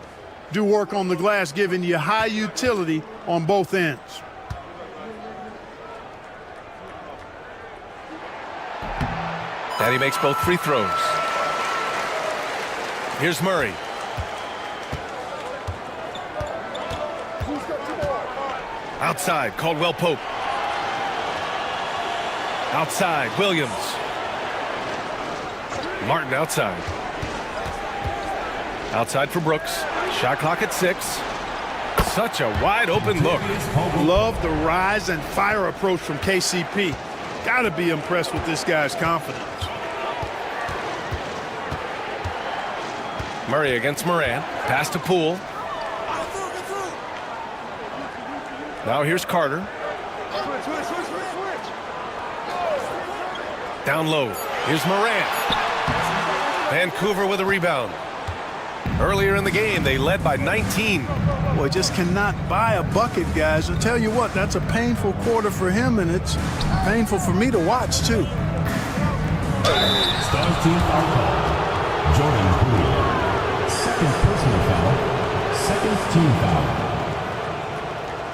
do work on the glass, giving you high utility on both ends. And he makes both free throws. Here's Murray. Outside, Caldwell Pope. Outside, Williams. Martin outside. Outside for Brooks. Shot clock at 6. Such a wide open look. Love the rise and fire approach from KCP. Got to be impressed with this guy's confidence. Murray against Morant. Pass to Poole. Now here's Carter. Down low. Here's Morant. Vancouver with a rebound. Earlier in the game, they led by 19. Boy, just cannot buy a bucket, guys. I'll tell you what, that's a painful quarter for him, and it's painful for me to watch, too. Stars team foul call. Jordan Poole. 2nd personal foul. 2nd team foul.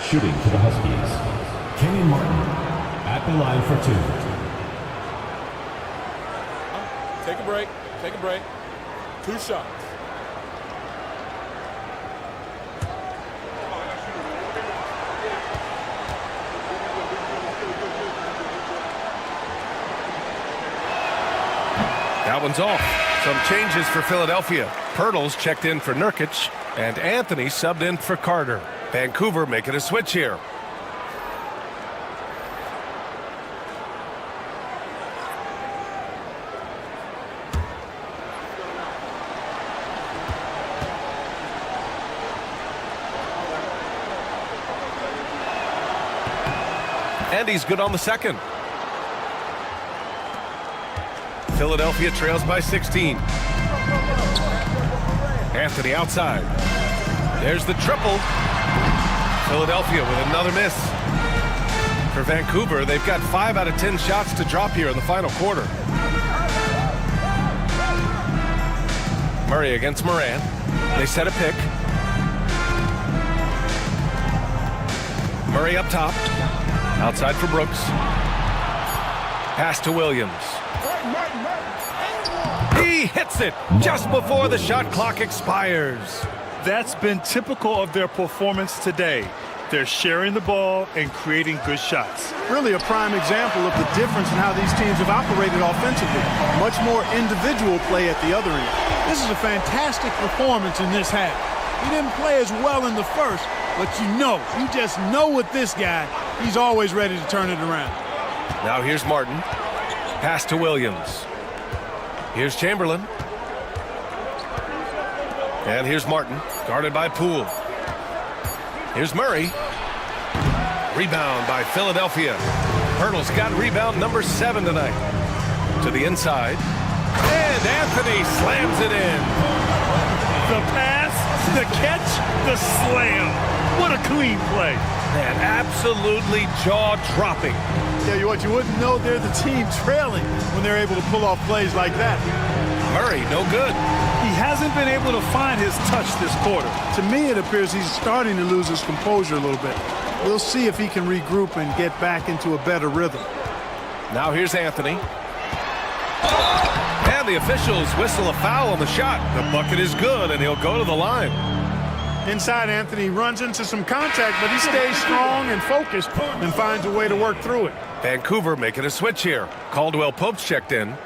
Shooting for the Huskies. Kenyon Martin at the line for 2. Take a break. Take a break. 2 shots. That one's off. Some changes for Philadelphia. Pirtles checked in for Nurkic, and Anthony subbed in for Carter. Vancouver making a switch here. And he's good on the second. Philadelphia trails by 16. Anthony outside. There's the triple. Philadelphia with another miss. For Vancouver, they've got 5 out of 10 shots to drop here in the final quarter. Murray against Morant. They set a pick. Murray up top. Outside for Brooks. Pass to Williams. He hits it just before the shot clock expires. That's been typical of their performance today. They're sharing the ball and creating good shots. Really a prime example of the difference in how these teams have operated offensively. Much more individual play at the other end. This is a fantastic performance in this half. He didn't play as well in the first, but you just know with this guy, he's always ready to turn it around. Now here's Martin. Pass to Williams. Here's Chamberlain. And here's Martin, guarded by Poole. Here's Murray. Rebound by Philadelphia. Hurdle's got rebound number 7 tonight. To the inside. And Anthony slams it in. The pass, the catch, the slam. What a clean play. Man, absolutely jaw-dropping. Tell you what, you wouldn't know they're the team trailing when they're able to pull off plays like that. Murray, no good. He hasn't been able to find his touch this quarter. To me, it appears he's starting to lose his composure a little bit. We'll see if he can regroup and get back into a better rhythm. Now here's Anthony. And the officials whistle a foul on the shot. The bucket is good, and he'll go to the line. Inside, Anthony runs into some contact, but he stays strong and focused and finds a way to work through it. Vancouver making a switch here. Caldwell Pope's checked in.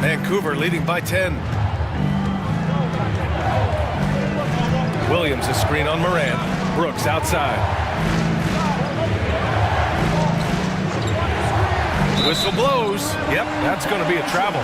Vancouver leading by 10. Williams a screen on Morant. Brooks outside. Whistle blows. Yep, that's going to be a travel.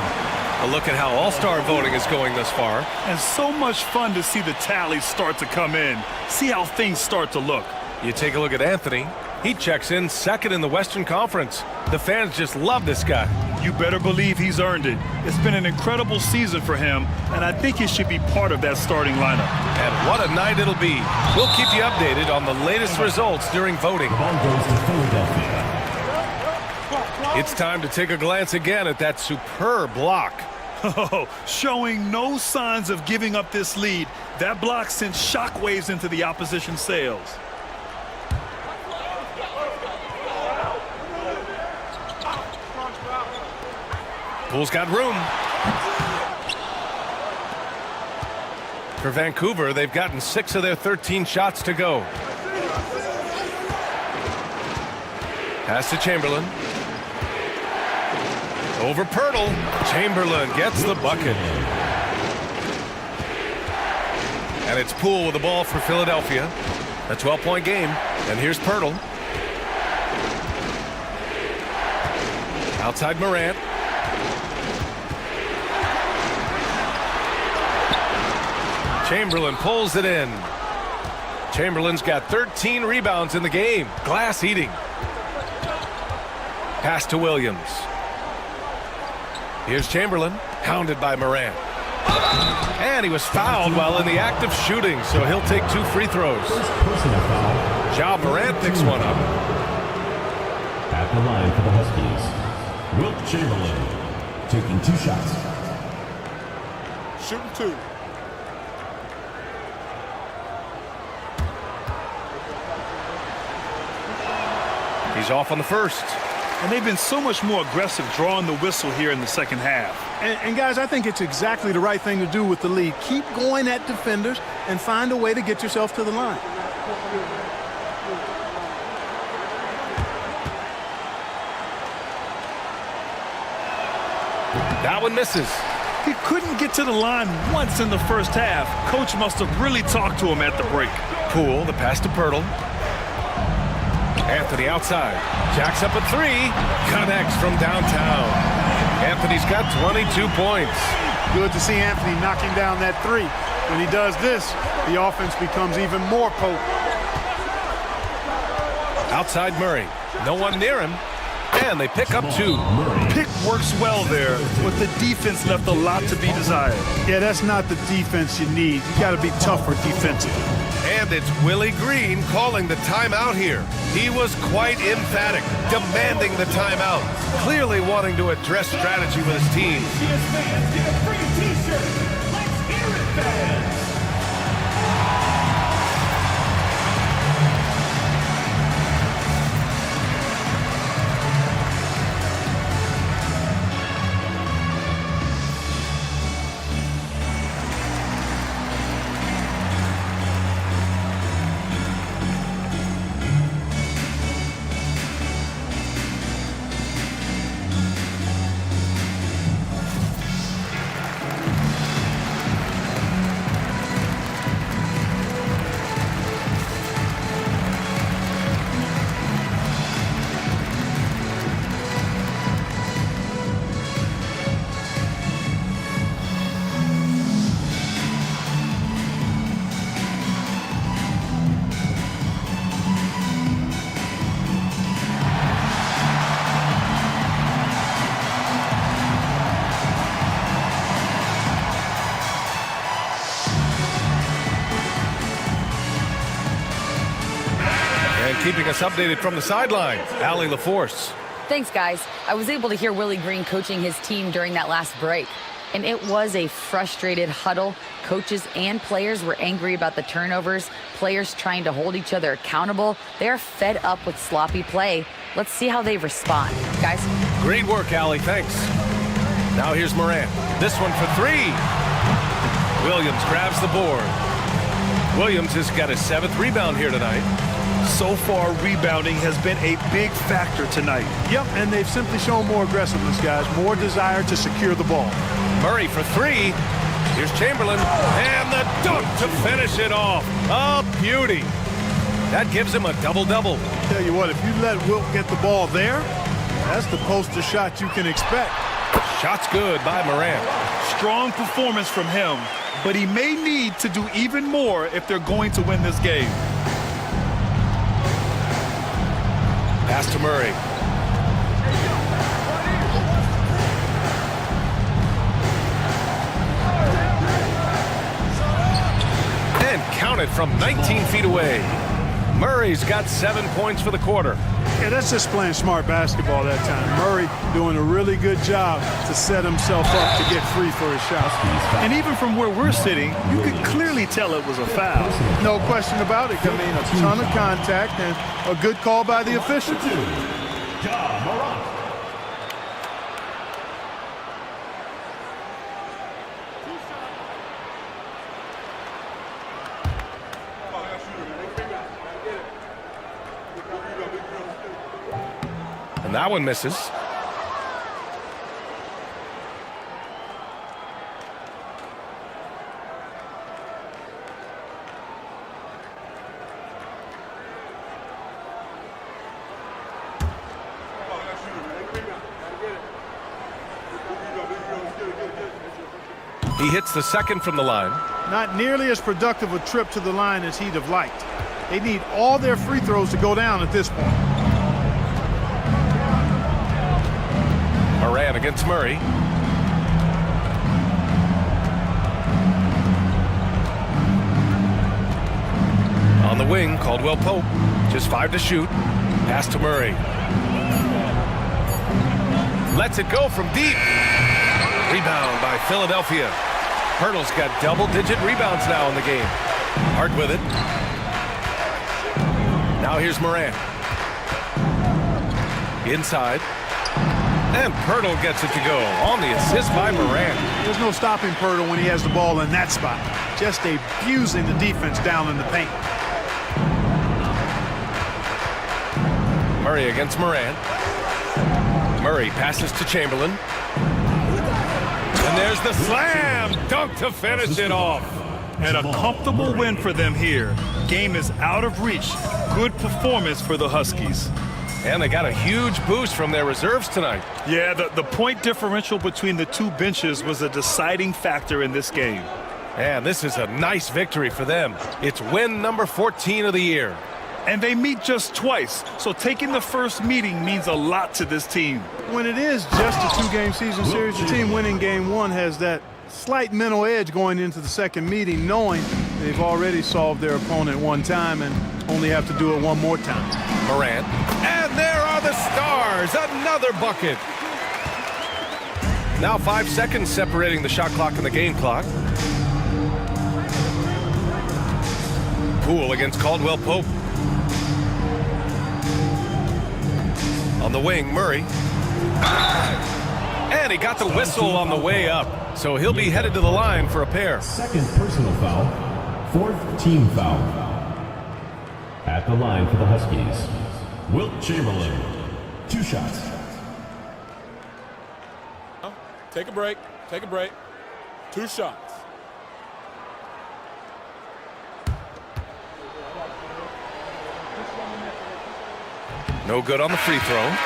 A look at how all-star voting is going thus far. And so much fun to see the tallies start to come in. See how things start to look. You take a look at Anthony. He checks in second in the Western Conference. The fans just love this guy. You better believe he's earned it. It's been an incredible season for him, and I think he should be part of that starting lineup. And what a night it'll be. We'll keep you updated on the latest results during voting. It's time to take a glance again at that superb block. Oh, showing no signs of giving up this lead. That block sent shockwaves into the opposition sails. Poole's got room. For Vancouver, they've gotten 6 of their 13 shots to go. Pass to Chamberlain. Over Pirtle. Chamberlain gets the bucket. And it's Poole with the ball for Philadelphia. A 12-point game. And here's Pirtle. Outside Morant. Chamberlain pulls it in. Chamberlain's got 13 rebounds in the game. Glass eating. Pass to Williams. Here's Chamberlain, hounded by Morant. And he was fouled while in the act of shooting, so he'll take 2 free throws. Ja Morant picks one up. At the line for the Huskies, Wilt Chamberlain taking 2 shots. Shooting 2. He's off on the first. And they've been so much more aggressive drawing the whistle here in the second half. And guys, I think it's exactly the right thing to do with the lead. Keep going at defenders and find a way to get yourself to the line. That one misses. He couldn't get to the line once in the first half. Coach must have really talked to him at the break. Poole, the pass to Pirtle. Anthony outside. Jacks up a 3. Connects from downtown. Anthony's got 22 points. Good to see Anthony knocking down that 3. When he does this, the offense becomes even more potent. Outside Murray. No one near him. And they pick up 2. Pick works well there, but the defense left a lot to be desired. Yeah, that's not the defense you need. You got to be tougher defensively. And it's Willie Green calling the timeout here. He was quite emphatic, demanding the timeout, clearly wanting to address strategy with his team. Fans get a free t-shirt. Let's hear it, fans. keeping us updated from the sideline. Allie LaForce. Thanks, guys. I was able to hear Willie Green coaching his team during that last break. And it was a frustrated huddle. Coaches and players were angry about the turnovers. Players trying to hold each other accountable. They're fed up with sloppy play. Let's see how they respond. Guys? Great work, Allie. Thanks. Now here's Morant. This one for three. Williams grabs the board. Williams has got his 7th rebound here tonight. So far, rebounding has been a big factor tonight. Yep, and they've simply shown more aggressiveness, guys. More desire to secure the ball. Murray for three. Here's Chamberlain. And the dunk to finish it off. A beauty. That gives him a double-double. Tell you what, if you let Wilt get the ball there, that's the poster shot you can expect. Shot's good by Morant. Strong performance from him, but he may need to do even more if they're going to win this game. Pass to Murray. And counted from 19 feet away. Murray's got 7 points for the quarter. Yeah, that's just playing smart basketball that time. Murray doing a really good job to set himself up to get free for his shot. And even from where we're sitting, you could clearly tell it was a foul. No question about it. I mean, a ton of contact and a good call by the official. And that one misses. He hits the second from the line. Not nearly as productive a trip to the line as he'd have liked. They need all their free throws to go down at this point. Morant against Murray. On the wing, Caldwell Pope. Just 5 to shoot. Pass to Murray. Lets it go from deep. Rebound by Philadelphia. Hurdle's got double-digit rebounds now in the game. Hart with it. Now here's Morant. Inside. And Pirtle gets it to go on the assist by Morant. There's no stopping Pirtle when he has the ball in that spot. Just abusing the defense down in the paint. Murray against Morant. Murray passes to Chamberlain. And there's the slam dunk to finish it off. And a comfortable win for them here. Game is out of reach. Good performance for the Huskies. And they got a huge boost from their reserves tonight. Yeah, the point differential between the two benches was a deciding factor in this game. And this is a nice victory for them. It's win number 14 of the year. And they meet just twice, so taking the first meeting means a lot to this team. When it is just a 2-game season series, the team winning game 1 has that slight mental edge going into the second meeting, knowing they've already solved their opponent one time and only have to do it one more time. Morant. And there are the Stars. Another bucket. Now 5 seconds separating the shot clock and the game clock. Poole against Caldwell Pope. On the wing, Murray. And he got the whistle on the way up. So he'll be headed to the line for a pair. Second personal foul. 4th team foul. At the line for the Huskies, Wilt Chamberlain. 2 shots. Take a break. Take a break. 2 shots. No good on the free throw.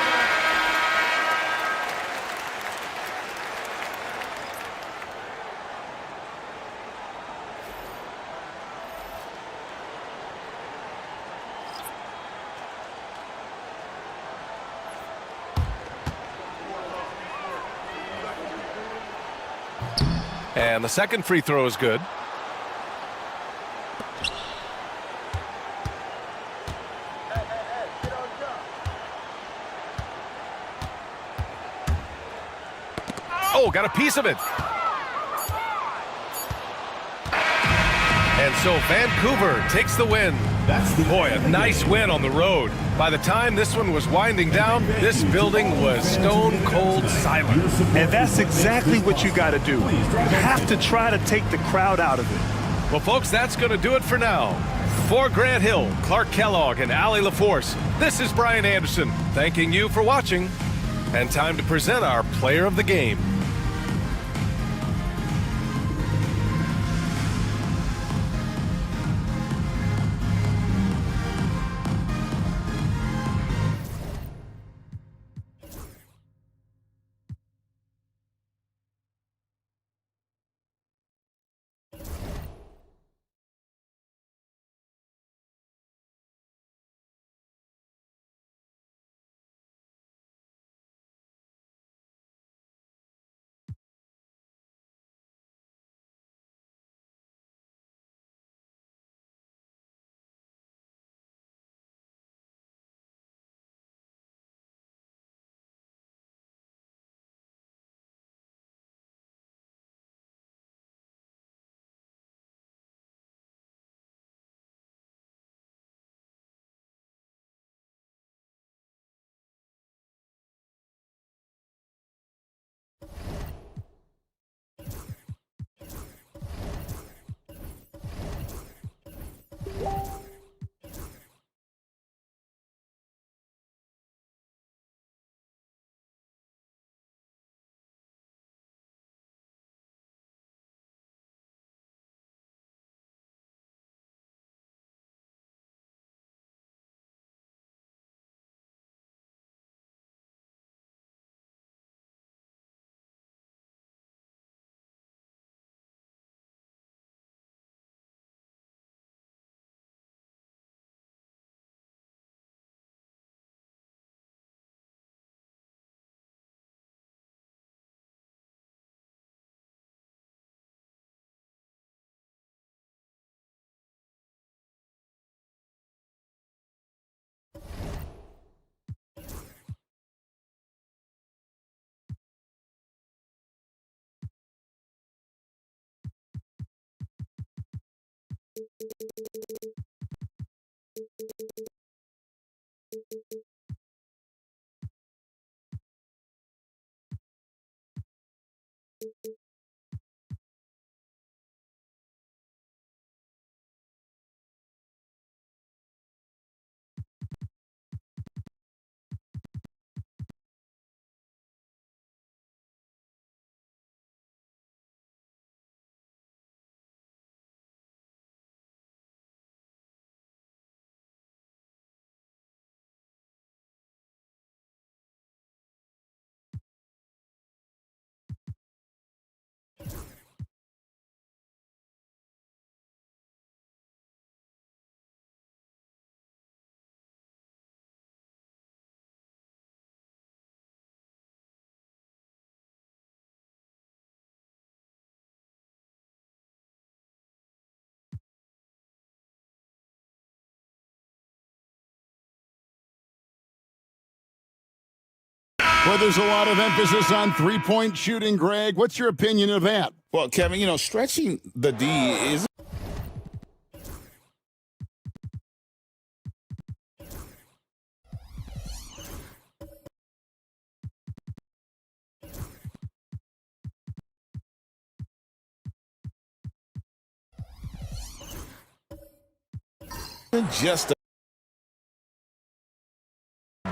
And the second free throw is good. got a piece of it. And so Vancouver takes the win. Boy, a nice win on the road. By the time this one was winding down, this building was stone cold silent. And that's exactly what you got to do. You have to try to take the crowd out of it. Well, folks, that's going to do it for now. For Grant Hill, Clark Kellogg, and Allie LaForce, this is Brian Anderson thanking you for watching. And time to present our player of the game. Well, there's a lot of emphasis on three-point shooting, Greg. What's your opinion of that? Well, Kevin, you know, stretching the D is just a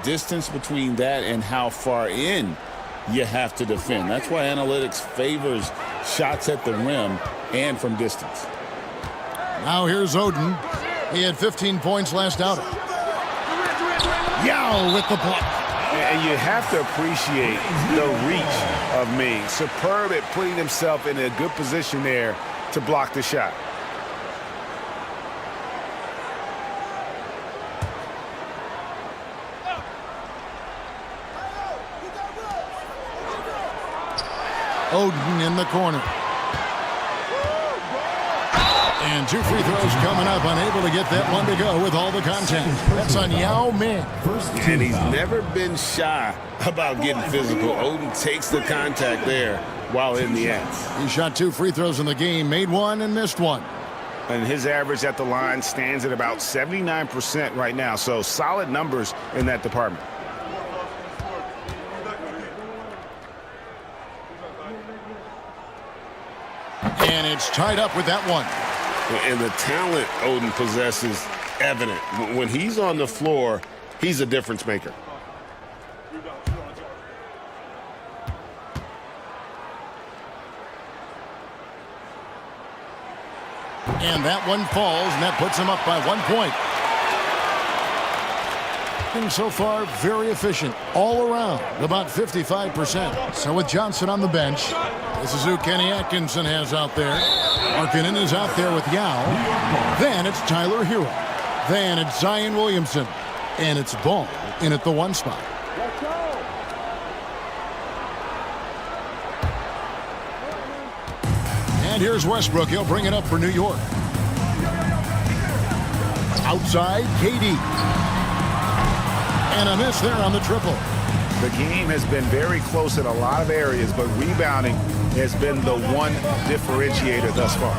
distance between that and how far in you have to defend. That's why analytics favors shots at the rim and from distance. Now here's Oden. He had 15 points last outing. Yao with the block. And you have to appreciate the reach of Ming. Superb at putting himself in a good position there to block the shot. Oden in the corner. And two free throws coming up, unable to get that one to go with all the contact. That's on Yao Ming. And he's never been shy about getting physical. Oden takes the contact there while in the end. He shot 2 free throws in the game, made 1 and missed 1. And his average at the line stands at about 79% right now, so solid numbers in that department. And it's tied up with that one. And the talent Oden possesses evident. When he's on the floor, he's a difference maker. And that one falls, and that puts him up by 1 point. And so far, very efficient all around, about 55%. So with Johnson on the bench, this is who Kenny Atkinson has out there. Markkanen is out there with Yao. Then it's Tyler Hero. Then it's Zion Williamson. And it's Ball in at the 1 spot. And here's Westbrook. He'll bring it up for New York. Outside, KD. And a miss there on the triple. The game has been very close in a lot of areas, but rebounding has been the one differentiator thus far.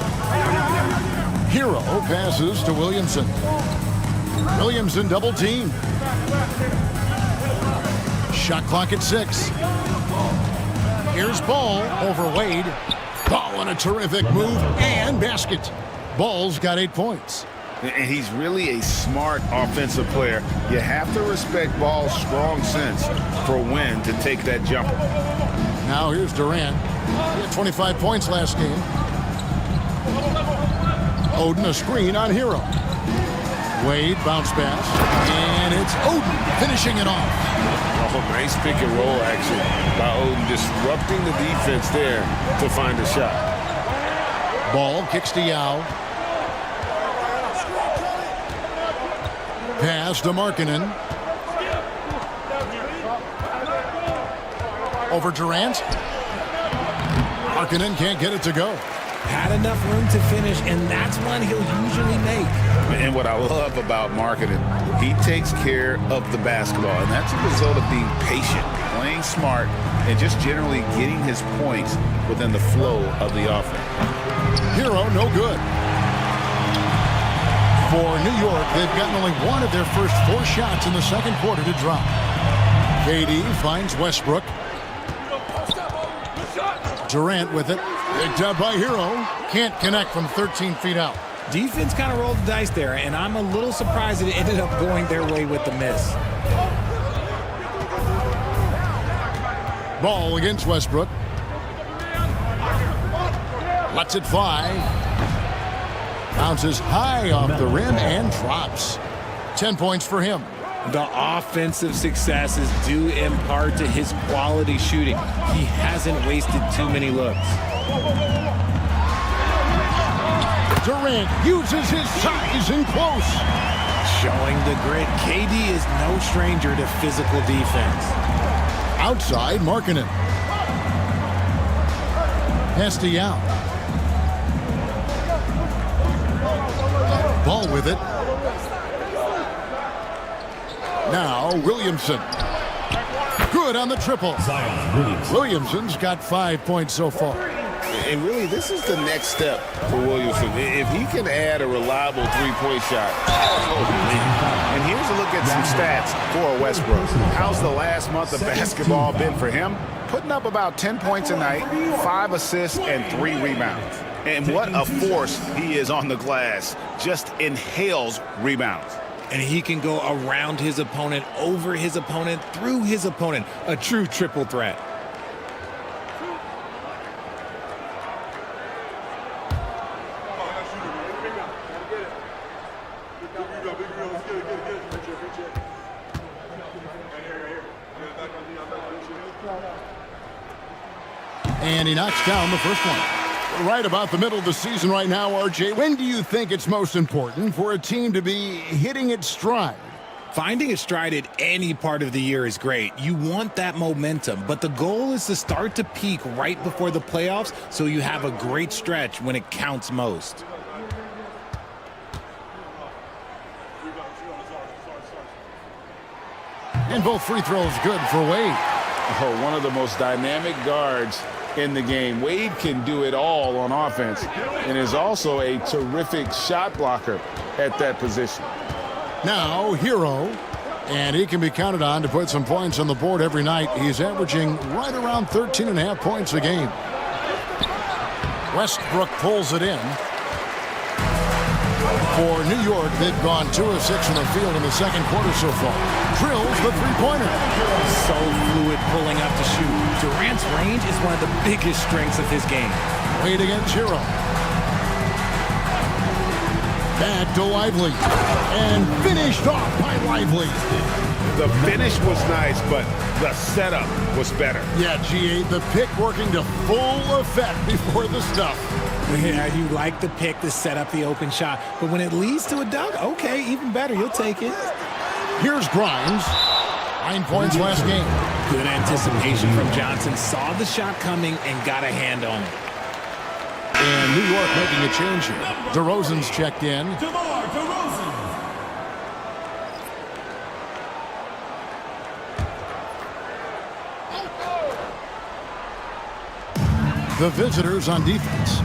Hero passes to Williamson. Williamson double team. Shot clock at 6. Here's Ball over Wade. Ball on a terrific move and basket. Ball's got 8 points. And he's really a smart offensive player. You have to respect Ball's strong sense for when to take that jumper. Now here's Durant. He had 25 points last game. Oden a screen on Hero. Wade bounce pass. And it's Oden finishing it off. Oh, nice pick and roll action by Oden, disrupting the defense there to find a shot. Ball kicks to Yao. Pass to Markkanen. Over Durant. Markkanen can't get it to go. Had enough room to finish, and that's one he'll usually make. And what I love about Markkanen, he takes care of the basketball, and that's a result of being patient, playing smart, and just generally getting his points within the flow of the offense. Hero, no good. For New York, they've gotten only 1 of their first 4 shots in the second quarter to drop. KD finds Westbrook. Durant with it. Picked up by Hero. Can't connect from 13 feet out. Defense kind of rolled the dice there, and I'm a little surprised that it ended up going their way with the miss. Ball against Westbrook. Lets it fly. Bounces high off the rim and drops. 10 points for him. The offensive successes due in part to his quality shooting. He hasn't wasted too many looks. Durant uses his size in close. Showing the grit, KD is no stranger to physical defense. Outside, Markkanen. Pass to Yao. Ball with it. Now Williamson. Good on the triple. Williamson's got 5 points so far. And really, this is the next step for Williamson. If he can add a reliable three-point shot. Oh, man. And here's a look at some stats for Westbrook. How's the last month of basketball been for him? Putting up about 10 points a night, 5 assists, and 3 rebounds. And what a force he is on the glass. Just inhales rebounds. And he can go around his opponent, over his opponent, through his opponent. A true triple threat. And he knocks down the first one. Right about the middle of the season right now, RJ. When do you think it's most important for a team to be hitting its stride? Finding a stride at any part of the year is great. You want that momentum, but the goal is to start to peak right before the playoffs so you have a great stretch when it counts most. And both free throws good for Wade. Oh, one of the most dynamic guards in the game. Wade can do it all on offense and is also a terrific shot blocker at that position. Now, Hero, and he can be counted on to put some points on the board every night. He's averaging right around 13.5 points a game. Westbrook pulls it in. For New York, they've gone 2 of 6 from the field in the second quarter so far. Drills the three-pointer. So fluid pulling up to shoot. Durant's range is one of the biggest strengths of his game. Wade against Hero. Back to Lively. And finished off by Lively. The finish was nice, but the setup was better. Yeah, G8, the pick working to full effect before the stuff. Yeah, you like the pick to set up the open shot, but when it leads to a dunk, okay, even better, you'll take it. Here's Grimes. 9 points last game. Good anticipation from Johnson. Saw the shot coming and got a hand on it. And New York making a change here. DeRozan's checked in. DeMar DeRozan. The visitors on defense.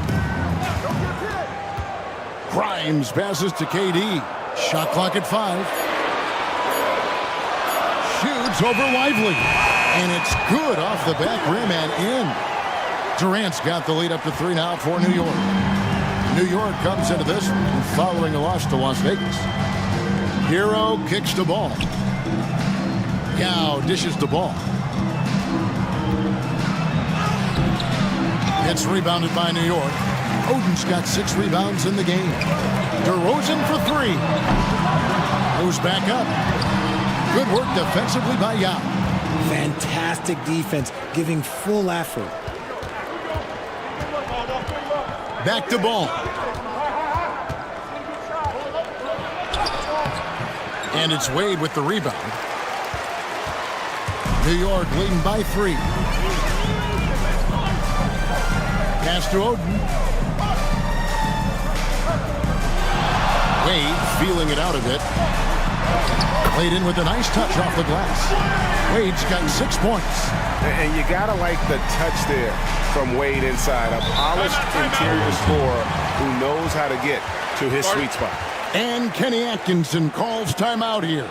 Grimes passes to KD. Shot clock at 5. Shoots over Lively. And it's good off the back rim and in. Durant's got the lead up to 3 now for New York. New York comes into this following a loss to Las Vegas. Hero kicks the ball. Yao dishes the ball. It's rebounded by New York. Oden's got 6 rebounds in the game. DeRozan for 3. Moves back up. Good work defensively by Yao. Fantastic defense, giving full effort. Back to ball. And it's Wade with the rebound. New York leading by 3. Pass to Oden. Wade feeling it out a bit. Played in with a nice touch off the glass. Wade's got 6 points. And you got to like the touch there from Wade inside. A polished interior scorer who knows how to get to his sweet spot. And Kenny Atkinson calls timeout here.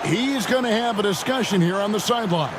He's going to have a discussion here on the sideline.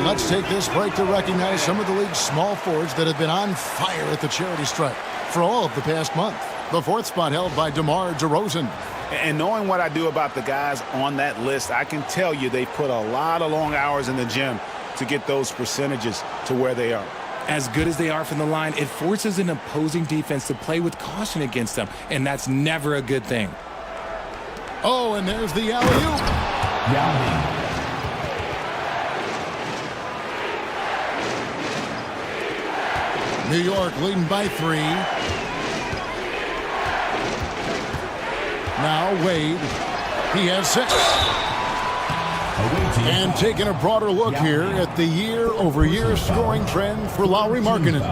Let's take this break to recognize some of the league's small forwards that have been on fire at the charity stripe for all of the past month. The 4th spot held by DeMar DeRozan. And knowing what I do about the guys on that list, I can tell you they put a lot of long hours in the gym to get those percentages to where they are. As good as they are from the line, it forces an opposing defense to play with caution against them, and that's never a good thing. Oh, and there's the alley-oop. New York leading by 3. Now Wade. He has 6. And taking a broader look here at the year-over-year scoring trend for Lauri Markkanen.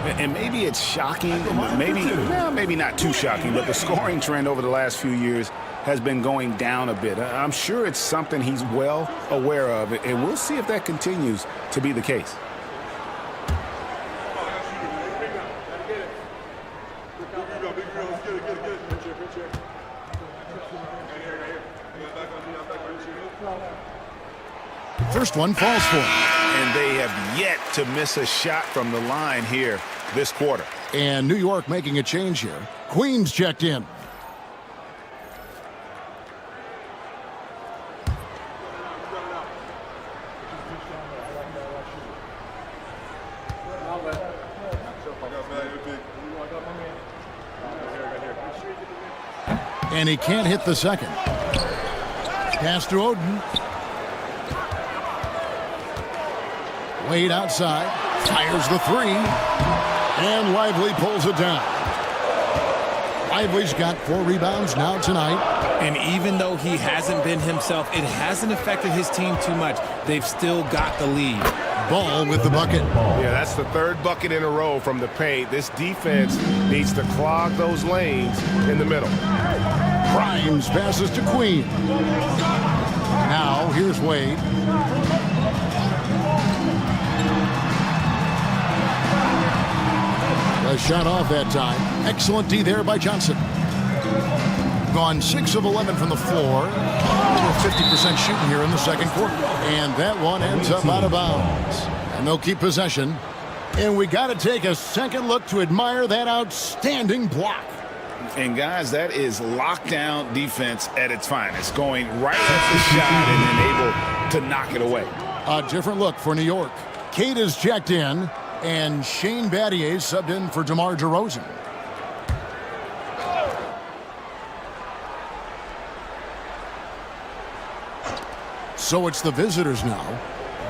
And maybe it's shocking, maybe not too shocking, but the scoring trend over the last few years has been going down a bit. I'm sure it's something he's well aware of, and we'll see if that continues to be the case. First one falls for him. And they have yet to miss a shot from the line here this quarter. And New York making a change here. Queens checked in. And he can't hit the second. Pass to Oden. Wade outside, fires the three, and Lively pulls it down. Lively's got 4 rebounds now tonight. And even though he hasn't been himself, it hasn't affected his team too much. They've still got the lead. Ball with the bucket. Yeah, that's the 3rd bucket in a row from the paint. This defense needs to clog those lanes in the middle. Grimes passes to Queen. Now here's Wade. A shot off that time. Excellent D there by Johnson. Gone 6 of 11 from the floor. Over 50% shooting here in the second quarter. And that one ends up out of bounds. And they'll keep possession. And we got to take a second look to admire that outstanding block. And guys, that is lockdown defense at its finest. Going right at the shot and then able to knock it away. A different look for New York. Kate is checked in. And Shane Battier subbed in for DeMar DeRozan. So it's the visitors now.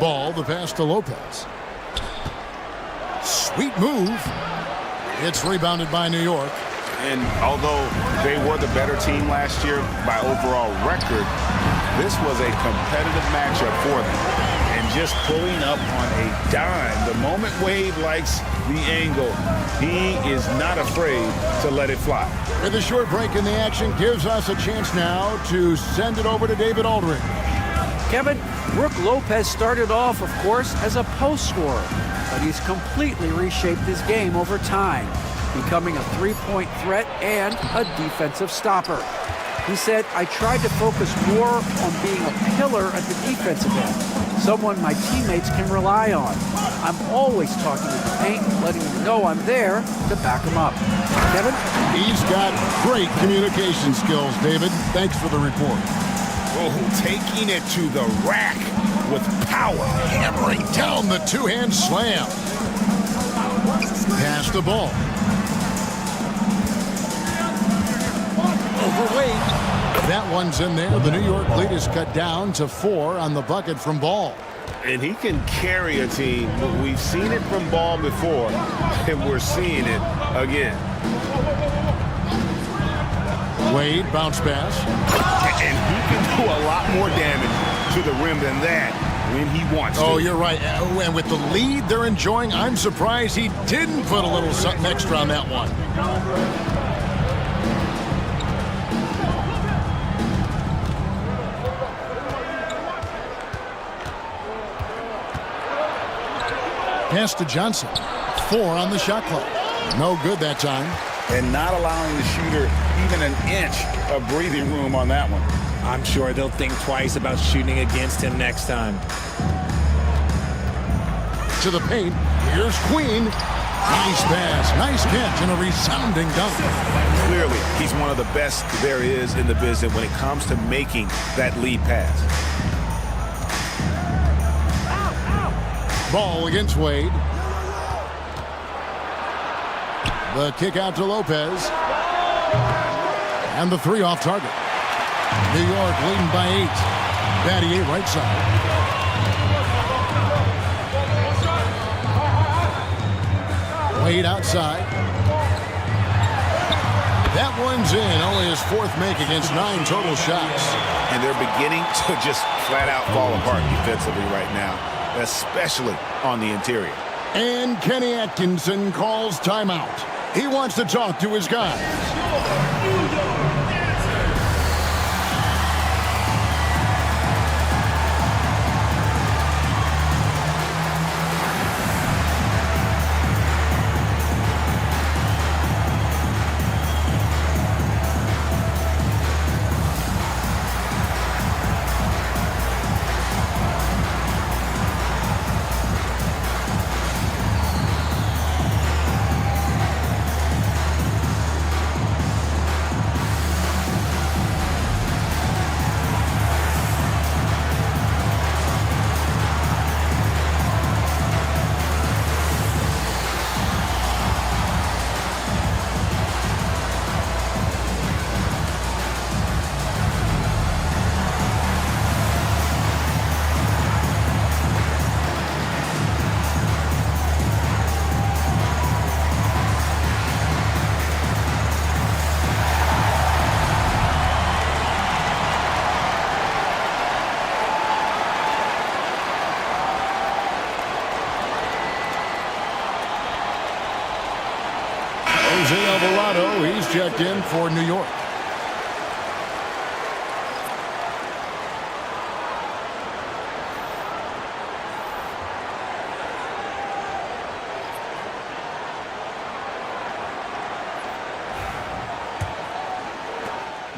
Ball, the pass to Lopez. Sweet move. It's rebounded by New York. And although they were the better team last year by overall record, this was a competitive matchup for them. And just pulling up on a dime. The moment Wade likes the angle, he is not afraid to let it fly. With a short break in the action gives us a chance now to send it over to David Aldridge. Kevin, Brook Lopez started off, of course, as a post scorer, but he's completely reshaped his game over time, becoming a three-point threat and a defensive stopper. He said, I tried to focus more on being a pillar at the defensive end, someone my teammates can rely on. I'm always talking to the paint, letting them know I'm there to back them up. Kevin? He's got great communication skills, David. Thanks for the report. Oh, taking it to the rack with power. Hammering down the two-hand slam. Pass the ball. Overweight. That one's in there. The New York lead is cut down to 4 on the bucket from Ball. And he can carry a team. We've seen it from Ball before, and we're seeing it again. Wade, bounce pass. And he can do a lot more damage to the rim than that when he wants to. Oh, you're right. And with the lead they're enjoying, I'm surprised he didn't put a little something extra on that one. Pass to Johnson. 4 on the shot clock. No good that time. And not allowing the shooter even an inch of breathing room on that one. I'm sure they'll think twice about shooting against him next time. To the paint. Here's Queen. Nice pass. Nice catch and a resounding dunk. Clearly, he's one of the best there is in the business when it comes to making that lead pass. Ball against Wade. The kick out to Lopez. And the 3 off target. New York leading by 8. Battier right side. Wade outside. That one's in. Only his 4th make against 9 total shots. And they're beginning to just flat out fall apart defensively right now, especially on the interior. And Kenny Atkinson calls timeout. He wants to talk to his guys. He's checked in for New York.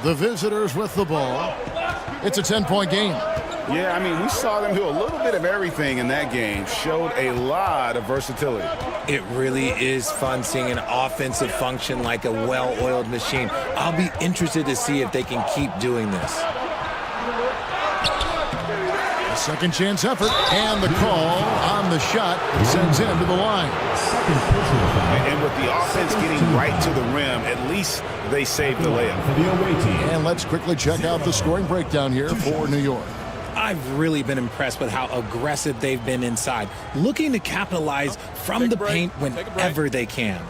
The visitors with the ball. It's a 10-point game. Yeah, I mean, we saw them do a little bit of everything in that game. Showed a lot of versatility. It really is fun seeing an offensive function like a well-oiled machine. I'll be interested to see if they can keep doing this. A second chance effort, and the call on the shot that sends him to the line. And with the offense getting right to the rim, at least they saved the layup. And let's quickly check out the scoring breakdown here for New York. I've really been impressed with how aggressive they've been inside, looking to capitalize from the paint whenever they can.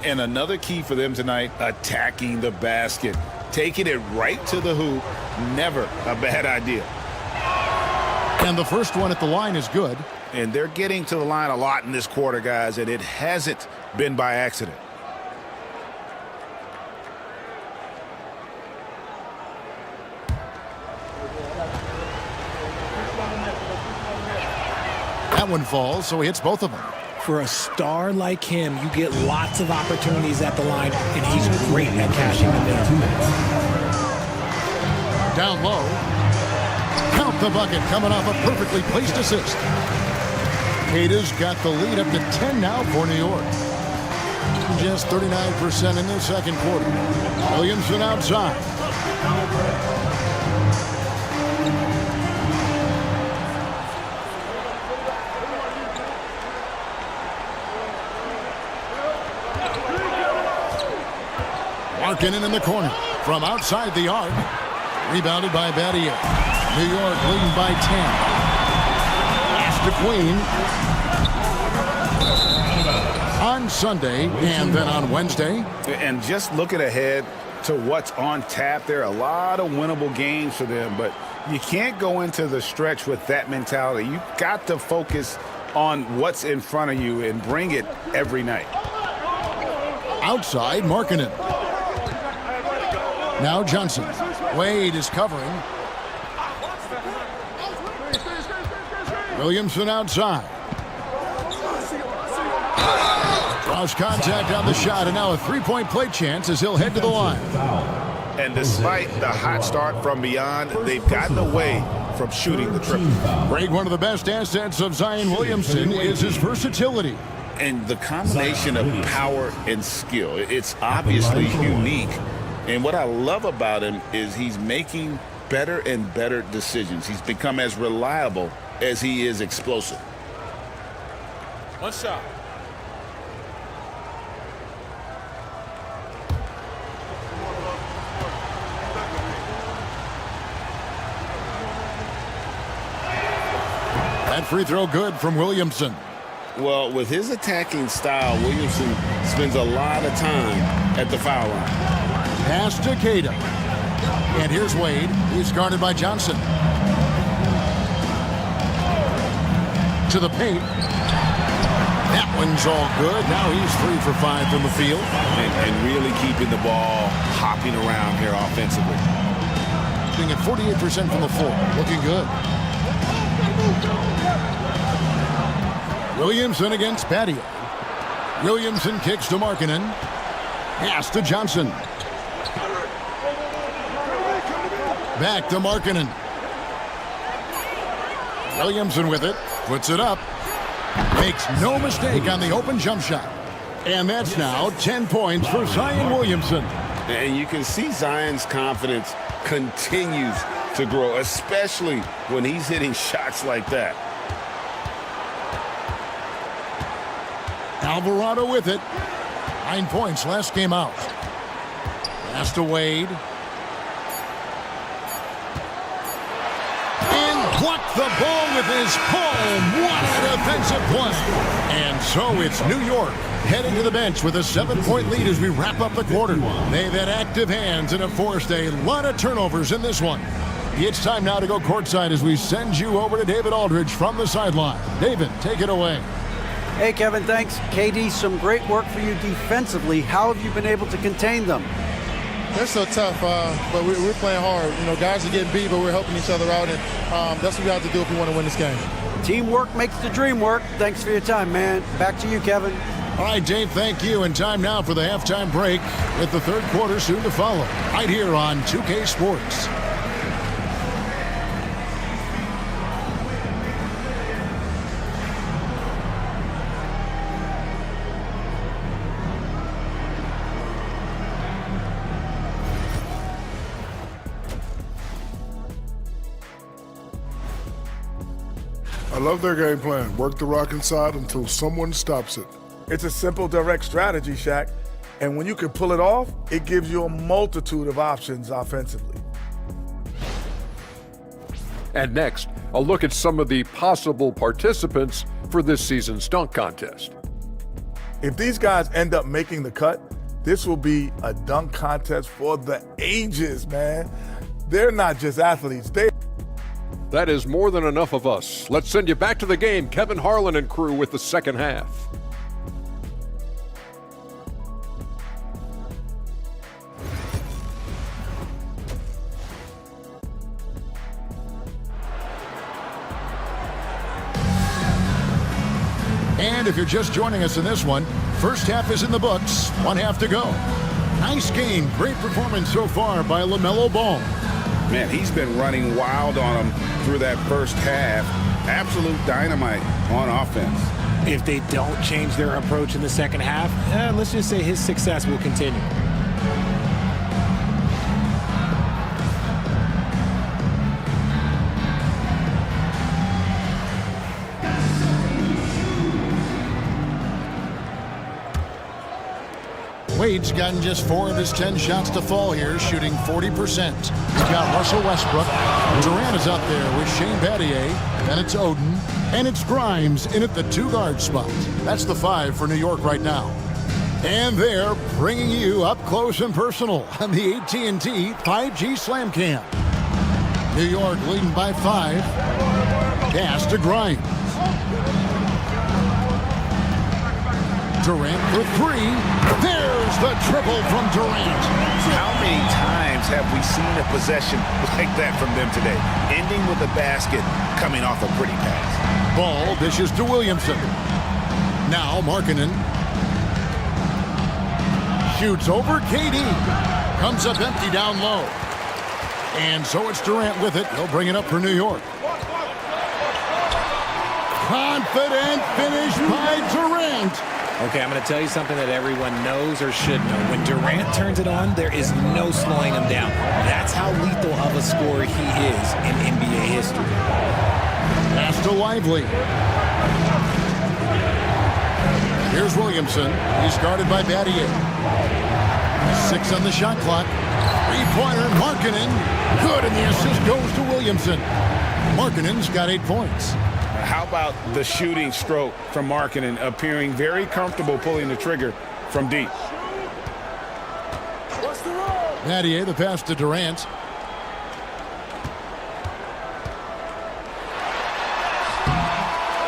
And another key for them tonight, attacking the basket. Taking it right to the hoop, never a bad idea. And the first one at the line is good. And they're getting to the line a lot in this quarter, guys, and it hasn't been by accident. That one falls, so he hits both of them. For a star like him, you get lots of opportunities at the line, and he's great at cashing them in. Down low. Count the bucket, coming off a perfectly placed assist. Kata's got the lead up to 10 now for New York. Just 39% in the second quarter. Williamson outside. Markkanen in the corner from outside the arc. Rebounded by Battier. New York leading by 10. Pass to Queen. On Sunday and then on Wednesday. And just looking ahead to what's on tap, there are a lot of winnable games for them, but you can't go into the stretch with that mentality. You've got to focus on what's in front of you and bring it every night. Outside, Markkanen. Now Johnson. Wade is covering. Williamson outside. Cross contact on the shot, and now a three-point play chance as he'll head to the line. And despite the hot start from beyond, they've gotten away from shooting the triple. Greg, one of the best assets of Zion Williamson is his versatility. And the combination of power and skill, it's obviously unique. And what I love about him is he's making better and better decisions. He's become as reliable as he is explosive. One shot. That free throw good from Williamson. Well, with his attacking style, Williamson spends a lot of time at the foul line. Pass to Kata. And here's Wade. He's guarded by Johnson. To the paint. That one's all good. Now he's 3 for 5 from the field. And really keeping the ball hopping around here offensively. Being at 48% from the floor. Looking good. Williamson against Battier. Williamson kicks to Markkanen. Pass to Johnson. Back to Markkanen. Williamson with it. Puts it up. Makes no mistake on the open jump shot. And that's now 10 points for Zion Williamson. And you can see Zion's confidence continues to grow, especially when he's hitting shots like that. Alvarado with it. 9 points last game out. Pass to Wade. And blocked the ball with his palm. What a defensive play. And so it's New York heading to the bench with a 7-point lead as we wrap up the quarter. They've had active hands and have forced a lot of turnovers in this one. It's time now to go courtside as we send you over to David Aldridge from the sideline. David, take it away. Hey, Kevin, thanks. KD, some great work for you defensively. How have you been able to contain them? They're so tough, but we're playing hard. You know, guys are getting beat, but we're helping each other out, and that's what we have to do if we want to win this game. Teamwork makes the dream work. Thanks for your time, man. Back to you, Kevin. All right, Dave, thank you. And time now for the halftime break with the third quarter soon to follow. Right here on 2K Sports. I love their game plan. Work the rock inside until someone stops it. It's a simple, direct strategy, Shaq. And when you can pull it off, it gives you a multitude of options offensively. And next, a look at some of the possible participants for this season's dunk contest. If these guys end up making the cut, this will be a dunk contest for the ages, man. They're not just athletes. That is more than enough of us. Let's send you back to the game. Kevin Harlan and crew with the second half. And if you're just joining us in this one, first half is in the books. 1 half to go. Nice game. Great performance so far by LaMelo Ball. Man, he's been running wild on them through that first half. Absolute dynamite on offense. If they don't change their approach in the second half, let's just say his success will continue. Wade's gotten just 4 of his 10 shots to fall here, shooting 40%. He's got Russell Westbrook. Durant is out there with Shane Battier. Then it's Oden. And it's Grimes in at the 2-guard spot. That's the 5 for New York right now. And they're bringing you up close and personal on the AT&T 5G Slam Cam. New York leading by 5. Pass to Grimes. Durant for 3. There's the triple from Durant. How many times have we seen a possession like that from them today? Ending with a basket, coming off a pretty pass. Ball dishes to Williamson. Now Markkanen. Shoots over KD. Comes up empty down low. And so it's Durant with it. He'll bring it up for New York. Confident finish by Durant. Okay, I'm going to tell you something that everyone knows or should know. When Durant turns it on, there is no slowing him down. That's how lethal of a scorer he is in NBA history. Pass to Lively. Here's Williamson. He's guarded by Battier. 6 on the shot clock. 3-pointer, Markkanen. Good, and the assist goes to Williamson. Markkanen's got 8 points. How about the shooting stroke from Markkanen, appearing very comfortable pulling the trigger from deep. Battier, the pass to Durant.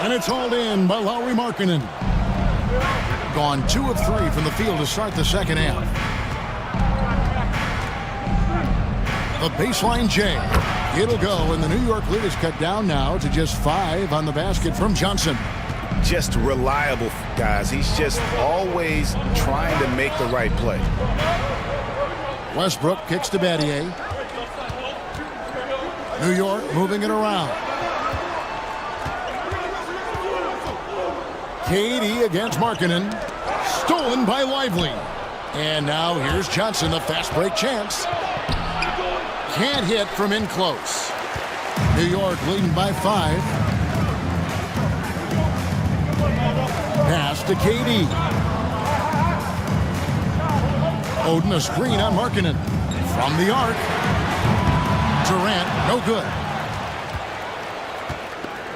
And it's hauled in by Lauri Markkanen. Gone 2 of 3 from the field to start the second half. The baseline J. It'll go, and the New York lead is cut down now to just 5 on the basket from Johnson. Just reliable, guys. He's just always trying to make the right play. Westbrook kicks to Battier. New York moving it around. KD against Markkanen. Stolen by Lively. And now here's Johnson, the fast break chance. Can't hit from in close. New York leading by 5. Pass to KD. Oden a screen on Markkanen. From the arc. Durant, no good.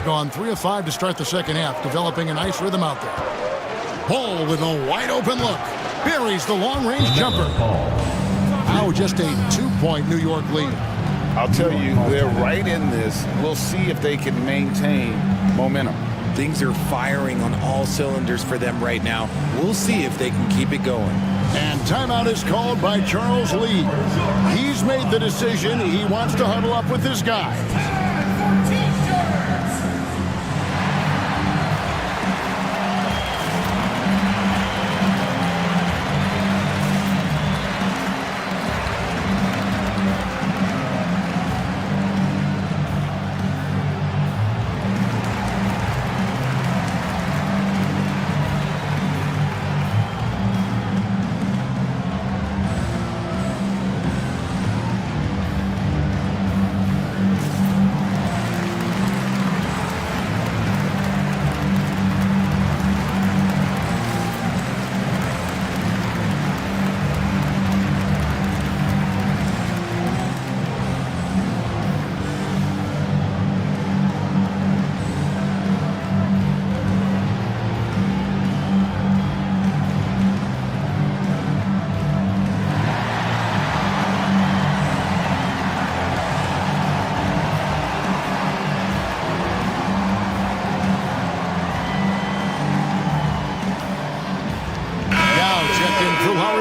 Gone 3 of 5 to start the second half, developing a nice rhythm out there. Ball with a wide open look. Buries the long-range jumper. Now just a 2-point New York lead. I'll tell you, they're right in this. We'll see if they can maintain momentum. Things are firing on all cylinders for them right now. We'll see if they can keep it going. And timeout is called by Charles Lee. He's made the decision. He wants to huddle up with his guys.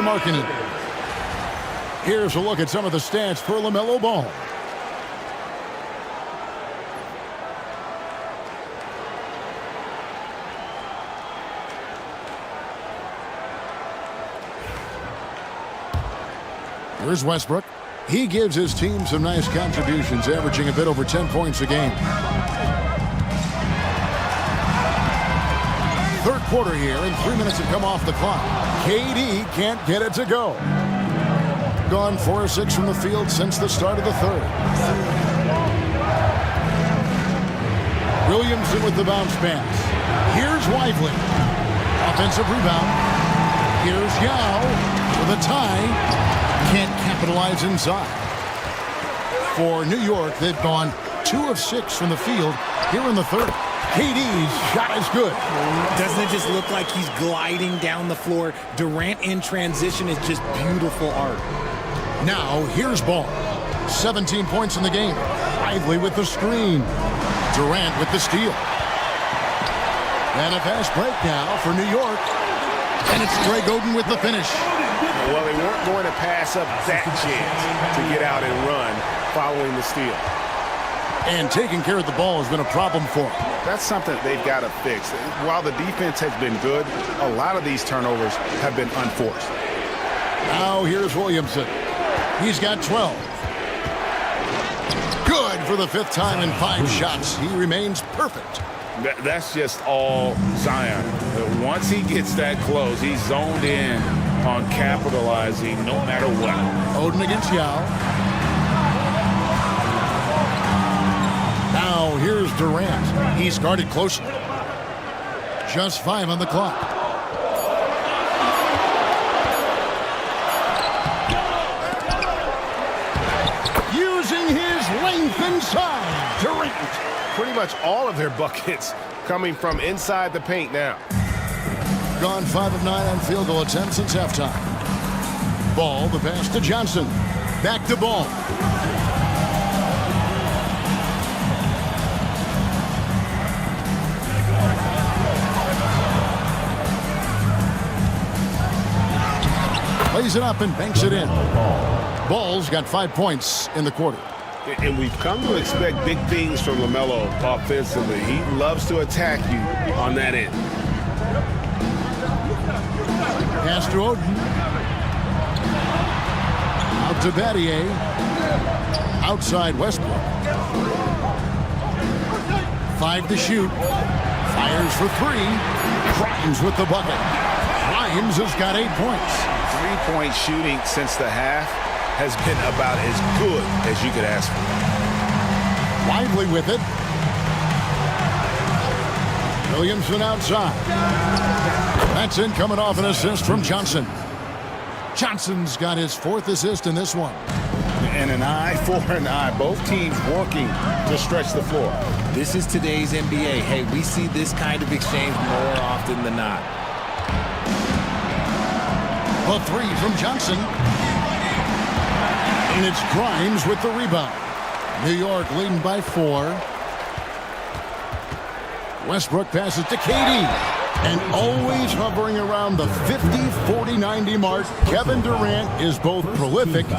Markkanen. Here's a look at some of the stats for LaMelo Ball. Here's Westbrook. He gives his team some nice contributions, averaging a bit over 10 points a game. Third quarter here, and 3 minutes have come off the clock. KD can't get it to go. Gone 4 of 6 from the field since the start of the third. Williamson with the bounce pass. Here's Lively. Offensive rebound. Here's Yao with a tie. Can't capitalize inside. For New York, they've gone 2 of 6 from the field here in the third. KD's shot is good. Doesn't it just look like he's gliding down the floor? Durant in transition is just beautiful art. Now, here's Ball. 17 points in the game. Lively with the screen. Durant with the steal. And a fast break now for New York. And it's Greg Oden with the finish. Well, they weren't going to pass up that chance to get out and run following the steal. And taking care of the ball has been a problem for them. That's something they've got to fix. While the defense has been good, a lot of these turnovers have been unforced. Now here's Williamson. He's got 12. Good for the 5th time in 5 shots. He remains perfect. That's just all Zion. Once he gets that close, he's zoned in on capitalizing no matter what. Oden against Yao. Now here's Durant. He's guarded closely. Just 5 on the clock. Using his length inside. Durant. Pretty much all of their buckets coming from inside the paint now. Gone 5 of 9 on field goal attempts since halftime. Ball, the pass to Johnson. Back to Ball. Lays it up and banks it in. Ball's got 5 points in the quarter. And we've come to expect big things from LaMelo offensively. He loves to attack you on that end. Pass to Oden. Out to Battier. Outside Westbrook. 5 to shoot. Fires for 3. Grimes with the bucket. Grimes has got 8 points. 3-point shooting since the half has been about as good as you could ask for. Lively with it. Williamson outside. That's in, coming off an assist from Johnson. Johnson's got his 4th assist in this one. And an eye for an eye. Both teams working to stretch the floor. This is today's NBA. Hey, we see this kind of exchange more often than not. A 3 from Johnson. And it's Grimes with the rebound. New York leading by 4. Westbrook passes to KD. And always hovering around the 50, 40, 90 mark, Kevin Durant is both prolific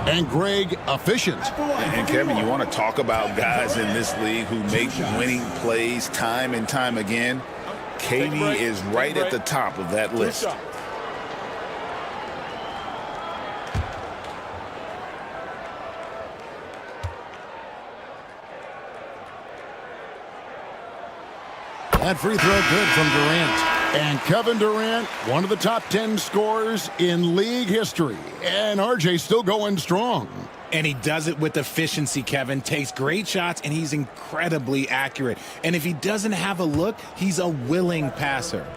and Greg efficient. And Kevin, you want to talk about guys in this league who make winning plays time and time again? KD is right at the top of that list. That free throw good from Durant. And Kevin Durant, one of the top 10 scorers in league history. And RJ's still going strong. And he does it with efficiency, Kevin. Takes great shots, and he's incredibly accurate. And if he doesn't have a look, he's a willing passer.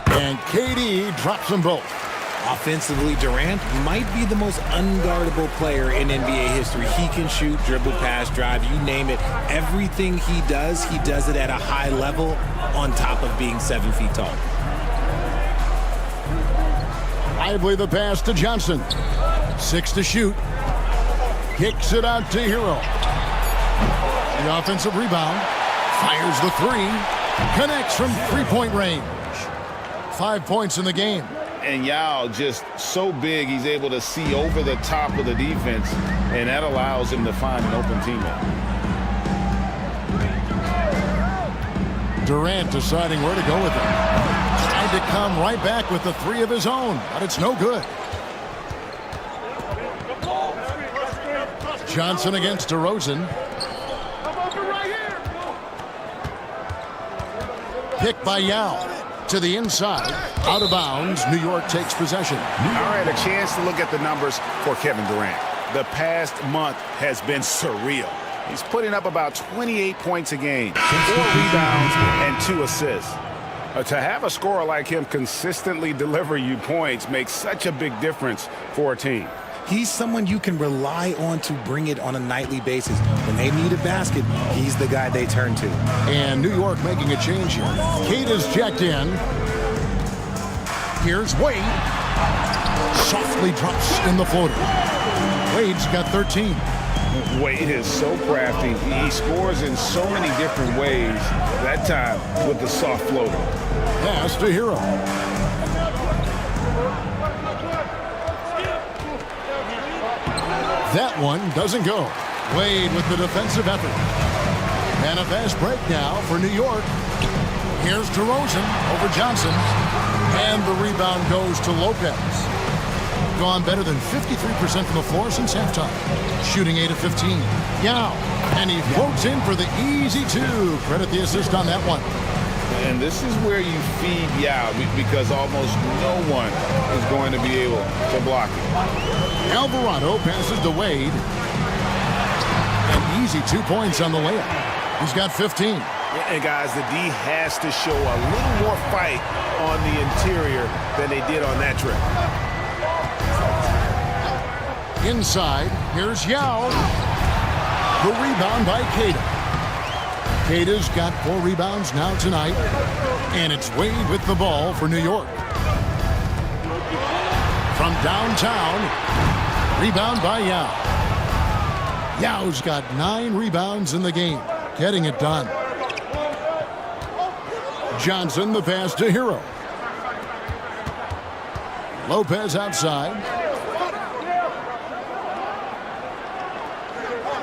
And KD drops them both. Offensively, Durant might be the most unguardable player in NBA history. He can shoot, dribble, pass, drive, you name it. Everything he does it at a high level on top of being 7 feet tall. Lively the pass to Johnson. 6 to shoot. Kicks it out to Hero. The offensive rebound. Fires the 3. Connects from 3-point range. 5 points in the game. And Yao just so big, he's able to see over the top of the defense, and that allows him to find an open teammate. Durant deciding where to go with it. Tried to come right back with the 3 of his own, but it's no good. Johnson against DeRozan. Picked by Yao. To the inside, out of bounds. New York takes possession. I had a chance to look at the numbers for Kevin Durant. The past month has been surreal. He's putting up about 28 points a game, 4 rebounds, and 2 assists. To have a scorer like him consistently deliver you points makes such a big difference for a team. He's someone you can rely on to bring it on a nightly basis. When they need a basket, he's the guy they turn to. And New York making a change here. Kate is checked in. Here's Wade. Softly drops in the floater. Wade's got 13. Wade is so crafty. He scores in so many different ways. That time with the soft floater. Pass to Hero. That one doesn't go. Wade with the defensive effort. And a fast break now for New York. Here's DeRozan over Johnson. And the rebound goes to Lopez. Gone better than 53% from the floor since halftime. Shooting 8 of 15. Yao. And he floats in for the easy 2. Credit the assist on that one. And this is where you feed Yao because almost no one is going to be able to block it. Alvarado passes to Wade. An easy 2 points on the layup. He's got 15. And guys, the D has to show a little more fight on the interior than they did on that trip. Inside, here's Yao. The rebound by Queta. Queta's got 4 rebounds now tonight. And it's Wade with the ball for New York. From downtown, rebound by Yao. Yao's got 9 rebounds in the game, getting it done. Johnson, the pass to Hero. Lopez outside.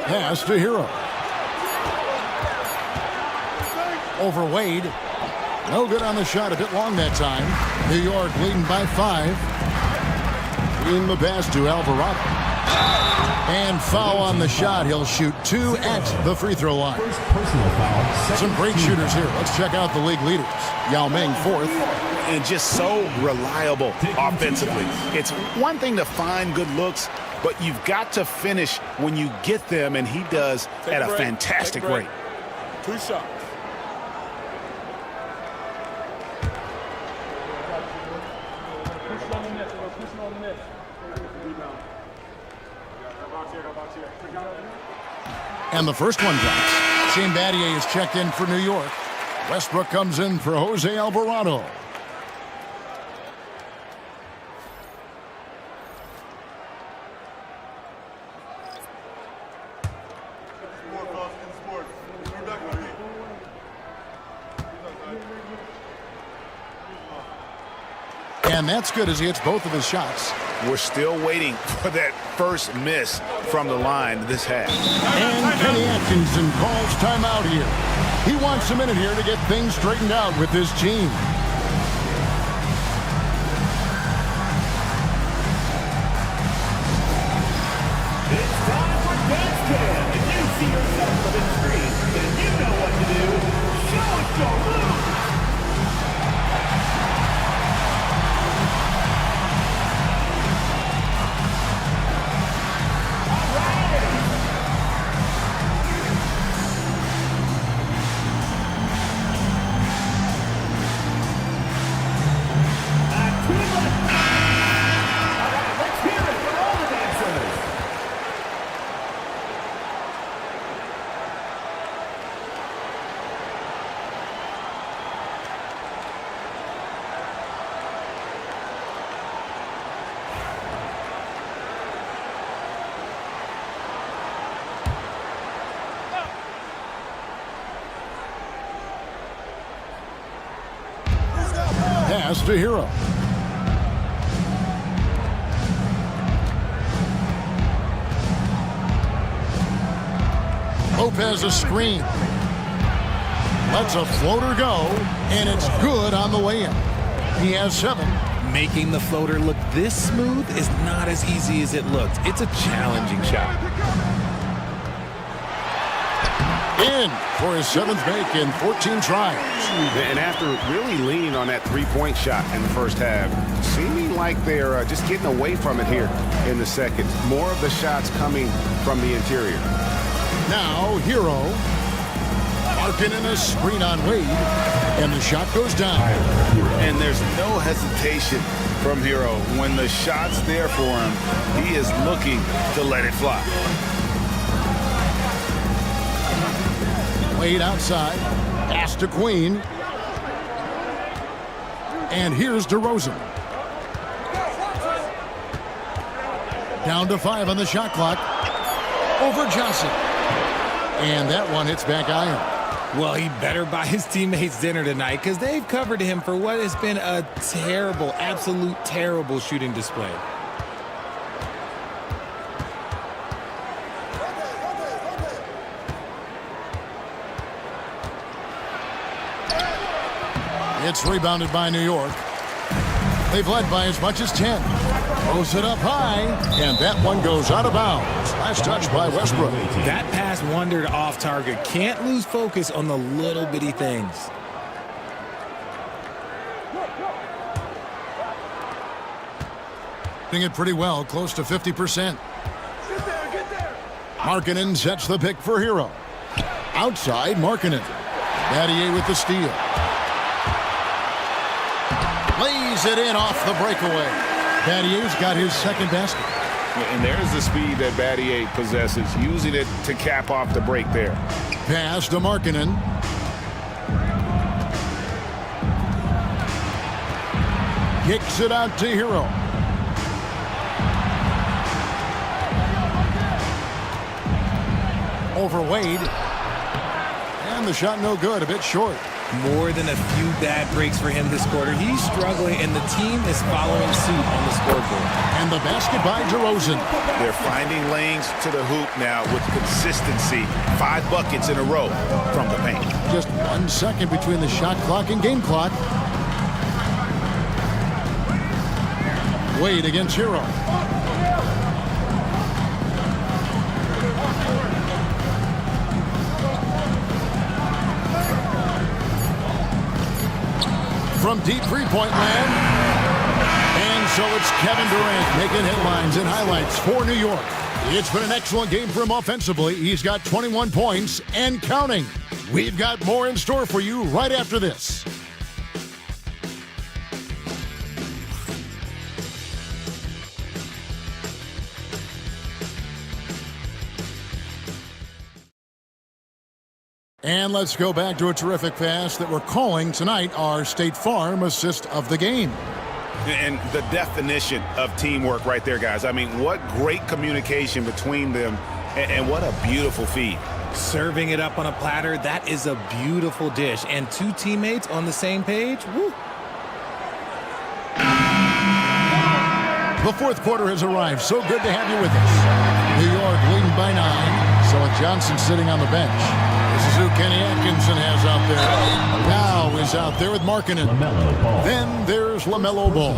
Pass to Hero. Over Wade. No good on the shot, a bit long that time. New York leading by 5. In the pass to Alvarado. And foul on the shot. He'll shoot 2 at the free throw line. First personal foul. Some great shooters here. Let's check out the league leaders. Yao Ming 4th. And just so reliable offensively. It's one thing to find good looks, but you've got to finish when you get them, and he does at a fantastic rate. 2 shots. And the first one drops. Shane Battier is checked in for New York. Westbrook comes in for Jose Alvarado. And that's good as he hits both of his shots. We're still waiting for that first miss from the line this half. And Kenny Atkinson calls timeout here. He wants a minute here to get things straightened out with his team. It's time for Dance Cam. If you see yourself on the screen, then you know what to do. Show us your move. Pass to Hero. Lopez a screen. Lets a floater go, and it's good on the way in. He has 7. Making the floater look this smooth is not as easy as it looked. It's a challenging shot. In for his 7th make in 14 tries. And after really leaning on that three-point shot in the first half, seeming like they're just getting away from it here in the second. More of the shots coming from the interior. Now Hero. Marking in a screen on Wade. And the shot goes down. And there's no hesitation from Hero. When the shot's there for him, he is looking to let it fly. Wade outside. Pass to Queen. And here's DeRozan. Down to 5 on the shot clock. Over Johnson. And that one hits back iron. Well, he better buy his teammates dinner tonight because they've covered him for what has been a terrible, absolute terrible shooting display. It's rebounded by New York. They've led by as much as 10. Throws it up high, and that one goes out of bounds. Last touch by Westbrook. That pass wandered off target. Can't lose focus on the little bitty things. Doing it pretty well, close to 50%. Markkanen sets the pick for Hero. Outside, Markkanen. Battier with the steal. Lays it in off the breakaway. Battier's got his second basket. And there's the speed that Battier possesses, using it to cap off the break there. Pass to Markkanen. Kicks it out to Hero. Over Wade. And the shot no good, a bit short. More than a few bad breaks for him this quarter. He's struggling, and the team is following suit on the scoreboard. And the basket by DeRozan. They're finding lanes to the hoop now with consistency. 5 buckets in a row from the paint. Just 1 second between the shot clock and game clock. Wade against Hero. From deep three-point land. And so it's Kevin Durant making headlines and highlights for New York. It's been an excellent game for him offensively. He's got 21 points and counting. We've got more in store for you right after this. And let's go back to a terrific pass that we're calling tonight our State Farm assist of the game. And the definition of teamwork right there, guys. I mean, what great communication between them, and what a beautiful feed. Serving it up on a platter, that is a beautiful dish. And 2 teammates on the same page, woo. The fourth quarter has arrived. So good to have you with us. New York leading by 9. So with Johnson sitting on the bench. This is who Kenny Atkinson has out there. Now is out there with Markkanen. Then there's LaMelo Ball.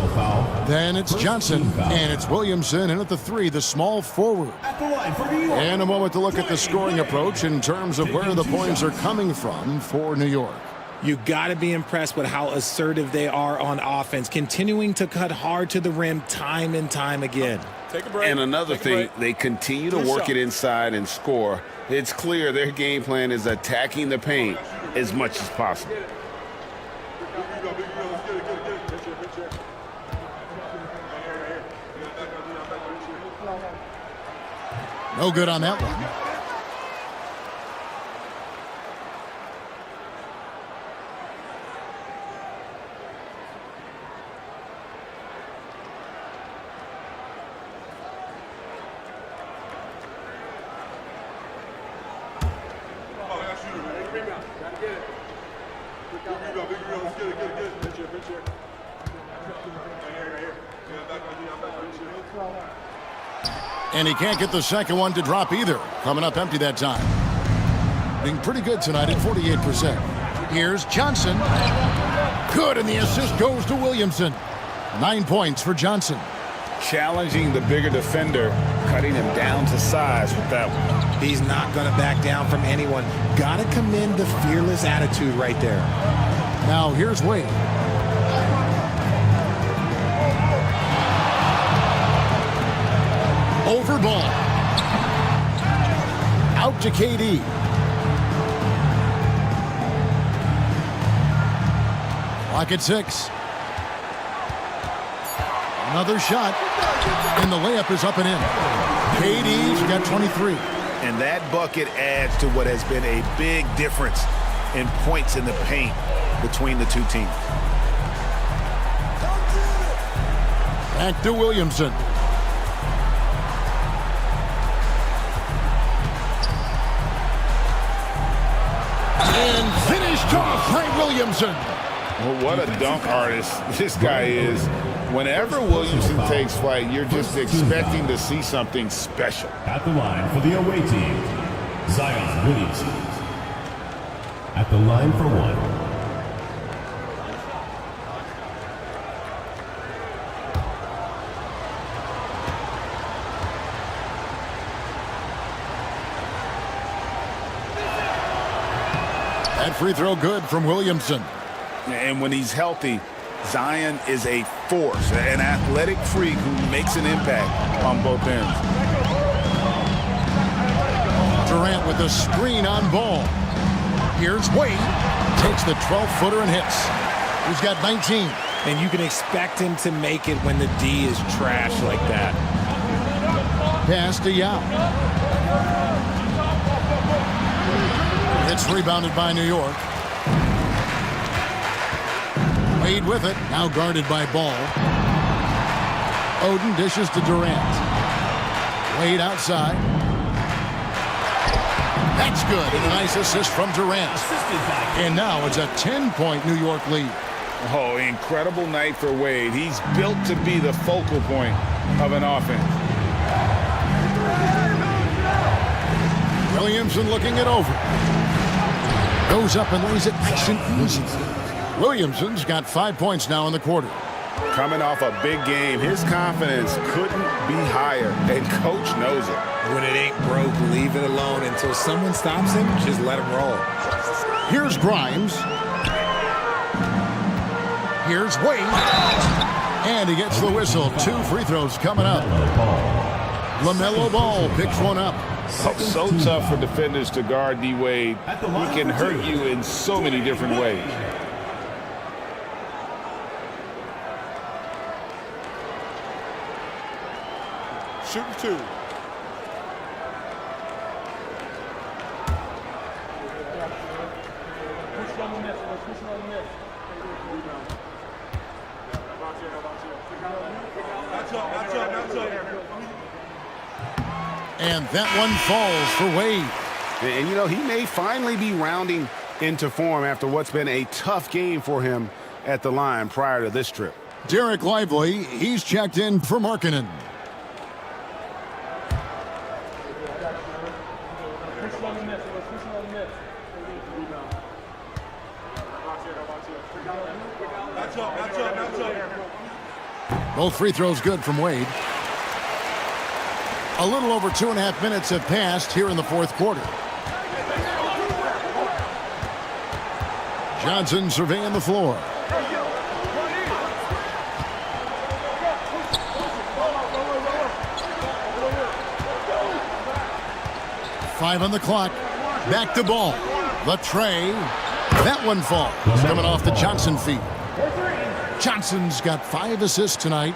Then it's Johnson. And it's Williamson in at the 3, the small forward. And a moment to look at the scoring approach in terms of where the points are coming from for New York. You got to be impressed with how assertive they are on offense, continuing to cut hard to the rim time and time again. Take a break. And another thing, they continue to work it inside and score. It's clear their game plan is attacking the paint as much as possible. No good on that one. And he can't get the second one to drop either. Coming up empty that time. Being pretty good tonight at 48%. Here's Johnson. Good, and the assist goes to Williamson. 9 points for Johnson. Challenging the bigger defender, cutting him down to size with that one. He's not going to back down from anyone. Got to commend the fearless attitude right there. Now here's Wade. Over ball. Out to KD. Clock at 6. Another shot. And the layup is up and in. KD's got 23. And that bucket adds to what has been a big difference in points in the paint between the two teams. Back to Williamson. And finished off by Williamson. Well, what a dunk artist this guy is. Whenever Williamson takes flight, you're just expecting to see something special. At the line for the away team, Zion Williamson. At the line for 1. That free throw good from Williamson. And when he's healthy, Zion is a force, an athletic freak who makes an impact on both ends. Durant with the screen on ball. Here's Wade. Takes the 12-footer and hits. He's got 19. And you can expect him to make it when the D is trash like that. Pass to Yao. It's rebounded by New York. Wade with it, now guarded by Ball. Oden dishes to Durant. Wade outside. That's good, and a nice assist from Durant. And now it's a 10-point New York lead. Oh, incredible night for Wade. He's built to be the focal point of an offense. Williamson looking it over. Goes up and lays it nice and easy. Williamson's got 5 points now in the quarter. Coming off a big game, his confidence couldn't be higher, and Coach knows it. When it ain't broke, leave it alone. Until someone stops him, just let him roll. Here's Grimes. Here's Wade. And he gets the whistle. 2 free throws coming up. LaMelo Ball picks one up. Oh, so tough for defenders to guard D. Wade. He can hurt you in so many different ways. Shooting 2. And that one falls for Wade. And, you know, he may finally be rounding into form after what's been a tough game for him at the line prior to this trip. Derek Lively, he's checked in for Markkanen. Both free throws good from Wade. A little over 2.5 minutes have passed here in the fourth quarter. Johnson surveying the floor. Five on the clock. Back to Ball. The tray. That one falls. Coming off the Johnson feet. Johnson's got 5 assists tonight.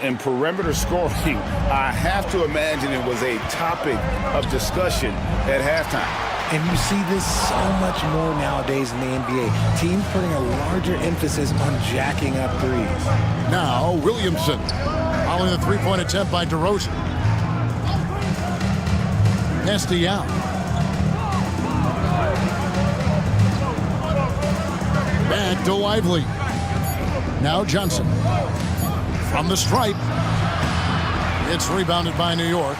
And perimeter scoring, I have to imagine it was a topic of discussion at halftime. And you see this so much more nowadays in the NBA. Teams putting a larger emphasis on jacking up threes. Now Williamson following the three-point attempt by DeRozan. Estia. Back to Lively. Now Johnson. From the stripe. It's rebounded by New York.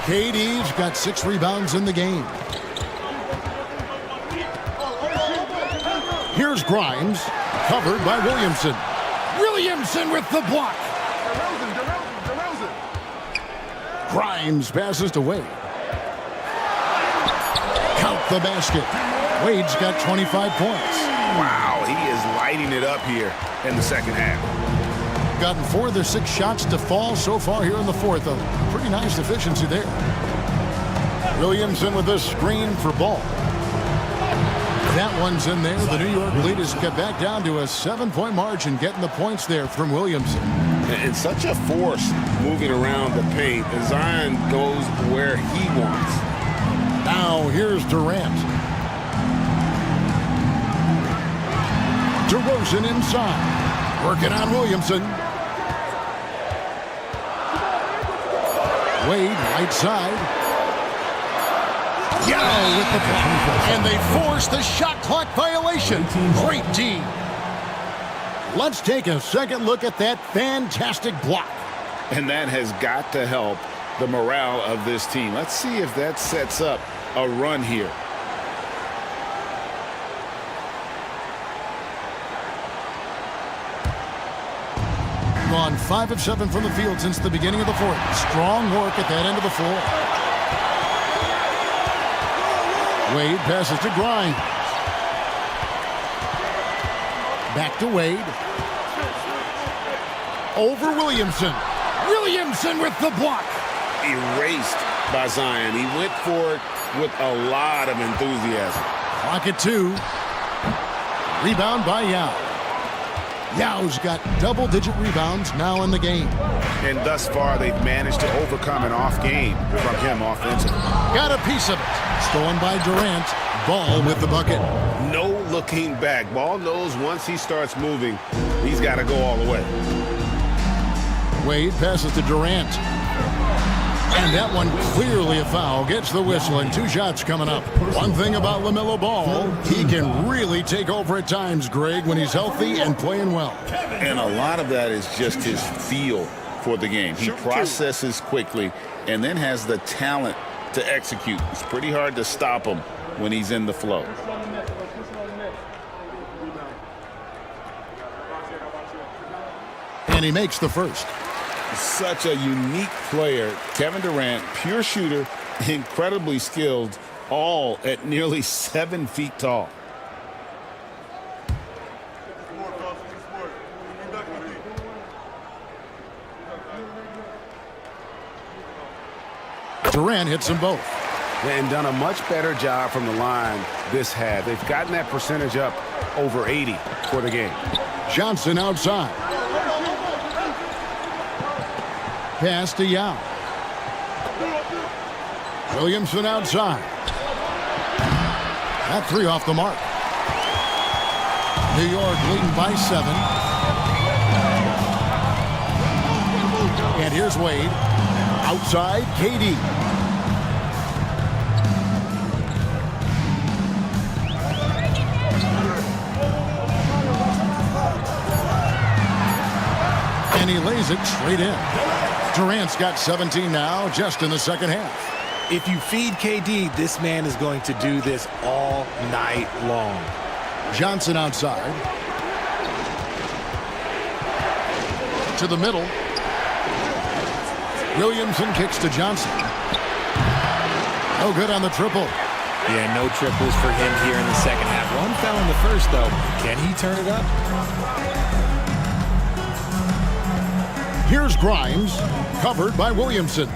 KD's got 6 rebounds in the game. Here's Grimes. Covered by Williamson. Williamson with the block. Grimes passes to Wade. Count the basket. Wade's got 25 points. Wow, he is lighting it up here in the second half. Gotten 4 of their 6 shots to fall so far here in the fourth. A pretty nice efficiency there. Williamson with the screen for Ball. That one's in there. The New York lead is cut back down to a 7-point margin, getting the points there from Williamson. It's such a force moving around the paint. Zion goes where he wants. Now here's Durant. DeRozan inside. Working on Williamson. Wade, right side. Yao with the block. And they force the shot clock violation. Great D. Let's take a second look at that fantastic block. And that has got to help the morale of this team. Let's see if that sets up a run here. Gone 5 of 7 from the field since the beginning of the fourth. Strong work at that end of the floor. Wade passes to Grimes. Back to Wade. Over Williamson. Williamson with the block. Erased by Zion. He went for it with a lot of enthusiasm. Clock at 2. Rebound by Yao. Yao's got double-digit rebounds now in the game. And thus far, they've managed to overcome an off game from him offensively. Got a piece of it. Stolen by Durant. Ball with the bucket. No looking back. Ball knows once he starts moving, he's got to go all the way. Wade passes to Durant. And that one clearly a foul. Gets the whistle and 2 shots coming up. One thing about LaMelo Ball, he can really take over at times, Greg, when he's healthy and playing well. And a lot of that is just his feel for the game. He processes quickly and then has the talent to execute. It's pretty hard to stop him when he's in the flow. And he makes the first. Such a unique player. Kevin Durant, pure shooter, incredibly skilled, all at nearly 7 feet tall. Durant hits them both. And done a much better job from the line this half. They've gotten that percentage up over 80 for the game. Johnson outside. Pass to Yao. Williamson outside. That 3 off the mark. New York leading by 7. And here's Wade. Outside, KD. And he lays it straight in. Durant's got 17 now, just in the second half. If you feed KD, this man is going to do this all night long. Johnson outside. To the middle. Williamson kicks to Johnson. No good on the triple. Yeah, no triples for him here in the second half. One fell in the first, though. Can he turn it up? Here's Grimes, covered by Williamson.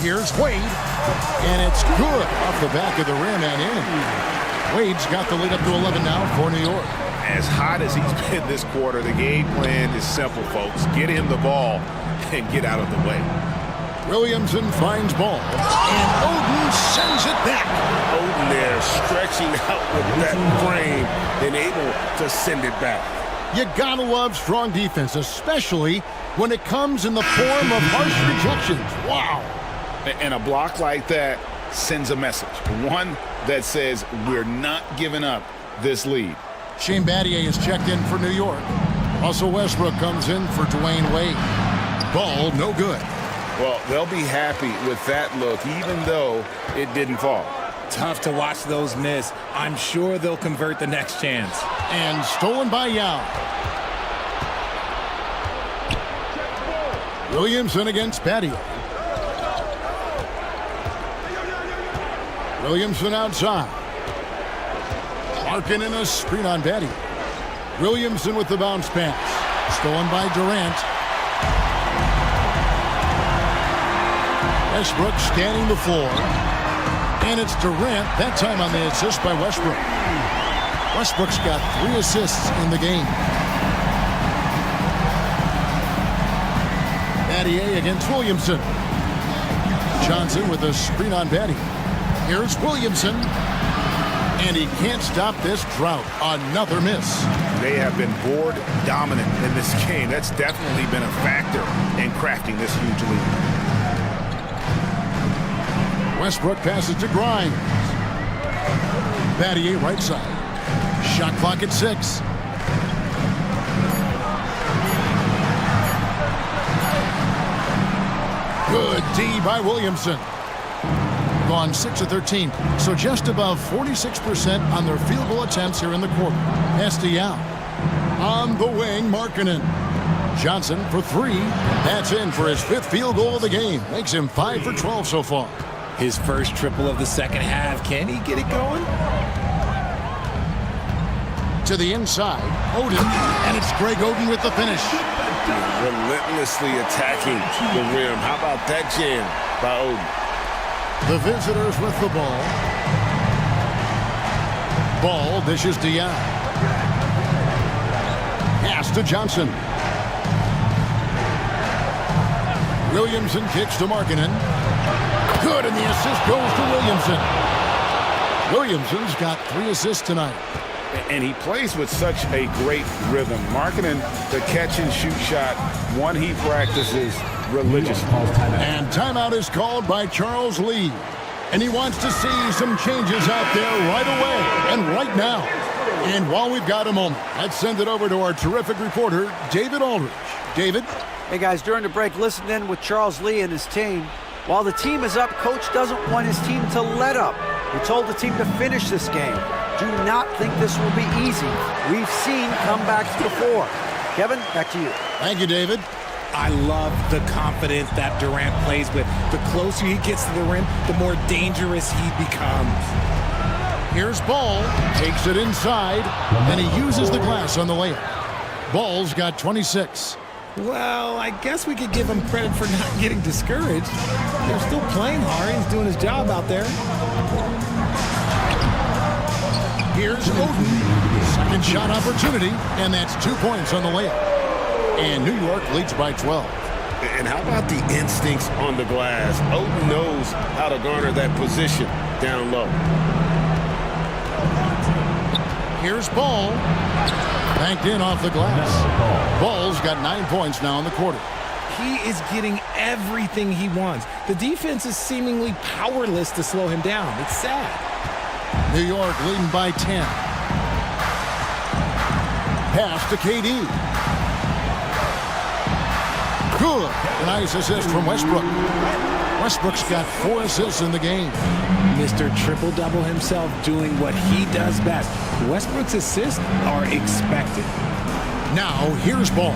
Here's Wade, and it's good off the back of the rim and in. Wade's got the lead up to 11 now for New York. As hot as he's been this quarter, the game plan is simple, folks. Get him the ball and get out of the way. Williamson finds Ball, and Oden sends it back. Oden there stretching out with that frame and able to send it back. You gotta love strong defense, especially when it comes in the form of harsh rejections. Wow. And a block like that sends a message. One that says we're not giving up this lead. Shane Battier is checked in for New York. Russell Westbrook comes in for Dwayne Wade. Ball no good. Well, they'll be happy with that look, even though it didn't fall. Tough to watch those miss. I'm sure they'll convert the next chance. And stolen by Yao. Williamson against Battier. Williamson outside. Larkin in a screen on Battier. Williamson with the bounce pass. Stolen by Durant. Westbrook scanning the floor. And it's Durant, that time on the assist by Westbrook. Westbrook's got 3 assists in the game. Battier against Williamson. Johnson with a screen on Battier. Here's Williamson. And he can't stop this drought. Another miss. They have been board dominant in this game. That's definitely been a factor in crafting this huge lead. Westbrook passes to Grimes. Battier right side. Shot clock at 6. Good D by Williamson. Gone 6 of 13, so just above 46% on their field goal attempts here in the quarter. Pass to Yao. On the wing, Markkanen. Johnson for 3. That's in for his 5th field goal of the game. Makes him 5 for 12 so far. His first triple of the second half. Can he get it going? To the inside, Oden, and it's Greg Oden with the finish. Relentlessly attacking the rim. How about that jam by Oden? The visitors with the ball. Ball dishes to Yao. Pass to Johnson. Williamson kicks to Markkanen. Good, and the assist goes to Williamson. Williamson's got 3 assists tonight. And he plays with such a great rhythm. Markkanen, the catch and shoot shot, one he practices, religiously. And timeout is called by Charles Lee. And he wants to see some changes out there right away and right now. And while we've got a moment, let's send it over to our terrific reporter, David Aldridge. David? Hey, guys, during the break, listen in with Charles Lee and his team. While the team is up, Coach doesn't want his team to let up. He told the team to finish this game. Do not think this will be easy. We've seen comebacks before. Kevin, back to you. Thank you, David. I love the confidence that Durant plays with. The closer he gets to the rim, the more dangerous he becomes. Here's Ball, takes it inside, and he uses the glass on the layup. Ball's got 26. Well, I guess we could give him credit for not getting discouraged. They're still playing hard. He's doing his job out there. Here's Oden. Second shot opportunity, and that's 2 points on the layup. And New York leads by 12. And how about the instincts on the glass? Oden knows how to garner that position down low. Here's Ball. Banked in off the glass. Ball's got 9 points now in the quarter. He is getting everything he wants. The defense is seemingly powerless to slow him down. It's sad. New York leading by 10. Pass to KD. Good. Nice assist from Westbrook. Westbrook's got 4 assists in the game. Mr. Triple-Double himself doing what he does best. Westbrook's assists are expected. Now, here's Ball.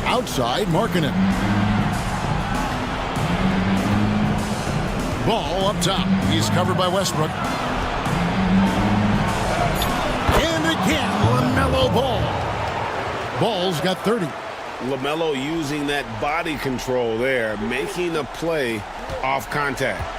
Outside, Markkanen. Ball up top. He's covered by Westbrook. And again, LaMelo Ball. Ball's got 30. LaMelo using that body control there, making a play off contact.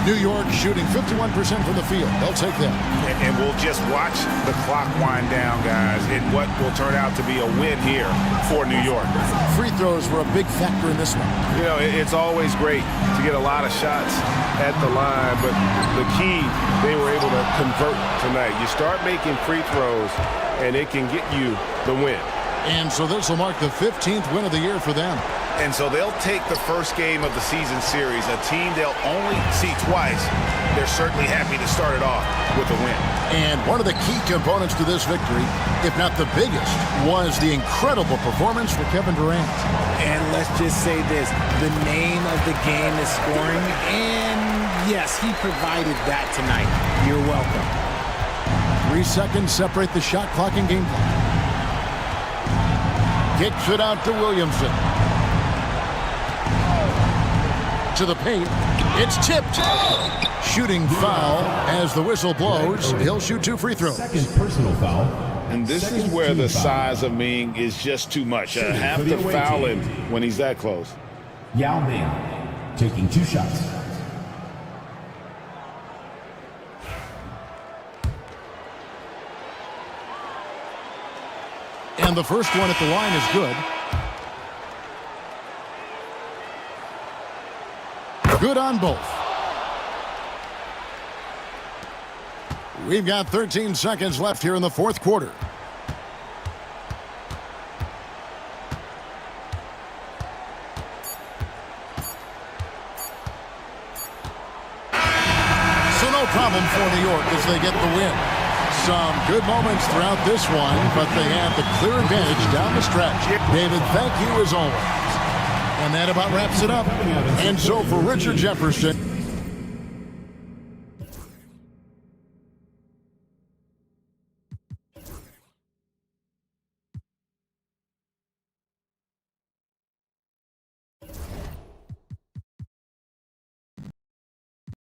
New York shooting 51% from the field. They'll take that. And we'll just watch the clock wind down, guys, in what will turn out to be a win here for New York. Free throws were a big factor in this one. You know, it's always great to get a lot of shots at the line, but the key, they were able to convert tonight. You start making free throws, and it can get you the win. And so this will mark the 15th win of the year for them. And so they'll take the first game of the season series, a team they'll only see twice. They're certainly happy to start it off with a win. And one of the key components to this victory, if not the biggest, was the incredible performance for Kevin Durant. And let's just say this, the name of the game is scoring, and yes, he provided that tonight. You're welcome. 3 seconds separate the shot clock and game clock. Kicks it out to Williamson. To the paint. It's tipped. Shooting foul as the whistle blows. He'll shoot 2 free throws. Second personal foul. And this is where the size of Ming is just too much. I have to foul him when he's that close. Yao Ming taking 2 shots. And the first one at the line is good. Good on both. We've got 13 seconds left here in the fourth quarter. So no problem for New York as they get the win. Some good moments throughout this one, but they had the clear advantage down the stretch. David, thank you as always. And that about wraps it up. And so for Richard Jefferson,